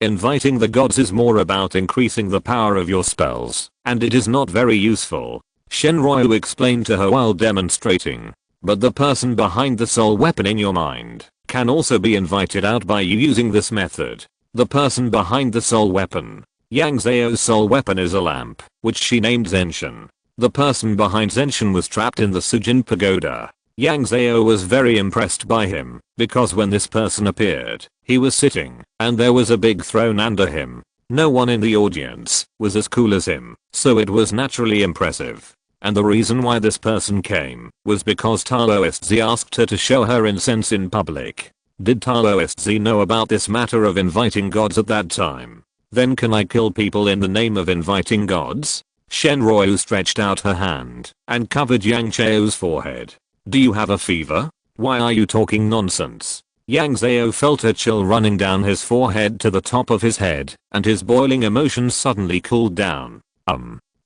inviting the gods is more about increasing the power of your spells, and it is not very useful. Shenryu explained to her while demonstrating. But the person behind the soul weapon in your mind can also be invited out by you using this method. The person behind the soul weapon. Yang Zhao's soul weapon is a lamp, which she named Zenshin. The person behind Zenshin was trapped in the Sujin pagoda. Yang Zhao was very impressed by him, because when this person appeared, he was sitting, and there was a big throne under him. No one in the audience was as cool as him, so it was naturally impressive. And the reason why this person came was because Taoist Z asked her to show her incense in public. Did Taoist Z know about this matter of inviting gods at that time? Then can I kill people in the name of inviting gods? Shenryu stretched out her hand and covered Yang Zhao's forehead. Do you have a fever? Why are you talking nonsense? Yang Zhao felt a chill running down his forehead to the top of his head, and his boiling emotions suddenly cooled down.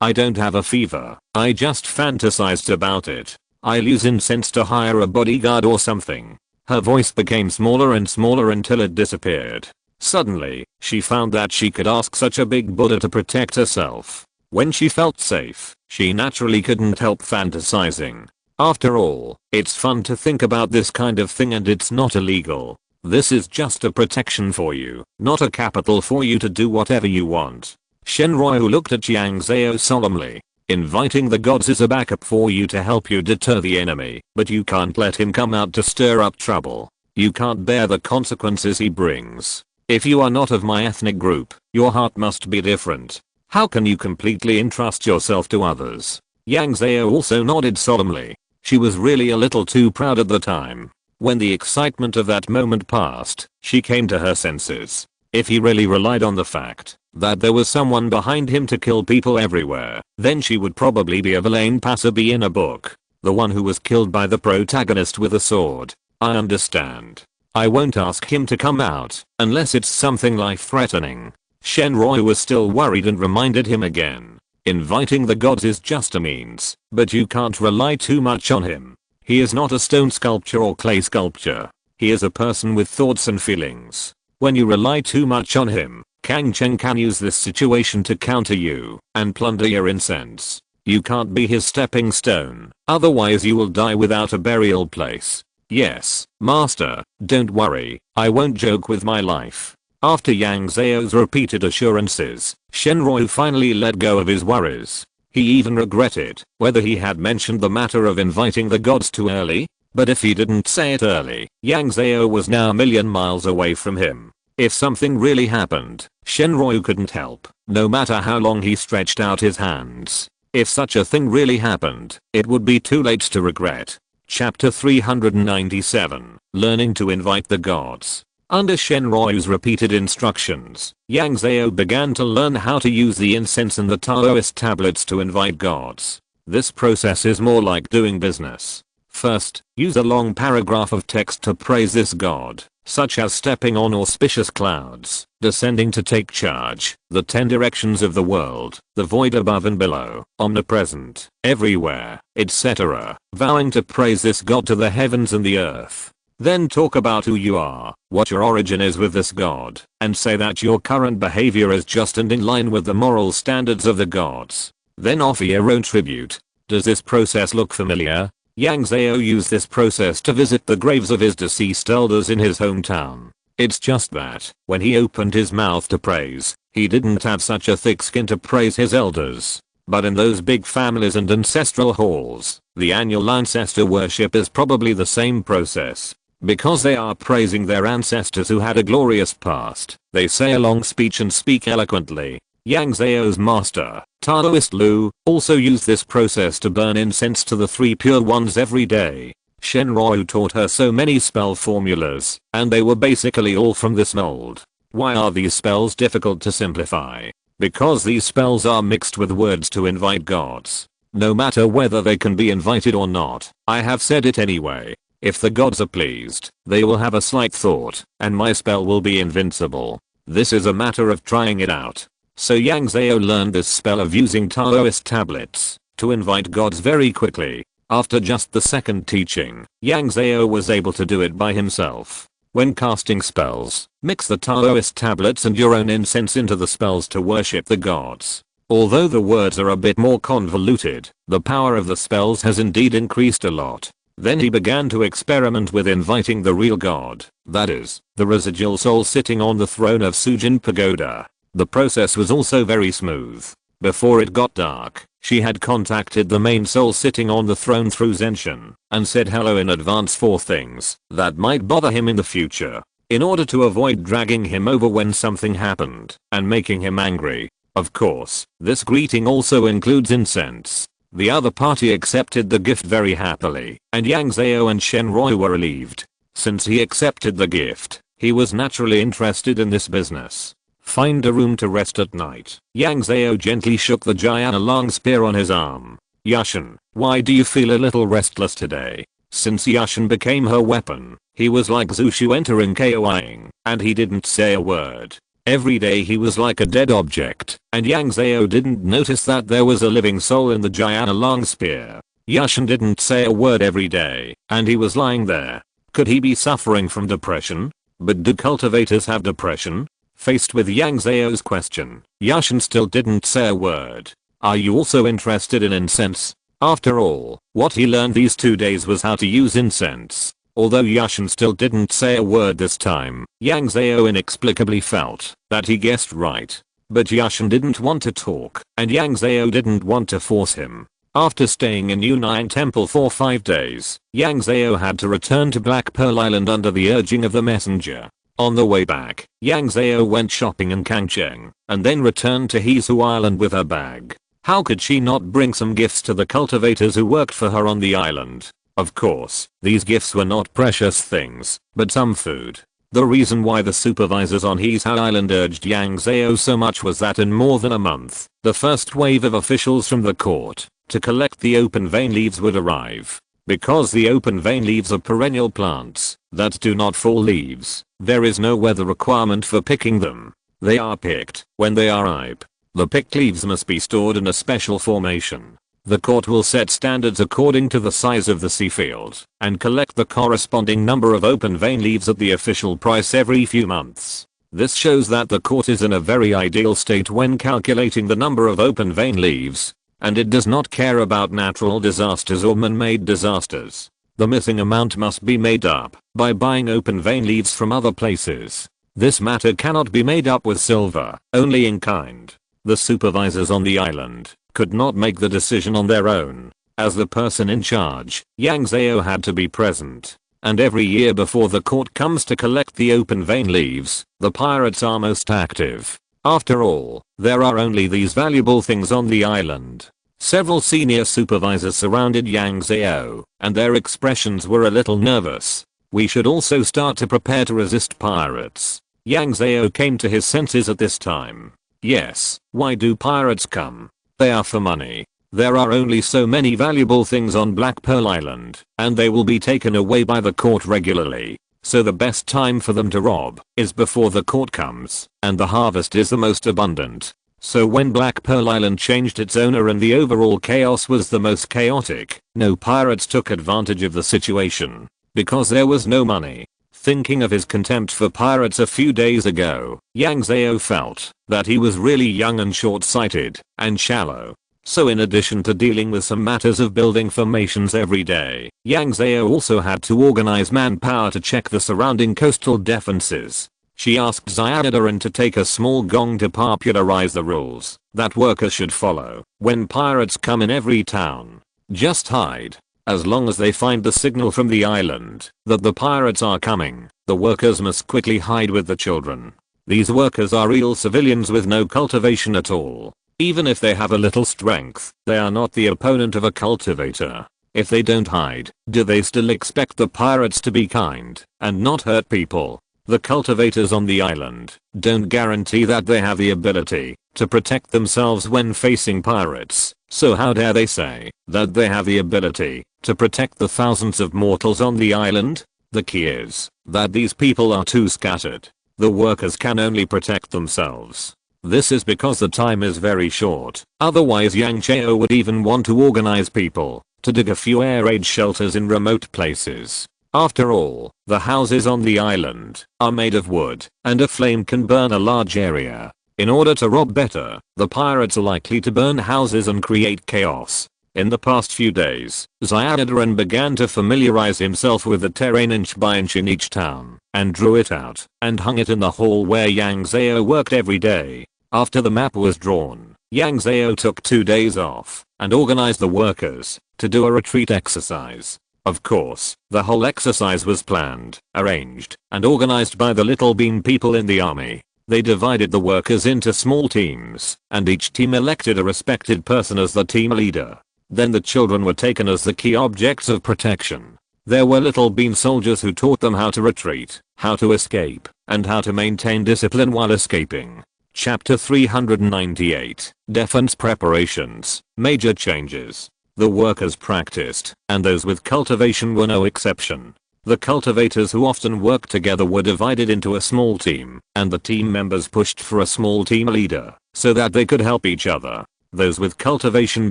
I don't have a fever. I just fantasized about it. I'll use incense to hire a bodyguard or something. Her voice became smaller and smaller until it disappeared. Suddenly, she found that she could ask such a big Buddha to protect herself. When she felt safe, she naturally couldn't help fantasizing. After all, it's fun to think about this kind of thing and it's not illegal. This is just a protection for you, not a capital for you to do whatever you want. Shenryu looked at Yang Zhao solemnly. Inviting the gods is a backup for you to help you deter the enemy, but you can't let him come out to stir up trouble. You can't bear the consequences he brings. If you are not of my ethnic group, your heart must be different. How can you completely entrust yourself to others? Yang Zhao also nodded solemnly. She was really a little too proud at the time. When the excitement of that moment passed, she came to her senses. If he really relied on the fact that there was someone behind him to kill people everywhere, then she would probably be a villain passerby in a book. The one who was killed by the protagonist with a sword. I understand. I won't ask him to come out, unless it's something life-threatening. Shenryu was still worried and reminded him again. Inviting the gods is just a means, but you can't rely too much on him. He is not a stone sculpture or clay sculpture. He is a person with thoughts and feelings. When you rely too much on him, Kang Cheng can use this situation to counter you and plunder your incense. You can't be his stepping stone, otherwise you will die without a burial place. Yes, master, don't worry, I won't joke with my life. After Yang Zhao's repeated assurances, Shenroi finally let go of his worries. He even regretted whether he had mentioned the matter of inviting the gods too early. But if he didn't say it early, Yang Zhao was now a million miles away from him. If something really happened, Shenroi couldn't help, no matter how long he stretched out his hands. If such a thing really happened, it would be too late to regret. Chapter 397, Learning to Invite the Gods. Under Shenroi's repeated instructions, Yang Zhao began to learn how to use the incense and the Taoist tablets to invite gods. This process is more like doing business. First, use a long paragraph of text to praise this god, such as stepping on auspicious clouds, descending to take charge, the 10 directions of the world, the void above and below, omnipresent, everywhere, etc., vowing to praise this god to the heavens and the earth. Then talk about who you are, what your origin is with this god, and say that your current behavior is just and in line with the moral standards of the gods. Then offer your own tribute. Does this process look familiar? Yang Zhao used this process to visit the graves of his deceased elders in his hometown. It's just that, when he opened his mouth to praise, he didn't have such a thick skin to praise his elders. But in those big families and ancestral halls, the annual ancestor worship is probably the same process. Because they are praising their ancestors who had a glorious past, they say a long speech and speak eloquently. Yang Zhao's master, Taoist Lu, also used this process to burn incense to the 3 pure ones every day. Shenroi taught her so many spell formulas, and they were basically all from this mold. Why are these spells difficult to simplify? Because these spells are mixed with words to invite gods. No matter whether they can be invited or not, I have said it anyway. If the gods are pleased, they will have a slight thought, and my spell will be invincible. This is a matter of trying it out. So Yang Zhao learned this spell of using Taoist tablets to invite gods very quickly. After just the second teaching, Yang Zhao was able to do it by himself. When casting spells, mix the Taoist tablets and your own incense into the spells to worship the gods. Although the words are a bit more convoluted, the power of the spells has indeed increased a lot. Then he began to experiment with inviting the real god, that is, the residual soul sitting on the throne of Sujin Pagoda. The process was also very smooth. Before it got dark, she had contacted the main soul sitting on the throne through Zenshin, and said hello in advance for things that might bother him in the future, in order to avoid dragging him over when something happened, and making him angry. Of course, this greeting also includes incense. The other party accepted the gift very happily, and Yang Zhao and Shenroi were relieved. Since he accepted the gift, he was naturally interested in this business. Find a room to rest at night. Yang Zhao gently shook the Jiana long spear on his arm. Yashin, why do you feel a little restless today? Since Yashin became her weapon, he was like Zushu entering KOing, and he didn't say a word. Every day he was like a dead object, and Yang Zhao didn't notice that there was a living soul in the Jiana long spear. Yashin didn't say a word every day, and he was lying there. Could he be suffering from depression? But do cultivators have depression? Faced with Yang Zhao's question, Yashin still didn't say a word. Are you also interested in incense? After all, what he learned these 2 days was how to use incense. Although Yashin still didn't say a word this time, Yang Zhao inexplicably felt that he guessed right. But Yashin didn't want to talk, and Yang Zhao didn't want to force him. After staying in Yunnan Temple for 5 days, Yang Zhao had to return to Black Pearl Island under the urging of the messenger. On the way back, Yang Zhao went shopping in Kangcheng, and then returned to Hizhu Island with her bag. How could she not bring some gifts to the cultivators who worked for her on the island? Of course, these gifts were not precious things, but some food. The reason why the supervisors on Hizhu Island urged Yang Zhao so much was that in more than a month, the first wave of officials from the court to collect the open vein leaves would arrive. Because the open vein leaves are perennial plants that do not fall leaves, there is no weather requirement for picking them. They are picked when they are ripe. The picked leaves must be stored in a special formation. The court will set standards according to the size of the sea field and collect the corresponding number of open vein leaves at the official price every few months. This shows that the court is in a very ideal state when calculating the number of open vein leaves, and it does not care about natural disasters or man-made disasters. The missing amount must be made up by buying open vein leaves from other places. This matter cannot be made up with silver, only in kind. The supervisors on the island could not make the decision on their own. As the person in charge, Yang Zhao had to be present. And every year before the court comes to collect the open vein leaves, the pirates are most active. After all, there are only these valuable things on the island. Several senior supervisors surrounded Yang Zhao, and their expressions were a little nervous. We should also start to prepare to resist pirates. Yang Zhao came to his senses at this time. Yes, why do pirates come? They are for money. There are only so many valuable things on Black Pearl Island, and they will be taken away by the court regularly. So the best time for them to rob is before the court comes, and the harvest is the most abundant. So when Black Pearl Island changed its owner and the overall chaos was the most chaotic, no pirates took advantage of the situation. Because there was no money. Thinking of his contempt for pirates a few days ago, Yang Zhao felt that he was really young and short-sighted and shallow. So in addition to dealing with some matters of building formations every day, Yang Zhao also had to organize manpower to check the surrounding coastal defenses. She asked Xiaodaran to take a small gong to popularize the rules that workers should follow when pirates come in every town. Just hide. As long as they find the signal from the island that the pirates are coming, the workers must quickly hide with the children. These workers are real civilians with no cultivation at all. Even if they have a little strength, they are not the opponent of a cultivator. If they don't hide, do they still expect the pirates to be kind and not hurt people? The cultivators on the island don't guarantee that they have the ability to protect themselves when facing pirates, so how dare they say that they have the ability to protect the thousands of mortals on the island? The key is that these people are too scattered. The workers can only protect themselves. This is because the time is very short, otherwise Yang Zhao would even want to organize people to dig a few air raid shelters in remote places. After all, the houses on the island are made of wood, and a flame can burn a large area. In order to rob better, the pirates are likely to burn houses and create chaos. In the past few days, Xiaodaran began to familiarize himself with the terrain inch by inch in each town, and drew it out, and hung it in the hall where Yang Zhao worked every day. After the map was drawn, Yang Zhao took 2 days off, and organized the workers to do a retreat exercise. Of course, the whole exercise was planned, arranged, and organized by the Little Bean people in the army. They divided the workers into small teams, and each team elected a respected person as the team leader. Then the children were taken as the key objects of protection. There were Little Bean soldiers who taught them how to retreat, how to escape, and how to maintain discipline while escaping. Chapter 398, Defense Preparations, Major Changes. The workers practiced, and those with cultivation were no exception. The cultivators who often worked together were divided into a small team, and the team members pushed for a small team leader, so that they could help each other. Those with cultivation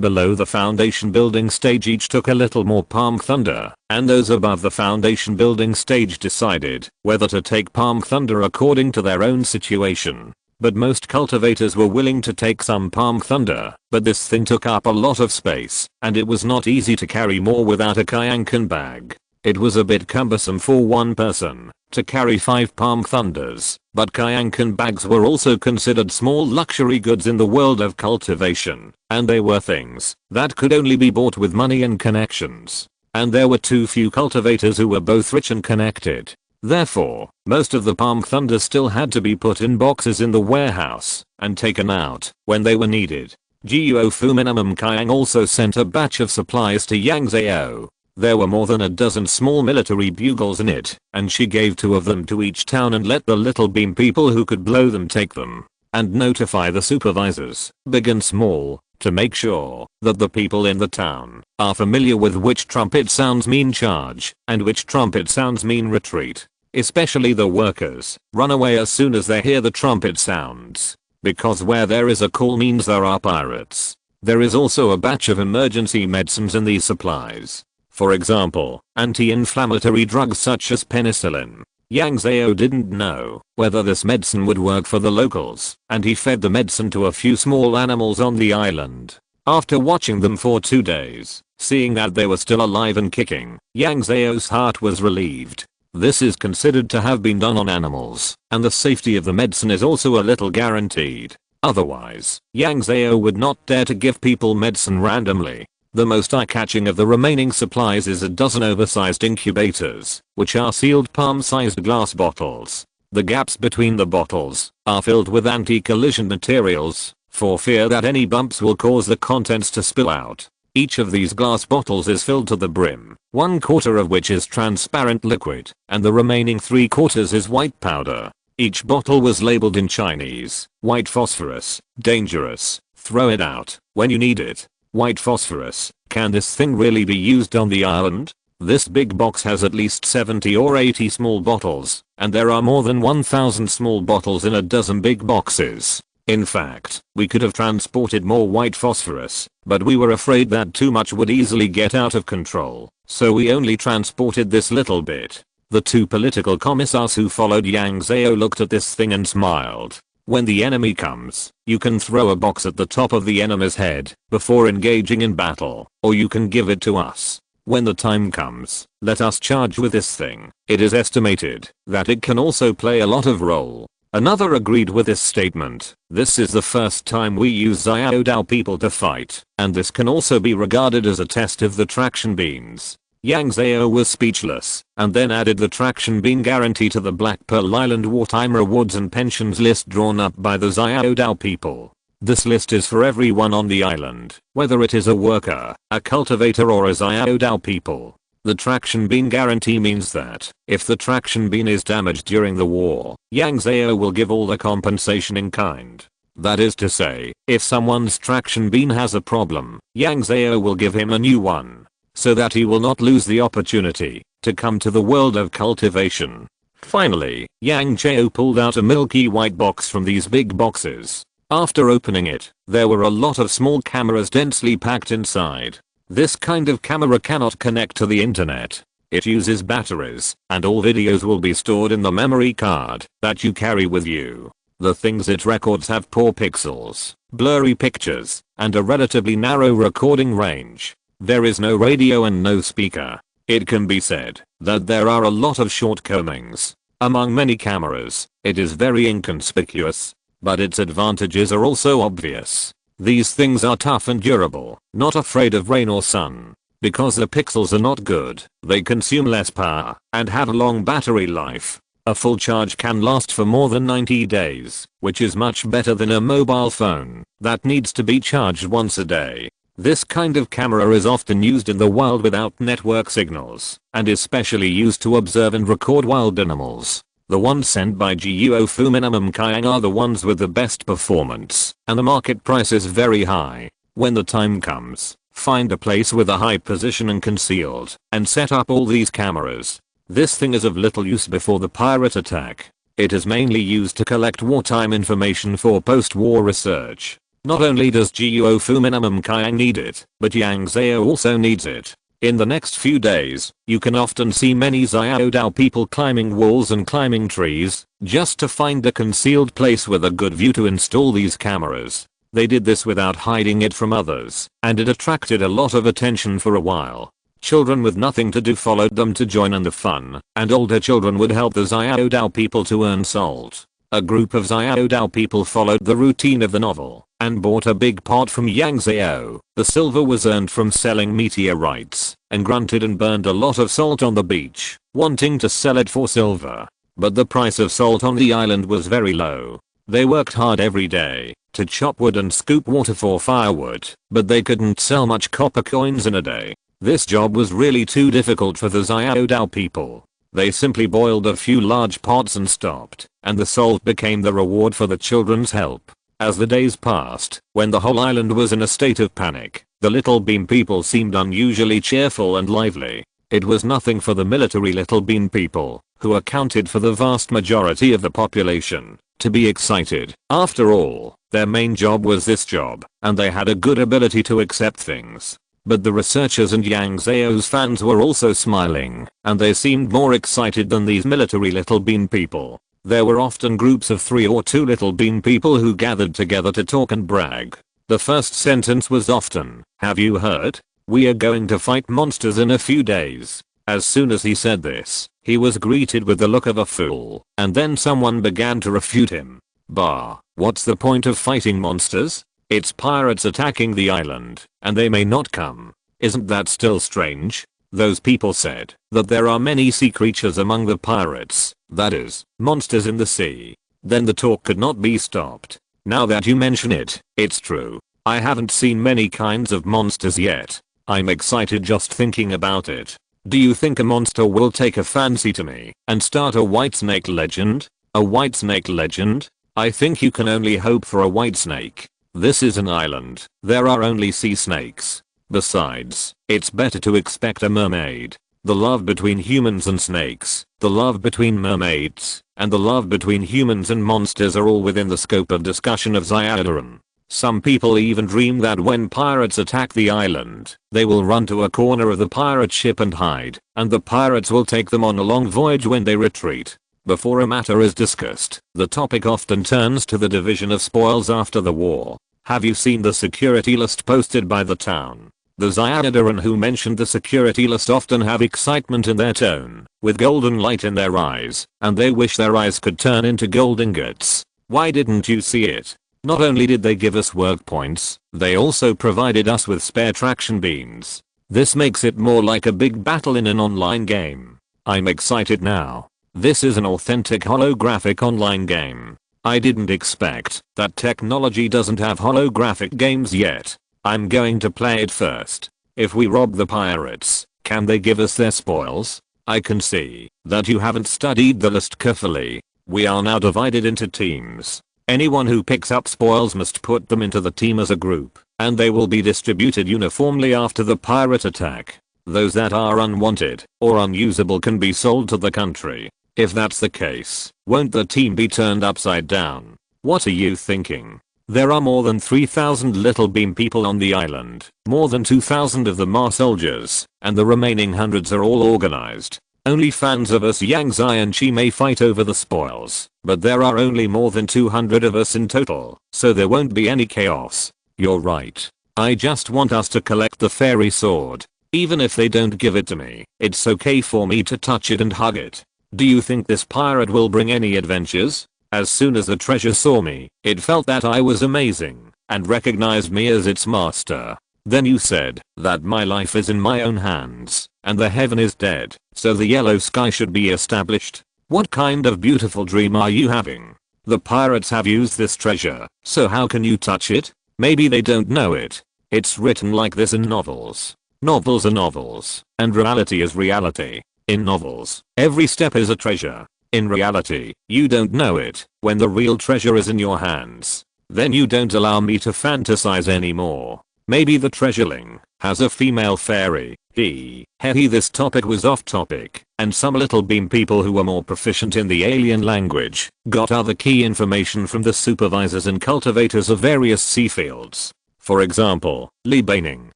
below the foundation building stage each took a little more palm thunder, and those above the foundation building stage decided whether to take palm thunder according to their own situation. But most cultivators were willing to take some palm thunder, but this thing took up a lot of space, and it was not easy to carry more without a kayankan bag. It was a bit cumbersome for one person to carry 5 palm thunders, but kayankan bags were also considered small luxury goods in the world of cultivation, and they were things that could only be bought with money and connections. And there were too few cultivators who were both rich and connected. Therefore, most of the palm thunders still had to be put in boxes in the warehouse and taken out when they were needed. Guo Fu Minimum Kyang also sent a batch of supplies to Yang Zhao. There were more than a dozen small military bugles in it, and she gave 2 of them to each town and let the Little Bean people who could blow them take them. And notify the supervisors, big and small, to make sure that the people in the town are familiar with which trumpet sounds mean charge, and which trumpet sounds mean retreat. Especially the workers, run away as soon as they hear the trumpet sounds. because where there is a call means there are pirates. There is also a batch of emergency medicines in these supplies. For example, anti-inflammatory drugs such as penicillin. Yang Zhao didn't know whether this medicine would work for the locals, and he fed the medicine to a few small animals on the island. After watching them for 2 days, seeing that they were still alive and kicking, Yang Zhao's heart was relieved. This is considered to have been done on animals, and the safety of the medicine is also a little guaranteed. Otherwise, Yang Zhao would not dare to give people medicine randomly. The most eye-catching of the remaining supplies is a dozen oversized incubators, which are sealed palm-sized glass bottles. The gaps between the bottles are filled with anti-collision materials, for fear that any bumps will cause the contents to spill out. Each of these glass bottles is filled to the brim, 1/4 of which is transparent liquid, and the remaining 3/4 is white powder. Each bottle was labeled in Chinese: white phosphorus, dangerous, throw it out when you need it. White phosphorus, can this thing really be used on the island? This big box has at least 70 or 80 small bottles, and there are more than 1,000 small bottles in a dozen big boxes. In fact, we could have transported more white phosphorus, but we were afraid that too much would easily get out of control, so we only transported this little bit. The 2 political commissars who followed Yang Zhao looked at this thing and smiled. When the enemy comes, you can throw a box at the top of the enemy's head before engaging in battle, or you can give it to us. When the time comes, let us charge with this thing. It is estimated that it can also play a lot of role. Another agreed with this statement. This is the first time we use Xiaodao people to fight, and this can also be regarded as a test of the traction beans. Yang Zhao was speechless, and then added the traction bean guarantee to the Black Pearl Island wartime rewards and pensions list drawn up by the Xiaodao people. This list is for everyone on the island, whether it is a worker, a cultivator or a Xiaodao people. The traction bean guarantee means that, if the traction bean is damaged during the war, Yang Zhao will give all the compensation in kind. That is to say, if someone's traction bean has a problem, Yang Zhao will give him a new one, so that he will not lose the opportunity to come to the world of cultivation. Finally, Yang Zhao pulled out a milky white box from these big boxes. After opening it, there were a lot of small cameras densely packed inside. This kind of camera cannot connect to the internet. It uses batteries, and all videos will be stored in the memory card that you carry with you. The things it records have poor pixels, blurry pictures, and a relatively narrow recording range. There is no radio and no speaker. It can be said that there are a lot of shortcomings. Among many cameras, it is very inconspicuous, but its advantages are also obvious. These things are tough and durable, not afraid of rain or sun. Because the pixels are not good, they consume less power and have a long battery life. A full charge can last for more than 90 days, which is much better than a mobile phone that needs to be charged once a day. This kind of camera is often used in the wild without network signals, and is specially used to observe and record wild animals. The ones sent by Guo Fu Minimum Kaiyang are the ones with the best performance, and the market price is very high. When the time comes, find a place with a high position and concealed, and set up all these cameras. This thing is of little use before the pirate attack. It is mainly used to collect wartime information for post-war research. Not only does Guo Fu Minimum Kaiyang need it, but Yang Zhao also needs it. In the next few days, you can often see many Xiaodao people climbing walls and climbing trees, just to find a concealed place with a good view to install these cameras. They did this without hiding it from others, and it attracted a lot of attention for a while. Children with nothing to do followed them to join in the fun, and older children would help the Xiaodao people to earn salt. A group of Xiaodao people followed the routine of the novel, and bought a big pot from Yang Zhao. The silver was earned from selling meteorites, and grunted and burned a lot of salt on the beach, wanting to sell it for silver. But the price of salt on the island was very low. They worked hard every day to chop wood and scoop water for firewood, but they couldn't sell much copper coins in a day. This job was really too difficult for the Xiaodao people. They simply boiled a few large pots and stopped, and the salt became the reward for the children's help. As the days passed, when the whole island was in a state of panic, the Little Bean people seemed unusually cheerful and lively. It was nothing for the military Little Bean people, who accounted for the vast majority of the population, to be excited. After all, their main job was this job, and they had a good ability to accept things. But the researchers and Yang Zhao's fans were also smiling, and they seemed more excited than these military little bean people. There were often groups of 3 or 2 little bean people who gathered together to talk and brag. The first sentence was often, "Have you heard? We are going to fight monsters in a few days." As soon as he said this, he was greeted with the look of a fool, and then someone began to refute him. "Bah, what's the point of fighting monsters? It's pirates attacking the island, and they may not come. Isn't that still strange?" Those people said that there are many sea creatures among the pirates, that is, monsters in the sea. Then the talk could not be stopped. "Now that you mention it, it's true. I haven't seen many kinds of monsters yet. I'm excited just thinking about it. Do you think a monster will take a fancy to me and start a white snake legend? A white snake legend? I think you can only hope for a white snake. This is an island. There are only sea snakes. Besides, it's better to expect a mermaid. The love between humans and snakes, the love between mermaids, and the love between humans and monsters are all within the scope of discussion of Zyadoran. Some people even dream that when pirates attack the island, they will run to a corner of the pirate ship and hide, and the pirates will take them on a long voyage when they retreat. Before a matter is discussed, the topic often turns to the division of spoils after the war. Have you seen the security list posted by the town? The Zyadoran who mentioned the security list often have excitement in their tone, with golden light in their eyes, and they wish their eyes could turn into gold ingots. Why didn't you see it? Not only did they give us work points, they also provided us with spare traction beans. This makes it more like a big battle in an online game. I'm excited now. This is an authentic holographic online game. I didn't expect that technology doesn't have holographic games yet. I'm going to play it first. If we rob the pirates, can they give us their spoils? I can see that you haven't studied the list carefully. We are now divided into teams. Anyone who picks up spoils must put them into the team as a group, and they will be distributed uniformly after the pirate attack. Those that are unwanted or unusable can be sold to the country. If that's the case, won't the team be turned upside down? What are you thinking? There are more than 3,000 little beam people on the island, more than 2,000 of them are soldiers, and the remaining hundreds are all organized. Only fans of us Yang Zhao and Chi may fight over the spoils, but there are only more than 200 of us in total, so there won't be any chaos. You're right. I just want us to collect the fairy sword. Even if they don't give it to me, it's okay for me to touch it and hug it. Do you think this pirate will bring any adventures? As soon as the treasure saw me, it felt that I was amazing, and recognized me as its master. Then you said that my life is in my own hands, and the heaven is dead, so the yellow sky should be established. What kind of beautiful dream are you having? The pirates have used this treasure, so how can you touch it? Maybe they don't know it. It's written like this in novels. Novels are novels, and reality is reality. In novels, every step is a treasure. In reality, you don't know it when the real treasure is in your hands. Then you don't allow me to fantasize anymore. Maybe the treasureling has a female fairy. This topic was off topic, and some little beam people who were more proficient in the alien language got other key information from the supervisors and cultivators of various sea fields. For example, Li Baining,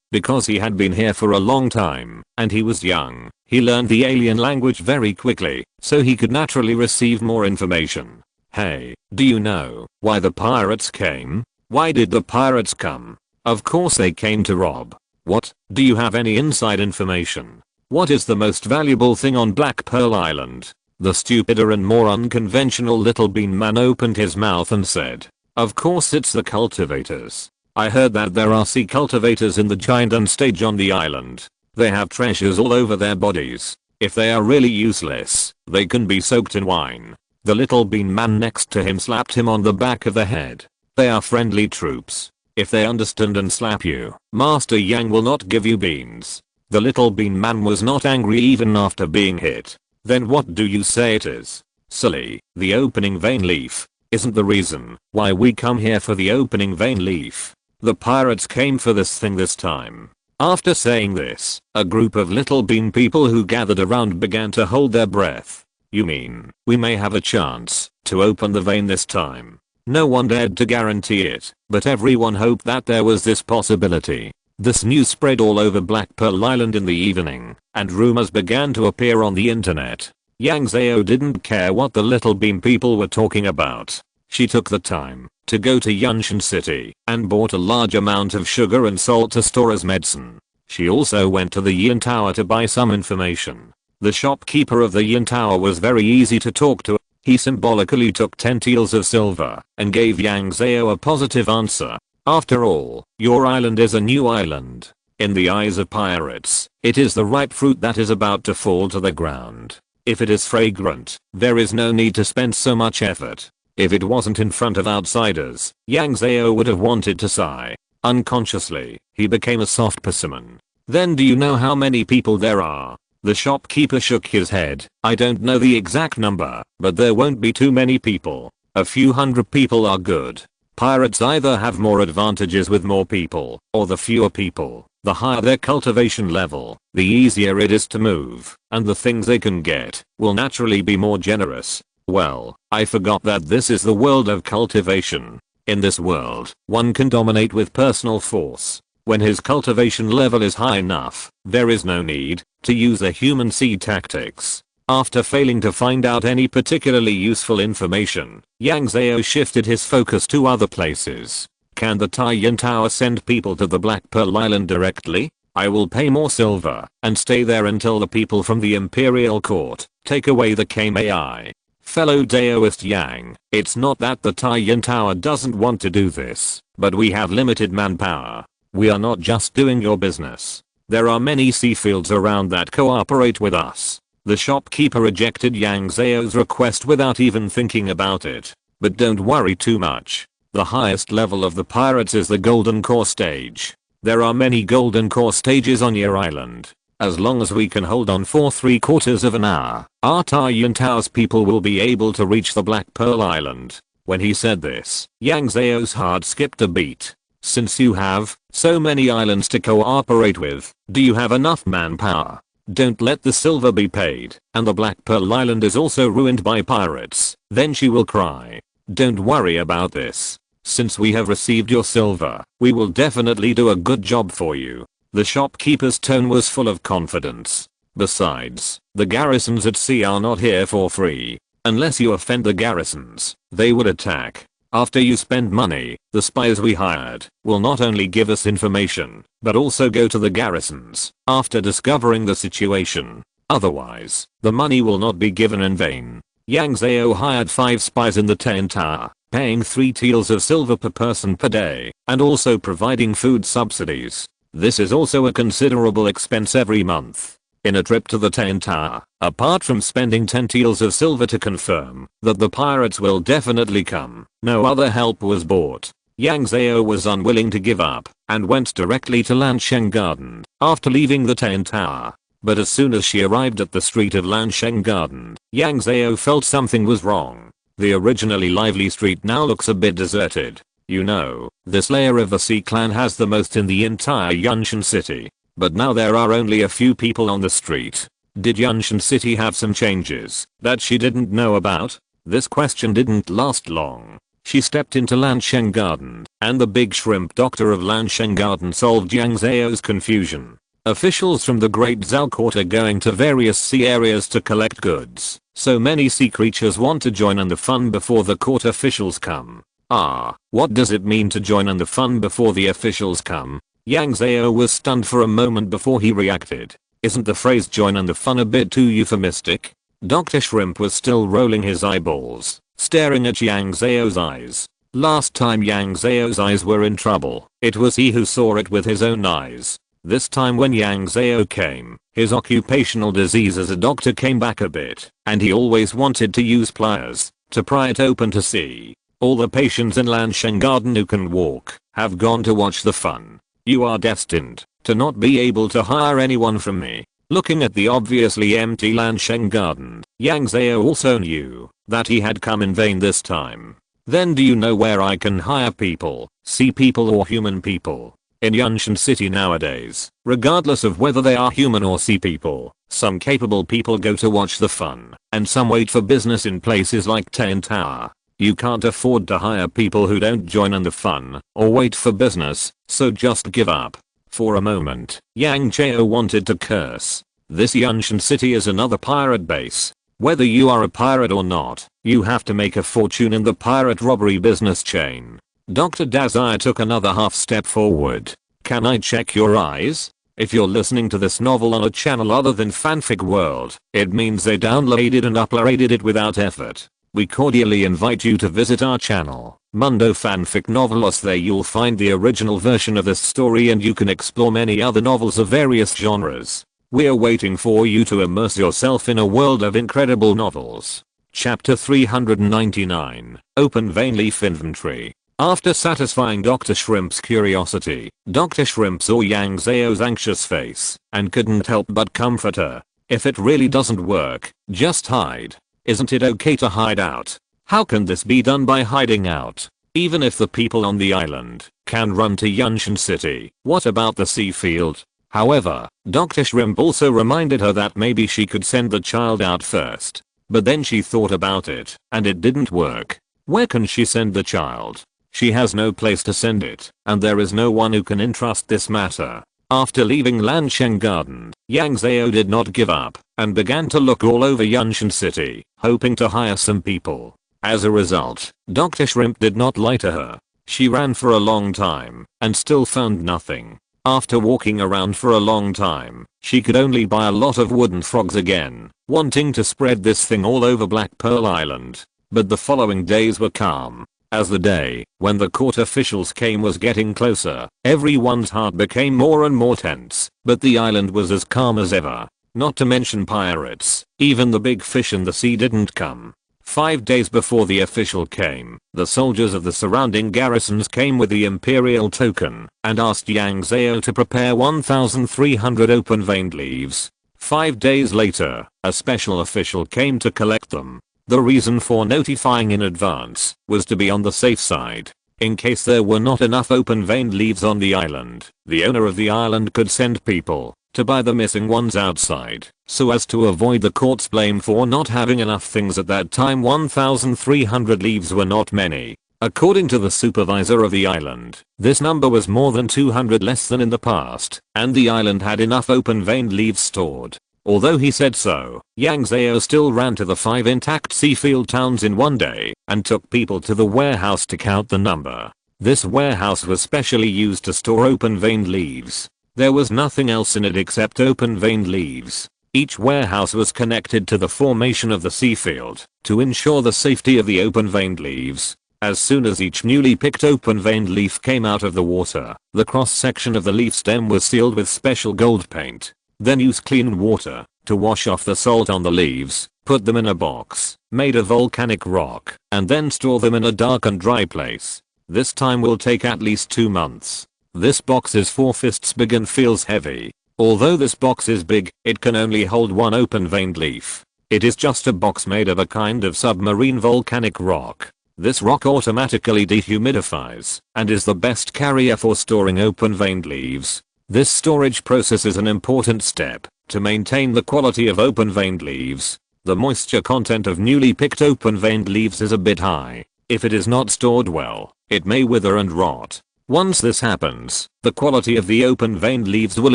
because he had been here for a long time, and he was young, he learned the alien language very quickly, so he could naturally receive more information. Hey, do you know why the pirates came? Why did the pirates come? Of course they came to rob. What? Do you have any inside information? What is the most valuable thing on Black Pearl Island? The stupider and more unconventional little bean man opened his mouth and said, of course it's the cultivators. I heard that there are sea cultivators in the giant stage on the island. They have treasures all over their bodies. If they are really useless, they can be soaked in wine. The little bean man next to him slapped him on the back of the head. They are friendly troops. If they understand and slap you, Master Yang will not give you beans. The little bean man was not angry even after being hit. Then what do you say it is? Silly, the opening vein leaf isn't the reason why we come here for the opening vein leaf. The pirates came for this thing this time. After saying this, a group of little bean people who gathered around began to hold their breath. You mean, we may have a chance to open the vein this time. No one dared to guarantee it, but everyone hoped that there was this possibility. This news spread all over Black Pearl Island in the evening, and rumors began to appear on the internet. Yang Zhao didn't care what the Little Beam people were talking about. She took the time to go to Yunshan City and bought a large amount of sugar and salt to store as medicine. She also went to the Yin Tower to buy some information. The shopkeeper of the Yin Tower was very easy to talk to. He symbolically took 10 taels of silver and gave Yang Zhao a positive answer. After all, your island is a new island. In the eyes of pirates, it is the ripe fruit that is about to fall to the ground. If it is fragrant, there is no need to spend so much effort. If it wasn't in front of outsiders, Yang Zhao would have wanted to sigh. Unconsciously, he became a soft persimmon. Then do you know how many people there are? The shopkeeper shook his head. I don't know the exact number, but there won't be too many people. A few hundred people are good. Pirates either have more advantages with more people, or the fewer people. The higher their cultivation level, the easier it is to move, and the things they can get will naturally be more generous. Well, I forgot that this is the world of cultivation. In this world, one can dominate with personal force. When his cultivation level is high enough, there is no need to use the human seed tactics. After failing to find out any particularly useful information, Yang Zhao shifted his focus to other places. Can the Yin Tower send people to the Black Pearl Island directly? I will pay more silver and stay there until the people from the Imperial Court take away the KMAI. Fellow Daoist Yang, it's not that the Yin Tower doesn't want to do this, but we have limited manpower. We are not just doing your business. There are many sea fields around that cooperate with us. The shopkeeper rejected Yang Zhao's request without even thinking about it. But don't worry too much. The highest level of the pirates is the Golden Core stage. There are many Golden Core stages on your island. As long as we can hold on for 3/4 of an hour, our Yin Tower's people will be able to reach the Black Pearl Island. When he said this, Yang Zhao's heart skipped a beat. Since you have so many islands to cooperate with, do you have enough manpower? Don't let the silver be paid, and the Black Pearl Island is also ruined by pirates. Then she will cry. Don't worry about this. Since we have received your silver, we will definitely do a good job for you. The shopkeeper's tone was full of confidence. Besides, the garrisons at sea are not here for free. Unless you offend the garrisons, they would attack. After you spend money, the spies we hired will not only give us information, but also go to the garrisons after discovering the situation. Otherwise, the money will not be given in vain. Yang Zhao hired 5 spies in the Yin Tower, paying 3 taels of silver per person per day, and also providing food subsidies. This is also a considerable expense every month. In a trip to the Yin Tower, apart from spending 10 taels of silver to confirm that the pirates will definitely come, no other help was bought. Yang Zhao was unwilling to give up and went directly to Lansheng Garden after leaving the Yin Tower. But as soon as she arrived at the street of Lansheng Garden, Yang Zhao felt something was wrong. The originally lively street now looks a bit deserted. You know, this layer of the Sea Clan has the most in the entire Yunshan City. But now there are only a few people on the street. Did Yunshan City have some changes that she didn't know about? This question didn't last long. She stepped into Lansheng Garden, and the big shrimp doctor of Lansheng Garden solved Yang Zhao's confusion. Officials from the Great Zhao Court are going to various sea areas to collect goods. So many sea creatures want to join in the fun before the court officials come. What does it mean to join in the fun before the officials come? Yang Zhao was stunned for a moment before he reacted. Isn't the phrase join in the fun a bit too euphemistic? Dr. Shrimp was still rolling his eyeballs, staring at Yang Zhao's eyes. Last time Yang Zhao's eyes were in trouble, it was he who saw it with his own eyes. This time when Yang Zhao came, his occupational disease as a doctor came back a bit, and he always wanted to use pliers to pry it open to see. All the patients in Lansheng Garden who can walk have gone to watch the fun. You are destined to not be able to hire anyone from me. Looking at the obviously empty Lansheng Garden, Yang Zhao also knew that he had come in vain this time. Then do you know where I can hire people, sea people or human people? In Yunshan City nowadays, regardless of whether they are human or sea people, some capable people go to watch the fun, and some wait for business in places like Tain Tower. You can't afford to hire people who don't join in the fun, or wait for business, so just give up. For a moment, Yang Zhao wanted to curse. This Yunshan City is another pirate base. Whether you are a pirate or not, you have to make a fortune in the pirate robbery business chain. Dr. Desire took another half step forward. Can I check your eyes? If you're listening to this novel on a channel other than Fanfic World, it means they downloaded and uploaded it without effort. We cordially invite you to visit our channel, Mundo Fanfic Novelos. There you'll find the original version of this story and you can explore many other novels of various genres. We're waiting for you to immerse yourself in a world of incredible novels. Chapter 399, Open Vein Leaf Inventory. After satisfying Dr. Shrimp's curiosity, Dr. Shrimp saw Yang Zhao's anxious face and couldn't help but comfort her. If it really doesn't work, just hide. Isn't it okay to hide out? How can this be done by hiding out? Even if the people on the island can run to Yunshan City, what about the sea field? However, Dr. Shrimp also reminded her that maybe she could send the child out first. But then she thought about it, and it didn't work. Where can she send the child? She has no place to send it, and there is no one who can entrust this matter. After leaving Lansheng Garden, Yang Zhao did not give up, and began to look all over Yunshan City, hoping to hire some people. As a result, Dr. Shrimp did not lie to her. She ran for a long time, and still found nothing. After walking around for a long time, she could only buy a lot of wooden frogs again, wanting to spread this thing all over Black Pearl Island. But the following days were calm. As the day when the court officials came was getting closer, everyone's heart became more and more tense, but the island was as calm as ever. Not to mention pirates, even the big fish in the sea didn't come. 5 days before the official came, the soldiers of the surrounding garrisons came with the imperial token and asked Yang Zhao to prepare 1,300 open-veined leaves. 5 days later, a special official came to collect them. The reason for notifying in advance was to be on the safe side. In case there were not enough open-veined leaves on the island, the owner of the island could send people to buy the missing ones outside, so as to avoid the court's blame for not having enough things at that time. 1,300 leaves were not many. According to the supervisor of the island, this number was more than 200 less than in the past, and the island had enough open-veined leaves stored. Although he said so, Yang Zhao still ran to the 5 intact seafield towns in one day and took people to the warehouse to count the number. This warehouse was specially used to store open-veined leaves. There was nothing else in it except open-veined leaves. Each warehouse was connected to the formation of the seafield to ensure the safety of the open-veined leaves. As soon as each newly picked open-veined leaf came out of the water, the cross-section of the leaf stem was sealed with special gold paint. Then use clean water to wash off the salt on the leaves, put them in a box made of volcanic rock, and then store them in a dark and dry place. This time will take at least 2 months. This box is 4 fists big and feels heavy. Although this box is big, it can only hold 1 open-veined leaf. It is just a box made of a kind of submarine volcanic rock. This rock automatically dehumidifies and is the best carrier for storing open-veined leaves. This storage process is an important step to maintain the quality of open-veined leaves. The moisture content of newly picked open-veined leaves is a bit high. If it is not stored well, it may wither and rot. Once this happens, the quality of the open-veined leaves will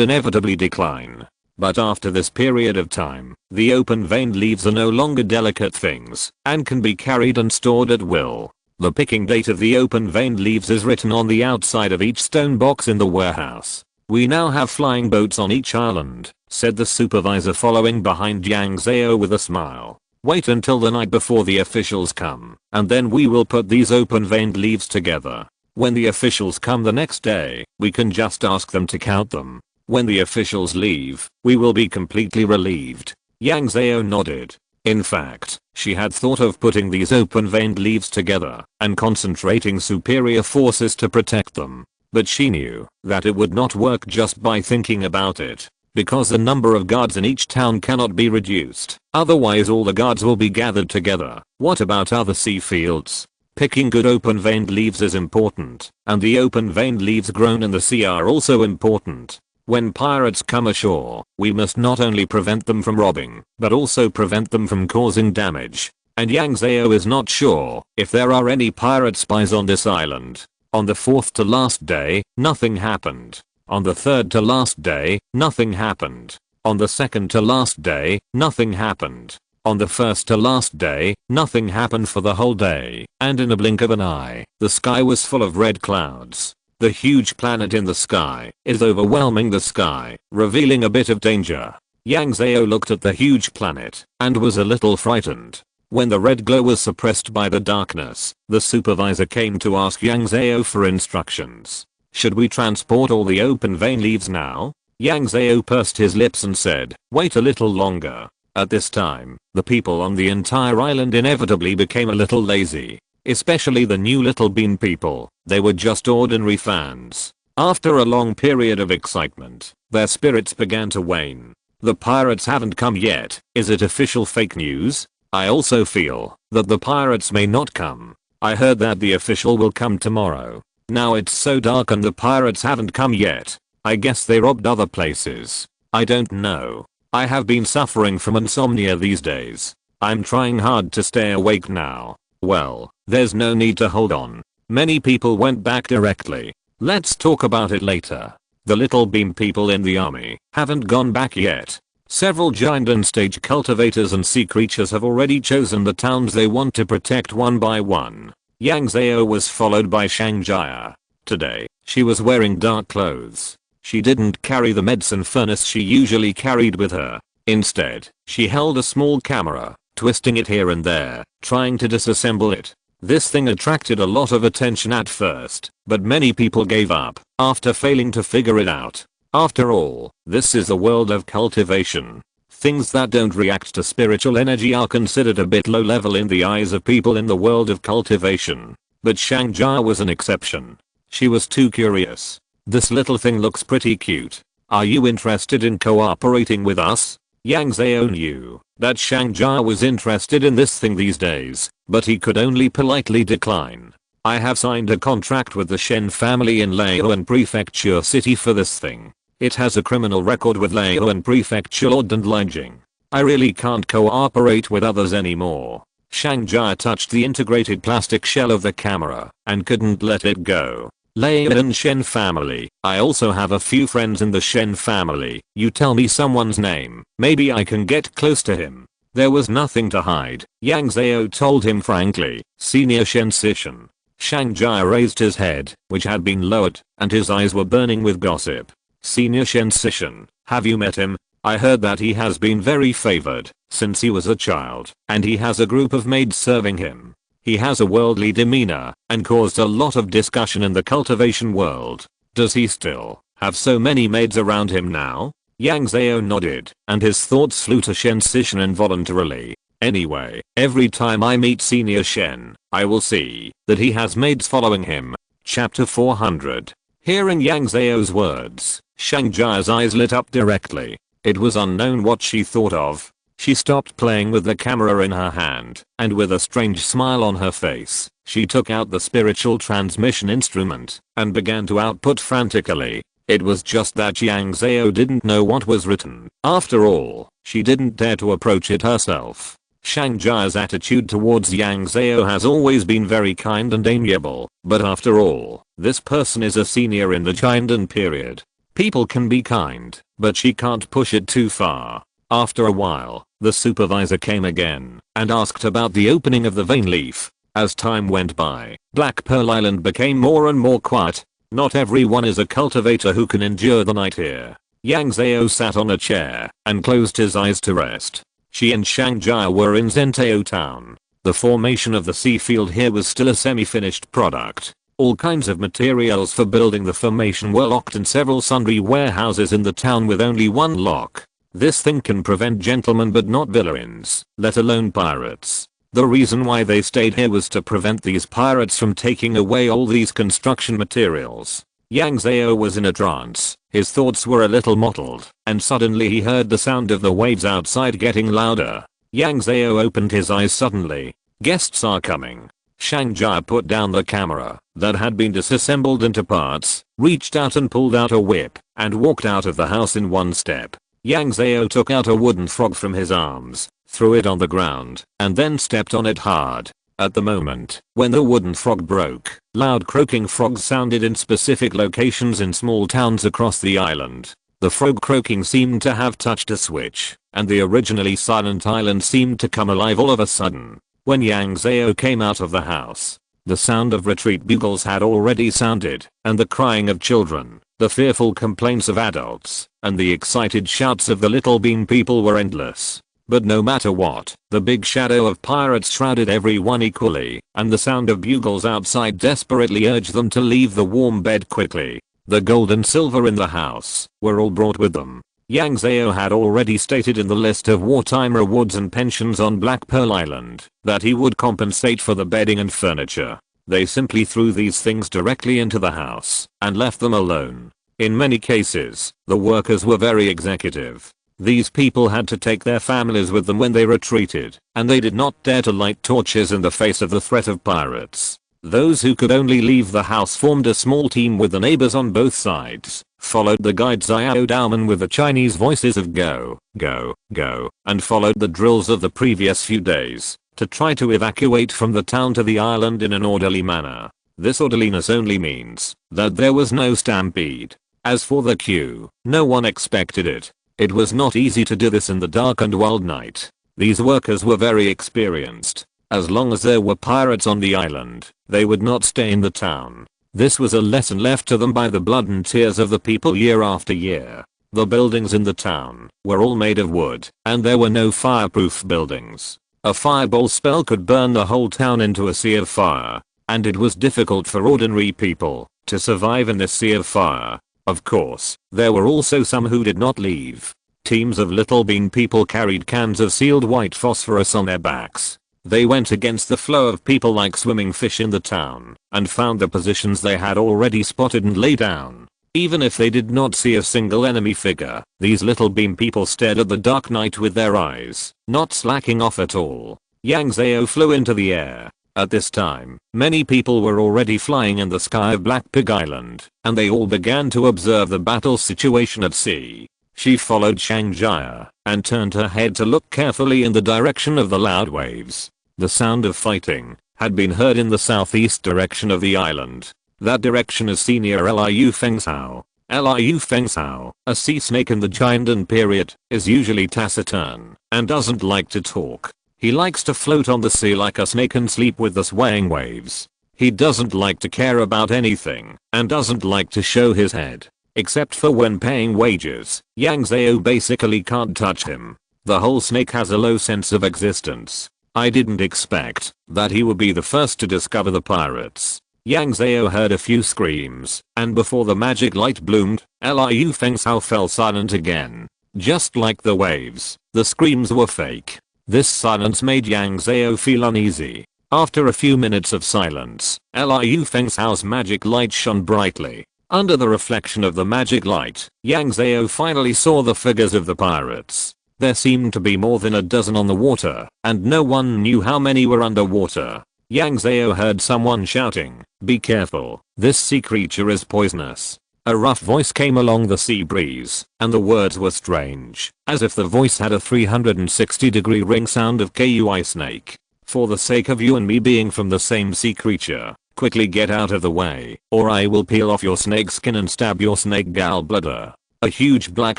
inevitably decline. But after this period of time, the open-veined leaves are no longer delicate things and can be carried and stored at will. The picking date of the open-veined leaves is written on the outside of each stone box in the warehouse. We now have flying boats on each island, said the supervisor following behind Yang Zhao with a smile. Wait until the night before the officials come, and then we will put these open-veined leaves together. When the officials come the next day, we can just ask them to count them. When the officials leave, we will be completely relieved. Yang Zhao nodded. In fact, she had thought of putting these open-veined leaves together and concentrating superior forces to protect them. But she knew that it would not work just by thinking about it, because the number of guards in each town cannot be reduced. Otherwise all the guards will be gathered together. What about other sea fields? Picking good open-veined leaves is important, and the open-veined leaves grown in the sea are also important. When pirates come ashore, we must not only prevent them from robbing, but also prevent them from causing damage. And Yang Zhao is not sure if there are any pirate spies on this island. On the fourth to last day, nothing happened. On the third to last day, nothing happened. On the second to last day, nothing happened. On the first to last day, nothing happened for the whole day, and in a blink of an eye, the sky was full of red clouds. The huge planet in the sky is overwhelming the sky, revealing a bit of danger. Yang Zhao looked at the huge planet and was a little frightened. When the red glow was suppressed by the darkness, the supervisor came to ask Yang Zhao for instructions. Should we transport all the open vein leaves now? Yang Zhao pursed his lips and said, wait a little longer. At this time, the people on the entire island inevitably became a little lazy. Especially the new Little Bean people. They were just ordinary fans. After a long period of excitement, their spirits began to wane. The pirates haven't come yet. Is it official fake news? I also feel that the pirates may not come. I heard that the official will come tomorrow. Now it's so dark and the pirates haven't come yet. I guess they robbed other places. I don't know. I have been suffering from insomnia these days. I'm trying hard to stay awake now. Well, there's no need to hold on. Many people went back directly. Let's talk about it later. The Little Bean people in the army haven't gone back yet. Several giant and stage cultivators and sea creatures have already chosen the towns they want to protect one by one. Yang Zhao was followed by Shangjia. Today, she was wearing dark clothes. She didn't carry the medicine furnace she usually carried with her. Instead, she held a small camera, twisting it here and there, trying to disassemble it. This thing attracted a lot of attention at first, but many people gave up after failing to figure it out. After all, this is the world of cultivation. Things that don't react to spiritual energy are considered a bit low level in the eyes of people in the world of cultivation. But Shangjia was an exception. She was too curious. This little thing looks pretty cute. Are you interested in cooperating with us? Yang Zhao knew that Shangjia was interested in this thing these days, but he could only politely decline. I have signed a contract with the Shen family in Leoan Prefecture City for this thing. It has a criminal record with Leoan Prefecture Lord and Linjing. I really can't cooperate with others anymore. Shangjia touched the integrated plastic shell of the camera and couldn't let it go. Leoan Shen family. I also have a few friends in the Shen family. You tell me someone's name. Maybe I can get close to him. There was nothing to hide. Yang Zhao told him frankly. Senior Shen Sishan. Shangjia raised his head, which had been lowered, and his eyes were burning with gossip. Senior Shen Sishan. Have you met him? I heard that he has been very favored since he was a child, and he has a group of maids serving him. He has a worldly demeanor and caused a lot of discussion in the cultivation world. Does he still have so many maids around him now? Yang Zhao nodded, and his thoughts flew to Shen Sishan involuntarily. Anyway, every time I meet Senior Shen, I will see that he has maids following him. Chapter 400. Hearing Yang Zhao's words, Shangjia's eyes lit up directly. It was unknown what she thought of. She stopped playing with the camera in her hand, and with a strange smile on her face, she took out the spiritual transmission instrument and began to output frantically. It was just that Yang Zhao didn't know what was written. After all, she didn't dare to approach it herself. Shangjia's attitude towards Yang Zhao has always been very kind and amiable, but after all, this person is a senior in the Jiandan period. People can be kind, but she can't push it too far. After a while, the supervisor came again and asked about the opening of the vein leaf. As time went by, Black Pearl Island became more and more quiet. Not everyone is a cultivator who can endure the night here. Yang Zhao sat on a chair and closed his eyes to rest. She and Shangjia were in Zentao town. The formation of the sea field here was still a semi-finished product. All kinds of materials for building the formation were locked in several sundry warehouses in the town with only one lock. This thing can prevent gentlemen but not villains, let alone pirates. The reason why they stayed here was to prevent these pirates from taking away all these construction materials. Yang Zhao was in a trance, his thoughts were a little mottled, and suddenly he heard the sound of the waves outside getting louder. Yang Zhao opened his eyes suddenly. Guests are coming. Yang Zhao put down the camera that had been disassembled into parts, reached out and pulled out a whip, and walked out of the house in one step. Yang Zhao took out a wooden frog from his arms, threw it on the ground, and then stepped on it hard. At the moment when the wooden frog broke, loud croaking frogs sounded in specific locations in small towns across the island. The frog croaking seemed to have touched a switch, and the originally silent island seemed to come alive all of a sudden. When Yang Zhao came out of the house, the sound of retreat bugles had already sounded, and the crying of children, the fearful complaints of adults, and the excited shouts of the little bean people were endless. But no matter what, the big shadow of pirates shrouded everyone equally, and the sound of bugles outside desperately urged them to leave the warm bed quickly. The gold and silver in the house were all brought with them. Yang Zhao had already stated in the list of wartime rewards and pensions on Black Pearl Island that he would compensate for the bedding and furniture. They simply threw these things directly into the house and left them alone. In many cases, the workers were very executive. These people had to take their families with them when they retreated, and they did not dare to light torches in the face of the threat of pirates. Those who could only leave the house formed a small team with the neighbors on both sides, followed the guide Xiao Daoman with the Chinese voices of go, go, go, and followed the drills of the previous few days to try to evacuate from the town to the island in an orderly manner. This orderliness only means that there was no stampede. As for the queue, no one expected it. It was not easy to do this in the dark and wild night. These workers were very experienced. As long as there were pirates on the island, they would not stay in the town. This was a lesson left to them by the blood and tears of the people year after year. The buildings in the town were all made of wood, and there were no fireproof buildings. A fireball spell could burn the whole town into a sea of fire, and it was difficult for ordinary people to survive in this sea of fire. Of course, there were also some who did not leave. Teams of little bean people carried cans of sealed white phosphorus on their backs. They went against the flow of people like swimming fish in the town, and found the positions they had already spotted and lay down. Even if they did not see a single enemy figure, these little bean people stared at the dark night with their eyes, not slacking off at all. Yang Zhao flew into the air. At this time, many people were already flying in the sky of Black Pig Island, and they all began to observe the battle situation at sea. She followed Yang Zhao and turned her head to look carefully in the direction of the loud waves. The sound of fighting had been heard in the southeast direction of the island. That direction is Senior Liu Fengshao. Liu Fengshao, a sea snake in the Jiandan period, is usually taciturn and doesn't like to talk. He likes to float on the sea like a snake and sleep with the swaying waves. He doesn't like to care about anything and doesn't like to show his head. Except for when paying wages, Yang Zhao basically can't touch him. The whole snake has a low sense of existence. I didn't expect that he would be the first to discover the pirates. Yang Zhao heard a few screams, and before the magic light bloomed, Liu Fengshao fell silent again. Just like the waves, the screams were fake. This silence made Yang Zhao feel uneasy. After a few minutes of silence, Liu Fengshao's magic light shone brightly. Under the reflection of the magic light, Yang Zhao finally saw the figures of the pirates. There seemed to be more than a dozen on the water, and no one knew how many were underwater. Yang Zhao heard someone shouting, "Be careful, this sea creature is poisonous." A rough voice came along the sea breeze, and the words were strange, as if the voice had a 360-degree ring sound of "Kui snake. For the sake of you and me being from the same sea creature, quickly get out of the way, or I will peel off your snake skin and stab your snake gallbladder." A huge black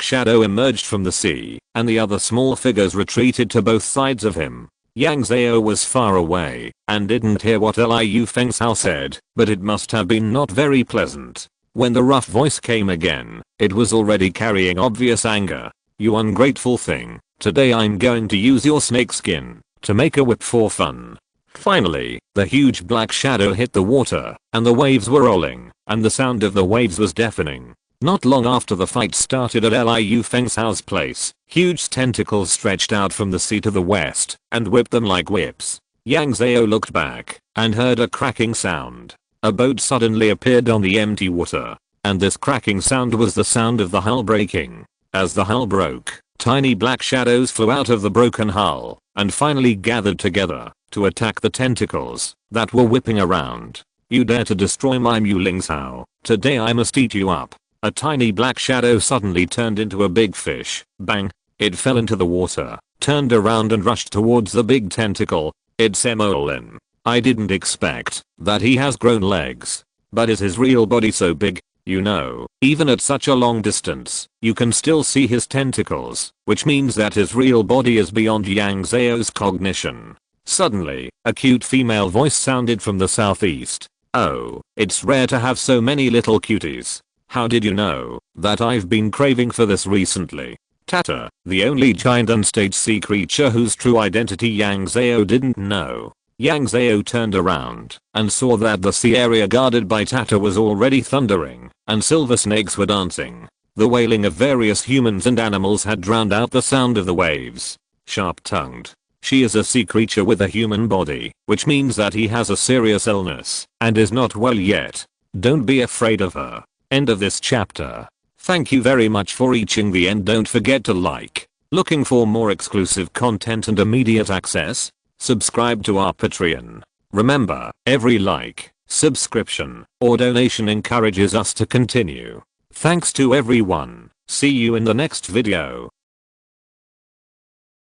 shadow emerged from the sea, and the other small figures retreated to both sides of him. Yang Zhao was far away, and didn't hear what Liu Fengshao said, but it must have been not very pleasant. When the rough voice came again, it was already carrying obvious anger. "You ungrateful thing, today I'm going to use your snake skin to make a whip for fun." Finally, the huge black shadow hit the water, and the waves were rolling, and the sound of the waves was deafening. Not long after the fight started at Liu Fengshao's place, huge tentacles stretched out from the sea to the west, and whipped them like whips. Yang Zhao looked back, and heard a cracking sound. A boat suddenly appeared on the empty water, and this cracking sound was the sound of the hull breaking. As the hull broke, tiny black shadows flew out of the broken hull, and finally gathered together. to attack the tentacles that were whipping around. You dare to destroy my Yang Zhao? Today I must eat you up. A tiny black shadow suddenly turned into a big fish. Bang! It fell into the water, turned around and rushed towards the big tentacle. It's Emolin. I didn't expect that he has grown legs. But is his real body so big? You know, even at such a long distance, you can still see his tentacles, which means that his real body is beyond Yang Zhao's cognition. Suddenly, a cute female voice sounded from the southeast. Oh, it's rare to have so many little cuties. How did you know that I've been craving for this recently? Tata, the only giant unstage sea creature whose true identity Yang Zhao didn't know. Yang Zhao turned around and saw that the sea area guarded by Tata was already thundering, and silver snakes were dancing. The wailing of various humans and animals had drowned out the sound of the waves. Sharp-tongued. She is a sea creature with a human body, which means that he has a serious illness and is not well yet. Don't be afraid of her. End of this chapter. Thank you very much for reaching the end. Don't forget to like. Looking for more exclusive content and immediate access? Subscribe to our Patreon. Remember, every like, subscription, or donation encourages us to continue. Thanks to everyone. See you in the next video.